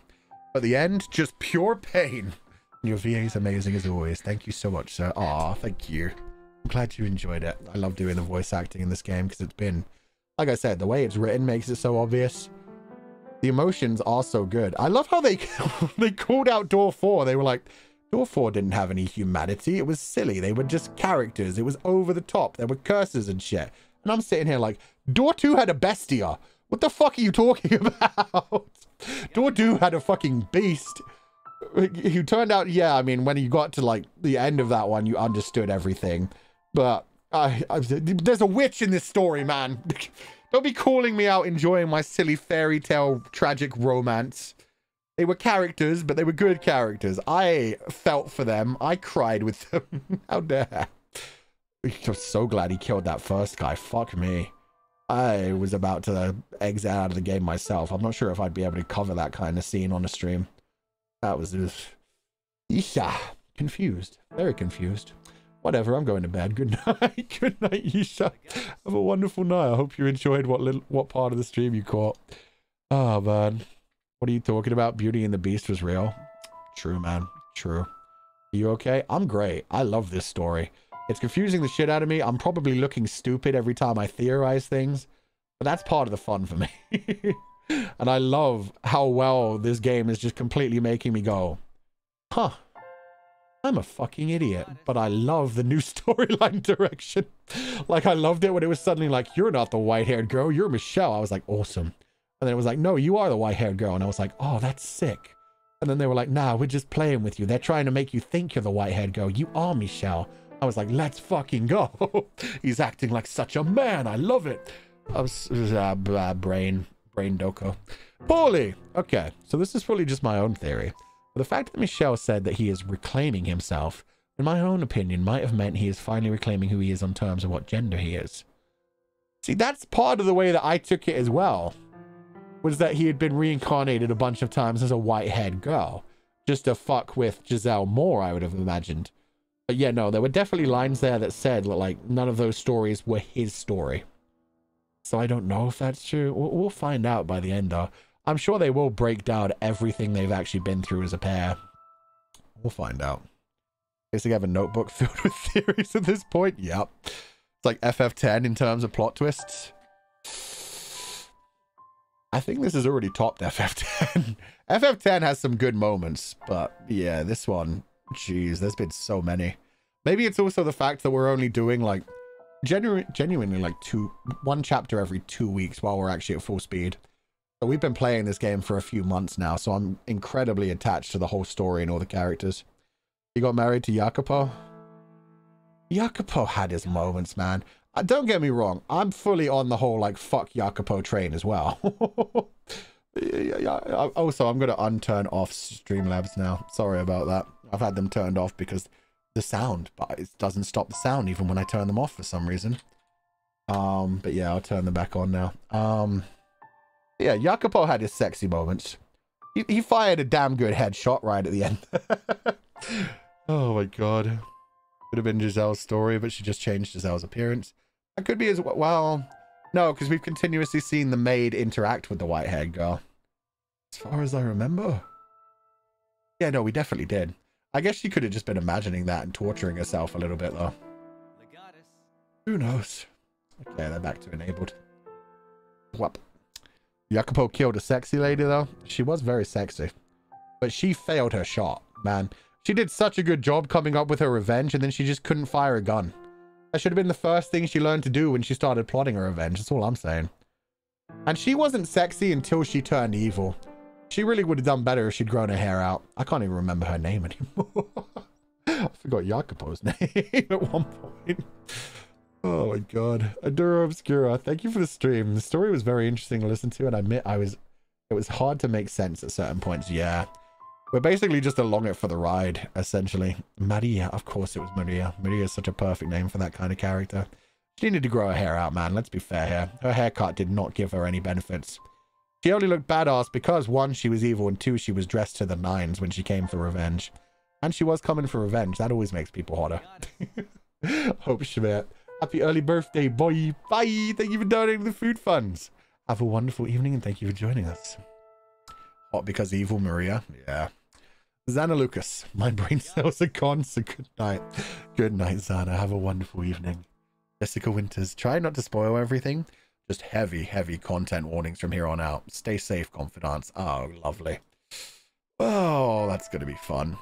At the end, just pure pain. Your VA is amazing as always. Thank you so much, sir. Ah, thank you. I'm glad you enjoyed it. I love doing the voice acting in this game because it's been, like I said, the way it's written makes it so obvious. The emotions are so good. I love how they called out Door 4. They were like, Door 4 didn't have any humanity. It was silly. They were just characters. It was over the top. There were curses and shit. And I'm sitting here like, Door 2 had a bestia. What the fuck are you talking about? Door 2 had a fucking beast. Who turned out, yeah, I mean, when you got to like the end of that one, you understood everything. But there's a witch in this story, man. Don't be calling me out enjoying my silly fairy tale tragic romance. They were characters, but they were good characters. I felt for them. I cried with them. How dare. I'm so glad he killed that first guy. Fuck me. I was about to exit out of the game myself. I'm not sure if I'd be able to cover that kind of scene on a stream. That was just... Isha. Confused. Very confused. Whatever, I'm going to bed. Good night. Good night, Isha. Have a wonderful night. I hope you enjoyed what part of the stream you caught. Oh, man. What are you talking about? Beauty and the Beast was real. True, man. True. Are you okay? I'm great. I love this story. It's confusing the shit out of me. I'm probably looking stupid every time I theorize things, but that's part of the fun for me. And I love how well this game is just completely making me go, huh, I'm a fucking idiot, but I love the new storyline direction. Like, I loved it when it was suddenly like, you're not the white-haired girl, you're Michelle. I was like, awesome. And then it was like, no, you are the white-haired girl. And I was like, oh, that's sick. And then they were like, nah, we're just playing with you. They're trying to make you think you're the white-haired girl. You are Michelle. I was like, let's fucking go. He's acting like such a man. I love it. I was brain doko. Poorly. Okay, so this is probably just my own theory. But the fact that Michelle said that he is reclaiming himself, in my own opinion, might have meant he is finally reclaiming who he is on terms of what gender he is. See, that's part of the way that I took it as well. Was that he had been reincarnated a bunch of times as a white-haired girl. Just to fuck with Giselle more, I would have imagined. But yeah, no, there were definitely lines there that said, like, none of those stories were his story. So I don't know if that's true. We'll find out by the end, though. I'm sure they will break down everything they've actually been through as a pair. We'll find out. Guess they have a notebook filled with theories at this point. Yep. It's like FF10 in terms of plot twists. I think this has already topped FF10. FF10 has some good moments, but yeah, this one, geez, there's been so many. Maybe it's also the fact that we're only doing like genuinely like one chapter every 2 weeks while we're actually at full speed. So we've been playing this game for a few months now, so I'm incredibly attached to the whole story and all the characters. He got married to Jacopo. Jacopo had his moments, man. Don't get me wrong, I'm fully on the whole like fuck Jacopo train as well. Also, I'm gonna unturn off Streamlabs now. Sorry about that. I've had them turned off because the sound, but it doesn't stop the sound even when I turn them off for some reason. But yeah, I'll turn them back on now. Yeah, Jacopo had his sexy moments. He fired a damn good headshot right at the end. Oh my god. Could have been Giselle's story, but she just changed Giselle's appearance. That could be as well. No, because we've continuously seen the maid interact with the white-haired girl. As far as I remember. Yeah, no, we definitely did. I guess she could have just been imagining that and torturing herself a little bit, though. Who knows? Okay, they're back to enabled. Whoop. Jacopo killed a sexy lady, though. She was very sexy. But she failed her shot, man. She did such a good job coming up with her revenge, and then she just couldn't fire a gun. That should have been the first thing she learned to do when she started plotting her revenge. That's all I'm saying. And she wasn't sexy until she turned evil. She really would have done better if she'd grown her hair out. I can't even remember her name anymore. I forgot Jacopo's name at one point. Oh my god. Adura Obscura, thank you for the stream. The story was very interesting to listen to, and I admit it was hard to make sense at certain points. Yeah. We're basically just along it for the ride, essentially. Maria, of course it was Maria. Maria is such a perfect name for that kind of character. She needed to grow her hair out, man. Let's be fair here. Her haircut did not give her any benefits. She only looked badass because, one, she was evil, and two, she was dressed to the nines when she came for revenge. And she was coming for revenge. That always makes people hotter. Hope Schmidt. Happy early birthday, boy. Bye. Thank you for donating the food funds. Have a wonderful evening, and thank you for joining us. Hot because evil, Maria? Yeah. Xana Lucas, my brain cells are gone, so good night. Good night, Xana. Have a wonderful evening. Jessica Winters, try not to spoil everything. Just heavy, heavy content warnings from here on out. Stay safe, confidants. Oh, lovely. Oh, that's going to be fun.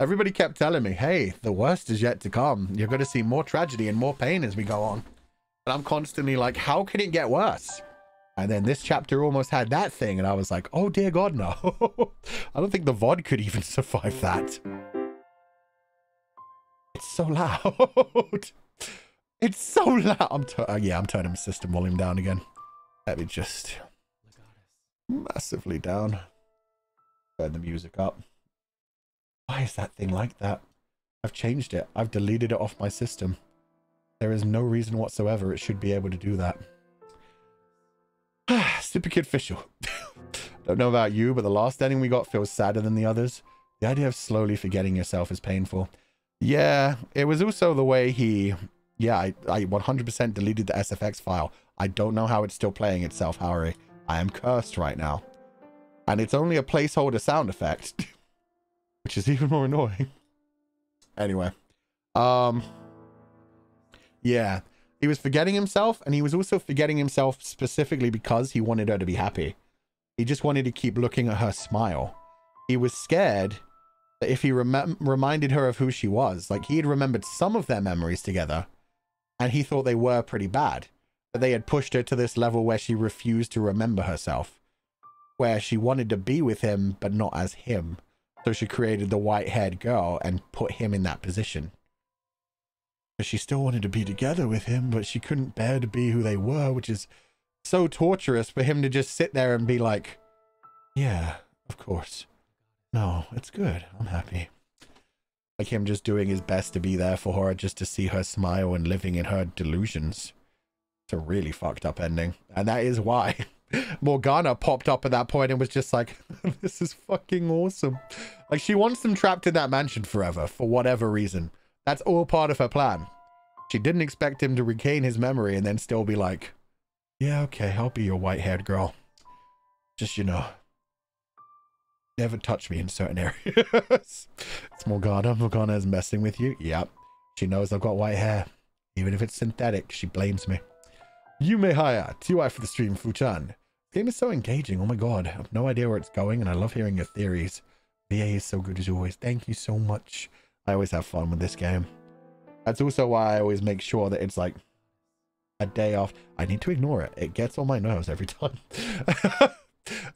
Everybody kept telling me, hey, the worst is yet to come. You're going to see more tragedy and more pain as we go on. And I'm constantly like, how can it get worse? And then this chapter almost had that thing, and I was like, oh dear God, no. I don't think the VOD could even survive that. It's so loud. It's so loud. I'm turning system volume down again. Let me just massively down. Turn the music up. Why is that thing like that? I've changed it. I've deleted it off my system. There is no reason whatsoever it should be able to do that. Super Kid Official. Don't know about you, but the last ending we got feels sadder than the others. The idea of slowly forgetting yourself is painful. Yeah, it was also the way he... Yeah, I 100% deleted the SFX file. I don't know how it's still playing itself, Harry. I am cursed right now. And it's only a placeholder sound effect. Which is even more annoying. Anyway. Yeah. He was forgetting himself, and he was also forgetting himself specifically because he wanted her to be happy. He just wanted to keep looking at her smile. He was scared that if he reminded her of who she was, like he had remembered some of their memories together, and he thought they were pretty bad, but they had pushed her to this level where she refused to remember herself, where she wanted to be with him, but not as him. So she created the white-haired girl and put him in that position. She still wanted to be together with him, but she couldn't bear to be who they were, which is so torturous for him to just sit there and be like, yeah, of course. No, it's good. I'm happy. Like him just doing his best to be there for her, just to see her smile and living in her delusions. It's a really fucked up ending. And that is why Morgana popped up at that point and was just like, this is fucking awesome. Like she wants them trapped in that mansion forever, for whatever reason. That's all part of her plan. She didn't expect him to regain his memory and then still be like, Yeah, okay, I'll be your white-haired girl. Just, you know, never touch me in certain areas. It's Morgana. Morgana is messing with you. Yep. She knows I've got white hair. Even if it's synthetic, she blames me. Yume Haya, TY for the stream, Fuchan. This game is so engaging. Oh my god. I have no idea where it's going, and I love hearing your theories. VA is so good as always. Thank you so much. I always have fun with this game. That's also why I always make sure that it's like a day off. I need to ignore it. It gets on my nerves every time.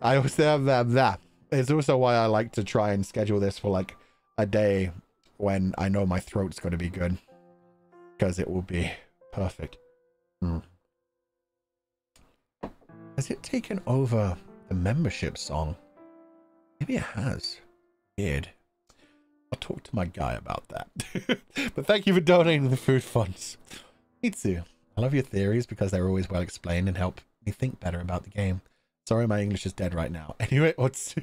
I always have that. It's also why I like to try and schedule this for like a day when I know my throat's going to be good. Because it will be perfect. Has it taken over the membership song? Maybe it has. Weird. I'll talk to my guy about that. But thank you for donating the food funds. Me too. I love your theories because they're always well explained and help me think better about the game. Sorry, my English is dead right now. Anyway, Otsu,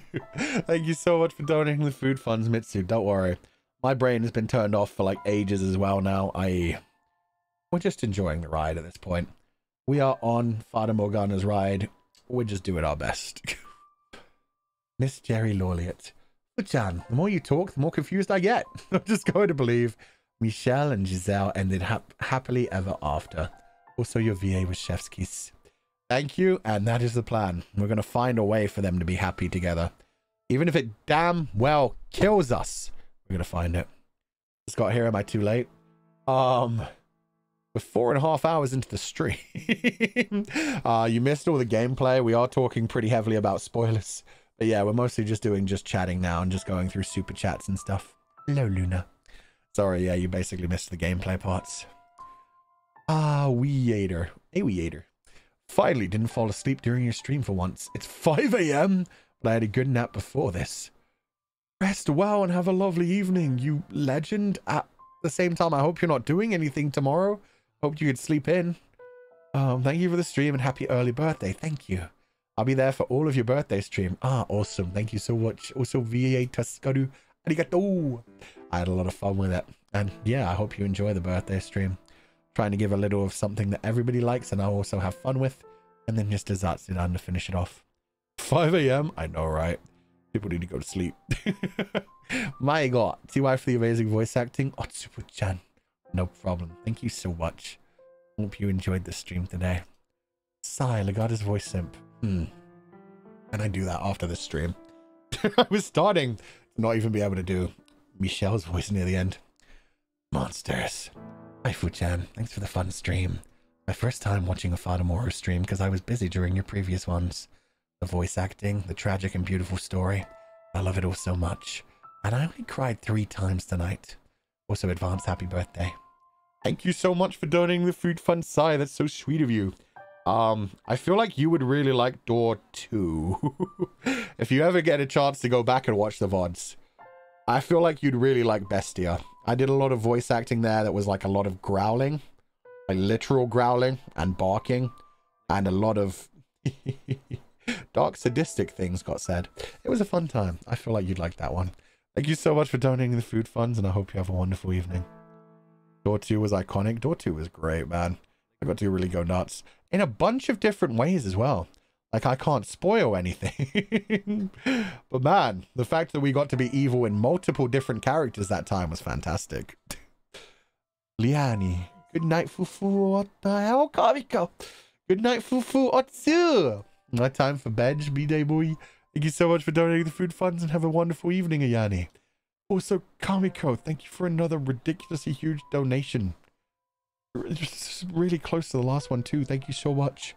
thank you so much for donating the food funds, Mitsu. Don't worry. My brain has been turned off for like ages as well now. We're just enjoying the ride at this point. We are on Fata Morgana's ride. We're just doing our best. Miss Jerry Laureate. Jan, the more you talk, the more confused I get. I'm just going to believe Michelle and Giselle ended happily ever after. Also, your VA was chef's kiss. Thank you, and that is the plan. We're going to find a way for them to be happy together. Even if it damn well kills us, we're going to find it. Just got here, am I too late? We're 4.5 hours into the stream. You missed all the gameplay. We are talking pretty heavily about spoilers. But yeah, we're mostly just chatting now and just going through super chats and stuff. Hello, Luna. Sorry, yeah, you basically missed the gameplay parts. Weater. Hey, Weater. Finally didn't fall asleep during your stream for once. It's 5 a.m, but I had a good nap before this. Rest well and have a lovely evening, you legend. At the same time, I hope you're not doing anything tomorrow. Hope you could sleep in. Thank you for the stream and happy early birthday. Thank you. I'll be there for all of your birthday stream. Awesome. Thank you so much. Also, VA Taskaru. Arigato. I had a lot of fun with it. And yeah, I hope you enjoy the birthday stream. Trying to give a little of something that everybody likes and I'll also have fun with. And then just desserts it on to finish it off. 5 a.m? I know, right? People need to go to sleep. My god. TY for the amazing voice acting. Otsupu-chan. No problem. Thank you so much. Hope you enjoyed the stream today. Sigh, Legata's voice simp. And I do that after the stream. I was starting to not even be able to do Michelle's voice near the end. Monsters. Hi, Fu-chan. Thanks for the fun stream. My first time watching a Fata Morgana stream because I was busy during your previous ones. The voice acting, the tragic and beautiful story. I love it all so much. And I only cried 3 times tonight. Also, advance happy birthday. Thank you so much for donating the food fund, Sai. That's so sweet of you. I feel like you would really like Door 2. If you ever get a chance to go back and watch the VODs. I feel like you'd really like Bestia. I did a lot of voice acting there that was like a lot of growling. Like literal growling and barking. And a lot of dark sadistic things got said. It was a fun time. I feel like you'd like that one. Thank you so much for donating the food funds and I hope you have a wonderful evening. Door 2 was iconic. Door 2 was great, man. I got to really go nuts. In a bunch of different ways as well. Like, I can't spoil anything. But man, the fact that we got to be evil in multiple different characters that time was fantastic. Liani. Good night, Fufu. What the hell, Kamiko? Good night, Fufu. Otsu. My time for bed, B-Day boy. Thank you so much for donating the food funds and have a wonderful evening, Ayani. Also, Kamiko, thank you for another ridiculously huge donation. Just really close to the last one too. Thank you so much.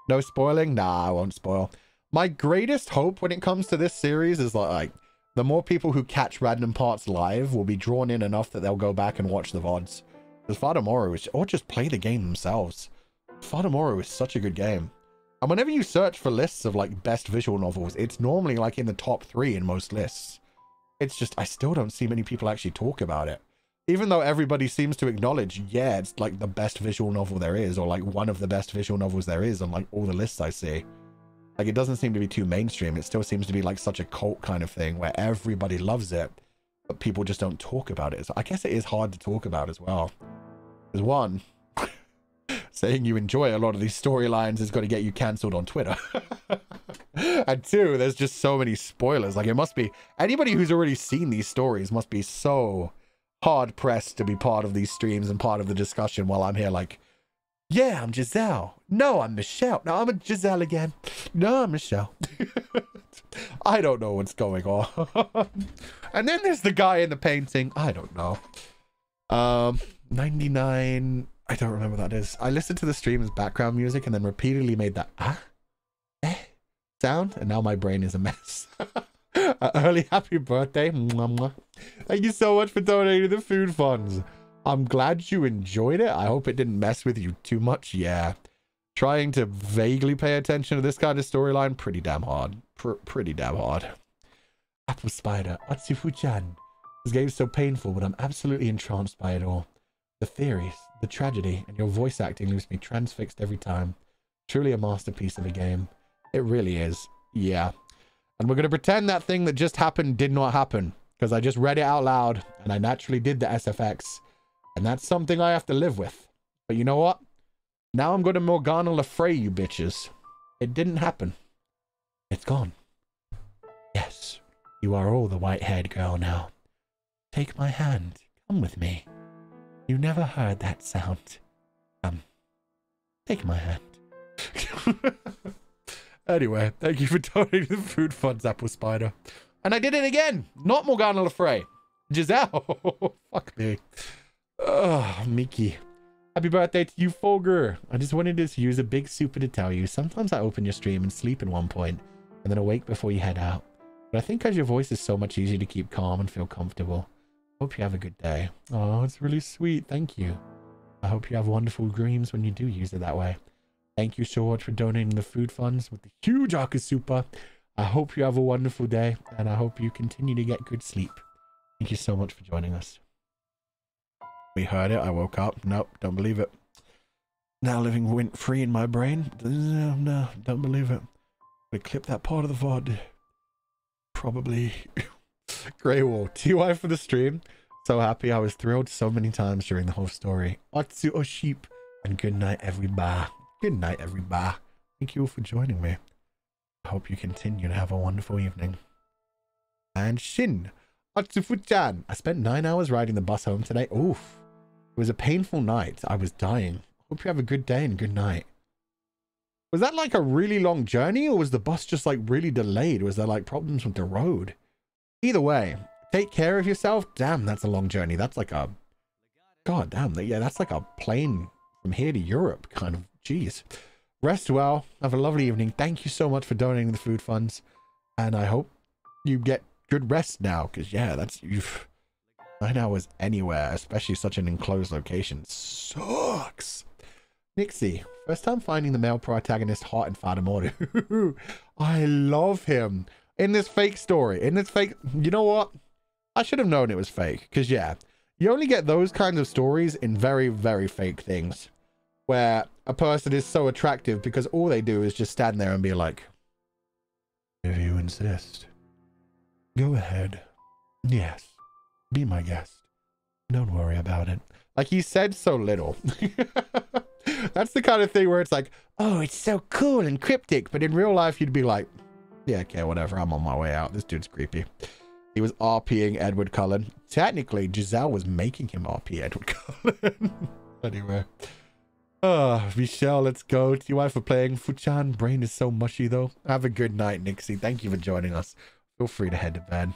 No spoiling? Nah, I won't spoil. My greatest hope when it comes to this series is like the more people who catch random parts live will be drawn in enough that they'll go back and watch the VODs. Because Fata Morgana is, or just play the game themselves. Fata Morgana is such a good game. And whenever you search for lists of like best visual novels, it's normally like in the top 3 in most lists. It's just, I still don't see many people actually talk about it. Even though everybody seems to acknowledge, yeah, it's like the best visual novel there is, or like one of the best visual novels there is on like all the lists I see. Like it doesn't seem to be too mainstream. It still seems to be like such a cult kind of thing where everybody loves it, but people just don't talk about it. So I guess it is hard to talk about as well. There's one, saying you enjoy a lot of these storylines is going to get you cancelled on Twitter. And two, there's just so many spoilers. Like, it must be anybody who's already seen these stories must be so hard pressed to be part of these streams and part of the discussion while I'm here like, yeah, I'm Giselle. No, I'm Michelle. No, I'm a Giselle again. No, I'm Michelle. I don't know what's going on. And then there's the guy in the painting. I don't know. 99. I don't remember what that is. I listened to the stream as background music and then repeatedly made that sound, and now my brain is a mess. Early happy birthday. Mwah, mwah. Thank you so much for donating the food funds. I'm glad you enjoyed it. I hope it didn't mess with you too much. Yeah. Trying to vaguely pay attention to this kind of storyline, pretty damn hard. Pretty damn hard. Apple Spider. Atsufu-chan. This game's so painful, but I'm absolutely entranced by it all. The theories, the tragedy, and your voice acting leaves me transfixed every time. Truly a masterpiece of a game. It really is. Yeah. And we're going to pretend that thing that just happened did not happen, because I just read it out loud, and I naturally did the SFX. And that's something I have to live with. But you know what? Now I'm going to Morgana Le Fray, you bitches. It didn't happen. It's gone. Yes, you are all the white-haired girl now. Take my hand. Come with me. You never heard that sound. Take my hand. Anyway, thank you for donating the food funds, Apple Spider. And I did it again. Not Morgana Le Fray. Giselle. Fuck me. Mickey. Happy birthday to you, Fulgur. I just wanted to use a big super to tell you. Sometimes I open your stream and sleep at one point, and then awake before you head out. But I think because your voice is so much easier to keep calm and feel comfortable. Hope you have a good day. Oh, it's really sweet. Thank you. I hope you have wonderful dreams when you do use it that way. Thank you so much for donating the food funds with the huge Akasupa. I hope you have a wonderful day, and I hope you continue to get good sleep. Thank you so much for joining us. We heard it. I woke up. Nope, don't believe it. Now living went free in my brain. No, don't believe it. We clip that part of the VOD. Probably. Grey Wall. TY for the stream. So happy. I was thrilled so many times during the whole story. Otsu o sheep. And good night, everybody. Good night, everybody. Thank you all for joining me. I hope you continue to have a wonderful evening. And Shin. Atsufu-chan. I spent 9 hours riding the bus home today. Oof. It was a painful night. I was dying. Hope you have a good day and good night. Was that like a really long journey, or was the bus just like really delayed? Was there like problems with the road? Either way, take care of yourself. Damn, that's a long journey. That's like a... God damn. Yeah, that's like a plane from here to Europe kind of. Jeez. Rest well. Have a lovely evening. Thank you so much for donating the food funds. And I hope you get good rest now, because yeah, that's... 9 hours anywhere, especially such an enclosed location, sucks. Nixie, first time finding the male protagonist hot in Fata Morgana. I love him. In this fake story, in this fake... You know what? I should have known it was fake, because yeah, you only get those kinds of stories in very, very fake things, where a person is so attractive because all they do is just stand there and be like, if you insist, go ahead. Yes. Be my guest. Don't worry about it. Like, he said so little. That's the kind of thing where it's like, oh, it's so cool and cryptic, but in real life you'd be like, yeah, okay, whatever, I'm on my way out. This dude's creepy. He was RPing Edward Cullen. Technically, Giselle was making him RP Edward Cullen. Anyway. Michelle, let's go. TY for playing. Fuchan, brain is so mushy though. Have a good night, Nixie. Thank you for joining us. Feel free to head to bed.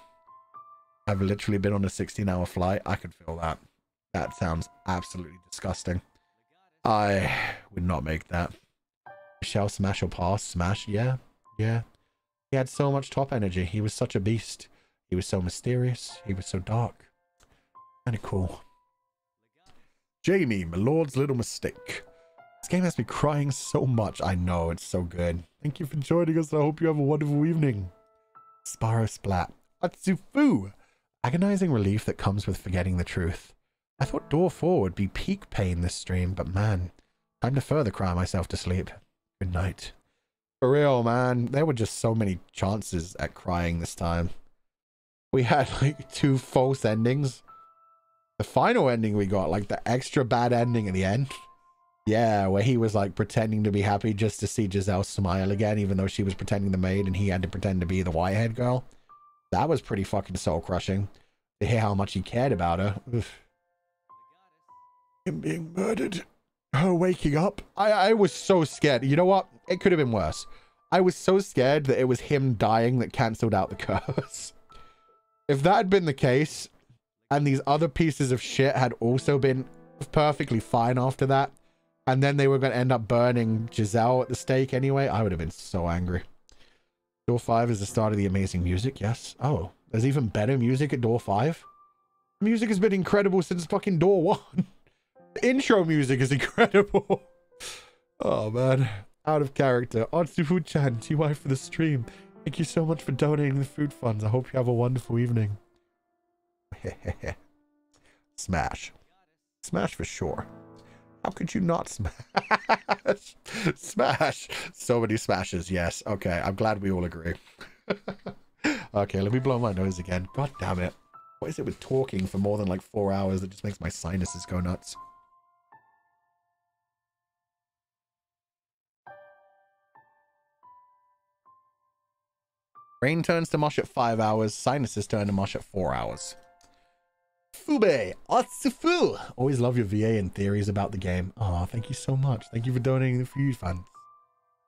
I've literally been on a 16-hour flight. I could feel that. That sounds absolutely disgusting. I would not make that. Michelle, smash or pass? Smash, yeah. Yeah. He had so much top energy. He was such a beast. He was so mysterious. He was so dark. Kind of cool. Jamie, my lord's little mistake. This game has me crying so much. I know, it's so good. Thank you for joining us. I hope you have a wonderful evening. Sparrow Splat. Atsufu. Agonizing relief that comes with forgetting the truth. I thought Door 4 would be peak pain this stream, but man, time to further cry myself to sleep. Good night. For real, man, there were just so many chances at crying this time. We had like 2 false endings. The final ending we got, like the extra bad ending at the end. Yeah, where he was like pretending to be happy just to see Giselle smile again, even though she was pretending the maid and he had to pretend to be the white-haired girl. That was pretty fucking soul-crushing. To hear how much he cared about her. Oof. Him being murdered. Her waking up. I was so scared. You know what? It could have been worse. I was so scared that it was him dying that cancelled out the curse. If that had been the case, and these other pieces of shit had also been perfectly fine after that, and then they were going to end up burning Giselle at the stake anyway, I would have been so angry. Door 5 is the start of the amazing music, yes. Oh, there's even better music at Door 5? Music has been incredible since fucking Door 1. The intro music is incredible. Oh, man. Out of character. Otsufu-chan, TY for the stream. Thank you so much for donating the food funds. I hope you have a wonderful evening. Smash. Smash for sure. How could you not smash? Smash. So many smashes, yes. Okay, I'm glad we all agree. Okay, let me blow my nose again. God damn it. What is it with talking for more than like 4 hours that just makes my sinuses go nuts? Brain turns to mush at 5 hours. Sinuses turn to mush at 4 hours. Fube, Otsufu. Always love your VA and theories about the game. Oh, thank you so much. Thank you for donating the food funds.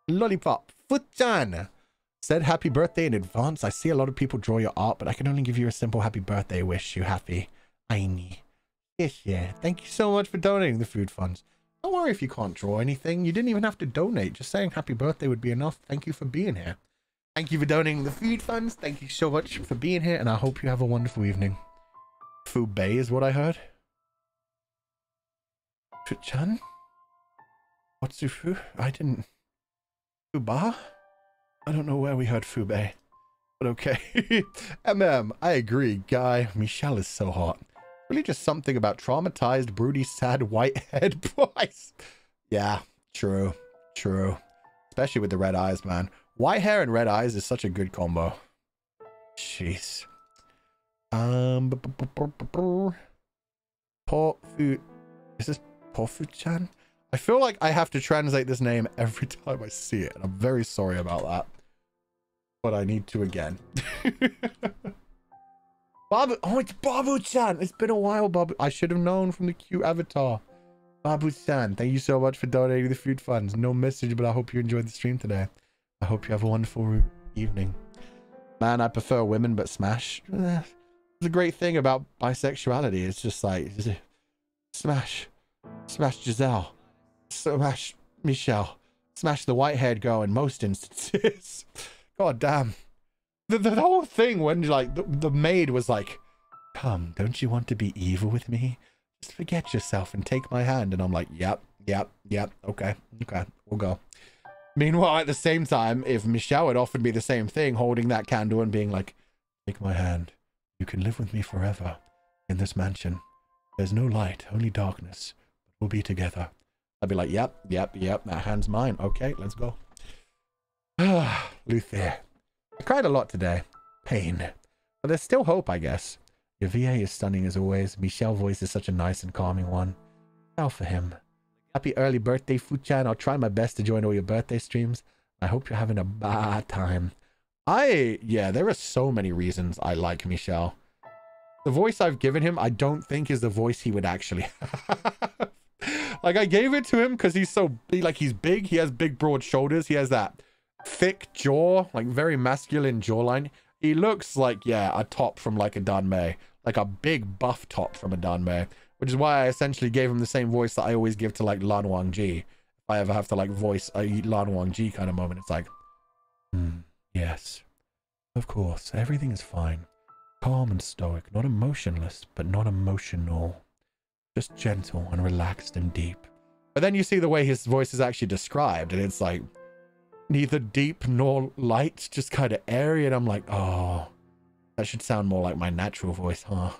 Lollipop, Futchan said happy birthday in advance. I see a lot of people draw your art, but I can only give you a simple happy birthday wish. You happy. Aini. Yes, yeah. Thank you so much for donating the food funds. Don't worry if you can't draw anything. You didn't even have to donate. Just saying happy birthday would be enough. Thank you for being here. Thank you for donating the food funds. Thank you so much for being here, and I hope you have a wonderful evening. Fubei is what I heard. Futchan? Otsufu? I didn't... Fuba? I don't know where we heard Fubei. But okay. I agree, Guy. Michelle is so hot. Really just something about traumatized, broody, sad, white-haired boys. Yeah, true. True. Especially with the red eyes, man. White hair and red eyes is such a good combo. Jeez. Porfu. Is this Porfu-chan? I feel like I have to translate this name every time I see it, and I'm very sorry about that. But I need to again. Babu. Oh, it's Babu-chan. It's been a while, Babu. I should have known from the cute avatar. Babu-chan, thank you so much for donating the food funds. No message, but I hope you enjoyed the stream today. I hope you have a wonderful evening. Man, I prefer women, but smash. The great thing about bisexuality. It's just like, smash. Smash Giselle. Smash Michelle. Smash the white-haired girl in most instances. God damn. The whole thing when like the maid was like, come, don't you want to be evil with me? Just forget yourself and take my hand. And I'm like, yep. Okay, we'll go. Meanwhile, at the same time, if Michelle had offered me the same thing, holding that candle and being like, take my hand. You can live with me forever in this mansion. There's no light, only darkness. But we'll be together. I'd be like, yep. That hand's mine. Okay, let's go. Luther. I cried a lot today. Pain. But there's still hope, I guess. Your VA is stunning as always. Michelle's voice is such a nice and calming one. Now for him. Happy early birthday, Fuchan. I'll try my best to join all your birthday streams. I hope you're having a bad time. Yeah, there are so many reasons I like Michelle. The voice I've given him, I don't think is the voice he would actually have. Like, I gave it to him because he's so big. Like, he's big. He has big, broad shoulders. He has that thick jaw, like very masculine jawline. He looks like, yeah, a top from like a Danmei. Like a big buff top from a Danmei. Which is why I essentially gave him the same voice that I always give to like Lan Wangji. If I ever have to like voice a Lan Wangji kind of moment, it's like, yes, of course, everything is fine. Calm and stoic, not emotionless, but not emotional. Just gentle and relaxed and deep. But then you see the way his voice is actually described, and it's like, neither deep nor light, just kind of airy, and I'm like, oh, that should sound more like my natural voice, huh?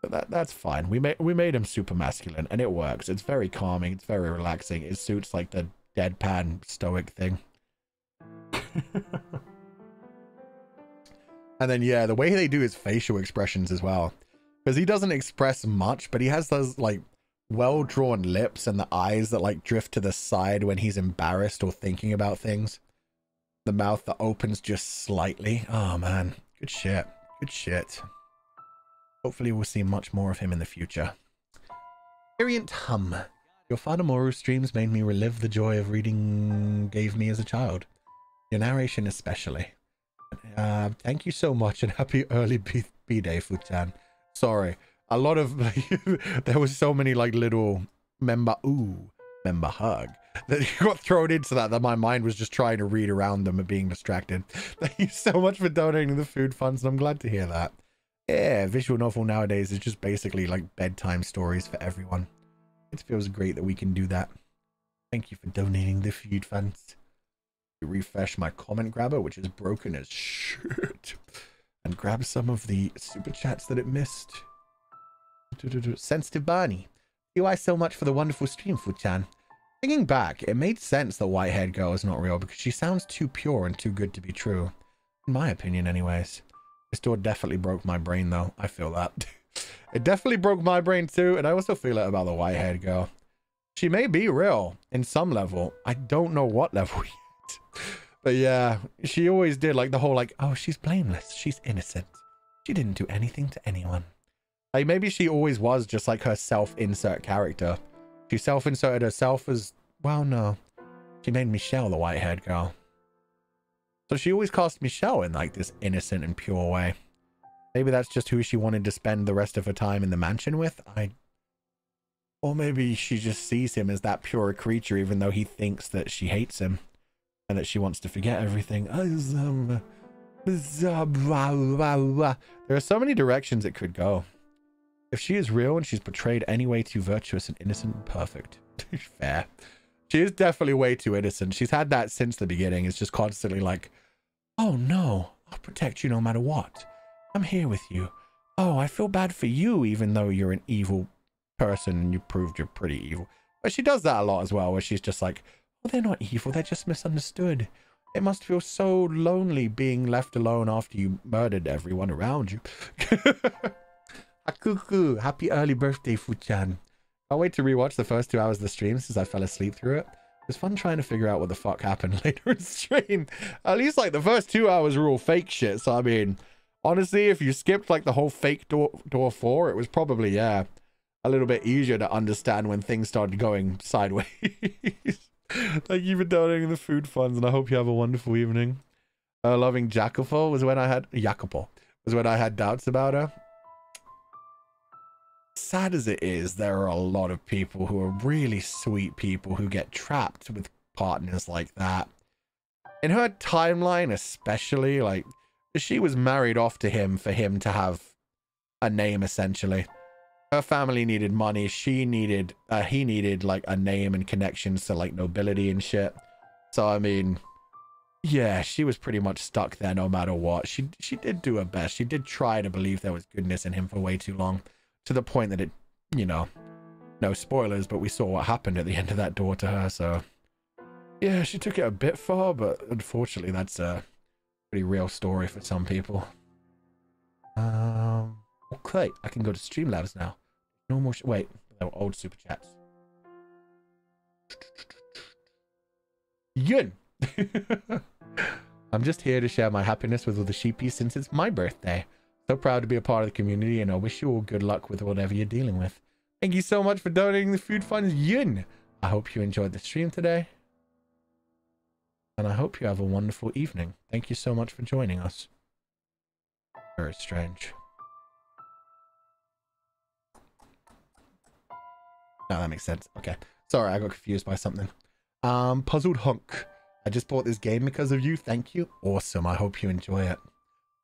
But that's fine. We made him super masculine, and it works. It's very calming. It's very relaxing. It suits like the deadpan stoic thing. And then yeah, the way they do his facial expressions as well, because he doesn't express much, but he has those like well-drawn lips and the eyes that like drift to the side when he's embarrassed or thinking about things. The mouth that opens just slightly. Oh man, good shit. Good shit. Hopefully we'll see much more of him in the future. Variant Hum. Your Fata Morgana streams made me relive the joy of reading gave me as a child. Your narration especially. Thank you so much and happy early B-Day, Fuchan. Sorry. A lot of, there was so many like little member hug that got thrown into that my mind was just trying to read around them and being distracted. Thank you so much for donating the food funds, and I'm glad to hear that. Yeah, visual novel nowadays is just basically like bedtime stories for everyone. It feels great that we can do that. Thank you for donating the food funds. Refresh my comment grabber, which is broken as shit, and grab some of the super chats that it missed. Sensitive Barney, thank you so much for the wonderful stream, Fuchan. Thinking back, it made sense that white-haired girl is not real because she sounds too pure and too good to be true. In my opinion, anyways. This door definitely broke my brain, though. I feel that. It definitely broke my brain, too, and I also feel it about the white-haired girl. She may be real in some level. I don't know what level yet. But yeah, she always did, like, the whole, like, oh, she's blameless. She's innocent. She didn't do anything to anyone. Like, maybe she always was just, like, her self-insert character. She self-inserted herself as, well, no. She made Michelle the white-haired girl. So she always cast Michelle in, like, this innocent and pure way. Maybe that's just who she wanted to spend the rest of her time in the mansion with. Or maybe she just sees him as that pure creature, even though he thinks that she hates him. And that she wants to forget everything. There are so many directions it could go. If she is real and she's portrayed any way too virtuous and innocent and perfect. Fair. She is definitely way too innocent. She's had that since the beginning. It's just constantly like, oh no, I'll protect you no matter what. I'm here with you. Oh, I feel bad for you even though you're an evil person and you proved you're pretty evil. But she does that a lot as well, where she's just like, well, they're not evil, they're just misunderstood. It must feel so lonely being left alone after you murdered everyone around you. Hakuku, happy early birthday, Fuchan. I'll wait to rewatch the first 2 hours of the stream since I fell asleep through it. It was fun trying to figure out what the fuck happened later in stream. At least like the first 2 hours were all fake shit. So I mean, honestly, if you skipped like the whole fake door 4, it was probably, yeah, a little bit easier to understand when things started going sideways. Thank you for donating the food funds, and I hope you have a wonderful evening. Loving Jacopo was when I had doubts about her. Sad as it is, there are a lot of people who are really sweet people who get trapped with partners like that. In her timeline especially, like, she was married off to him for him to have a name, essentially. Her family needed money. He needed like a name and connections to like nobility and shit. So I mean, yeah, she was pretty much stuck there no matter what. She did do her best. She did try to believe there was goodness in him for way too long, to the point that it, you know, no spoilers, but we saw what happened at the end of that door to her. So yeah, she took it a bit far, but unfortunately that's a pretty real story for some people. Okay, I can go to Streamlabs now. No more wait, they were old super chats. Yun! I'm just here to share my happiness with all the sheepies since it's my birthday. So proud to be a part of the community, and I wish you all good luck with whatever you're dealing with. Thank you so much for donating the food funds, Yun! I hope you enjoyed the stream today. And I hope you have a wonderful evening. Thank you so much for joining us. Very strange. No, that makes sense. Okay. Sorry, I got confused by something. Puzzled Hunk. I just bought this game because of you. Thank you. Awesome. I hope you enjoy it.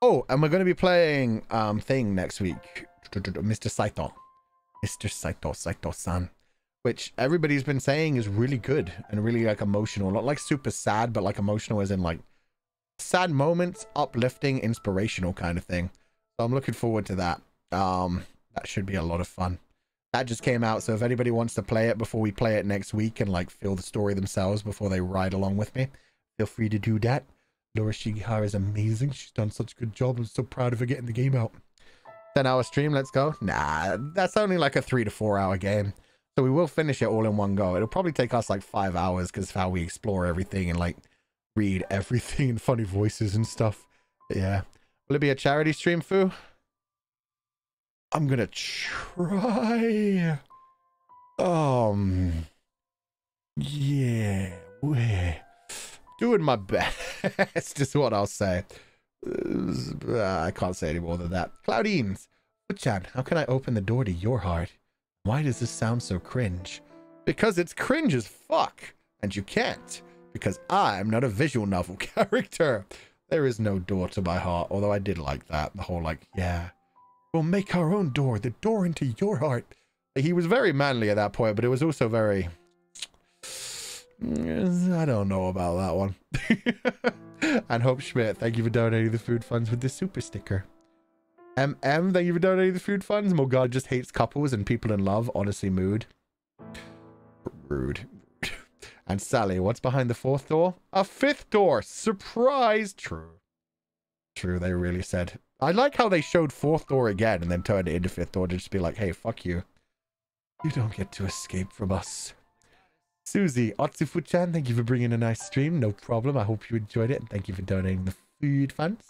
Oh, and we're going to be playing thing next week. Mr. Saito. Mr. Saito-san. Which everybody's been saying is really good and really like emotional. Not like super sad, but like emotional as in like sad moments, uplifting, inspirational kind of thing. So I'm looking forward to that. That should be a lot of fun. That just came out, so if anybody wants to play it before we play it next week and like feel the story themselves before they ride along with me, feel free to do that. Laura Shigihara is amazing. She's done such a good job. I'm so proud of her getting the game out. 10-hour stream, let's go. Nah, that's only like a 3 to 4 hour game. So we will finish it all in one go. It'll probably take us like 5 hours because of how we explore everything and like read everything in funny voices and stuff. But yeah. Will it be a charity stream, Fu? I'm gonna try. Yeah. Doing my best is what I'll say. I can't say any more than that. Claudines. Chan, how can I open the door to your heart? Why does this sound so cringe? Because it's cringe as fuck. And you can't. Because I'm not a visual novel character. There is no door to my heart. Although I did like that. The whole like, yeah. We'll make our own door. The door into your heart. He was very manly at that point. But it was also very... I don't know about that one. And Hope Schmidt, thank you for donating the food funds with the super sticker. MM, thank you for donating the food funds. Morgana just hates couples and people in love. Honestly, mood. Rude. And Sally, what's behind the fourth door? A fifth door. Surprise. True. True, they really said. I like how they showed fourth door again and then turned it into fifth door to just be like, hey, fuck you. You don't get to escape from us. Susie, Otsufu-chan, thank you for bringing a nice stream. No problem. I hope you enjoyed it. And thank you for donating the food funds.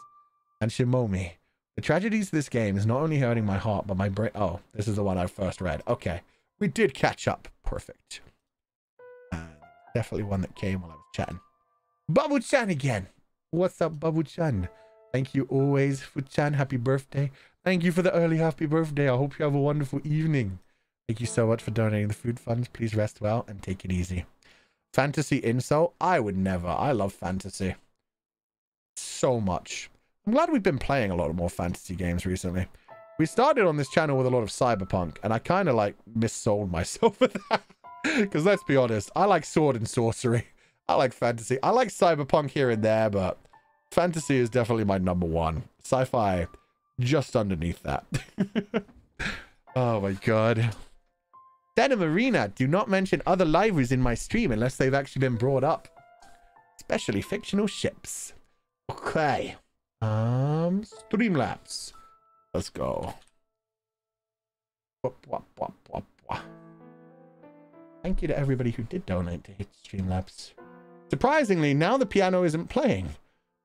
And Shimomi. The tragedies of this game is not only hurting my heart, but my brain. Oh, this is the one I first read. Okay. We did catch up. Perfect. Definitely one that came while I was chatting. Babu-chan again. What's up, Babu-chan? Thank you always, Fu-chan. Happy birthday. Thank you for the early happy birthday. I hope you have a wonderful evening. Thank you so much for donating the food funds. Please rest well and take it easy. Fantasy insult? I would never. I love fantasy. So much. I'm glad we've been playing a lot more fantasy games recently. We started on this channel with a lot of cyberpunk, and I kind of like missold myself with that. Because let's be honest, I like sword and sorcery. I like fantasy. I like cyberpunk here and there, but fantasy is definitely my number one. Sci-fi, just underneath that. Oh my god. Denim Arena, do not mention other libraries in my stream unless they've actually been brought up. Especially fictional ships. Okay. Streamlabs. Let's go. Thank you to everybody who did donate to hit Streamlabs. Surprisingly, now the piano isn't playing.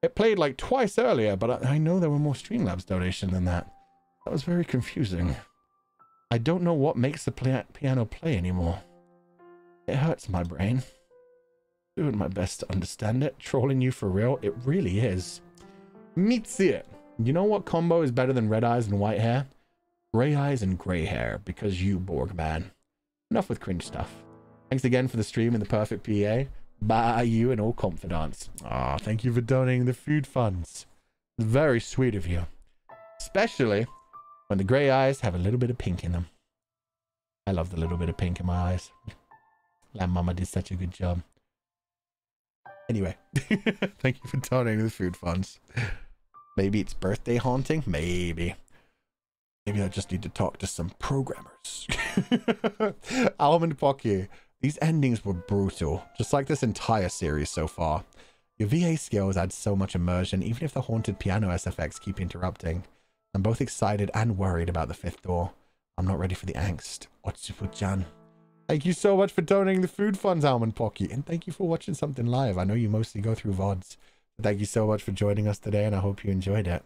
It played like twice earlier, but I know there were more Streamlabs donations than that. That was very confusing. I don't know what makes the piano play anymore. It hurts my brain. Doing my best to understand it. Trolling you for real. It really is. Mitsu. You know what combo is better than red eyes and white hair? Gray eyes and gray hair. Because you, Borg man. Enough with cringe stuff. Thanks again for the stream and the perfect PA. Bye you in all confidence. Ah, thank you for donating the food funds. Very sweet of you. Especially when the gray eyes have a little bit of pink in them. I love the little bit of pink in my eyes. Lamb Mama did such a good job. Anyway, thank you for donating the food funds. Maybe it's birthday haunting? Maybe. Maybe I just need to talk to some programmers. Almond Pocky. These endings were brutal, just like this entire series so far. Your VA skills add so much immersion, even if the haunted piano SFX keep interrupting. I'm both excited and worried about the fifth door. I'm not ready for the angst. Otsufu-chan. Thank you so much for donating the food funds, Almond Pocky, and thank you for watching something live. I know you mostly go through VODs. But thank you so much for joining us today, and I hope you enjoyed it.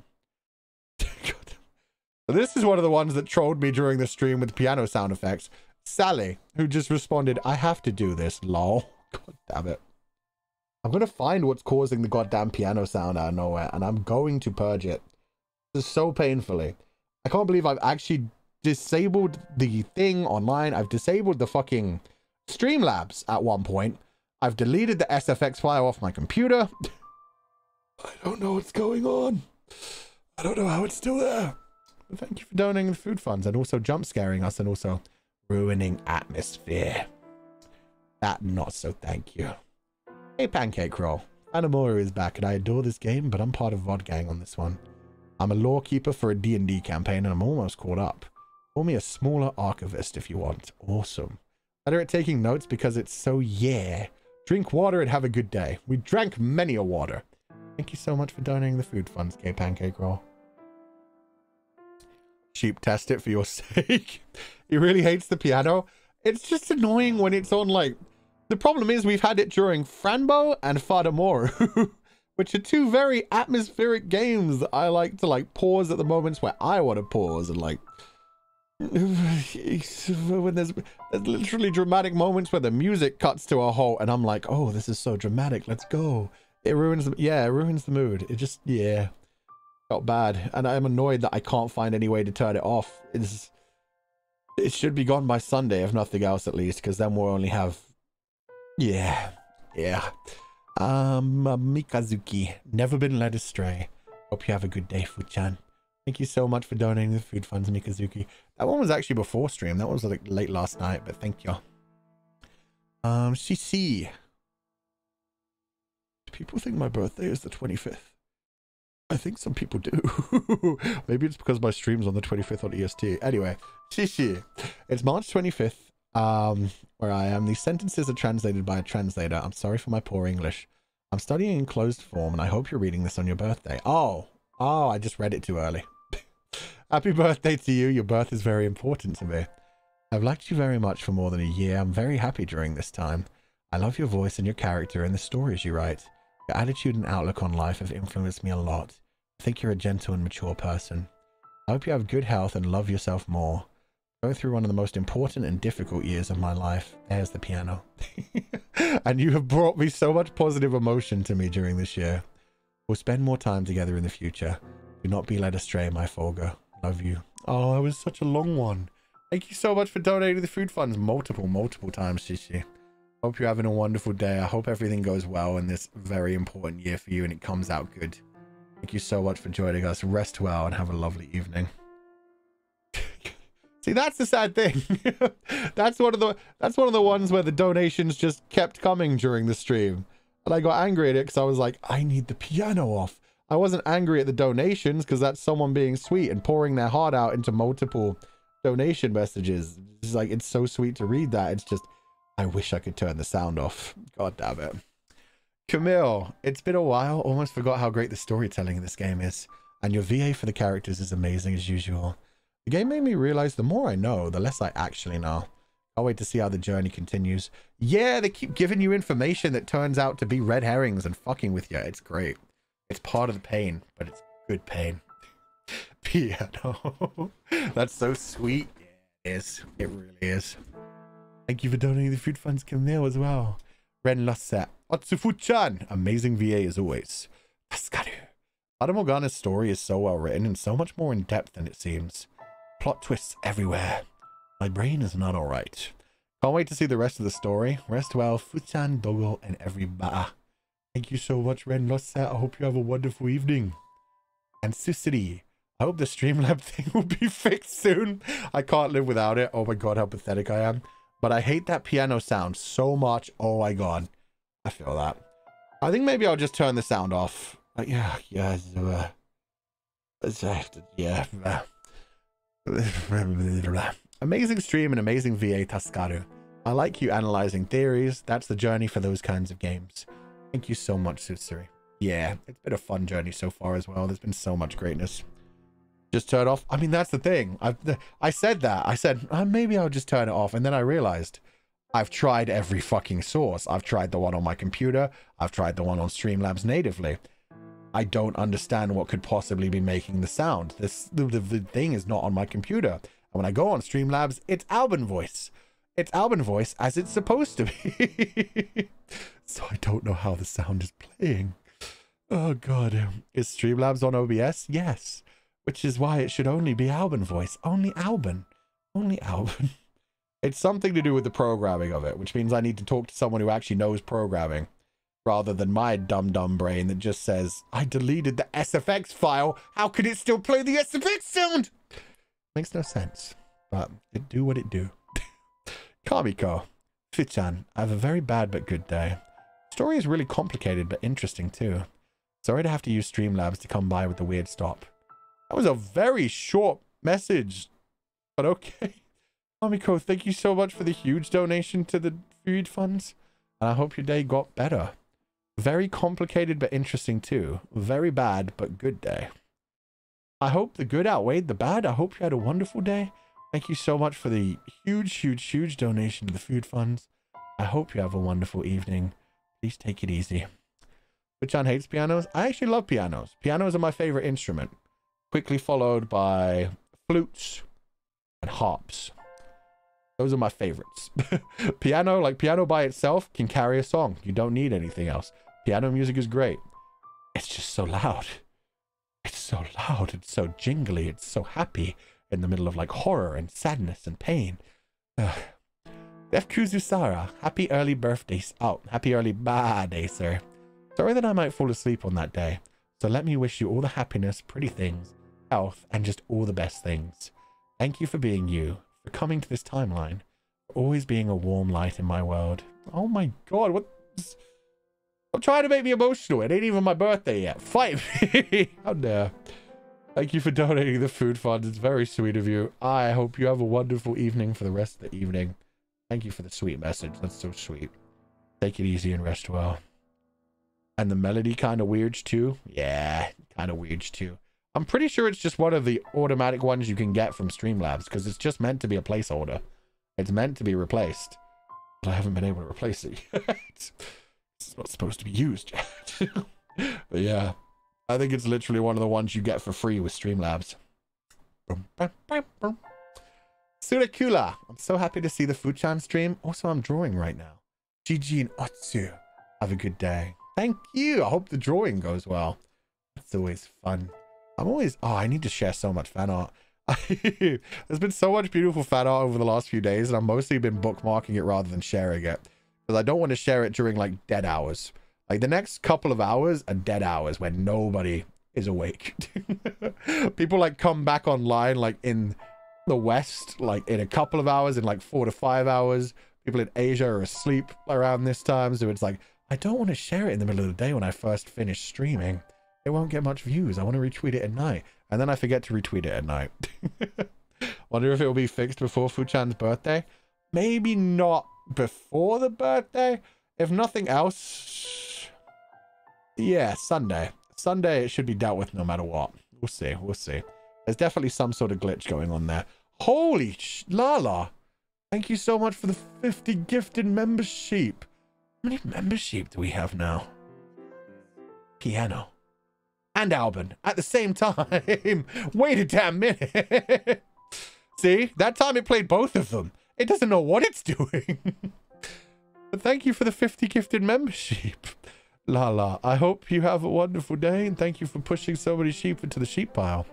This is one of the ones that trolled me during the stream with piano sound effects. Sally, who just responded, I have to do this, lol. God damn it. I'm going to find what's causing the goddamn piano sound out of nowhere, and I'm going to purge it. This is so painfully. I can't believe I've actually disabled the thing online. I've disabled the fucking Streamlabs at one point. I've deleted the SFX file off my computer. I don't know what's going on. I don't know how it's still there. But thank you for donating the food funds and also jump scaring us and also ruining atmosphere. That not so thank you. Hey Pancake Roll. Anamora is back and I adore this game, but I'm part of VOD Gang on this one. I'm a lore keeper for a D&D campaign and I'm almost caught up. Call me a smaller archivist if you want. Awesome. Better at taking notes because it's so yeah. Drink water and have a good day. We drank many a water. Thank you so much for donating the food funds, Gay Pancake Roll. Sheep test it for your sake. He really hates the piano. It's just annoying when it's on, like... The problem is we've had it during Franbo and Fata Morgana, which are two very atmospheric games that I like to, like, pause at the moments where I want to pause and, like... when there's literally dramatic moments where the music cuts to a halt and I'm like, oh, this is so dramatic, let's go. It ruins the, yeah, it ruins the mood. It just, yeah, got bad. And I'm annoyed that I can't find any way to turn it off. It should be gone by Sunday, if nothing else, at least, because then we'll only have, yeah. Mikazuki, never been led astray. Hope you have a good day, Fuchan. Thank you so much for donating the food funds, Mikazuki. That one was actually before stream. That was like late last night, but thank you. CC. Do people think my birthday is the 25th? I think some people do. Maybe it's because my stream's on the 25th on EST. Anyway, CC. It's March 25th, where I am. These sentences are translated by a translator. I'm sorry for my poor English. I'm studying in closed form, and I hope you're reading this on your birthday. Oh, I just read it too early. Happy birthday to you. Your birth is very important to me. I've liked you very much for more than a year. I'm very happy during this time. I love your voice and your character and the stories you write. Your attitude and outlook on life have influenced me a lot. I think you're a gentle and mature person. I hope you have good health and love yourself more. Go through one of the most important and difficult years of my life. There's the piano. And you have brought me so much positive emotion to me during this year. We'll spend more time together in the future. Do not be led astray, my Fulgur. Love you. Oh, that was such a long one. Thank you so much for donating the food funds multiple times, Shishi. Hope you're having a wonderful day. I hope everything goes well in this very important year for you and it comes out good. Thank you so much for joining us. Rest well and have a lovely evening. See, that's the sad thing. That's one of the ones where the donations just kept coming during the stream. And I got angry at it because I was like, I need the piano off. I wasn't angry at the donations because that's someone being sweet and pouring their heart out into multiple donation messages. It's like, it's so sweet to read that. It's just, I wish I could turn the sound off. God damn it. Camille, it's been a while. Almost forgot how great the storytelling in this game is. And your VA for the characters is amazing as usual. The game made me realize the more I know, the less I actually know. I'll wait to see how the journey continues. Yeah, they keep giving you information that turns out to be red herrings and fucking with you. It's great. It's part of the pain, but it's good pain. Piano. That's so sweet. Yeah, it is. It really is. Thank you for donating the food funds, Camille, as well. Ren Lasset. Otsufu-chan. Amazing VA as always. Tasukaru. Fata Morgana's story is so well written and so much more in depth than it seems. Plot twists everywhere. My brain is not alright. Can't wait to see the rest of the story. Rest well, Fuchan, Dogo, and everybody. Thank you so much, Ren Lasset. I hope you have a wonderful evening. And Susiri. I hope the Streamlab thing will be fixed soon. I can't live without it. Oh my god, how pathetic I am. But I hate that piano sound so much. Oh my god. I feel that. I think maybe I'll just turn the sound off. Yeah. Amazing stream and amazing VA, Tasukaru. I like you analyzing theories. That's the journey for those kinds of games. Thank you so much, Susuri. Yeah, it's been a fun journey so far as well. There's been so much greatness. Just turn off. I mean, that's the thing. I said that. I said, maybe I'll just turn it off. And then I realized I've tried every fucking source. I've tried the one on my computer. I've tried the one on Streamlabs natively. I don't understand what could possibly be making the sound. The thing is not on my computer. And when I go on Streamlabs, it's Albin voice. It's Albin voice as it's supposed to be. So I don't know how the sound is playing. Oh god. Is Streamlabs on OBS? Yes. Which is why it should only be Albin voice. Only Albin. Only Albin. It's something to do with the programming of it, which means I need to talk to someone who actually knows programming, rather than my dumb brain that just says, I deleted the SFX file. How could it still play the SFX sound? Makes no sense, but it do what it do. Kamiko. Fichan, I have a very bad but good day. Story is really complicated but interesting too. Sorry to have to use Streamlabs to come by with the weird stop. That was a very short message, but okay. Kamiko, thank you so much for the huge donation to the food funds, and I hope your day got better. Very complicated but interesting too. Very bad but good day. I hope the good outweighed the bad. I hope you had a wonderful day. Thank you so much for the huge donation to the food funds. I hope you have a wonderful evening. Please take it easy. Fuchan hates pianos. I actually love pianos. Pianos are my favorite instrument. Quickly followed by flutes and harps. Those are my favorites. Piano, like piano by itself, can carry a song. You don't need anything else. Piano music is great. It's just so loud. It's so loud. It's so jingly. It's so happy in the middle of like horror and sadness and pain. Def Kuzusara, happy early birthday. Oh, happy early birthday, sir. Sorry that I might fall asleep on that day. So let me wish you all the happiness, pretty things, health, and just all the best things. Thank you for being you, for coming to this timeline, for always being a warm light in my world. Oh my god, what? I'm trying to make me emotional. It ain't even my birthday yet. Fight me. How dare. Thank you for donating the food fund. It's very sweet of you. I hope you have a wonderful evening for the rest of the evening. Thank you for the sweet message. That's so sweet. Take it easy and rest well. And the melody kind of weirds too. Yeah, kind of weirds too. I'm pretty sure it's just one of the automatic ones you can get from Streamlabs because it's just meant to be a placeholder. It's meant to be replaced. But I haven't been able to replace it yet. It's not supposed to be used yet. But yeah, I think it's literally one of the ones you get for free with Streamlabs. Surakula, I'm so happy to see the Fuchan stream. Also, I'm drawing right now. GG and Otsu. Have a good day. Thank you. I hope the drawing goes well. It's always fun. I'm always... Oh, I need to share so much fan art. There's been so much beautiful fan art over the last few days, and I've mostly been bookmarking it rather than sharing it. Because I don't want to share it during, like, dead hours. Like, the next couple of hours are dead hours when nobody is awake. People, like, come back online, like, in the West, like, in a couple of hours, in, like, 4 to 5 hours. People in Asia are asleep around this time, so it's like... I don't want to share it in the middle of the day when I first finish streaming. It won't get much views. I want to retweet it at night. And then I forget to retweet it at night. Wonder if it will be fixed before Fuchan's birthday. Maybe not before the birthday. If nothing else... Yeah, Sunday. Sunday it should be dealt with no matter what. We'll see. We'll see. There's definitely some sort of glitch going on there. Holy Lala. Thank you so much for the 50 gifted membership. How many membership do we have now? Piano. And Albin at the same time. Wait a damn minute. See? That time it played both of them. It doesn't know what it's doing. But thank you for the 50 gifted membership. Lala. I hope you have a wonderful day. And thank you for pushing so many sheep into the sheep pile.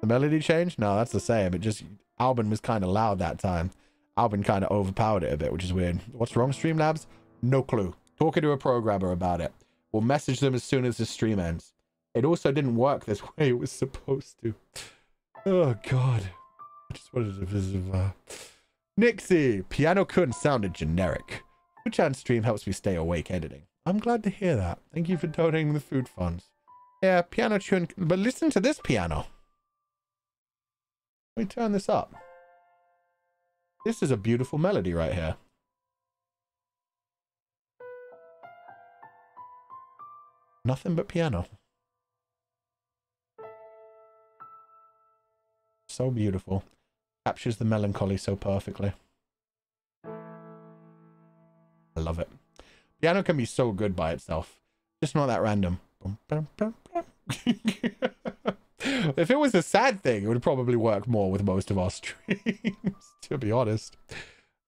The melody changed? No, that's the same. It just... Albin was kind of loud that time. Albin kind of overpowered it a bit, which is weird. What's wrong, Streamlabs? No clue. Talking to a programmer about it. We'll message them as soon as the stream ends. It also didn't work this way it was supposed to. Oh, God. I just wanted to visit... Nixie! Piano-kun sounded generic. Fuchan stream helps me stay awake editing. I'm glad to hear that. Thank you for donating the food funds. Yeah, piano-kun... But listen to this piano. Let me turn this up. This is a beautiful melody right here. Nothing but piano. So beautiful. Captures the melancholy so perfectly. I love it. Piano can be so good by itself. Just not that random. If it was a sad thing, it would probably work more with most of our streams, to be honest.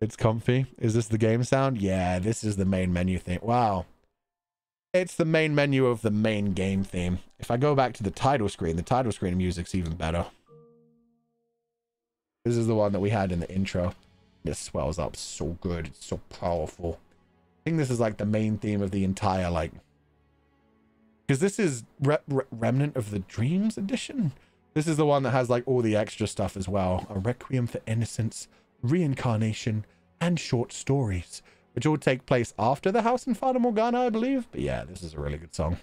It's comfy. Is this the game sound? Yeah, this is the main menu thing. Wow. It's the main menu of the main game theme. If I go back to the title screen music's even better. This is the one that we had in the intro. It swells up so good. It's so powerful. I think this is like the main theme of the entire, like... Because this is Remnant of the Dreams edition. This is the one that has like all the extra stuff as well. A Requiem for Innocence, Reincarnation, and short stories. Which all take place after the house in Fata Morgana, I believe. But yeah, this is a really good song.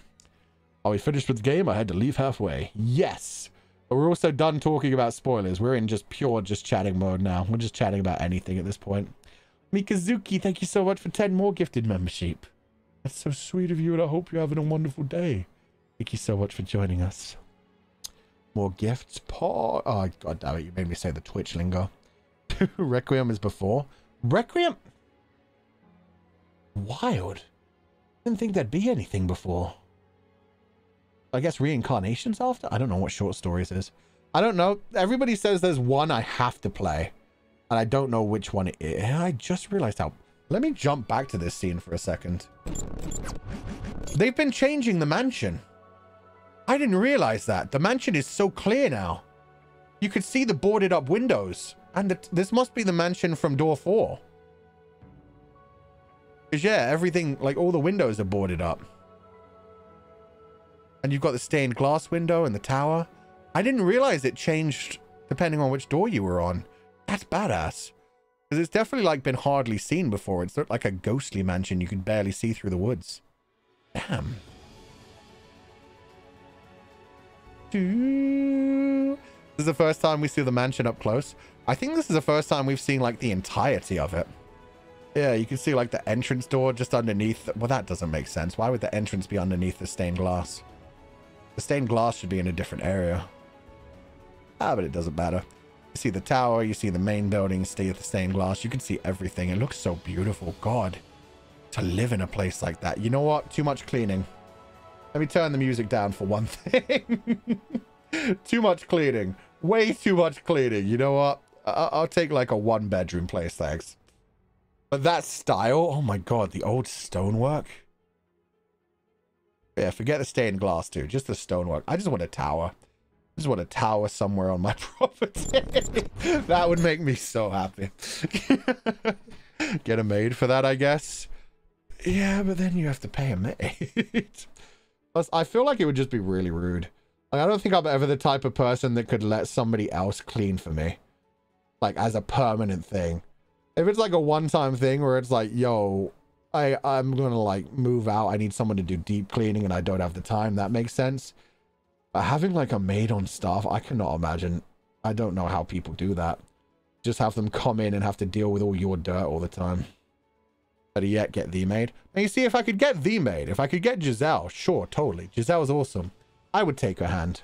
Are we finished with the game? I had to leave halfway. Yes. But we're also done talking about spoilers. We're in just pure chatting mode now. We're just chatting about anything at this point. Mikazuki, thank you so much for 10 more gifted membership. That's so sweet of you, and I hope you're having a wonderful day. Thank you so much for joining us. More gifts. Oh, God damn it. You made me say the Twitch lingo. Requiem is before. Requiem? Wild. Didn't think there'd be anything before. I guess reincarnation's after? I don't know what short stories is. I don't know. Everybody says there's one I have to play. And I don't know which one it is. I just realized how... Let me jump back to this scene for a second. They've been changing the mansion. I didn't realize that. The mansion is so clear now. You could see the boarded up windows. And this must be the mansion from door 4. Because yeah, everything, like all the windows are boarded up. And you've got the stained glass window and the tower. I didn't realize it changed depending on which door you were on. That's badass. Because it's definitely like been hardly seen before. It's like a ghostly mansion you can barely see through the woods. Damn. This is the first time we see the mansion up close. I think this is the first time we've seen like the entirety of it. Yeah, you can see like the entrance door just underneath. Well, that doesn't make sense. Why would the entrance be underneath the stained glass? The stained glass should be in a different area. Ah, but it doesn't matter. You see the tower, you see the main building, stay at the stained glass. You can see everything. It looks so beautiful. God, to live in a place like that. You know what? Too much cleaning. Let me turn the music down for one thing. Too much cleaning. Way too much cleaning. You know what? I'll take like a 1-bedroom place, thanks. But that style, oh my God, the old stonework. Yeah, forget the stained glass too. Just the stonework. I just want a tower. I just want a tower somewhere on my property. That would make me so happy. Get a maid for that, I guess. Yeah, but then you have to pay a maid. Plus, I feel like it would just be really rude. Like, I don't think I'm ever the type of person that could let somebody else clean for me. Like, as a permanent thing. If it's like a one-time thing where it's like, yo, I'm gonna like move out, I need someone to do deep cleaning and I don't have the time, that makes sense. But having like a maid on staff, I cannot imagine. I don't know how people do that. Just have them come in and have to deal with all your dirt all the time. Better yet, get the maid. And you see, if I could get the maid, if I could get Giselle, sure, totally. Giselle's awesome. I would take her hand.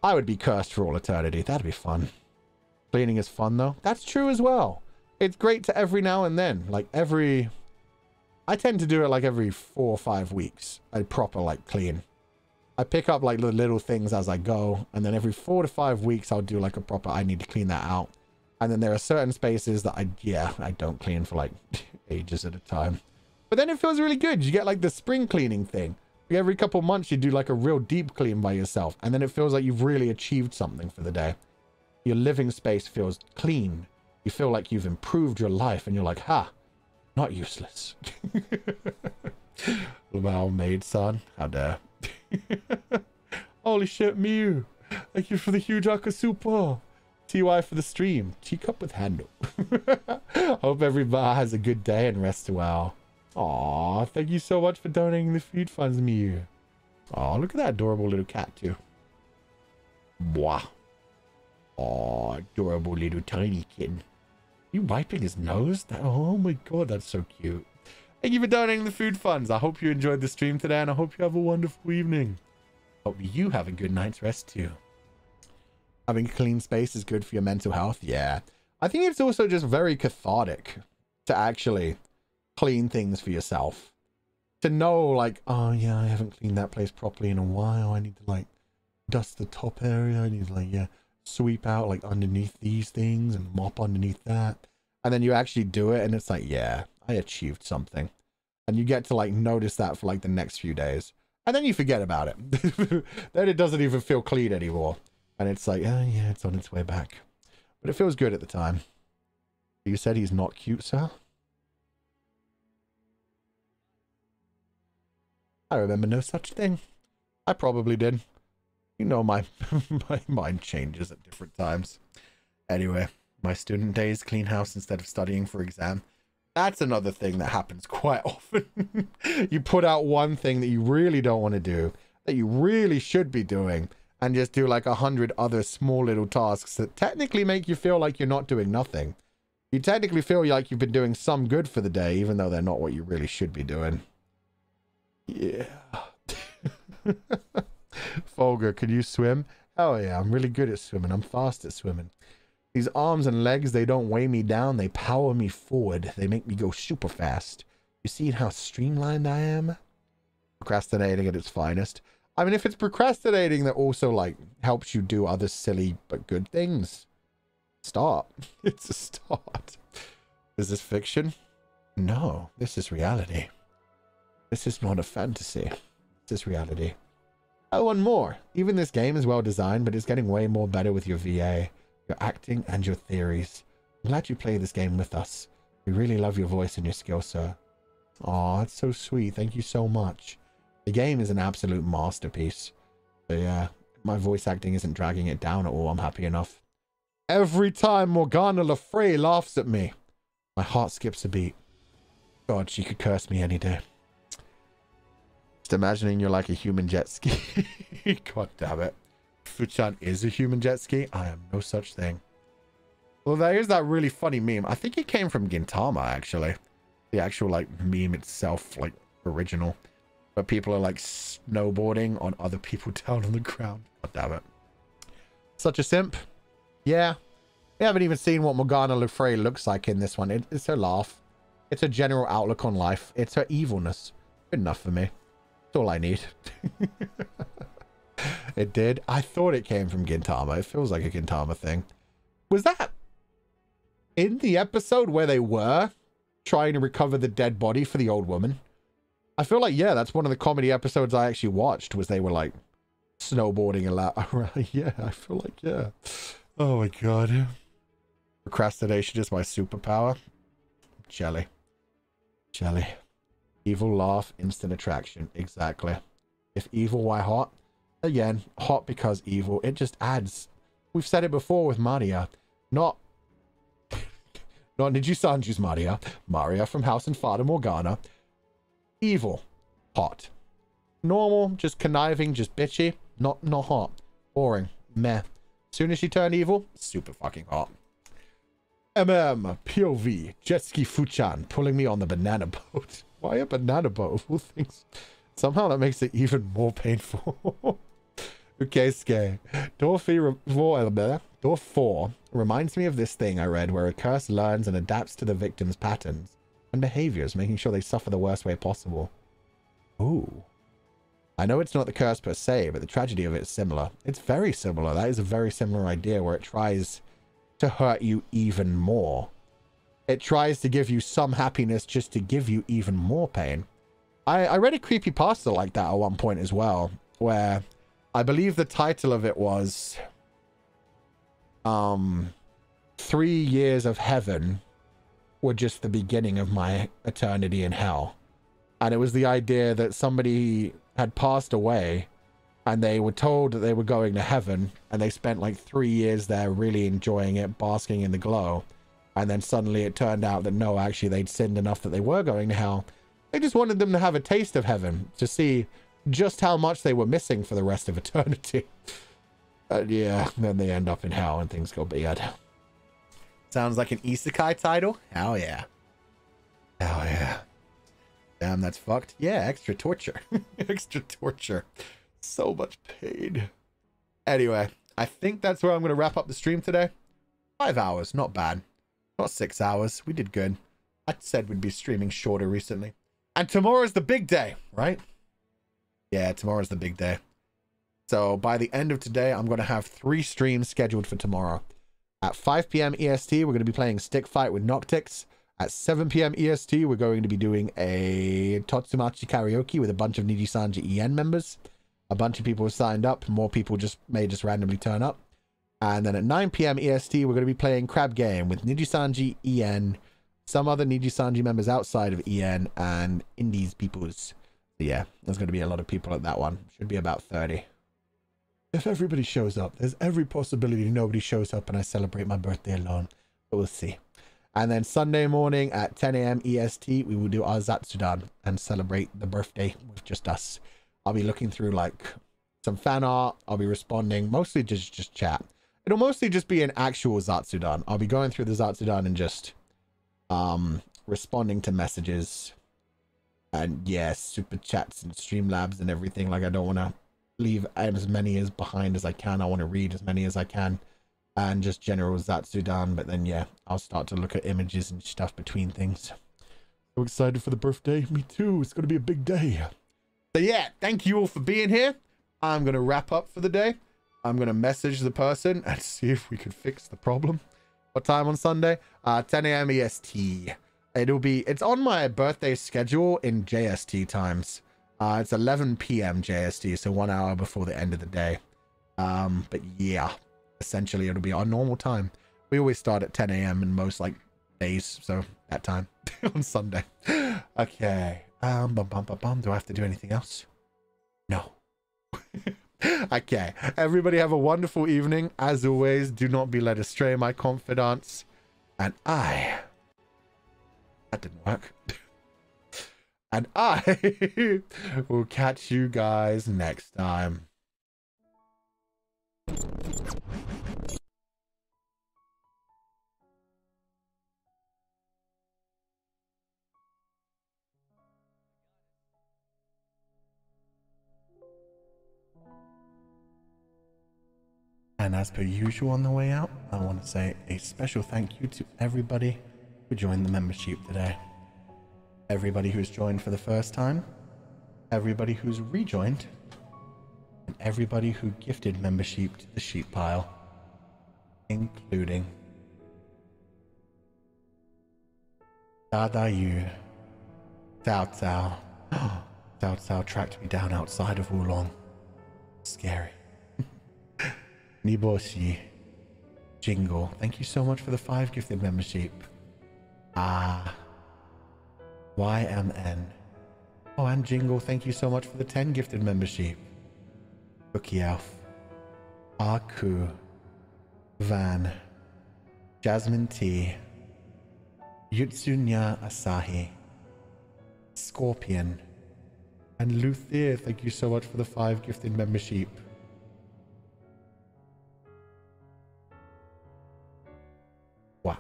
I would be cursed for all eternity. That'd be fun. Cleaning is fun though. That's true as well. It's great to every now and then. Like every... I tend to do it like every 4 or 5 weeks. I proper like clean. I pick up like the little things as I go. And then every 4 to 5 weeks, I'll do like a proper, I need to clean that out. And then there are certain spaces that I don't clean for like ages at a time. But then it feels really good. You get like the spring cleaning thing. Like every couple months, you do like a real deep clean by yourself. And then it feels like you've really achieved something for the day. Your living space feels clean. You feel like you've improved your life and you're like, ha, not useless. Well made, son. How dare. Holy shit, Mew. Thank you for the huge Akasupa. TY for the stream. Teacup with handle. Hope everybody has a good day and rests well. Aw, thank you so much for donating the food funds, Mew. Aw, look at that adorable little cat, too. Mwah. Aw, adorable little tiny kitten. You wiping his nose? Oh my God, that's so cute. Thank you for donating the food funds. I hope you enjoyed the stream today and I hope you have a wonderful evening. Hope you have a good night's rest too. Having a clean space is good for your mental health. Yeah. I think it's also just very cathartic to actually clean things for yourself. To know like, oh yeah, I haven't cleaned that place properly in a while. I need to like dust the top area. I need to like, yeah, sweep out like underneath these things and mop underneath that. And then you actually do it and it's like, yeah, I achieved something. And you get to like notice that for like the next few days. And then you forget about it. Then it doesn't even feel clean anymore. And it's like, oh yeah, it's on its way back. But it feels good at the time. You said he's not cute, sir? I remember no such thing. I probably did. You know, my mind changes at different times. Anyway, my student days, clean house instead of studying for exam. That's another thing that happens quite often. You put out one thing that you really don't want to do, that you really should be doing, and just do like 100 other small little tasks that technically make you feel like you're not doing nothing. You technically feel like you've been doing some good for the day, even though they're not what you really should be doing. Yeah. Fulgur, can you swim? Oh yeah, I'm really good at swimming. I'm fast at swimming. These arms and legs, they don't weigh me down. They power me forward. They make me go super fast. You see how streamlined I am? Procrastinating at its finest. I mean, if it's procrastinating that also, like, helps you do other silly but good things, start. It's a start. Is this fiction? No, this is reality. This is not a fantasy. This is reality. Oh, one more. Even this game is well designed, but it's getting way more better with your VA, your acting, and your theories. I'm glad you play this game with us. We really love your voice and your skill, sir. Aw, that's so sweet. Thank you so much. The game is an absolute masterpiece. So yeah, my voice acting isn't dragging it down at all. I'm happy enough. Every time Morgana Le Fray laughs at me, my heart skips a beat. God, she could curse me any day. Just imagining you're like a human jet ski. God damn it. Fuchan is a human jet ski? I am no such thing. Well, there is that really funny meme. I think it came from Gintama, actually. The actual, like, meme itself, like, original. But people are, like, snowboarding on other people down on the ground. God damn it. Such a simp. Yeah. We haven't even seen what Morgana Le Fray looks like in this one. It's her laugh. It's her general outlook on life. It's her evilness. Good enough for me. That's all I need. It did. I thought it came from Gintama. It feels like a Gintama thing. Was that in the episode where they were trying to recover the dead body for the old woman? I feel like, yeah, that's one of the comedy episodes I actually watched, was they were like snowboarding a lot. Yeah, I feel like, yeah. Oh my god. Procrastination is my superpower. Jelly. Jelly. Evil laugh, instant attraction. Exactly. If evil, why hot? Again, hot because evil. It just adds. We've said it before with Maria. Not NIJISANJI's Maria. Maria from House and Fata Morgana. Evil. Hot. Normal, just conniving, just bitchy. Not hot. Boring. Meh. Soon as she turned evil, super fucking hot. POV, jet ski Fuchan, pulling me on the banana boat. Why a banana boat of all things? Somehow that makes it even more painful. Okay, scary. Door 4 reminds me of this thing I read where a curse learns and adapts to the victim's patterns and behaviors, making sure they suffer the worst way possible. Ooh. I know it's not the curse per se, but the tragedy of it is similar. It's very similar. That is a very similar idea where it tries to hurt you even more. It tries to give you some happiness just to give you even more pain. I read a creepypasta like that at one point as well, where I believe the title of it was 3 years of heaven were just the beginning of my eternity in hell. And it was the idea that somebody had passed away and they were told that they were going to heaven, and they spent like 3 years there really enjoying it, basking in the glow. And then suddenly it turned out that no, actually they'd sinned enough that they were going to hell. They just wanted them to have a taste of heaven to see just how much they were missing for the rest of eternity. And yeah, then they end up in hell and things go bad. Sounds like an isekai title? Hell yeah. Hell yeah. Damn, that's fucked. Yeah, extra torture. Extra torture. So much pain. Anyway, I think that's where I'm going to wrap up the stream today. 5 hours, not bad. Not 6 hours. We did good. I said we'd be streaming shorter recently. And tomorrow's the big day, right? Yeah, tomorrow's the big day. So by the end of today, I'm going to have 3 streams scheduled for tomorrow. At 5 p.m. EST, we're going to be playing Stick Fight with Noctix. At 7 p.m. EST, we're going to be doing a Totsumachi karaoke with a bunch of NIJISANJI EN members. A bunch of people have signed up. More people may just randomly turn up. And then at 9 p.m. EST, we're going to be playing Crab Game with NIJISANJI EN, some other NIJISANJI members outside of EN, and Indies peoples. So yeah, there's going to be a lot of people at that one. Should be about 30. If everybody shows up, there's every possibility nobody shows up and I celebrate my birthday alone. But we'll see. And then Sunday morning at 10 a.m. EST, we will do our Zatsudan and celebrate the birthday with just us. I'll be looking through like some fan art. I'll be responding, mostly just chat. It'll mostly just be an actual Zatsudan. I'll be going through the Zatsudan and just responding to messages. And yes, super chats and Streamlabs and everything. Like, I don't want to leave as many as behind as I can. I want to read as many as I can. and just general Zatsudan. But then, yeah, I'll start to look at images and stuff between things. So excited for the birthday. Me too. It's going to be a big day. So yeah, thank you all for being here. I'm going to wrap up for the day. I'm going to message the person and see if we can fix the problem. What time on Sunday? 10 a.m. EST. It's on my birthday schedule in JST times. It's 11 p.m. JST, so 1 hour before the end of the day. But yeah, essentially it'll be our normal time. We always start at 10 a.m. in most like days, so that time on Sunday. Okay. Do I have to do anything else? No. Okay. Everybody have a wonderful evening. As always, do not be led astray, my confidants. And that didn't work. And I will catch you guys next time. And as per usual on the way out, I want to say a special thank you to everybody who joined the membership today. Everybody who's joined for the first time, everybody who's rejoined, and everybody who gifted membership to the sheep pile, including Dada Yu, Cao Cao. Cao Cao tracked me down outside of Wulong. Scary. Niboshi, Jingle, thank you so much for the 5 gifted membership. YMN. Oh, and Jingle, thank you so much for the 10 gifted membership. Cookie Elf, Aku, Van, Jasmine T, Yutsunya Asahi, Scorpion, and Luthier, thank you so much for the 5 gifted membership. Wow.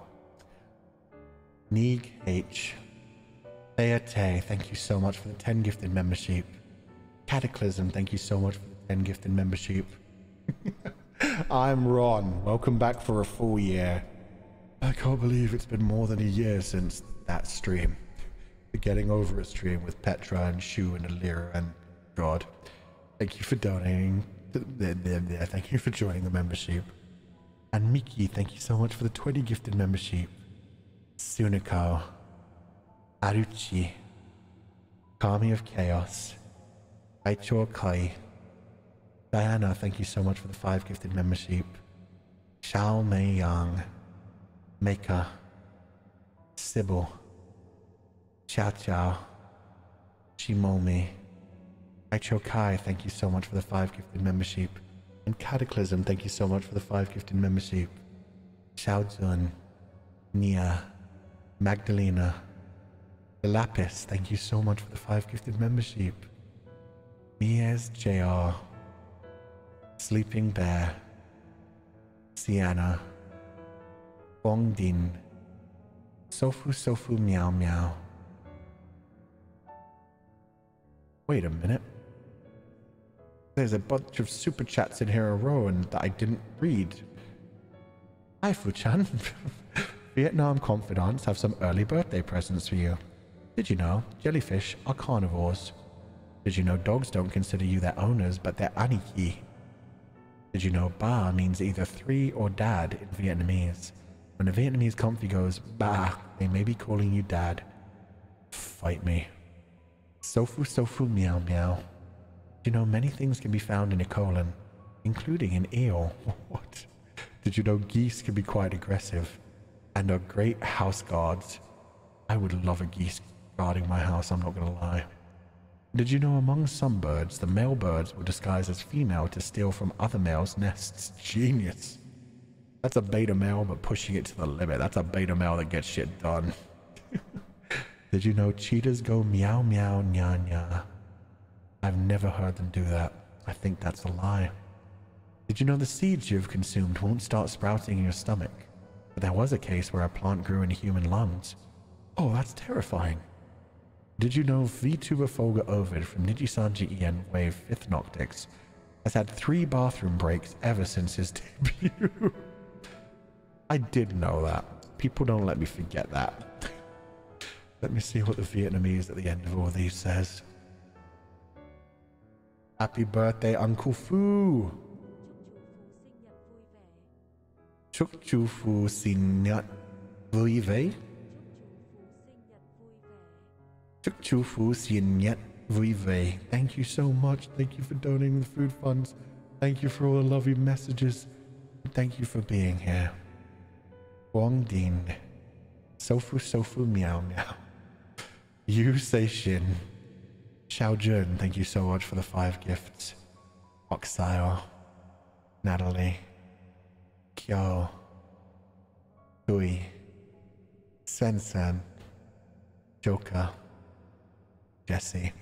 Neeg H. Theate, thank you so much for the 10 gifted membership. Cataclysm, thank you so much for the 10 gifted membership. I'm Ron. Welcome back for a full year. I can't believe it's been more than a year since that stream. The Getting Over It stream with Petra and Shu and Alira and God. Thank you for donating. Thank you for joining the membership. And Miki, thank you so much for the 20 gifted membership. Suniko, Aruchi, Kami of Chaos, Aichor Kai, Diana, thank you so much for the 5 gifted membership. Xiao Mei Yang, Meika, Sybil, Chow Chow, Shimomi, Aichor Kai, thank you so much for the 5 gifted membership. And Cataclysm, thank you so much for the 5 gifted membership. Xiao Zun, Nia, Magdalena, Lapis, thank you so much for the 5 gifted membership. Mies JR, Sleeping Bear, Sienna, Bongdin, Sofu Meow Meow. Wait a minute. There's a bunch of super chats in here in a row and that I didn't read. Hi Fu-chan. Vietnam confidants have some early birthday presents for you. Did you know jellyfish are carnivores? Did you know dogs don't consider you their owners, but their aniki? Did you know ba means either 3 or dad in Vietnamese? When a Vietnamese comfy goes ba, they may be calling you dad. Fight me. Sofu meow meow. Did you know many things can be found in a colon, including an eel? What? Did you know geese can be quite aggressive and are great house guards? I would love a geese guarding my house, I'm not gonna lie. Did you know among some birds, the male birds will disguise as female to steal from other males' nests? Genius. That's a beta male, but pushing it to the limit. That's a beta male that gets shit done. Did you know cheetahs go meow meow nya nya? I've never heard them do that. I think that's a lie. Did you know the seeds you've consumed won't start sprouting in your stomach? But there was a case where a plant grew in human lungs. Oh, that's terrifying. Did you know VTuber Fulgur Ovid from NIJISANJI EN Wave 5th Noctics has had 3 bathroom breaks ever since his debut? I did know that. People don't let me forget that. Let me see what the Vietnamese at the end of all these says. Happy birthday, Uncle Fu. Chúc chú Phu sinh nhật vui vẻ. Chúc chú Phu sinh nhật vui vẻ. Thank you so much. Thank you for donating the food funds. Thank you for all the lovely messages. Thank you for being here. Wong Din. Sofu Sofu Meow Meow. You Say Shin. Xiao Jun, thank you so much for the 5 gifts. Oxile. Natalie. Kyo. Hui. Sen-san. Joker. Jesse.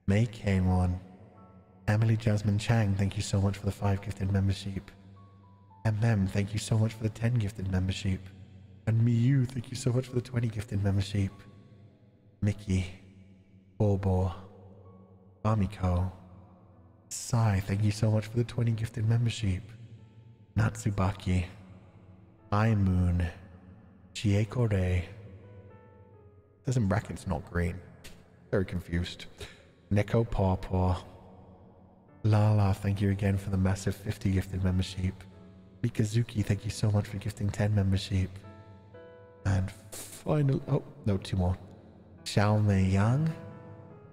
May K1. Emily Jasmine Chang, thank you so much for the 5 gifted membership. MM, thank you so much for the 10 gifted membership. And Miyu, thank you so much for the 20 gifted membership. Mickey. Bobo. Amiko. Sai, thank you so much for the 20 gifted membership. Natsubaki. I Moon. Chiekore. Says in brackets, not green. Very confused. Neko Pawpaw. Lala, thank you again for the massive 50 gifted membership. Mikazuki, thank you so much for gifting 10 membership. And final, oh, no, 2 more. Xiao Mei Yang,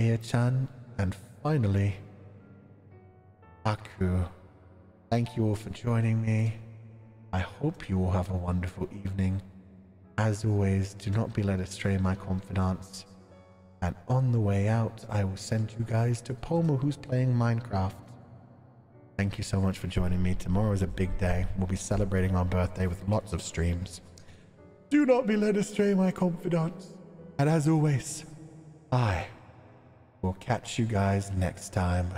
Ia-chan, and finally, Aku. Thank you all for joining me. I hope you all have a wonderful evening. As always, do not be led astray, my confidants. And on the way out, I will send you guys to Pomo, who's playing Minecraft. Thank you so much for joining me. Tomorrow is a big day. We'll be celebrating our birthday with lots of streams. Do not be led astray, my confidants. And as always, I will catch you guys next time.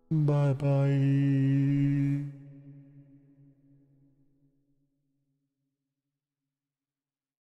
Bye bye.